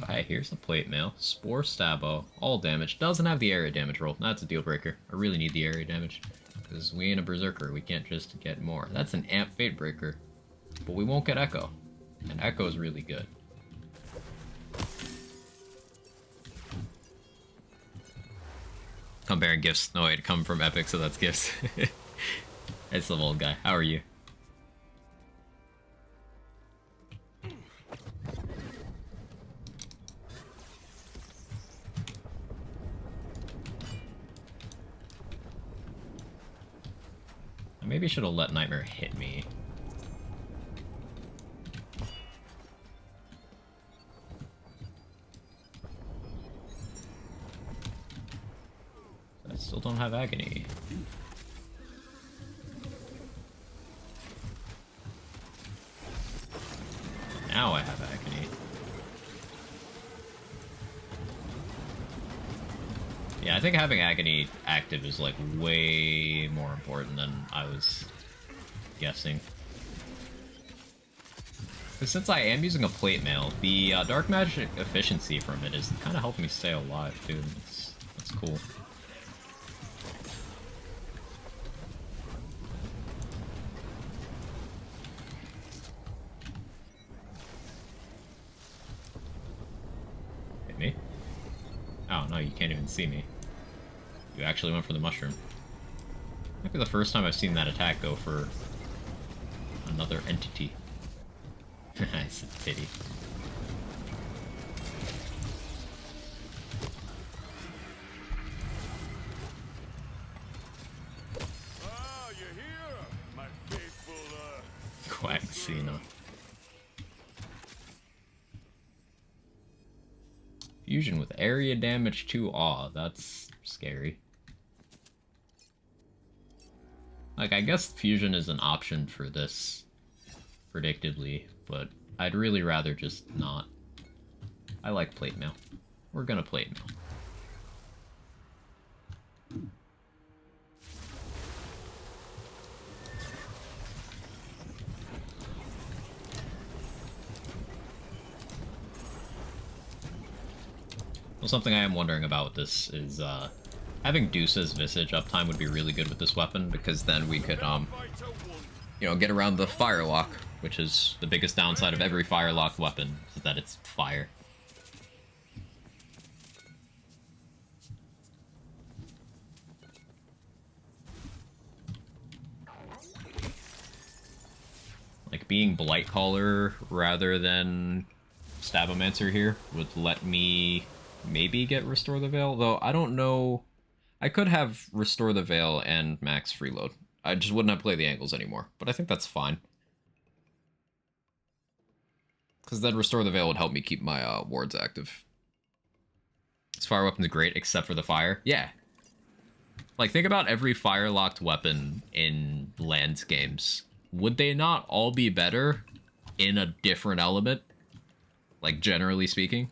Alright, here's the plate mail. Spore Stabo. All damage. Doesn't have the area damage roll. That's a deal breaker. I really need the area damage. Because we ain't a berserker. We can't just get more. That's an amp fate breaker. But we won't get echo. And echo is really good. Comparing gifts. No, wait, come from Epic, so that's gifts. It's the old guy. How are you? I maybe should have let Nightmare hit me. I still don't have agony. Now I have agony. Yeah, I think having agony active is like way more important than I was guessing. Because since I am using a plate mail, the dark magic efficiency from it is kind of helping me stay alive, too. That's cool. Hit me? Oh, no, you can't even see me. You actually went for the mushroom. Might be the first time I've seen that attack go for another entity. It's a pity. Ah, you're here, my faithful, Quagsina. Fusion with area damage to awe. That's scary. Like, I guess fusion is an option for this, predictably, but I'd really rather just not. I like plate mail. We're gonna plate mail. Well, something I am wondering about with this is, having Deuce's Visage uptime would be really good with this weapon, because then we could, you know, get around the fire lock, which is the biggest downside of every fire locked weapon, is that it's fire. Like, being Blightcaller rather than Stabomancer here would let me maybe get Restore the Veil, though I don't know. I could have Restore the Veil and max freeload. I just wouldn't have played the angles anymore, but I think that's fine. Because then Restore the Veil would help me keep my wards active. This fire weapon's great, except for the fire. Yeah. Like, think about every fire-locked weapon in Lands games. Would they not all be better in a different element? Like, generally speaking?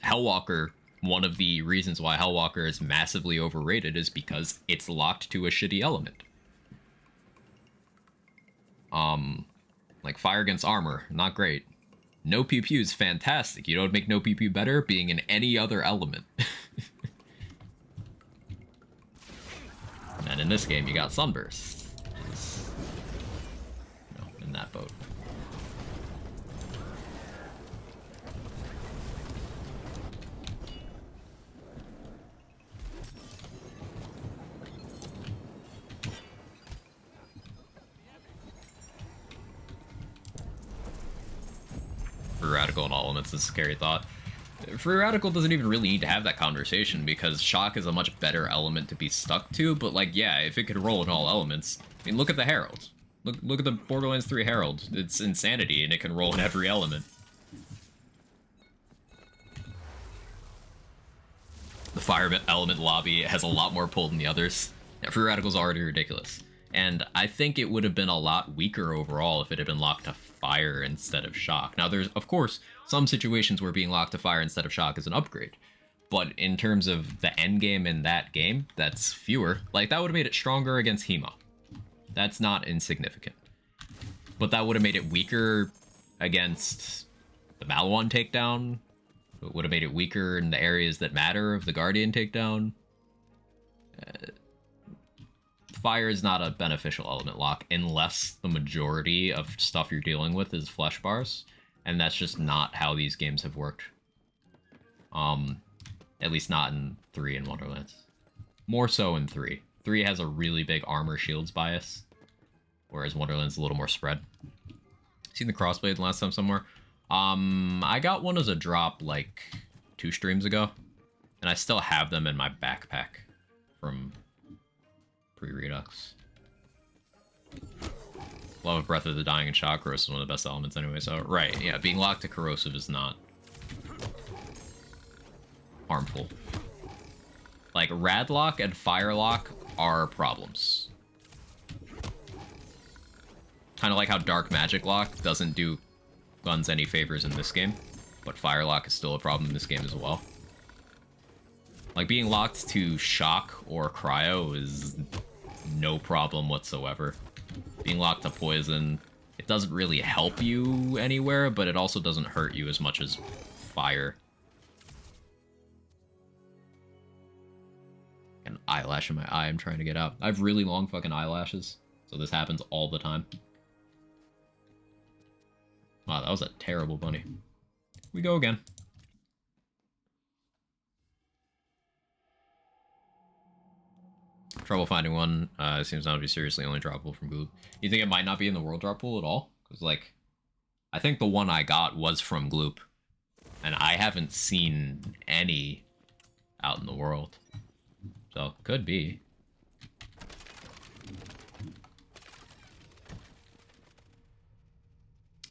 Hellwalker, one of the reasons why Hellwalker is massively overrated is because it's locked to a shitty element. Like Fire Against Armor, not great. No pew pew is fantastic. You know what would make no pew pew better? Being in any other element. And in this game, you got Sunburst. Which is, you know, in that boat. Free Radical and all elements is a scary thought. Free Radical doesn't even really need to have that conversation because Shock is a much better element to be stuck to, but like, yeah, if it could roll in all elements. I mean, look at the Herald. Look at the Borderlands 3 Herald. It's insanity and it can roll in every element. The Fire element lobby has a lot more pull than the others. Yeah, Free Radical's already ridiculous. And I think it would have been a lot weaker overall if it had been locked to fire instead of shock. Now, there's, of course, some situations where being locked to fire instead of shock is an upgrade. But in terms of the end game in that game, that's fewer. Like, that would have made it stronger against Hema. That's not insignificant. But that would have made it weaker against the Maliwan takedown. It would have made it weaker in the areas that matter of the Guardian takedown. Fire is not a beneficial element lock unless the majority of stuff you're dealing with is flesh bars, and that's just not how these games have worked. At least not in 3 and Wonderlands. More so in 3. 3 has a really big armor shields bias, whereas Wonderland's a little more spread. Seen the crossblade last time somewhere? I got one as a drop like 2 streams ago, and I still have them in my backpack from pre-Redux. Love of Breath of the Dying and Shock. Corrosive is one of the best elements anyway, so right, yeah, being locked to Corrosive is not harmful. Like, Radlock and Firelock are problems. Kind of like how Dark Magic Lock doesn't do guns any favors in this game, but Firelock is still a problem in this game as well. Like, being locked to Shock or Cryo is no problem whatsoever. Being locked to Poison, doesn't really help you anywhere, but it also doesn't hurt you as much as fire. An eyelash in my eye I'm trying to get out. I have really long fucking eyelashes, so this happens all the time. Wow, that was a terrible bunny. We go again. Trouble finding one. Seems not to be seriously only droppable from Gloop. You think it might not be in the world drop pool at all? Because, like, I think the one I got was from Gloop. And I haven't seen any out in the world. So, could be.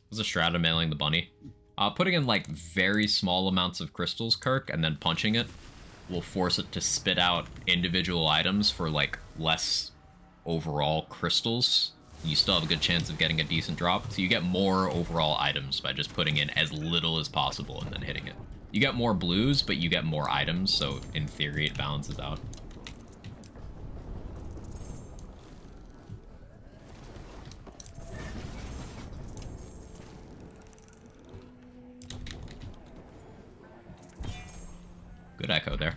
Was a strata mailing the bunny? Putting in, like, very small amounts of crystals, Kirk, and then punching it will force it to spit out individual items for, like, less overall crystals. You still have a good chance of getting a decent drop. So you get more overall items by just putting in as little as possible and then hitting it. You get more blues, but you get more items, so in theory it balances out. Good echo there.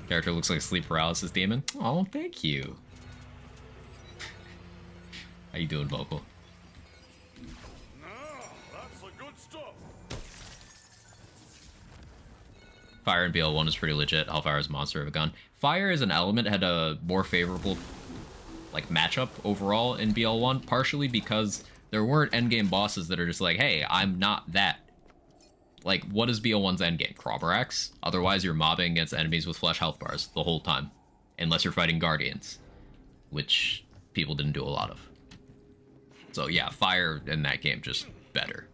Character looks like a sleep paralysis demon. Oh, thank you. How you doing, Vocal? No, that's the good stuff. Fire in BL1 is pretty legit. Hellfire is a monster of a gun. Fire as an element had a more favorable, like, matchup overall in BL1, partially because there weren't endgame bosses that are just like, hey, I'm not that. Like, what is BL1's endgame? Crobarax? Otherwise, you're mobbing against enemies with flesh health bars the whole time. Unless you're fighting Guardians. Which people didn't do a lot of. So yeah, fire in that game just better.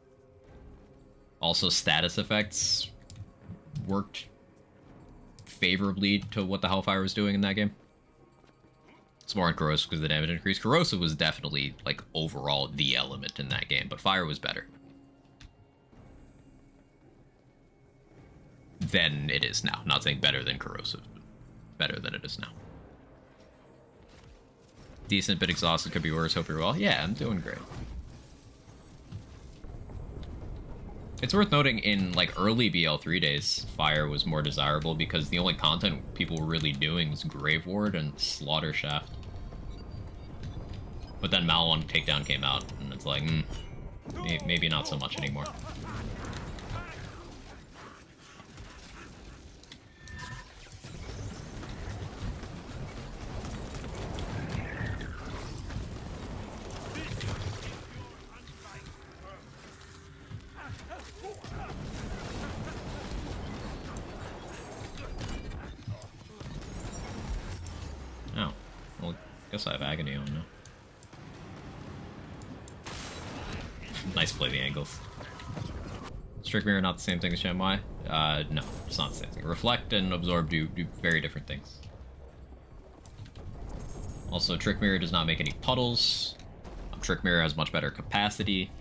Also, status effects worked favorably to what the Hellfire was doing in that game. It's more on Corrosive because the damage increase. Corrosive was definitely, like, overall the element in that game, but fire was better than it is now. Not saying better than Corrosive, but better than it is now. Decent, bit exhausted, could be worse. Hope you're well. Yeah, I'm doing great. It's worth noting in, like, early BL3 days, fire was more desirable because the only content people were really doing was Grave Ward and Slaughter Shaft. But then Mal 1 Takedown came out, and it's like, maybe not so much anymore. Oh, well, guess I have Agony on now. Nice play the angles. Strict Mirror not the same thing as Shamwai? No, it's not the same thing. Reflect and Absorb do very different things. Also, Trick Mirror does not make any puddles. Trick Mirror has much better capacity.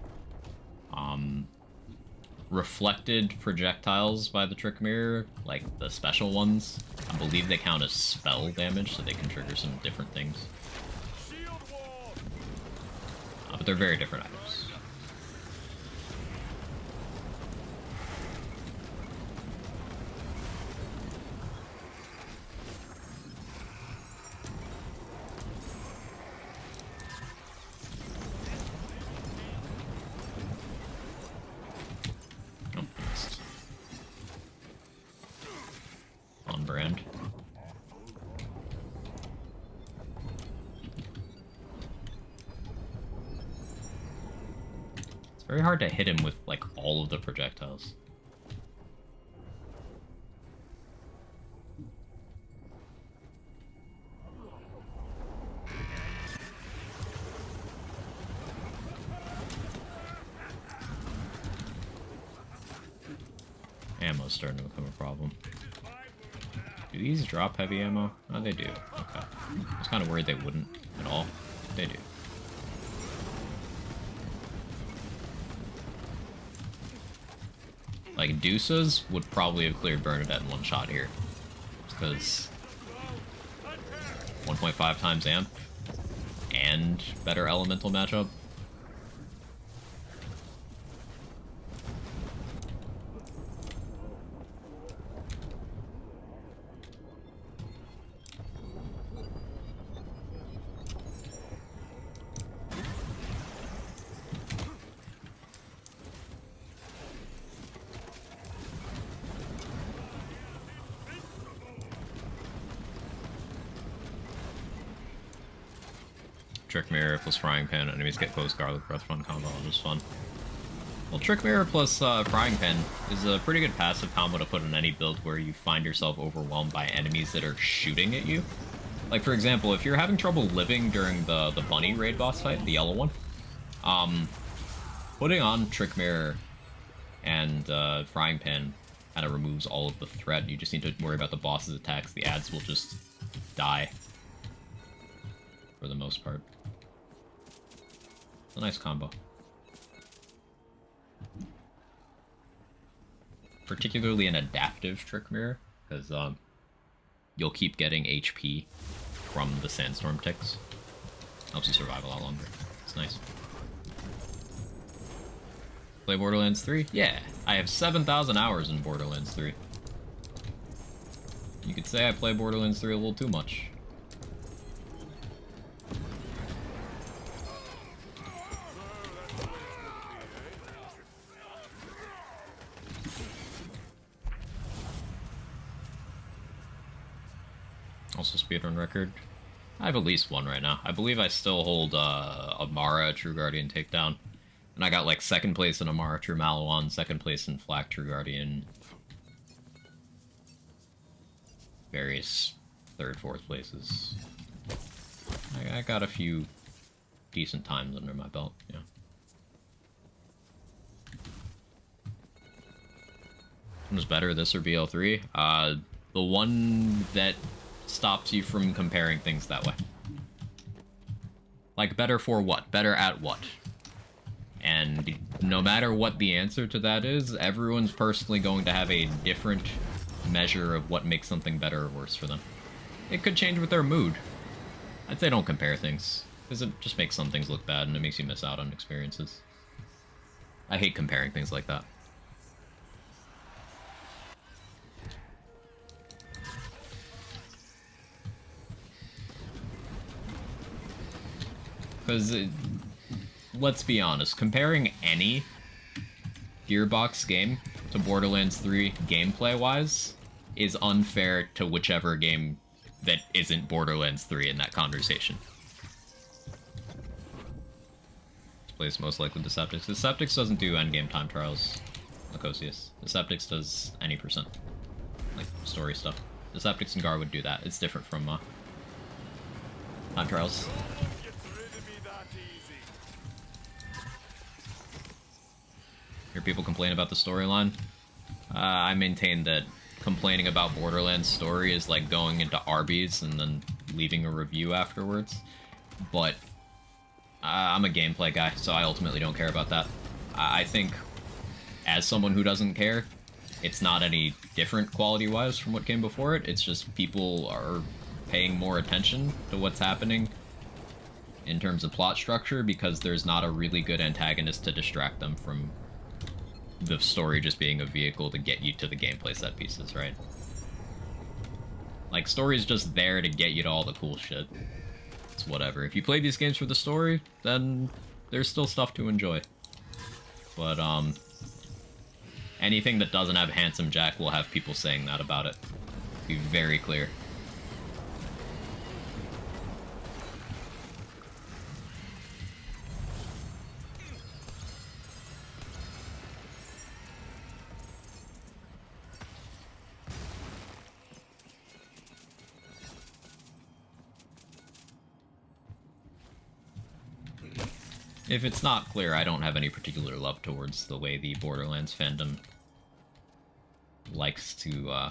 Reflected projectiles by the Trick Mirror, like the special ones, I believe they count as spell damage, so they can trigger some different things. But they're very different items. On brand. It's very hard to hit him with, like, all of the projectiles. Ammo's starting to become a problem. Do these drop heavy ammo? Oh, they do. Okay. I was kind of worried they wouldn't at all. They do. Like, Deuces would probably have cleared Bernadette in one shot here. Because 1.5 times amp and better elemental matchup. Trick Mirror plus Frying Pan. Enemies get close. Garlic Breath Run combo. Just fun. Well, Trick Mirror plus Frying Pan is a pretty good passive combo to put in any build where you find yourself overwhelmed by enemies that are shooting at you. Like, for example, if you're having trouble living during the bunny raid boss fight, the yellow one, putting on Trick Mirror and Frying Pan kind of removes all of the threat. You just need to worry about the boss's attacks. The ads will just die for the most part. It's a nice combo. Particularly an adaptive Trick Mirror, because you'll keep getting HP from the Sandstorm ticks. Helps you survive a lot longer. It's nice. Play Borderlands 3? Yeah, I have 7,000 hours in Borderlands 3. You could say I play Borderlands 3 a little too much. Also speedrun record. I have at least one right now. I believe I still hold Amara True Guardian takedown. And I got like second place in Amara True Malawan, second place in Flak True Guardian. Various third, fourth places. I got a few decent times under my belt, yeah. Which was better, this or BL3? The one that stops you from comparing things that way. Like, better for what? Better at what? And no matter what the answer to that is, everyone's personally going to have a different measure of what makes something better or worse for them. It could change with their mood. I'd say don't compare things, because it just makes some things look bad and it makes you miss out on experiences. I hate comparing things like that. Because, let's be honest, comparing any Gearbox game to Borderlands 3 gameplay-wise is unfair to whichever game that isn't Borderlands 3 in that conversation. This plays most likely Deceptix. Deceptix doesn't do endgame time trials, Lacosius. Deceptix does any percent. Like, story stuff. Deceptix and Gar would do that. It's different from time trials. Hear people complain about the storyline. I maintain that complaining about Borderlands story is like going into Arby's and then leaving a review afterwards. But I'm a gameplay guy, so I ultimately don't care about that. I think, as someone who doesn't care, it's not any different quality-wise from what came before it. It's just people are paying more attention to what's happening in terms of plot structure because there's not a really good antagonist to distract them from the story just being a vehicle to get you to the gameplay set pieces, right? Like, story's just there to get you to all the cool shit. It's whatever. If you play these games for the story, then there's still stuff to enjoy. But, anything that doesn't have Handsome Jack will have people saying that about it. Be very clear. If it's not clear, I don't have any particular love towards the way the Borderlands fandom likes to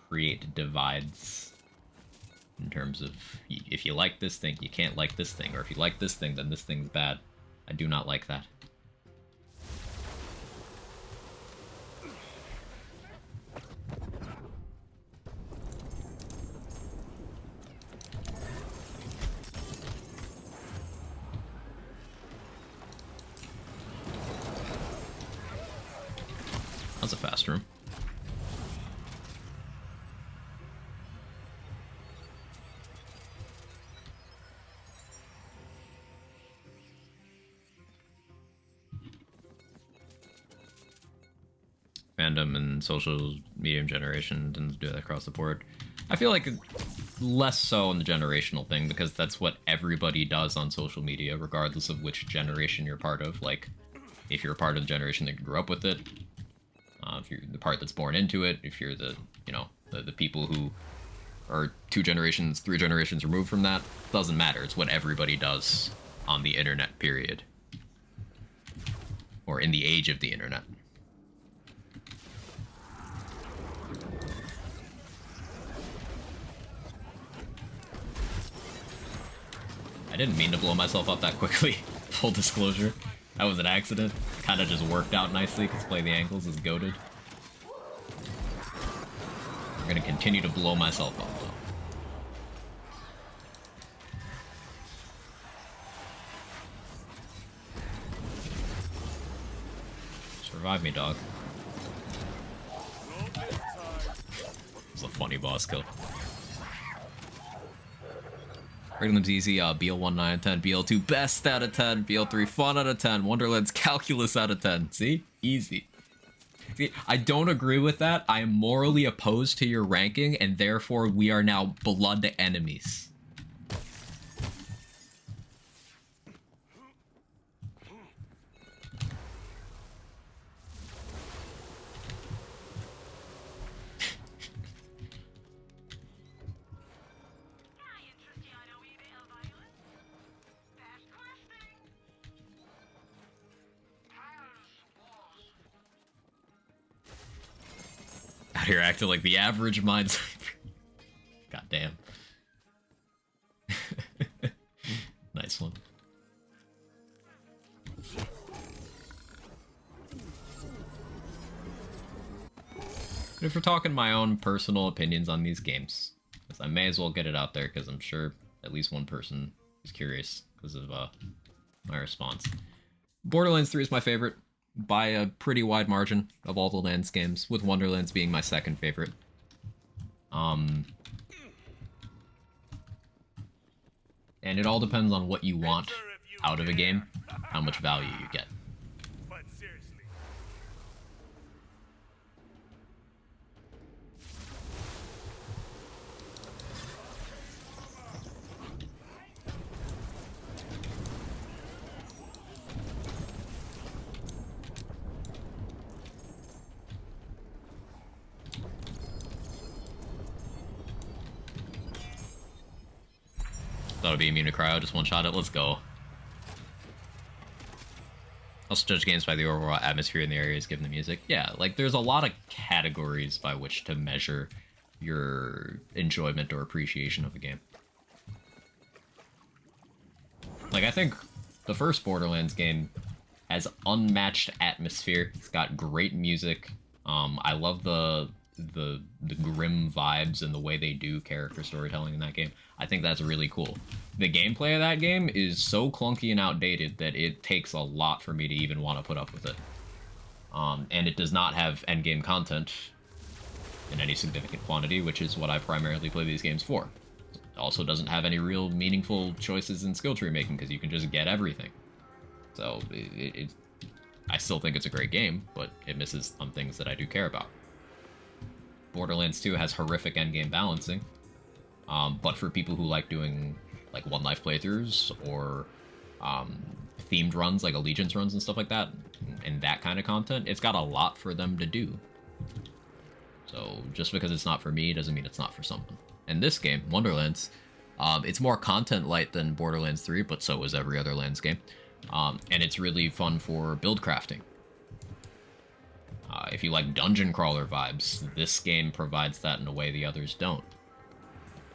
create divides in terms of if you like this thing, you can't like this thing, or if you like this thing, then this thing's bad. I do not like that. That's a fast room. Fandom and social medium generation tends to do that across the board. I feel like less so on the generational thing, because that's what everybody does on social media, regardless of which generation you're part of. Like, if you're a part of the generation that grew up with it, if you're the part that's born into it, if you're the, you know, the people who are 2 generations, 3 generations removed from that, doesn't matter. It's what everybody does on the internet, period. Or in the age of the internet. I didn't mean to blow myself up that quickly. Full disclosure. That was an accident. Kind of just worked out nicely because Play the Ankles is goated. I'm gonna continue to blow myself up, though. Survive me, dog. It's a funny boss kill. Rating them's easy. BL1 9 out of 10, BL2 best out of 10, BL3 fun out of 10, Wonderland's calculus out of 10. See? Easy. See, I don't agree with that. I am morally opposed to your ranking, and therefore we are now blood enemies. Out here acting like the average Minesweeper. God damn. Nice one. If we're talking my own personal opinions on these games, because I may as well get it out there, because I'm sure at least one person is curious because of my response. Borderlands 3 is my favorite by a pretty wide margin of all the Lands games, with Wonderlands being my second favorite. And it all depends on what you want out of a game, how much value you get. But seriously. Thought it'd be immune to cryo, just one-shot it, let's go. Also judge games by the overall atmosphere in the areas given the music. Yeah, like there's a lot of categories by which to measure your enjoyment or appreciation of a game. Like, I think the first Borderlands game has unmatched atmosphere. It's got great music. I love the grim vibes and the way they do character storytelling in that game. I think that's really cool. The gameplay of that game is so clunky and outdated that it takes a lot for me to even want to put up with it. And it does not have endgame content in any significant quantity, which is what I primarily play these games for. It also doesn't have any real meaningful choices in skill tree making, because you can just get everything. So I still think it's a great game, but it misses on things that I do care about. Borderlands 2 has horrific endgame balancing, but for people who like doing like one life playthroughs or themed runs like Allegiance runs and stuff like that, and that kind of content, it's got a lot for them to do. So just because it's not for me doesn't mean it's not for someone. And this game, Wonderlands, it's more content light than Borderlands 3, but so is every other Lands game. And it's really fun for build crafting. If you like dungeon crawler vibes, this game provides that in a way the others don't.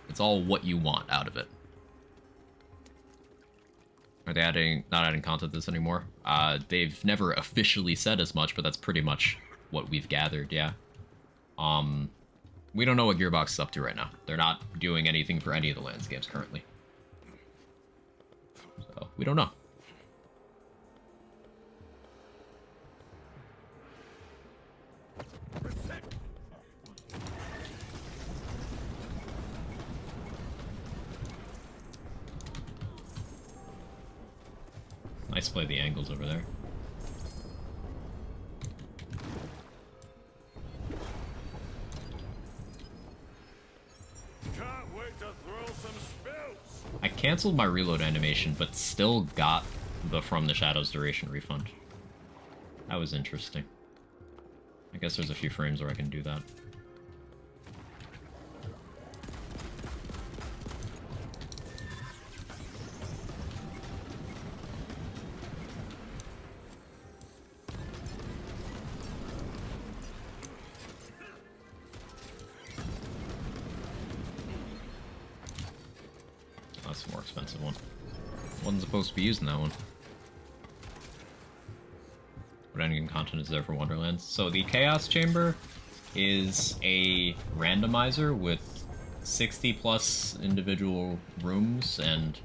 It's all what you want out of it. Are they not adding content to this anymore? They've never officially said as much, but that's pretty much what we've gathered, yeah. We don't know what Gearbox is up to right now. They're not doing anything for any of the Lands games currently. So, we don't know. Nice play the angles over there. Can't wait to I canceled my reload animation, but still got the From the Shadows duration refund. That was interesting. I guess there's a few frames where I can do that. That's a more expensive one. Wasn't supposed to be using that one. What endgame content is there for Wonderlands? So the Chaos Chamber is a randomizer with 60 plus individual rooms and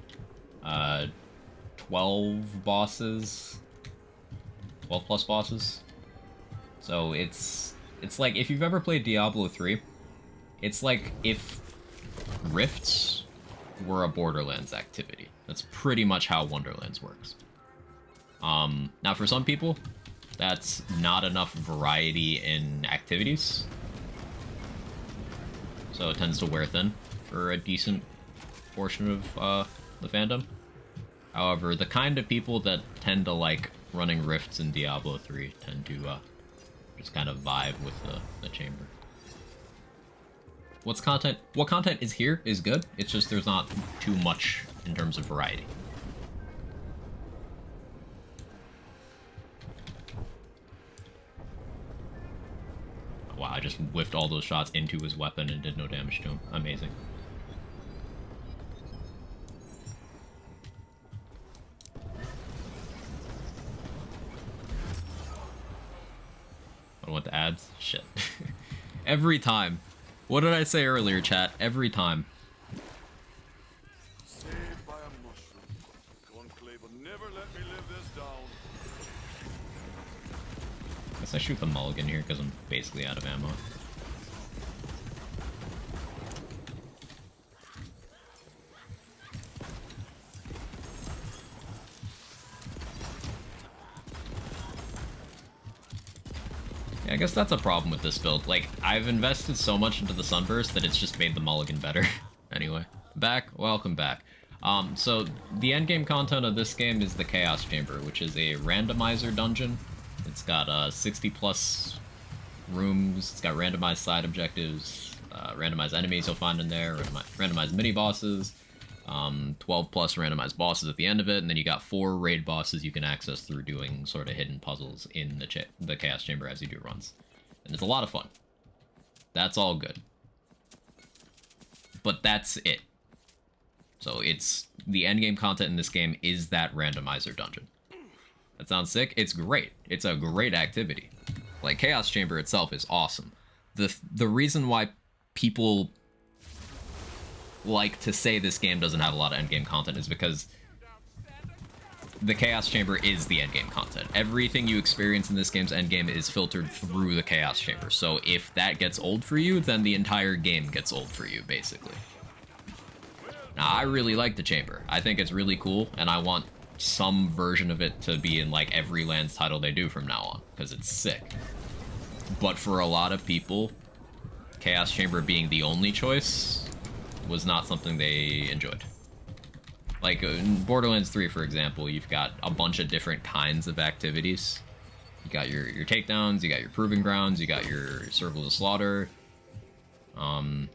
12 bosses. 12 plus bosses. So it's like if you've ever played Diablo 3, it's like if Rifts were a Borderlands activity. That's pretty much how Wonderlands works. Now for some people, that's not enough variety in activities. So it tends to wear thin for a decent portion of the fandom. However, the kind of people that tend to like running Rifts in Diablo 3 tend to just kind of vibe with the chamber. What content is here is good, it's just there's not too much in terms of variety. Wow, I just whiffed all those shots into his weapon and did no damage to him. Amazing. I don't want the ads? Shit. Every time. What did I say earlier, chat? Every time. Saved by a mushroom. Conclave will never let me live this down. Guess I shoot the mulligan here because I'm basically out of ammo. Yeah, I guess that's a problem with this build. Like, I've invested so much into the Sunburst that it's just made the mulligan better. Anyway, back. Welcome back. So the endgame content of this game is the Chaos Chamber, which is a randomizer dungeon. It's got 60 plus rooms, it's got randomized side objectives, randomized enemies you'll find in there, randomized mini-bosses, 12 plus randomized bosses at the end of it, and then you got 4 raid bosses you can access through doing sort of hidden puzzles in the Chaos Chamber as you do runs. And it's a lot of fun. That's all good. But that's it. So it's the endgame content in this game is that randomizer dungeon. That sounds sick. It's great. It's a great activity. Like, Chaos Chamber itself is awesome. The reason why people like to say this game doesn't have a lot of endgame content is because the Chaos Chamber is the endgame content. Everything you experience in this game's endgame is filtered through the Chaos Chamber. So if that gets old for you, then the entire game gets old for you, basically. Now, I really like the Chamber. I think it's really cool, and I want some version of it to be in like every Lands title they do from now on, because it's sick. But for a lot of people, Chaos Chamber being the only choice was not something they enjoyed. Like in Borderlands 3, for example, you've got a bunch of different kinds of activities. You got your takedowns, you got your proving grounds, you got your circles of slaughter, and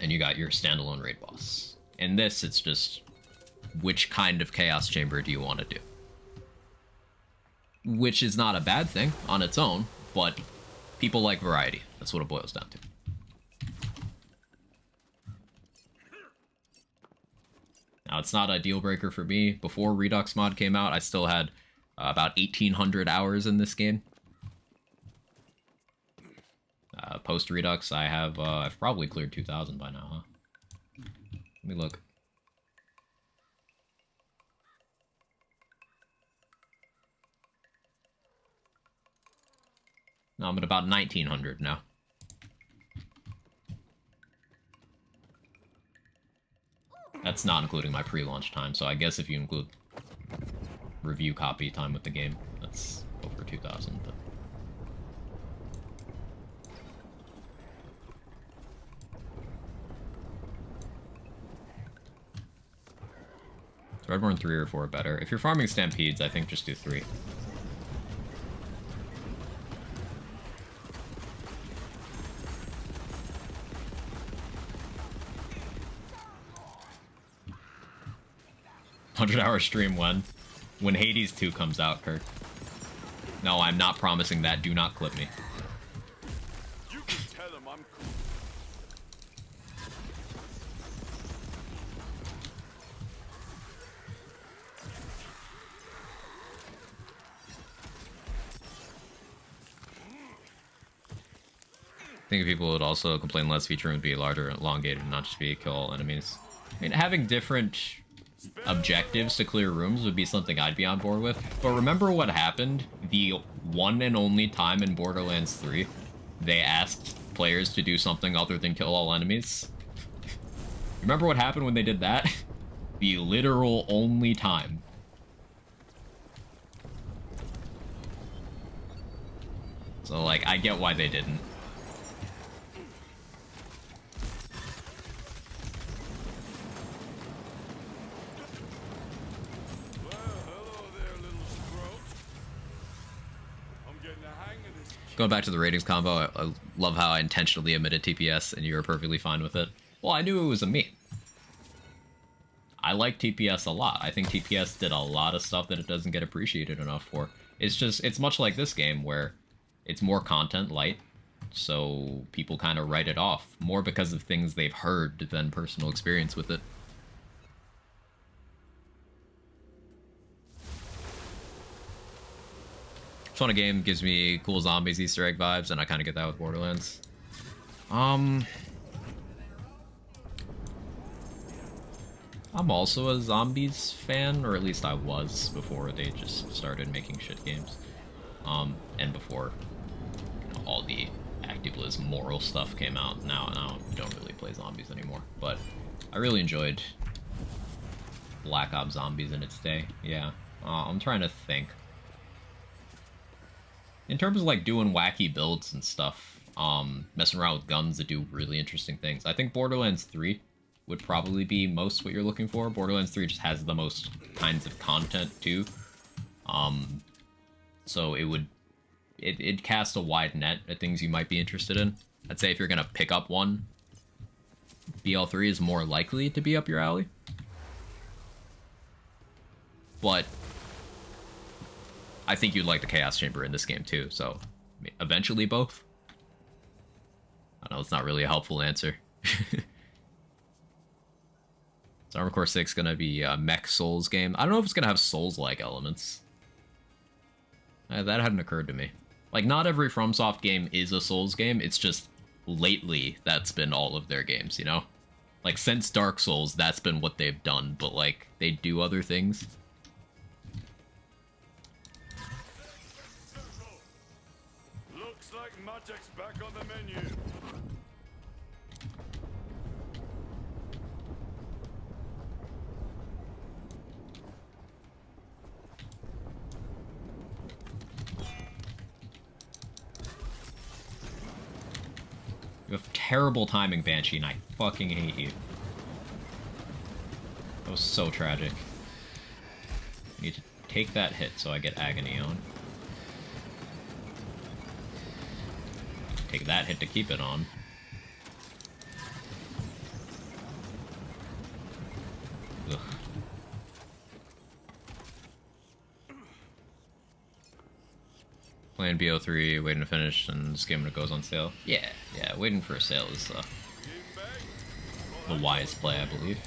you got your standalone raid boss. In this, it's just which kind of Chaos Chamber do you want to do? Which is not a bad thing on its own, but people like variety. That's what it boils down to. Now, it's not a deal breaker for me. Before Redux mod came out, I still had about 1,800 hours in this game. Post Redux, I have I've probably cleared 2,000 by now, huh? Let me look. No, I'm at about 1,900 now. That's not including my pre-launch time, so I guess if you include review copy time with the game, that's over 2,000. But... Dreadborn 3 or 4 better. If you're farming Stampedes, I think just do 3. $100-hour stream when Hades 2 comes out, Kirk. No, I'm not promising that. Do not clip me. You can tell him I'm cool. I think people would also complain less featuring would be larger and elongated, not just be kill all enemies. I mean, having different objectives to clear rooms would be something I'd be on board with. But remember what happened the one and only time in Borderlands 3 they asked players to do something other than kill all enemies? Remember what happened when they did that? The literal only time. So, like, I get why they didn't. Going back to the ratings combo, I love how I intentionally omitted TPS and you were perfectly fine with it. Well, I knew it was a meme. I like TPS a lot. I think TPS did a lot of stuff that it doesn't get appreciated enough for. It's much like this game where it's more content light, so people kind of write it off more because of things they've heard than personal experience with it. Fun a game, gives me cool zombies Easter egg vibes, and I kind of get that with Borderlands. I'm also a zombies fan, or at least I was before they just started making shit games. And before all the Activision moral stuff came out. Now I don't really play zombies anymore, but I really enjoyed Black Ops Zombies in its day. Yeah, I'm trying to think. In terms of like doing wacky builds and stuff, messing around with guns that do really interesting things, I think Borderlands 3 would probably be most what you're looking for. Borderlands 3 just has the most kinds of content too. So it'd cast a wide net at things you might be interested in. I'd say if you're gonna pick up one, BL3 is more likely to be up your alley. But I think you'd like the Chaos Chamber in this game too, so eventually both. I know it's not really a helpful answer. Is Armored Core 6 gonna be a mech Souls game? I don't know if it's gonna have Souls-like elements. That hadn't occurred to me. Like, not every FromSoft game is a Souls game, it's just lately that's been all of their games, you know? Like, since Dark Souls, that's been what they've done, but like, they do other things. Looks like magic's back on the menu. You have terrible timing, Banshee, and I fucking hate you. That was so tragic. I need to take that hit so I get Agony on. Take that hit to keep it on. Ugh. Playing BO3, waiting to finish, and this game when it goes on sale. Yeah, waiting for a sale is the wise play, I believe.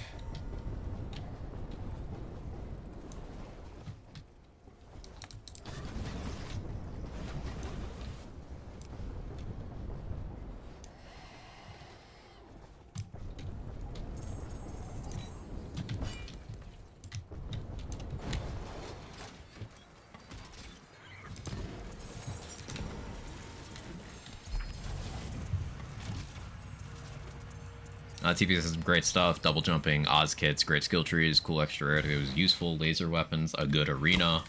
TPS has some great stuff, double jumping, Oz kits, great skill trees, cool extra rarity, it was useful, laser weapons, a good arena.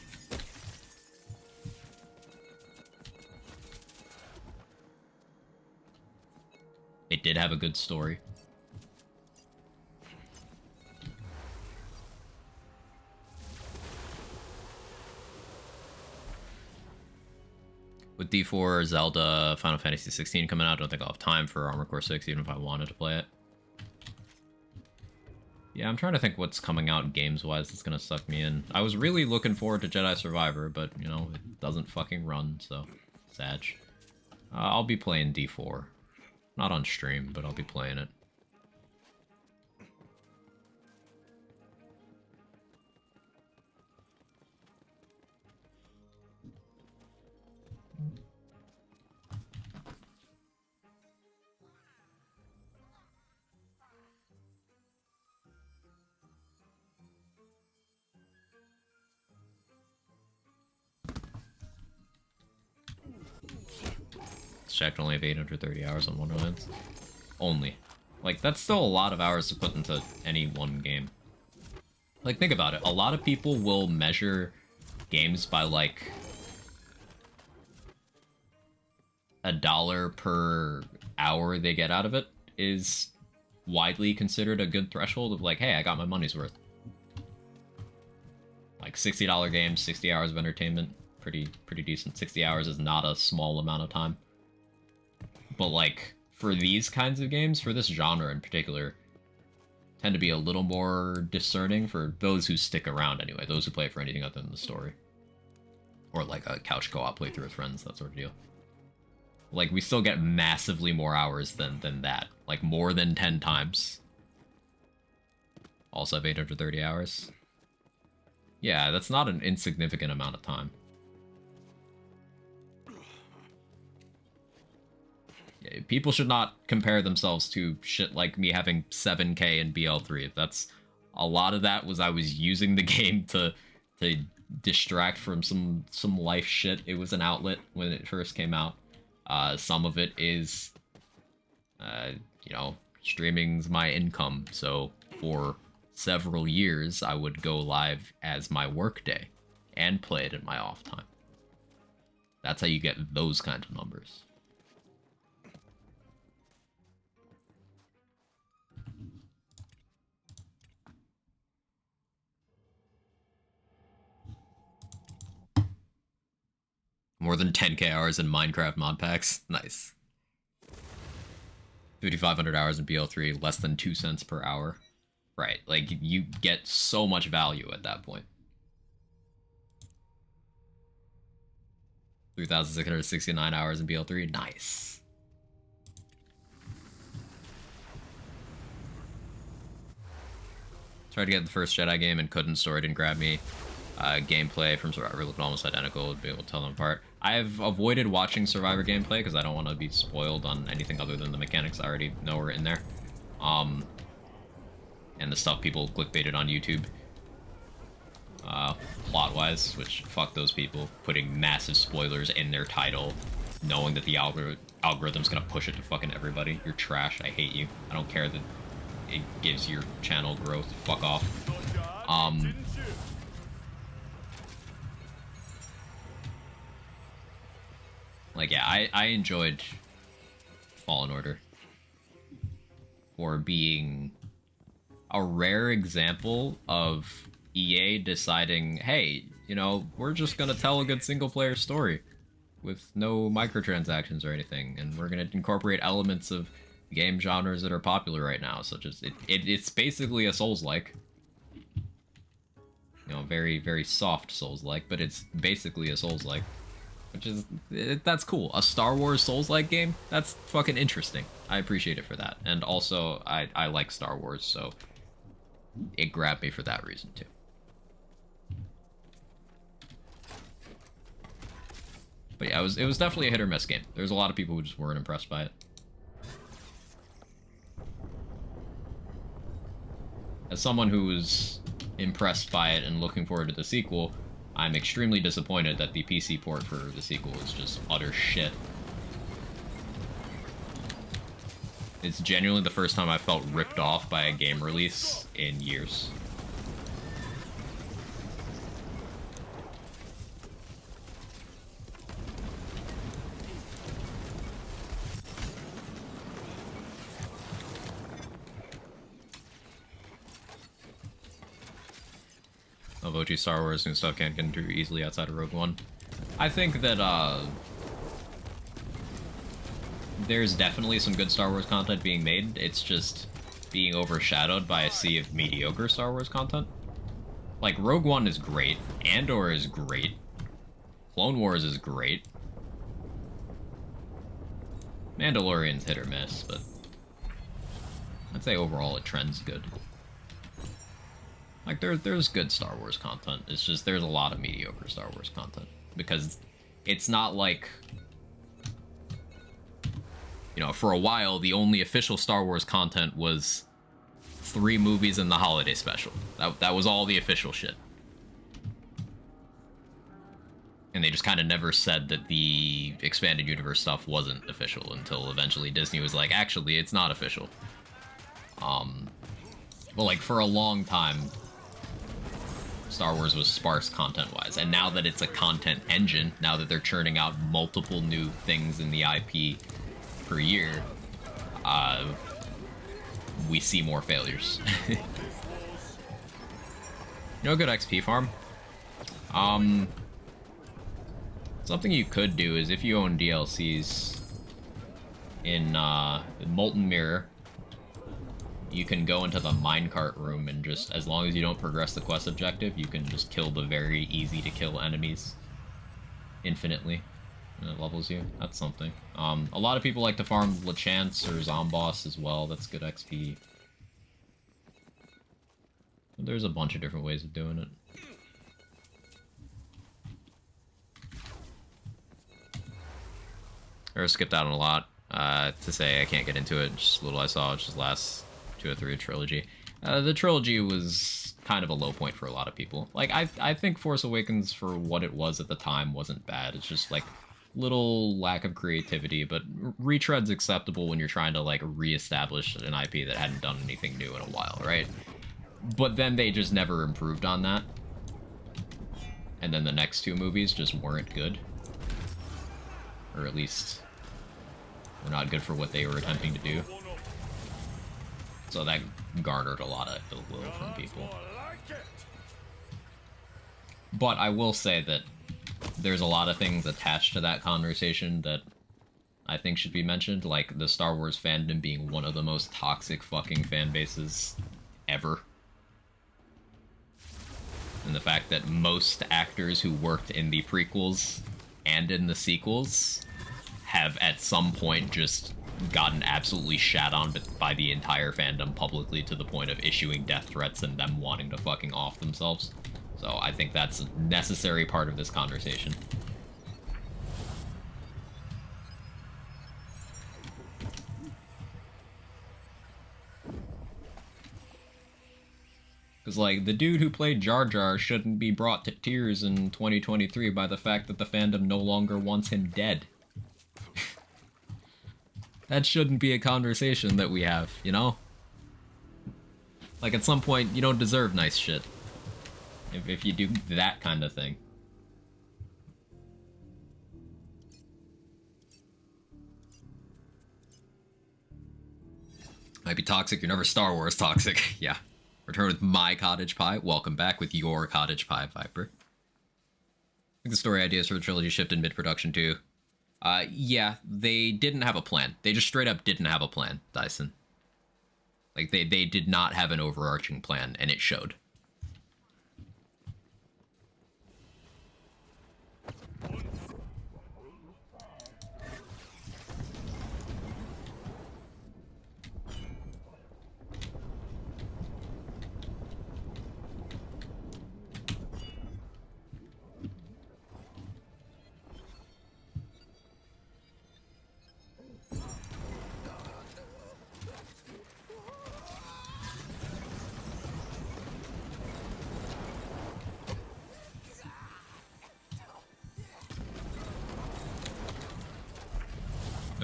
It did have a good story. With D4, Zelda, Final Fantasy 16 coming out, I don't think I'll have time for Armored Core 6, even if I wanted to play it. Yeah, I'm trying to think what's coming out games-wise that's gonna suck me in. I was really looking forward to Jedi Survivor, but, you know, it doesn't fucking run, so sad. I'll be playing D4. Not on stream, but I'll be playing it. Checked, only have 830 hours on Wonderlands. Only. Like, that's still a lot of hours to put into any one game. Like, think about it. A lot of people will measure games by, like, $1 per hour they get out of it is widely considered a good threshold of, like, hey, I got my money's worth. Like, $60 games, 60 hours of entertainment, pretty decent. 60 hours is not a small amount of time. But, like, for these kinds of games, for this genre in particular, tend to be a little more discerning for those who stick around anyway, those who play it for anything other than the story. Or, like, a couch co-op playthrough with friends, that sort of deal. Like, we still get massively more hours than that. Like, more than 10 times. Also have 830 hours. Yeah, that's not an insignificant amount of time. People should not compare themselves to shit like me having 7k in BL3. That's a lot of that was I was using the game to distract from some life shit. It was an outlet when it first came out. Some of it is, you know, streaming's my income. So for several years, I would go live as my work day and play it in my off time. That's how you get those kinds of numbers. More than 10k hours in Minecraft mod packs. Nice. 5,500 hours in BL3, less than 2 cents per hour. Right, like, you get so much value at that point. 3,669 hours in BL3, nice. Tried to get the first Jedi game and couldn't, story didn't grab me. Gameplay from Survivor looked almost identical, would be able to tell them apart. I have avoided watching Survivor gameplay because I don't want to be spoiled on anything other than the mechanics I already know are in there. And the stuff people clickbaited on YouTube. Plot-wise, which, fuck those people, putting massive spoilers in their title, knowing that the algorithm's gonna push it to fucking everybody. You're trash, I hate you. I don't care that it gives your channel growth. Fuck off. Like, yeah, I enjoyed Fallen Order for being a rare example of EA deciding, hey, you know, we're just gonna tell a good single-player story with no microtransactions or anything, and we're gonna incorporate elements of game genres that are popular right now, such as it's basically a Souls-like. You know, very, very soft Souls-like, but it's basically a Souls-like. Which is, that's cool. A Star Wars Souls-like game? That's fucking interesting. I appreciate it for that. And also, I like Star Wars, so it grabbed me for that reason, too. But yeah, it was definitely a hit or miss game. There's a lot of people who just weren't impressed by it. As someone who was impressed by it and looking forward to the sequel, I'm extremely disappointed that the PC port for the sequel is just utter shit. It's genuinely the first time I felt ripped off by a game release in years. Of OG Star Wars and stuff can't get into easily outside of Rogue One. I think that, there's definitely some good Star Wars content being made. It's just being overshadowed by a sea of mediocre Star Wars content. Like, Rogue One is great. Andor is great. Clone Wars is great. Mandalorian's hit or miss, but I'd say overall it trends good. Like, there's good Star Wars content. It's just there's a lot of mediocre Star Wars content. Because it's not like... You know, for a while, the only official Star Wars content was 3 movies and the holiday special. That was all the official shit. And they just kind of never said that the expanded universe stuff wasn't official until eventually Disney was like, actually, it's not official. But like for a long time, Star Wars was sparse content-wise. And now that it's a content engine, now that they're churning out multiple new things in the IP per year, we see more failures. You know, good XP farm? Something you could do is if you own DLCs in Molten Mirror, you can go into the minecart room and just, as long as you don't progress the quest objective, you can just kill the very easy to kill enemies infinitely. And it levels you. That's something. A lot of people like to farm Lachance or Zomboss as well. That's good XP. There's a bunch of different ways of doing it. Or skipped out on a lot to say I can't get into it. Just little I saw, just last 2 or 3 trilogy. The trilogy was kind of a low point for a lot of people. Like I think Force Awakens for what it was at the time wasn't bad. It's just like little lack of creativity, but retread's acceptable when you're trying to like reestablish an IP that hadn't done anything new in a while, right? But then they just never improved on that. And then the next 2 movies just weren't good. Or at least were not good for what they were attempting to do. So that garnered a lot of ill will from people. But I will say that there's a lot of things attached to that conversation that I think should be mentioned, like the Star Wars fandom being one of the most toxic fucking fan bases ever. And the fact that most actors who worked in the prequels and in the sequels have at some point just gotten absolutely shat on by the entire fandom publicly to the point of issuing death threats and them wanting to fucking off themselves. So I think that's a necessary part of this conversation. Because, like, the dude who played Jar Jar shouldn't be brought to tears in 2023 by the fact that the fandom no longer wants him dead. That shouldn't be a conversation that we have, you know? Like, at some point, you don't deserve nice shit. If you do that kind of thing. Might be toxic, you're never Star Wars toxic. Yeah. Return with my cottage pie. Welcome back with your cottage pie, Viper. I think the story ideas for the trilogy shifted mid-production too. Yeah, they didn't have a plan. They just straight up didn't have a plan, Dyson. Like, they did not have an overarching plan, and it showed.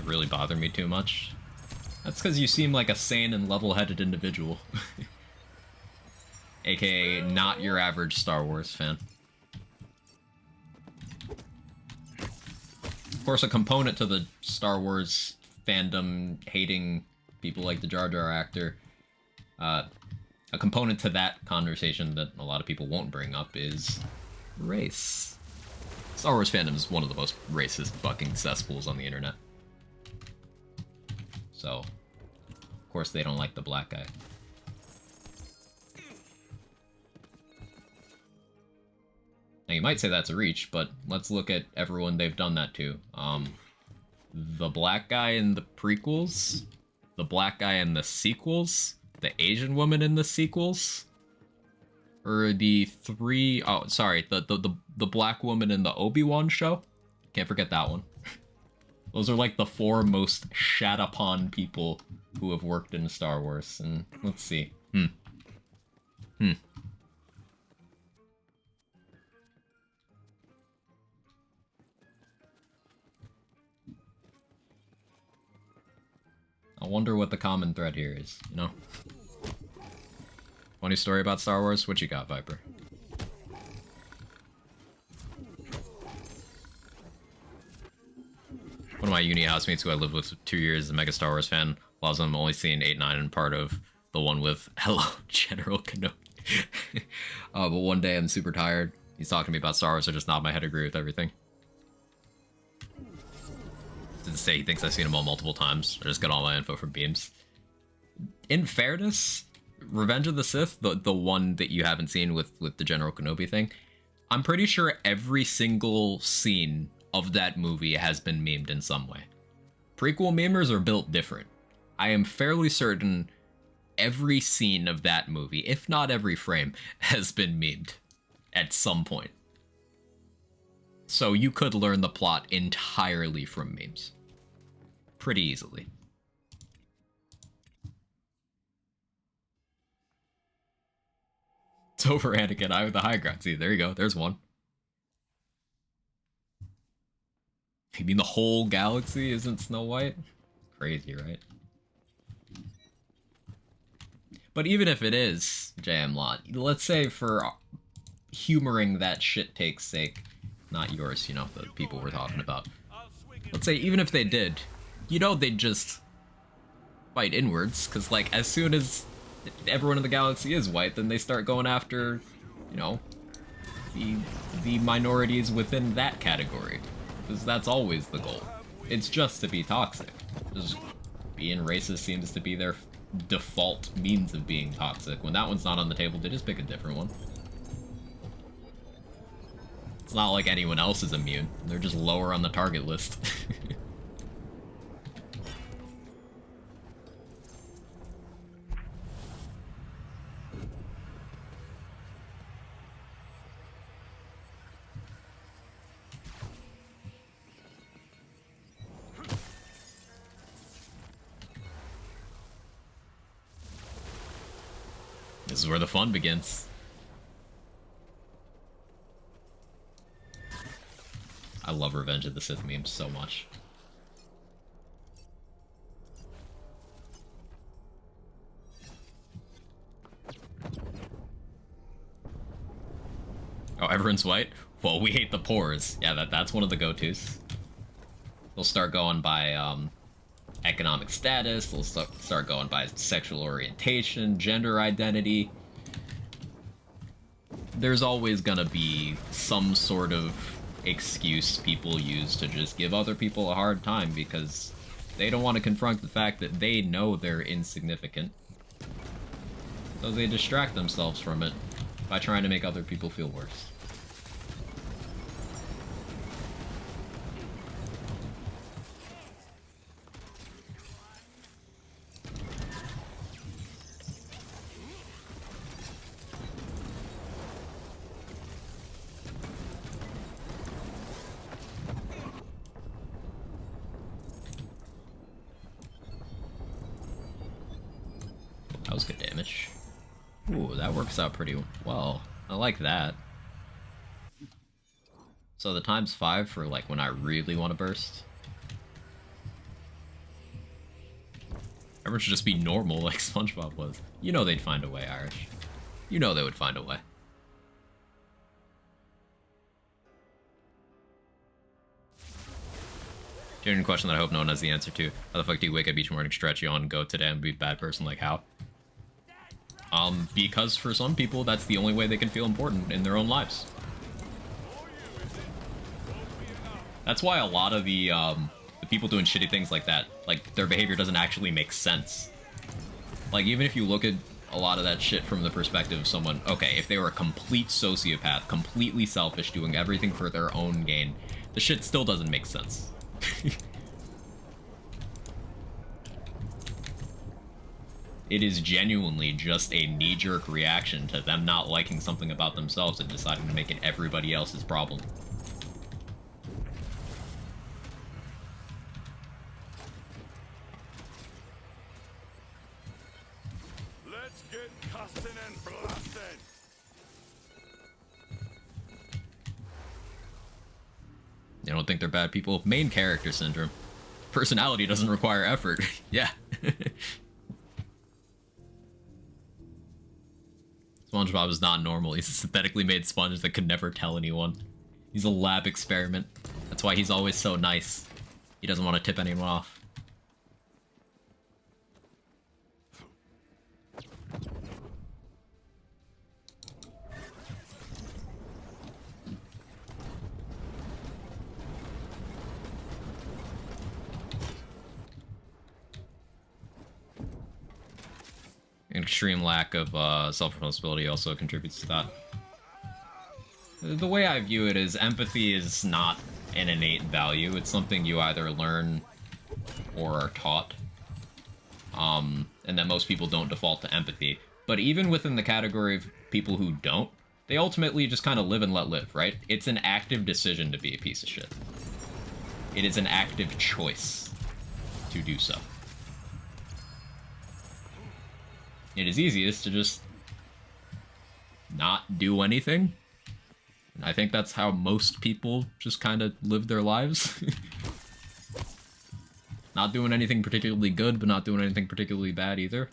Really bother me too much. That's because you seem like a sane and level-headed individual. AKA not your average Star Wars fan. Of course, a component to the Star Wars fandom hating people like the Jar Jar actor, a component to that conversation that a lot of people won't bring up is race. Star Wars fandom is one of the most racist fucking cesspools on the internet. Of course, they don't like the black guy. Now, you might say that's a reach, but let's look at everyone they've done that to. The black guy in the prequels, the black guy in the sequels, the Asian woman in the sequels, or the three... Oh, sorry, the black woman in the Obi-Wan show? Can't forget that one. Those are like the 4 most shat upon people who have worked in Star Wars. And let's see. I wonder what the common thread here is, you know? Funny story about Star Wars? What you got, Viper? One of my uni housemates who I lived with for 2 years is a mega Star Wars fan. Loves them, only seen 8, 9, and part of the one with Hello, General Kenobi. But one day I'm super tired. He's talking to me about Star Wars, so just nod my head, agree with everything. To say he thinks I've seen them all multiple times. I just got all my info from Beams. In fairness, Revenge of the Sith, the one that you haven't seen with the General Kenobi thing, I'm pretty sure every single scene of that movie has been memed in some way. Prequel memers are built different. I am fairly certain every scene of that movie, if not every frame, has been memed at some point. So you could learn the plot entirely from memes. Pretty easily. It's over, Anakin. I with the high ground. See, there you go. There's one. You mean the whole galaxy isn't Snow White? Crazy, right? But even if it is, JM Lot, let's say for humoring that shit take's sake, not yours, you know, the people we're talking about. Let's say even if they did, you know they'd just fight inwards, because like as soon as everyone in the galaxy is white, then they start going after, you know, the minorities within that category. Because that's always the goal. It's just to be toxic. Just being racist seems to be their default means of being toxic. When that one's not on the table, they just pick a different one. It's not like anyone else is immune. They're just lower on the target list. This is where the fun begins. I love Revenge of the Sith memes so much. Oh, everyone's white? Well, we hate the pores. Yeah, that's one of the go-tos. They'll start going by economic status, they'll start going by sexual orientation, gender identity. There's always gonna be some sort of excuse people use to just give other people a hard time because they don't want to confront the fact that they know they're insignificant. So they distract themselves from it by trying to make other people feel worse. That was good damage. Ooh, that works out pretty well. I like that. So the times 5 for like when I really want to burst. Everyone should just be normal like SpongeBob was. You know they'd find a way, Irish. You know they would find a way. Genuine question that I hope no one has the answer to. How the fuck do you wake up each morning, stretch, yawn, go today and be a bad person? Like how? Because for some people, that's the only way they can feel important in their own lives. That's why a lot of the people doing shitty things like that, like, their behavior doesn't actually make sense. Like, even if you look at a lot of that shit from the perspective of someone, okay, if they were a complete sociopath, completely selfish, doing everything for their own gain, the shit still doesn't make sense. It is genuinely just a knee-jerk reaction to them not liking something about themselves and deciding to make it everybody else's problem. Let's get cussing and blasting. You don't think they're bad people? Main character syndrome. Personality doesn't require effort. Yeah. SpongeBob is not normal. He's a synthetically made sponge that could never tell anyone. He's a lab experiment. That's why he's always so nice. He doesn't want to tip anyone off. An extreme lack of self-responsibility also contributes to that. The way I view it is empathy is not an innate value. It's something you either learn or are taught. And that most people don't default to empathy. But even within the category of people who don't, they ultimately just kind of live and let live, right? It's an active decision to be a piece of shit. It is an active choice to do so. It is easiest to just not do anything. And I think that's how most people just kind of live their lives. Not doing anything particularly good, but not doing anything particularly bad either.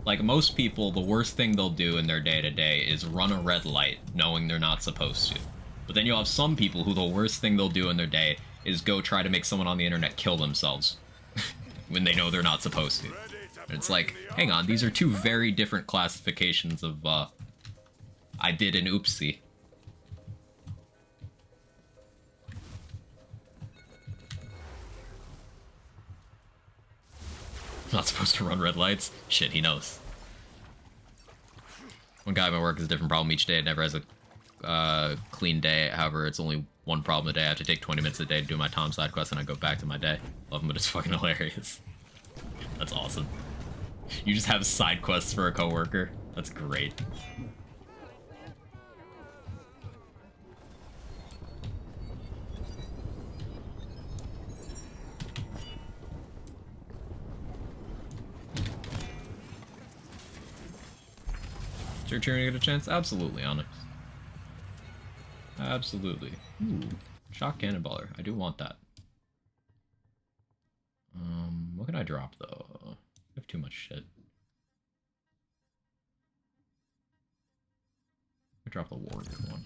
Like, most people, the worst thing they'll do in their day-to-day is run a red light, knowing they're not supposed to. But then you'll have some people who the worst thing they'll do in their day is go try to make someone on the internet kill themselves. When they know they're not supposed to. And it's like, hang on, these are two very different classifications of, I did an oopsie. Not supposed to run red lights? Shit, he knows. One guy at my work has a different problem each day. It never has a clean day. However, it's only one problem a day. I have to take 20 minutes a day to do my Tom side quest and I go back to my day. Love him, but it's fucking hilarious. That's awesome. You just have side quests for a coworker. That's great. You're cheering to get a chance? Absolutely, Onyx. Absolutely. Ooh, shock cannonballer. I do want that. What can I drop though? I have too much shit. I drop the warrior one.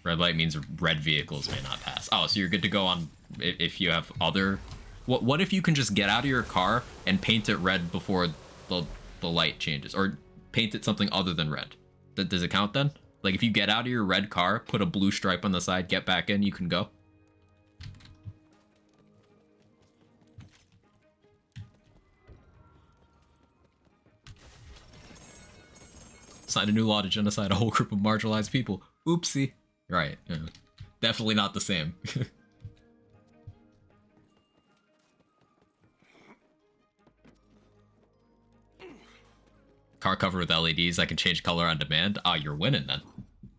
Red light means red vehicles may not pass. Oh, so you're good to go on if you have other. What if you can just get out of your car and paint it red before the light changes, or paint it something other than red? Does it count then? Like, if you get out of your red car, put a blue stripe on the side, get back in, you can go? Signed a new law to genocide a whole group of marginalized people. Oopsie. Right. Yeah. Definitely not the same. Car covered with LEDs, I can change color on demand. Ah, you're winning then.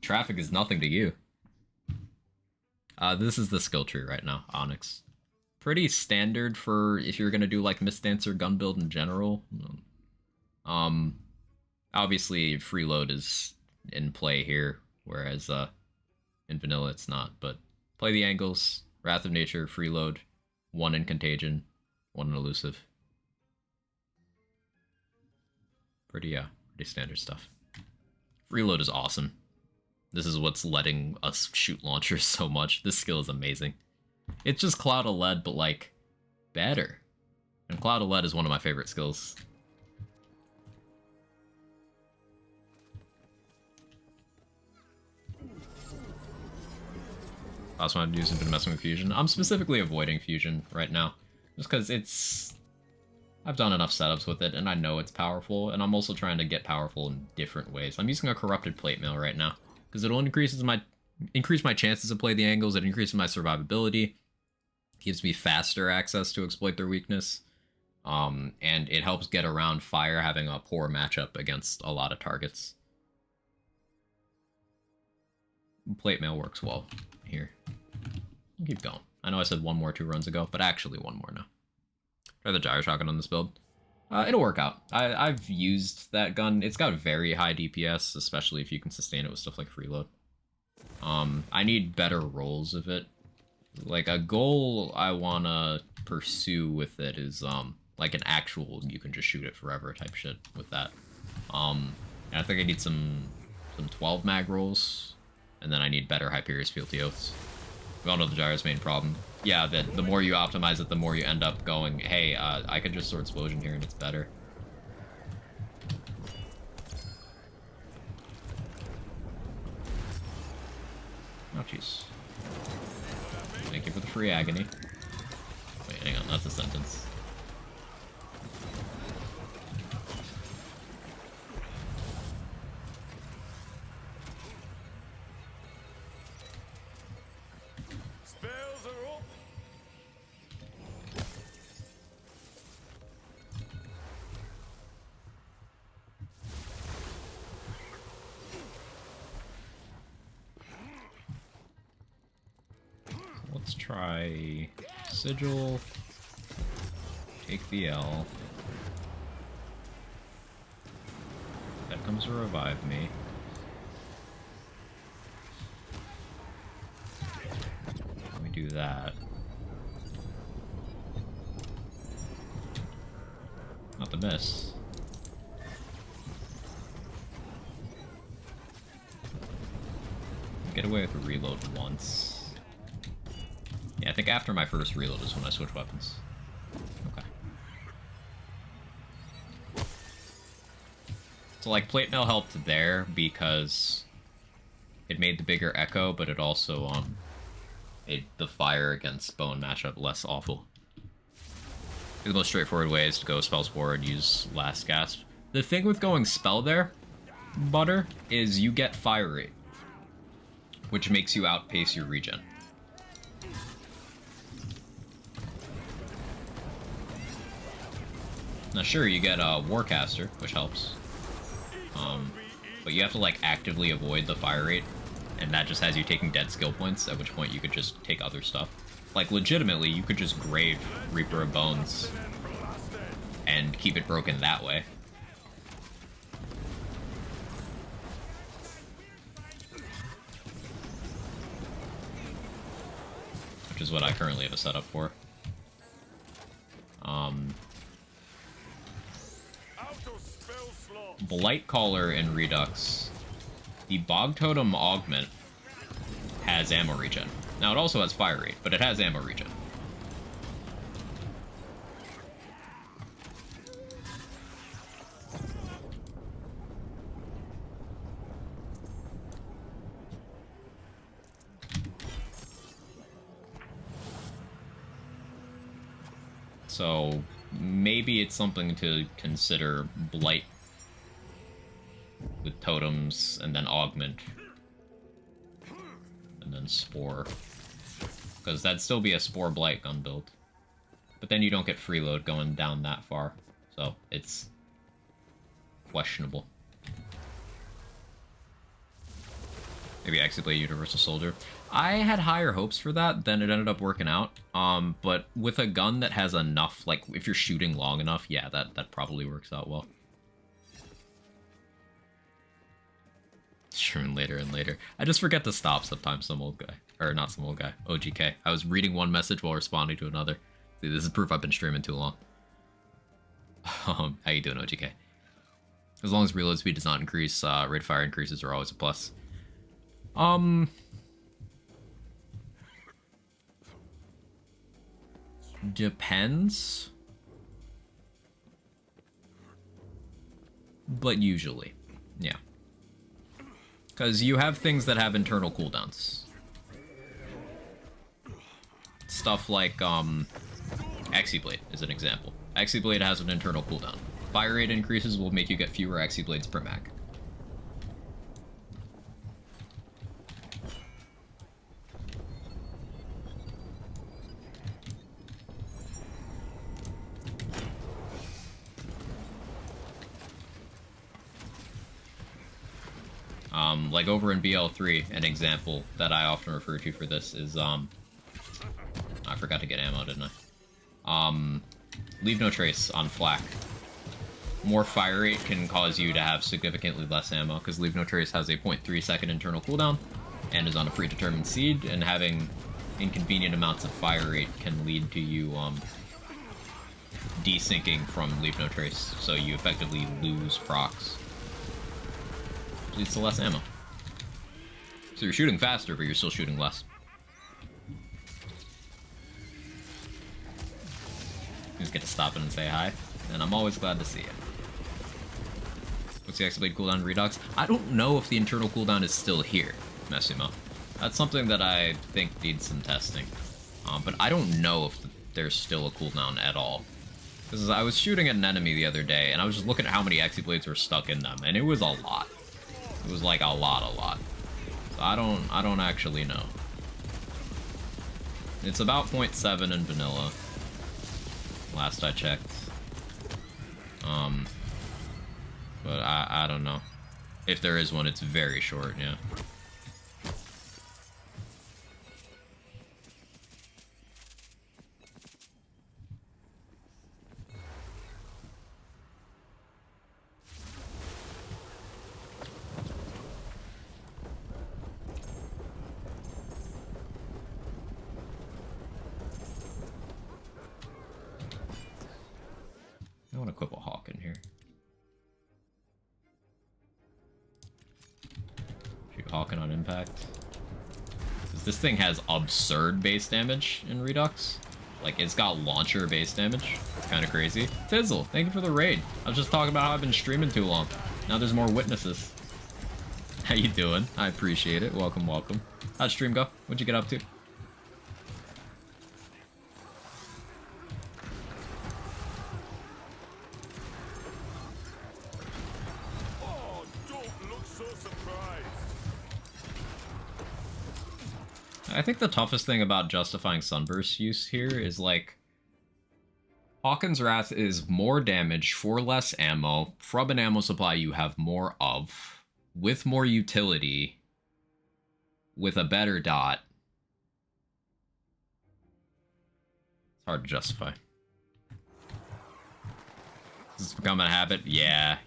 Traffic is nothing to you. This is the skill tree right now, Onyx. Pretty standard for if you're gonna do like Mistance or gun build in general. Obviously freeload is in play here, whereas in vanilla it's not. But play the angles, Wrath of Nature, freeload, 1 in contagion, 1 in elusive. Pretty standard stuff. Freeload is awesome. This is what's letting us shoot launchers so much. This skill is amazing. It's just Cloud of Lead, but like better. And Cloud of Lead is one of my favorite skills. Last one I'd use has been messing with fusion. I'm specifically avoiding fusion right now, just because it's... I've done enough setups with it, and I know it's powerful, and I'm also trying to get powerful in different ways. I'm using a corrupted plate mail right now, because it'll increase my chances to play the angles, it increases my survivability, gives me faster access to exploit their weakness, and it helps get around fire having a poor matchup against a lot of targets. Plate mail works well here. I'll keep going. I know I said one more 2 runs ago, but actually one more now. Try the gyro shotgun on this build. It'll work out. I've used that gun. It's got very high DPS, especially if you can sustain it with stuff like freeload. I need better rolls of it. Like, a goal I want to pursue with it is, like an actual you can just shoot it forever type shit with that. And I think I need some 12 mag rolls, and then I need better Hyperius fealty oaths. We all know the gyro's main problem. Yeah, that the more you optimize it, the more you end up going, hey, I could just sword explosion here and it's better. Oh, jeez. Thank you for the free agony. Wait, hang on, that's a sentence. Spells are up. Let's try Sigil, take the L. That comes to revive me. Let me do that. Not the miss. Get away with a reload once. Yeah, I think after my first reload is when I switch weapons. Okay. So, like, plate mail helped there because it made the bigger echo, but it also, made the fire against bone matchup less awful. The most straightforward way is to go spell spore and use last gasp. The thing with going spell there, Butter, is you get fire rate, which makes you outpace your regen. Now sure, you get a Warcaster, which helps. But you have to like actively avoid the fire rate, and that just has you taking dead skill points, at which point you could just take other stuff. Like legitimately, you could just grave Reaper of Bones and keep it broken that way. Which is what I currently have a setup for. Blight Caller in Redux, the Bog Totem Augment has ammo regen. Now it also has fire rate, but it has ammo regen. So maybe it's something to consider Blight with totems, and then augment, and then spore, because that'd still be a spore blight gun build, but then you don't get freeload going down that far, so it's questionable. Maybe actually play Universal Soldier. I had higher hopes for that, then it ended up working out. But with a gun that has enough, like if you're shooting long enough, yeah, that probably works out well. Streaming later and later. I just forget to stop sometimes, some old guy. Or not some old guy, OGK. I was reading one message while responding to another. See, this is proof I've been streaming too long. How you doing, OGK? As long as reload speed does not increase, rate of fire increases are always a plus. Depends. But usually, yeah. Because you have things that have internal cooldowns. Stuff like, Blade is an example. Blade has an internal cooldown. Fire rate increases will make you get fewer Blades per mag. Like over in BL3, an example that I often refer to for this is, I forgot to get ammo, didn't I? Leave No Trace on Flak. More fire rate can cause you to have significantly less ammo, because Leave No Trace has a 0.3 second internal cooldown, and is on a predetermined seed, and having inconvenient amounts of fire rate can lead to you, desyncing from Leave No Trace, so you effectively lose procs. Leads to less ammo. So you're shooting faster, but you're still shooting less. Just get to stop in and say hi, and I'm always glad to see it. What's the X-Blade cooldown Redux? I don't know if the internal cooldown is still here, Messimo. That's something that I think needs some testing. But I don't know if there's still a cooldown at all. Because I was shooting at an enemy the other day, and I was just looking at how many X-Blades were stuck in them, and it was a lot. It was like a lot. So I don't actually know. It's about 0.7 in vanilla. Last I checked. But I don't know. If there is one, it's very short, yeah. I want to equip a hawk in here. Shoot Hawking on impact. Because this thing has absurd base damage in Redux. Like, it's got launcher base damage. Kind of crazy. Tizzle, thank you for the raid. I was just talking about how I've been streaming too long. Now there's more witnesses. How you doing? I appreciate it. Welcome, welcome. How'd stream go? What'd you get up to? I think the toughest thing about justifying Sunburst use here is, like, Hawken's Wrath is more damage for less ammo, from an ammo supply you have more of, with more utility, with a better dot. It's hard to justify. Is this becoming a habit? Yeah.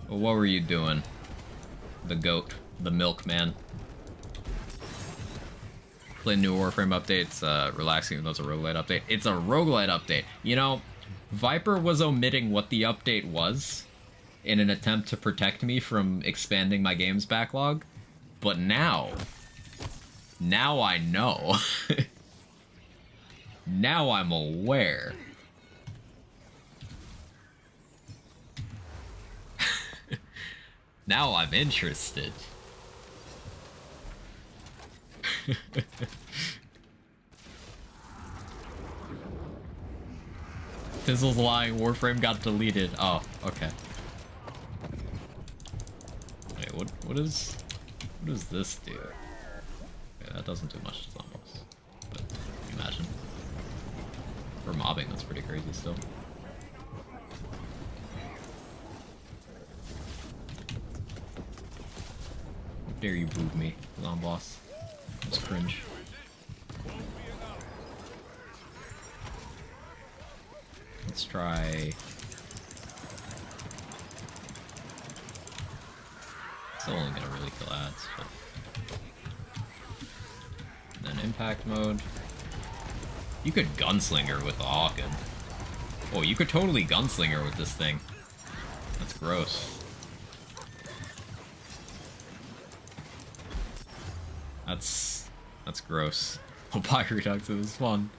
Well, what were you doing? The goat. The milkman. Playing new Warframe updates. Relaxing even though it's a roguelite update. It's a roguelite update. You know, Viper was omitting what the update was in an attempt to protect me from expanding my games backlog. But now I know. Now I'm aware. Now I'm interested. Tizzle's lying, Warframe got deleted. Oh, okay. Wait, what does this do? Okay, that doesn't do much to zombies. But can you imagine? For mobbing, that's pretty crazy still. How dare you boo me, Zomboss. Just cringe. Let's try... Still only gonna really kill ads, but... And then impact mode. You could gunslinger with the Hawken. Oh, you could totally gunslinger with this thing. That's gross. That's gross. Oh, bye, Redux, it was fun.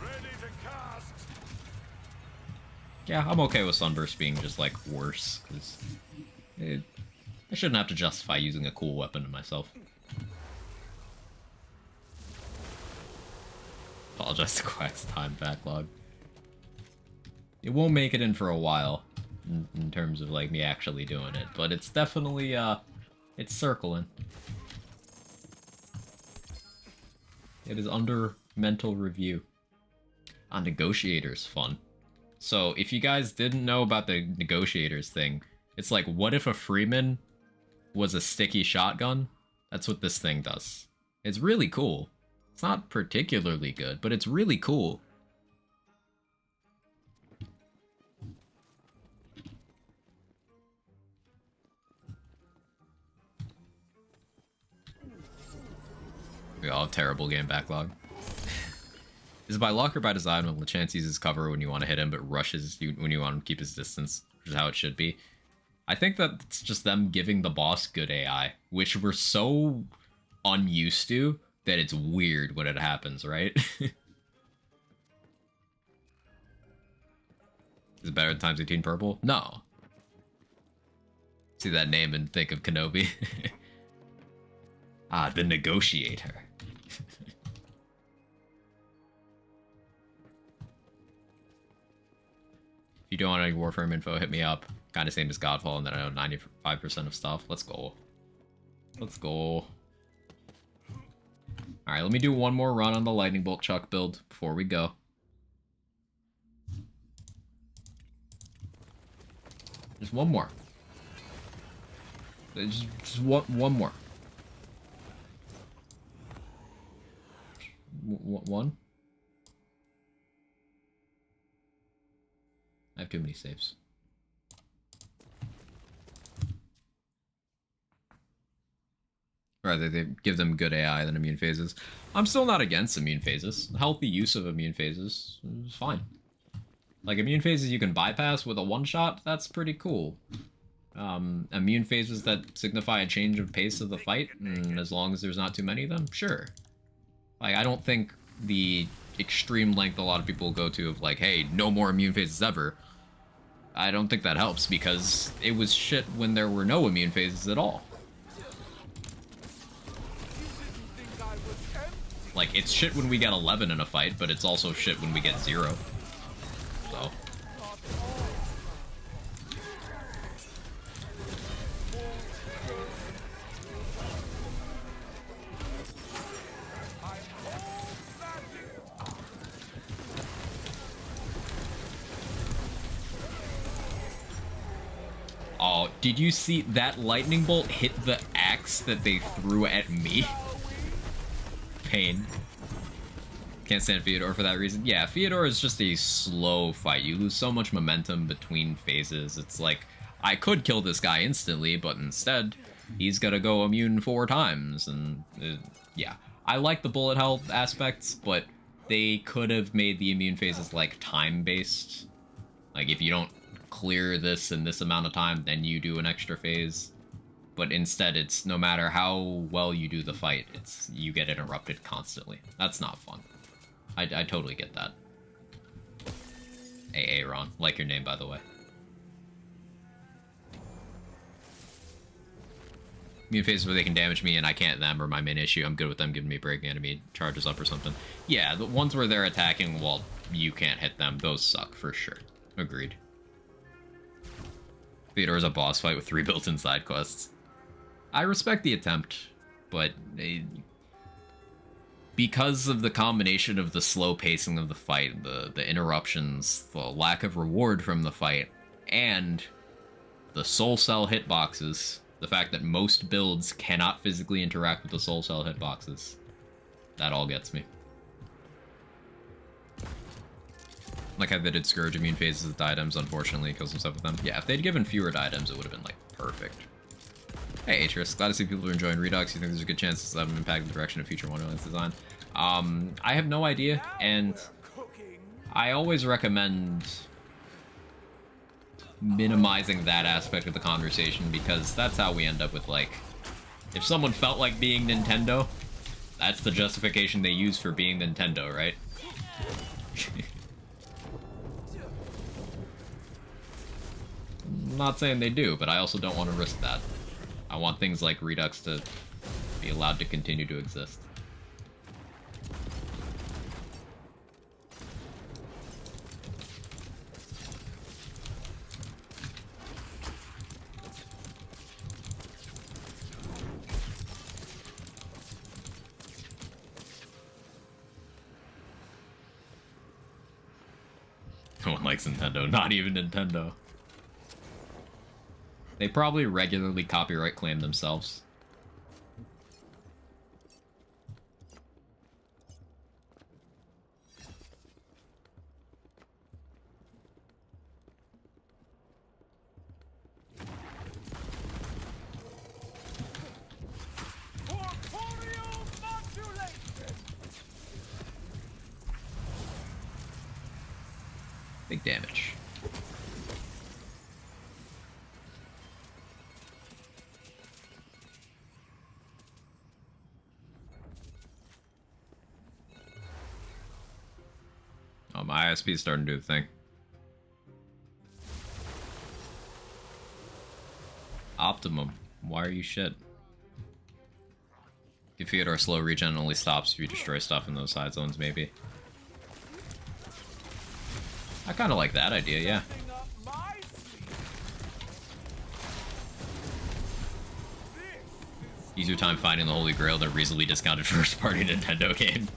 Ready to cast. Yeah, I'm okay with Sunburst being just, like, worse, because I shouldn't have to justify using a cool weapon to myself. Apologize to Quack's time backlog. It won't make it in for a while, in terms of, like, me actually doing it, but it's definitely, it's circling. It is under mental review. Negotiator's fun. So, if you guys didn't know about the Negotiators thing, it's like, what if a Freeman was a sticky shotgun? That's what this thing does. It's really cool. It's not particularly good, but it's really cool. We all have terrible game backlog. Is it by luck or by design when Lachance uses cover when you want to hit him, but rushes you when you want to keep his distance, which is how it should be? I think that it's just them giving the boss good AI, which we're so unused to that it's weird when it happens, right? Is it better than times 18 purple? No. See that name and think of Kenobi. Ah, the Negotiator. If you don't want any Warframe info, hit me up. Kind of same as Godfall, and then I know 95% of stuff. Let's go. Let's go. Alright, let me do one more run on the Lightning Bolt Chuck build before we go. Just one more. Just one more. One? I have too many saves. Rather, they give them good AI than immune phases. I'm still not against immune phases. Healthy use of immune phases is fine. Like, immune phases you can bypass with a one-shot, that's pretty cool. Immune phases that signify a change of pace of the fight, as long as there's not too many of them, sure. Like, I don't think the extreme length a lot of people go to of like, hey, no more immune phases ever. I don't think that helps, because it was shit when there were no immune phases at all. Like, it's shit when we get 11 in a fight, but it's also shit when we get 0. So. Oh, did you see that lightning bolt hit the axe that they threw at me? Pain. Can't stand Fyodor for that reason. Yeah, Fyodor is just a slow fight. You lose so much momentum between phases. It's like, I could kill this guy instantly, but instead, he's gonna go immune 4 times. And, yeah. I like the bullet health aspects, but they could have made the immune phases, like, time-based. Like, if you don't clear this in this amount of time, then you do an extra phase. But instead, it's no matter how well you do the fight, it's you get interrupted constantly. That's not fun. I totally get that. Aaron, like your name, by the way. Immune phases where they can damage me and I can't them are my main issue. I'm good with them giving me breaking enemy charges up or something. Yeah, the ones where they're attacking while you can't hit them, those suck for sure. Agreed. Theodore is a boss fight with 3 built-in side quests. I respect the attempt, but because of the combination of the slow pacing of the fight, the interruptions, the lack of reward from the fight, and the soul cell hitboxes, the fact that most builds cannot physically interact with the soul cell hitboxes, that all gets me. Like how they did Scourge immune phases with items, unfortunately, kills some stuff with them. Yeah, if they'd given fewer items, it would have been, like, perfect. Hey, Atris. Glad to see people are enjoying Redux. You think there's a good chance this will have an impact in the direction of future Wonderlands design? I have no idea, and I always recommend minimizing that aspect of the conversation, because that's how we end up with, like, if someone felt like being Nintendo, that's the justification they use for being Nintendo, right? I'm not saying they do, but I also don't want to risk that. I want things like Redux to be allowed to continue to exist. No one likes Nintendo, not even Nintendo. They probably regularly copyright claim themselves. Big damage. Oh, my ISP is starting to do the thing. Optimum. Why are you shit? If Theodore slow regen only stops if you destroy stuff in those side zones, maybe. I kind of like that idea, yeah. Easier time finding the Holy Grail than a reasonably discounted first-party Nintendo game.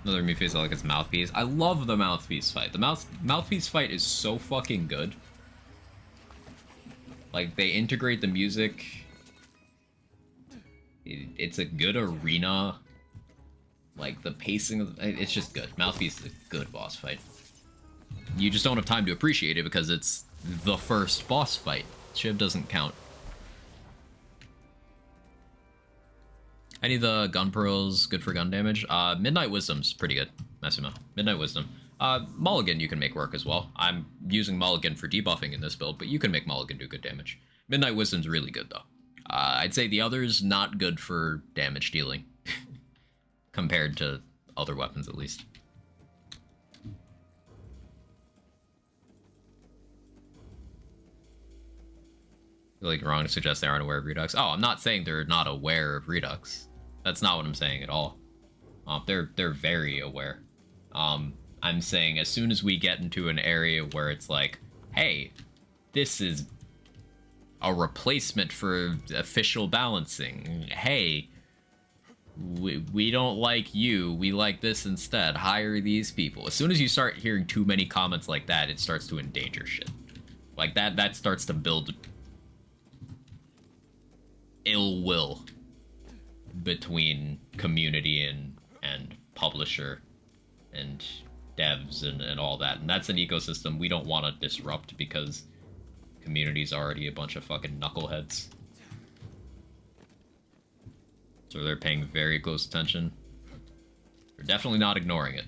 Another me face I like its mouthpiece. I love the mouthpiece fight. The mouthpiece fight is so fucking good. Like, they integrate the music. It's a good arena. Like, the pacing of it's just good. Mouthpiece is a good boss fight. You just don't have time to appreciate it because it's the first boss fight. Shiv doesn't count. Any of the gun pearls good for gun damage? Midnight Wisdom's pretty good. Massimo. Midnight Wisdom. Mulligan you can make work as well. I'm using Mulligan for debuffing in this build, but you can make Mulligan do good damage. Midnight Wisdom's really good though. I'd say the others not good for damage dealing. Compared to other weapons at least. I feel like wrong to suggest they aren't aware of Redux. Oh, I'm not saying they're not aware of Redux. That's not what I'm saying at all. They're very aware. I'm saying as soon as we get into an area where it's like, hey, this is a replacement for official balancing. Hey, we don't like you. We like this instead. Hire these people. As soon as you start hearing too many comments like that, it starts to endanger shit. Like that starts to build ill will between community and publisher and devs and all that. And that's an ecosystem we don't want to disrupt because community's already a bunch of fucking knuckleheads. So they're paying very close attention. They're definitely not ignoring it.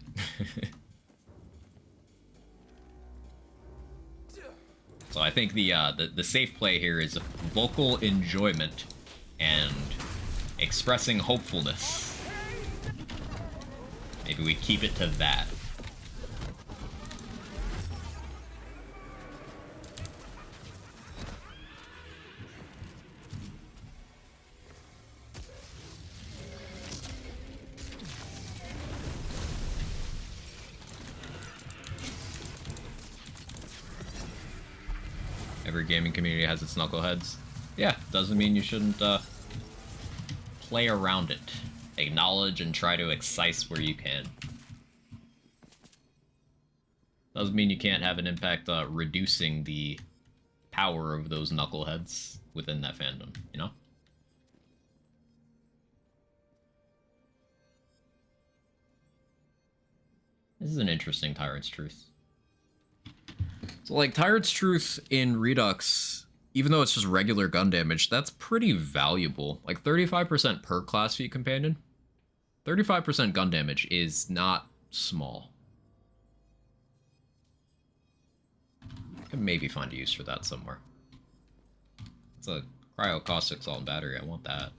So I think the safe play here is local enjoyment and expressing hopefulness. Maybe we keep it to that. Every gaming community has its knuckleheads. Yeah, doesn't mean you shouldn't play around it. Acknowledge and try to excise where you can. Doesn't mean you can't have an impact reducing the power of those knuckleheads. within that fandom, you know? This is an interesting Tyrant's Truth. So, like, Tyrant's Truth in Redux, even though it's just regular gun damage, that's pretty valuable. Like, 35% per class feat companion. 35% gun damage is not small. I can maybe find a use for that somewhere. It's a cryo-caustic salt and battery. I want that.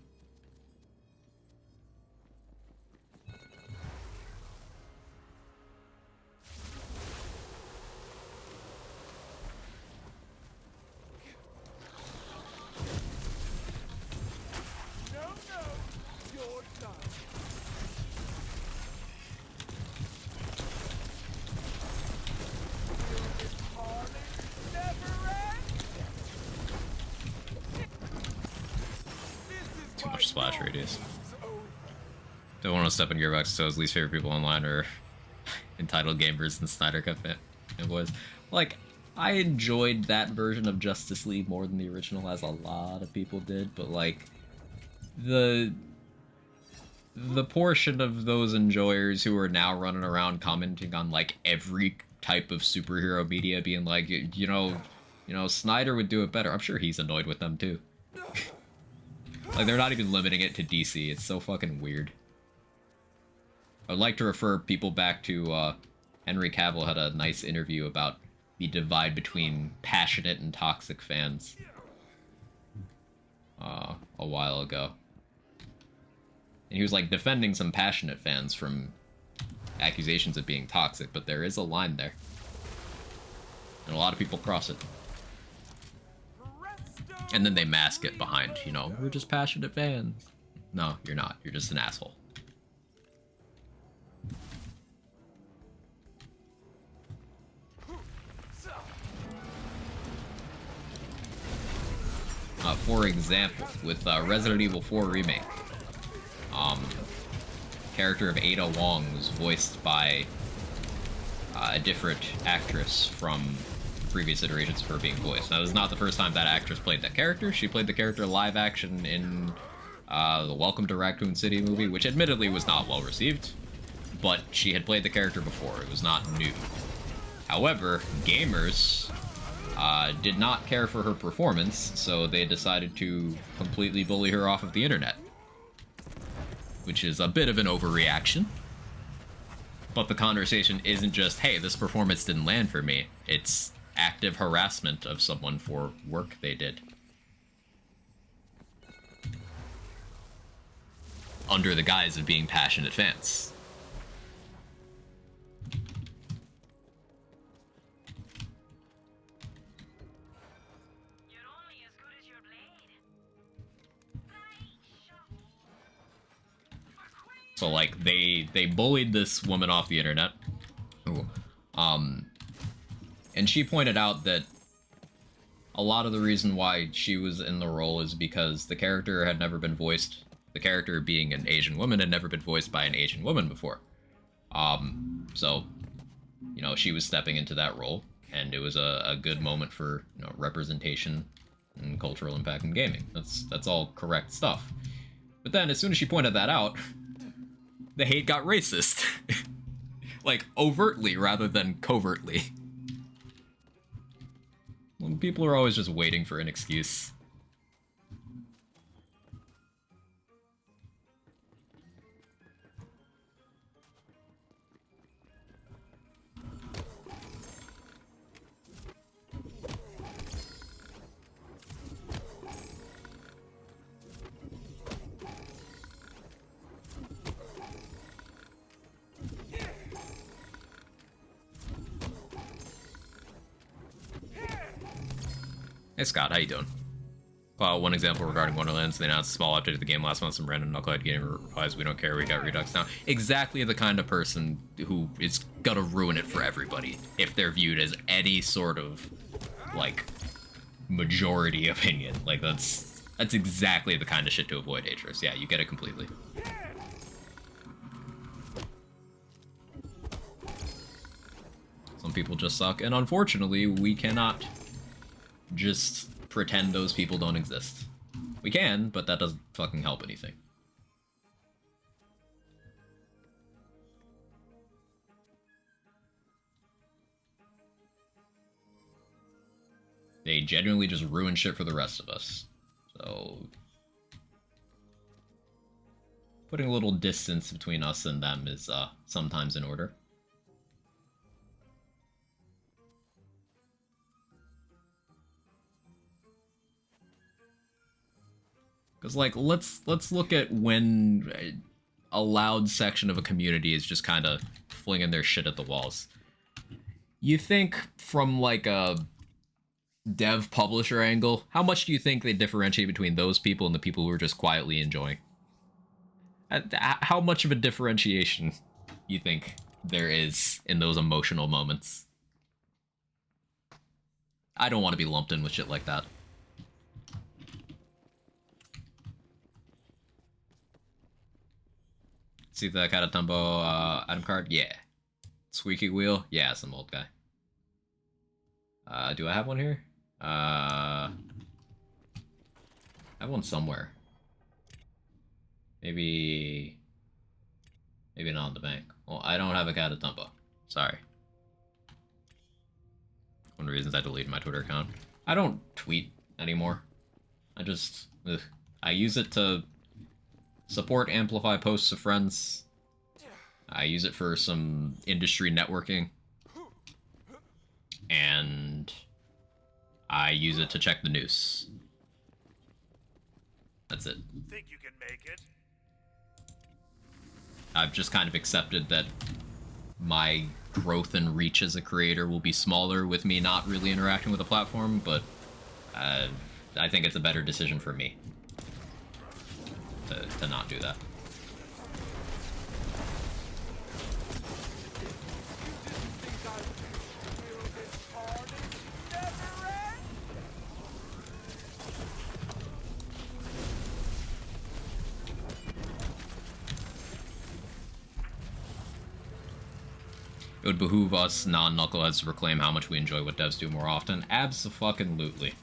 Too much splash radius. Don't want to step in Gearbox Toes. Least favorite people online are entitled gamers and Snyder Cut fanboys. Like, I enjoyed that version of Justice League more than the original, as a lot of people did, but like the portion of those enjoyers who are now running around commenting on like every type of superhero media, being like, you know, Snyder would do it better. I'm sure he's annoyed with them too. Like, they're not even limiting it to DC. It's so fucking weird. I'd like to refer people back to Henry Cavill had a nice interview about the divide between passionate and toxic fans a while ago. And he was like defending some passionate fans from accusations of being toxic, but there is a line there. And a lot of people cross it. And then they mask it behind, you know, we're just passionate fans. No, you're not. You're just an asshole. For example, with Resident Evil 4 Remake, character of Ada Wong was voiced by a different actress from previous iterations of her being voiced. Now, this is not the first time that actress played that character. She played the character live action in the Welcome to Raccoon City movie, which admittedly was not well received, but she had played the character before. It was not new. However, gamers did not care for her performance, so they decided to completely bully her off of the internet. Which is a bit of an overreaction. But the conversation isn't just, hey, this performance didn't land for me. It's active harassment of someone for work they did. Under the guise of being passionate fans. So, like, they bullied this woman off the internet. Ooh. And she pointed out that a lot of the reason why she was in the role is because the character had never been voiced, the character being an Asian woman had never been voiced by an Asian woman before. So, you know, she was stepping into that role, and it was a good moment for, you know, representation and cultural impact in gaming. That's all correct stuff. But then, as soon as she pointed that out, the hate got racist. Like, overtly rather than covertly. Well, people are always just waiting for an excuse. Hey Scott, how you doing? One example regarding Wonderlands, they announced a small update to the game last month. Some random knucklehead game replies, "We don't care, we got Redux now." Exactly the kind of person who is gonna ruin it for everybody if they're viewed as any sort of, like, majority opinion. Like, that's exactly the kind of shit to avoid, Atris. Yeah, you get it completely. Some people just suck, and unfortunately, we cannot just pretend those people don't exist. We can, but that doesn't fucking help anything. They genuinely just ruin shit for the rest of us. So putting a little distance between us and them is sometimes in order. Because, like, let's look at when a loud section of a community is just kind of flinging their shit at the walls. You think from, like, a dev publisher angle, how much do you think they differentiate between those people and the people who are just quietly enjoying? How much of a differentiation you think there is in those emotional moments? I don't want to be lumped in with shit like that. See the Catatumbo item card? Yeah. Squeaky wheel? Yeah, some old guy. Do I have one here? I have one somewhere. Maybe not in the bank. Well, I don't have a Catatumbo. Sorry. One of the reasons I deleted my Twitter account. I don't tweet anymore. I use it to support, amplify posts of friends. I use it for some industry networking. And I use it to check the news. That's it. Think you can make it? I've just kind of accepted that my growth and reach as a creator will be smaller with me not really interacting with the platform, but I think it's a better decision for me to not do that. It would behoove us non-knuckleheads to proclaim how much we enjoy what devs do more often. Abso-fucking-lutely.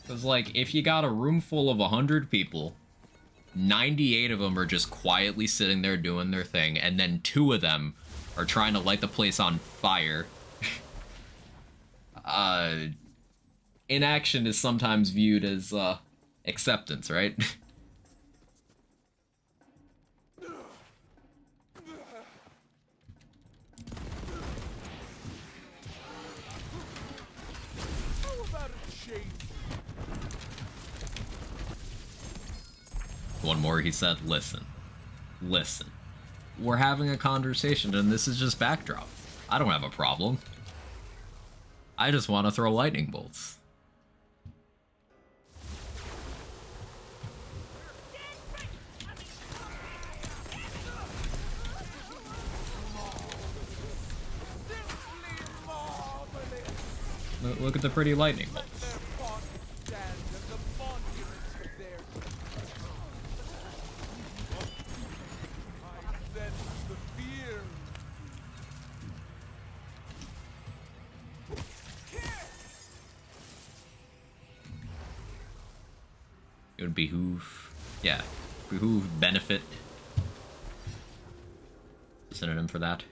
Because, like, if you got a room full of 100 people, 98 of them are just quietly sitting there doing their thing, and then 2 of them are trying to light the place on fire. Inaction is sometimes viewed as, acceptance, right? One more, he said, listen. We're having a conversation and this is just backdrop. I don't have a problem. I just want to throw lightning bolts. Look at the pretty lightning bolts. It would behoove, benefit. Synonym for that.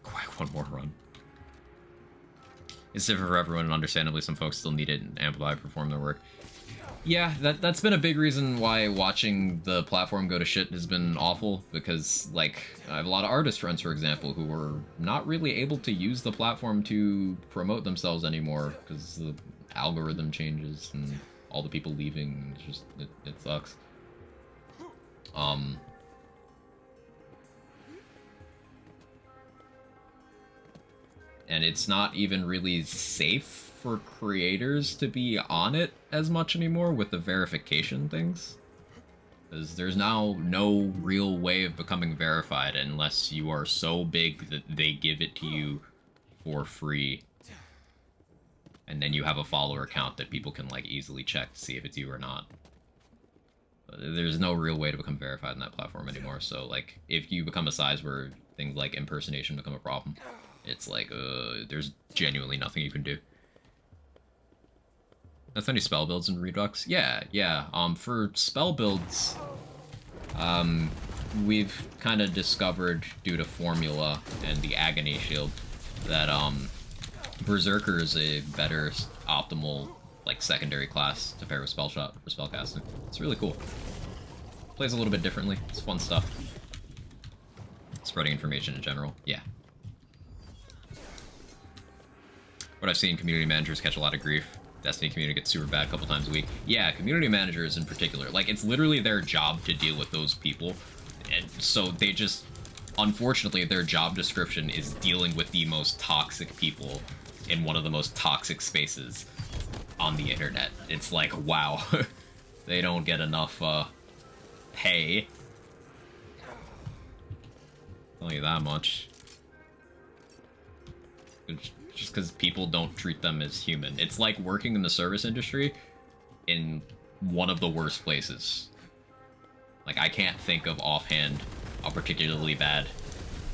Quack, one more run. It's different for everyone, and understandably some folks still need it and amplify perform their work. Yeah, that's been a big reason why watching the platform go to shit has been awful, because, like, I have a lot of artist friends, for example, who were not really able to use the platform to promote themselves anymore, because the algorithm changes and all the people leaving. It's just, it sucks. And it's not even really safe for creators to be on it as much anymore with the verification things. Because there's now no real way of becoming verified unless you are so big that they give it to you for free. And then you have a follower count that people can, like, easily check to see if it's you or not. But there's no real way to become verified on that platform anymore, so, like, if you become a size where things like impersonation become a problem, It's like, there's genuinely nothing you can do. That's any spell builds in Redux? Yeah. For spell builds, we've kind of discovered, due to formula and the Agony Shield, that, Berserker is a better optimal, like, secondary class to pair with Spellshot for spellcasting. It's really cool. Plays a little bit differently. It's fun stuff. Spreading information in general. Yeah. What I've seen, community managers catch a lot of grief. Destiny community gets super bad a couple times a week. Yeah, community managers in particular. Like, it's literally their job to deal with those people. And so they just... Unfortunately, their job description is dealing with the most toxic people in one of the most toxic spaces on the internet. It's like, wow. They don't get enough, pay. Tell you that much. Just because people don't treat them as human. It's like working in the service industry in one of the worst places. Like, I can't think of offhand a particularly bad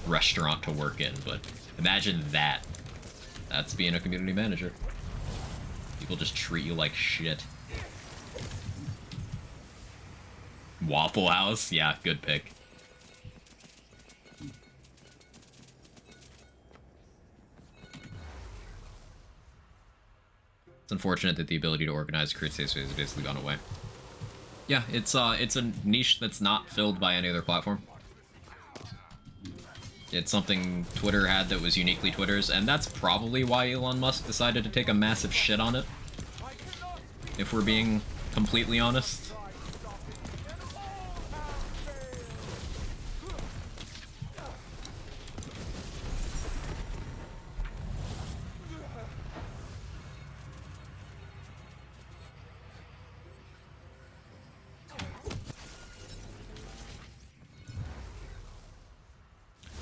restaurant to work in, but imagine that. That's being a community manager. People just treat you like shit. Waffle House? Yeah, good pick. It's unfortunate that the ability to organize create safe space has basically gone away. Yeah, it's a niche that's not filled by any other platform. It's something Twitter had that was uniquely Twitter's, and that's probably why Elon Musk decided to take a massive shit on it. If we're being completely honest.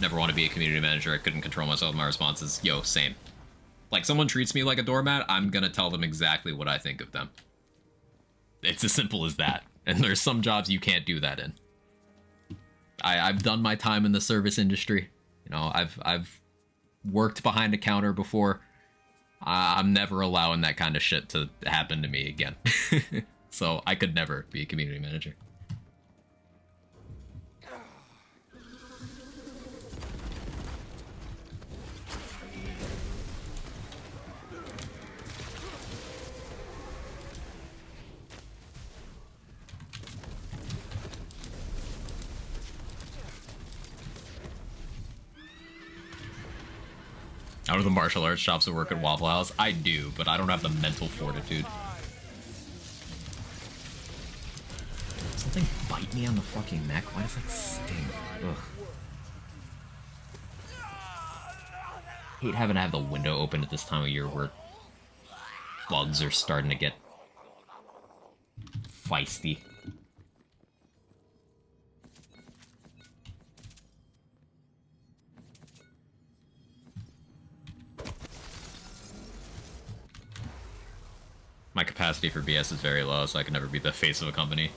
Never want to be a community manager. I couldn't control myself with my responses. Yo, same. Like, someone treats me like a doormat, I'm gonna tell them exactly what I think of them. It's as simple as that. And there's some jobs you can't do that in. I've done my time in the service industry. You know, I've worked behind a counter before. I'm never allowing that kind of shit to happen to me again. So I could never be a community manager. Out of the martial arts shops that work at Waffle House? I do, but I don't have the mental fortitude. Something bite me on the fucking neck? Why does that sting? Ugh. Hate having to have the window open at this time of year where bugs are starting to get feisty. My capacity for BS is very low, so I can never be the face of a company.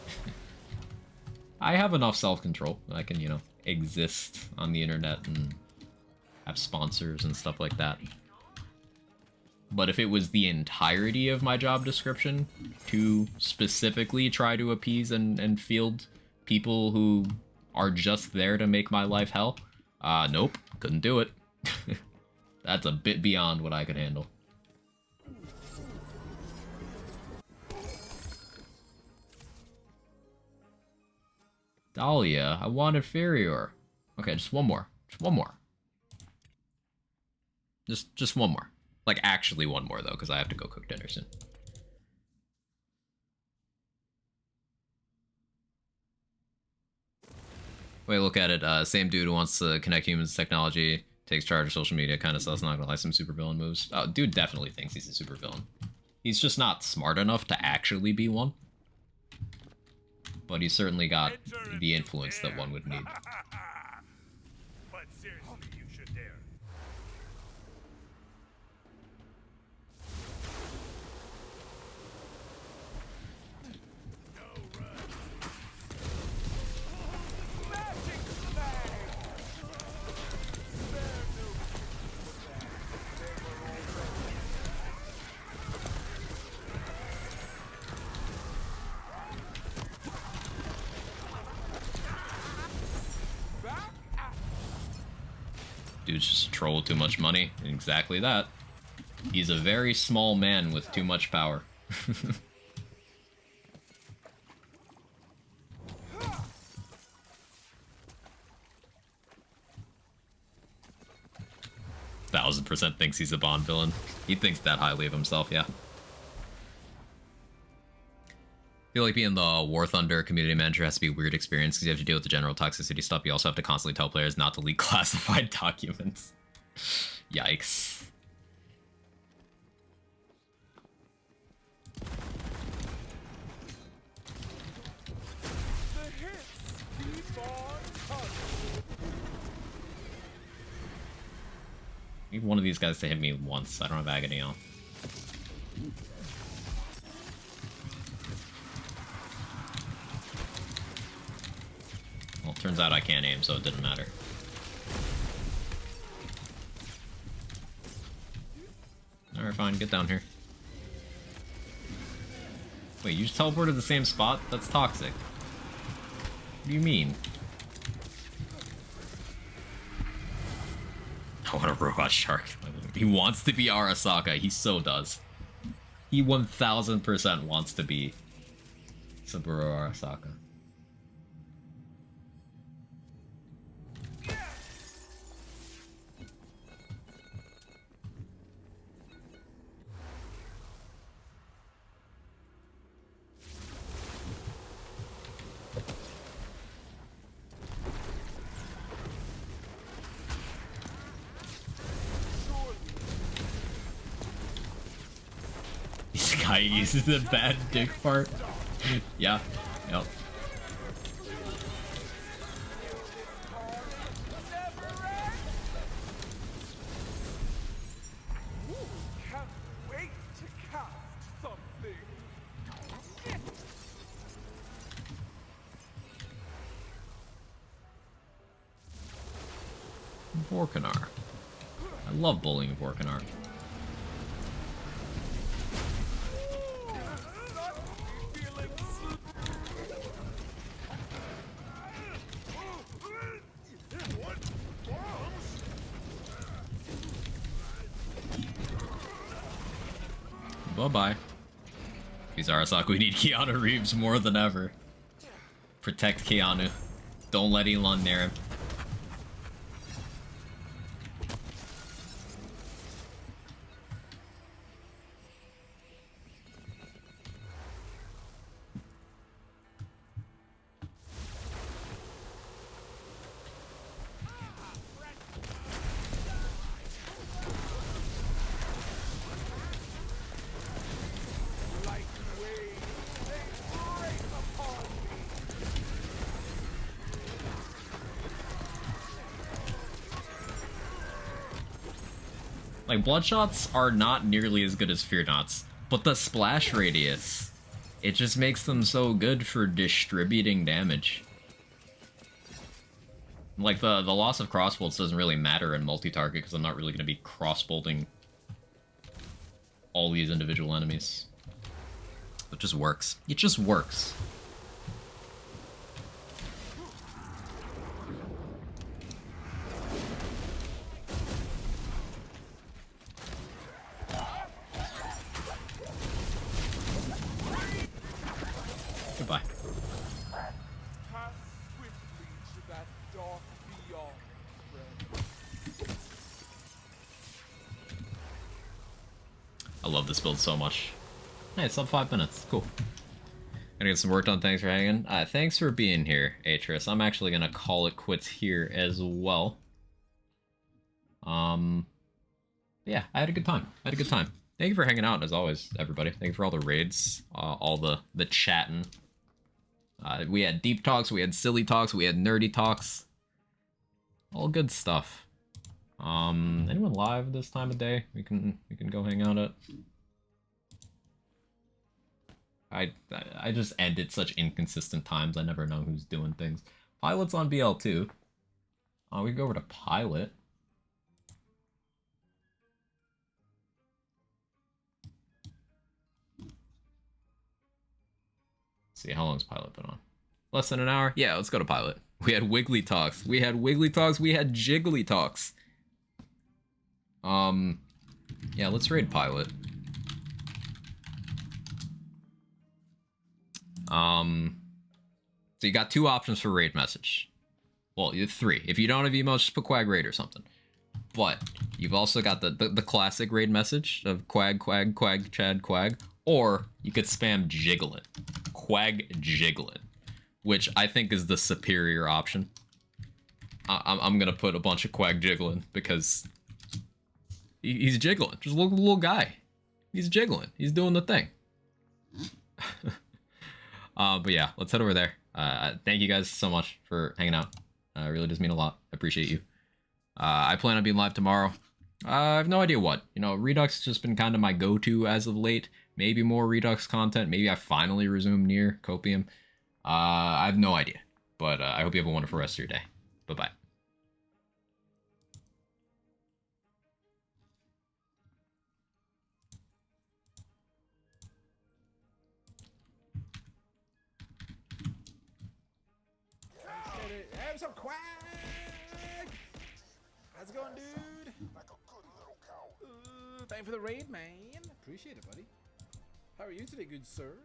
I have enough self-control. I can, you know, exist on the internet and have sponsors and stuff like that. But if it was the entirety of my job description to specifically try to appease and field people who are just there to make my life hell, nope, couldn't do it. That's a bit beyond what I could handle. Dahlia, I want inferior. Okay, just one more. Just one more. Just one more. Like, actually one more, though, because I have to go cook dinner soon. Wait, look at it. Same dude who wants to connect humans to technology, takes charge of social media, kind of sells not gonna lie, some supervillain moves. Oh, dude definitely thinks he's a supervillain. He's just not smart enough to actually be one. But he's certainly got the influence that one would need. But seriously, you should dare. Dude's just a troll with too much money. Exactly that. He's a very small man with too much power. 1000% thinks he's a Bond villain. He thinks that highly of himself, yeah. I feel like being the War Thunder community manager has to be a weird experience because you have to deal with the general toxicity stuff. You also have to constantly tell players not to leak classified documents. Yikes. The hits keep on coming. I need one of these guys to hit me once. I don't have agony on. Well, turns out I can't aim, so it didn't matter. Alright, fine, get down here. Wait, you just teleported to the same spot? That's toxic. What do you mean? I want a robot shark. He wants to be Arasaka. He so does. He 1000% wants to be Saburo Arasaka. This guy uses the bad dick part. Yeah, yep. Can't wait to cast something. Vorkanar. I love bullying Vorkanar. Bye-bye. He's Arasaka. We need Keanu Reeves more than ever. Protect Keanu. Don't let Elon near him. Like, Bloodshots are not nearly as good as Fear Knots, but the splash radius, it just makes them so good for distributing damage. Like, the loss of crossbolts doesn't really matter in multi-target because I'm not really going to be crossbolting all these individual enemies. It just works. It just works. Goodbye. Pass swiftly to that dark beyond, friend. I love this build so much. Hey, it's up 5 minutes. Cool. Gonna get some work done. Thanks for hanging. Thanks for being here, Atris. I'm actually gonna call it quits here as well. Yeah, I had a good time. Thank you for hanging out as always, everybody. Thank you for all the raids, all the chatting. We had deep talks, we had silly talks, we had nerdy talks. All good stuff. Anyone live this time of day? We can go hang out at. I just end at such inconsistent times. I never know who's doing things. Pilot's on BL2. We can go over to Pilot. See, how long's Pilot been on? Less than an hour? Yeah, let's go to Pilot. We had Wiggly Talks. We had Wiggly Talks. We had Jiggly Talks. Yeah, let's raid pilot. So you got 2 options for raid message. Well, you have 3. If you don't have emotes, just put Quag raid or something. But you've also got the classic raid message of Quag, Quag, Quag, Chad, Quag. Or you could spam Jiggling. Quag Jiggling. Which I think is the superior option. I'm gonna put a bunch of Quag Jiggling because he's jiggling. Just look at the little guy. He's jiggling. He's doing the thing. But yeah, let's head over there. Thank you guys so much for hanging out. It really does mean a lot. I appreciate you. I plan on being live tomorrow. I have no idea what. You know, Redux has just been kind of my go-to as of late. Maybe more Redux content. Maybe I finally resume near Copium. I have no idea. But I hope you have a wonderful rest of your day. Bye-bye. Have some Quag! How's it going, dude? Like a good little cow. Thank you for the raid, man. Appreciate it, buddy. How are you today, good sir?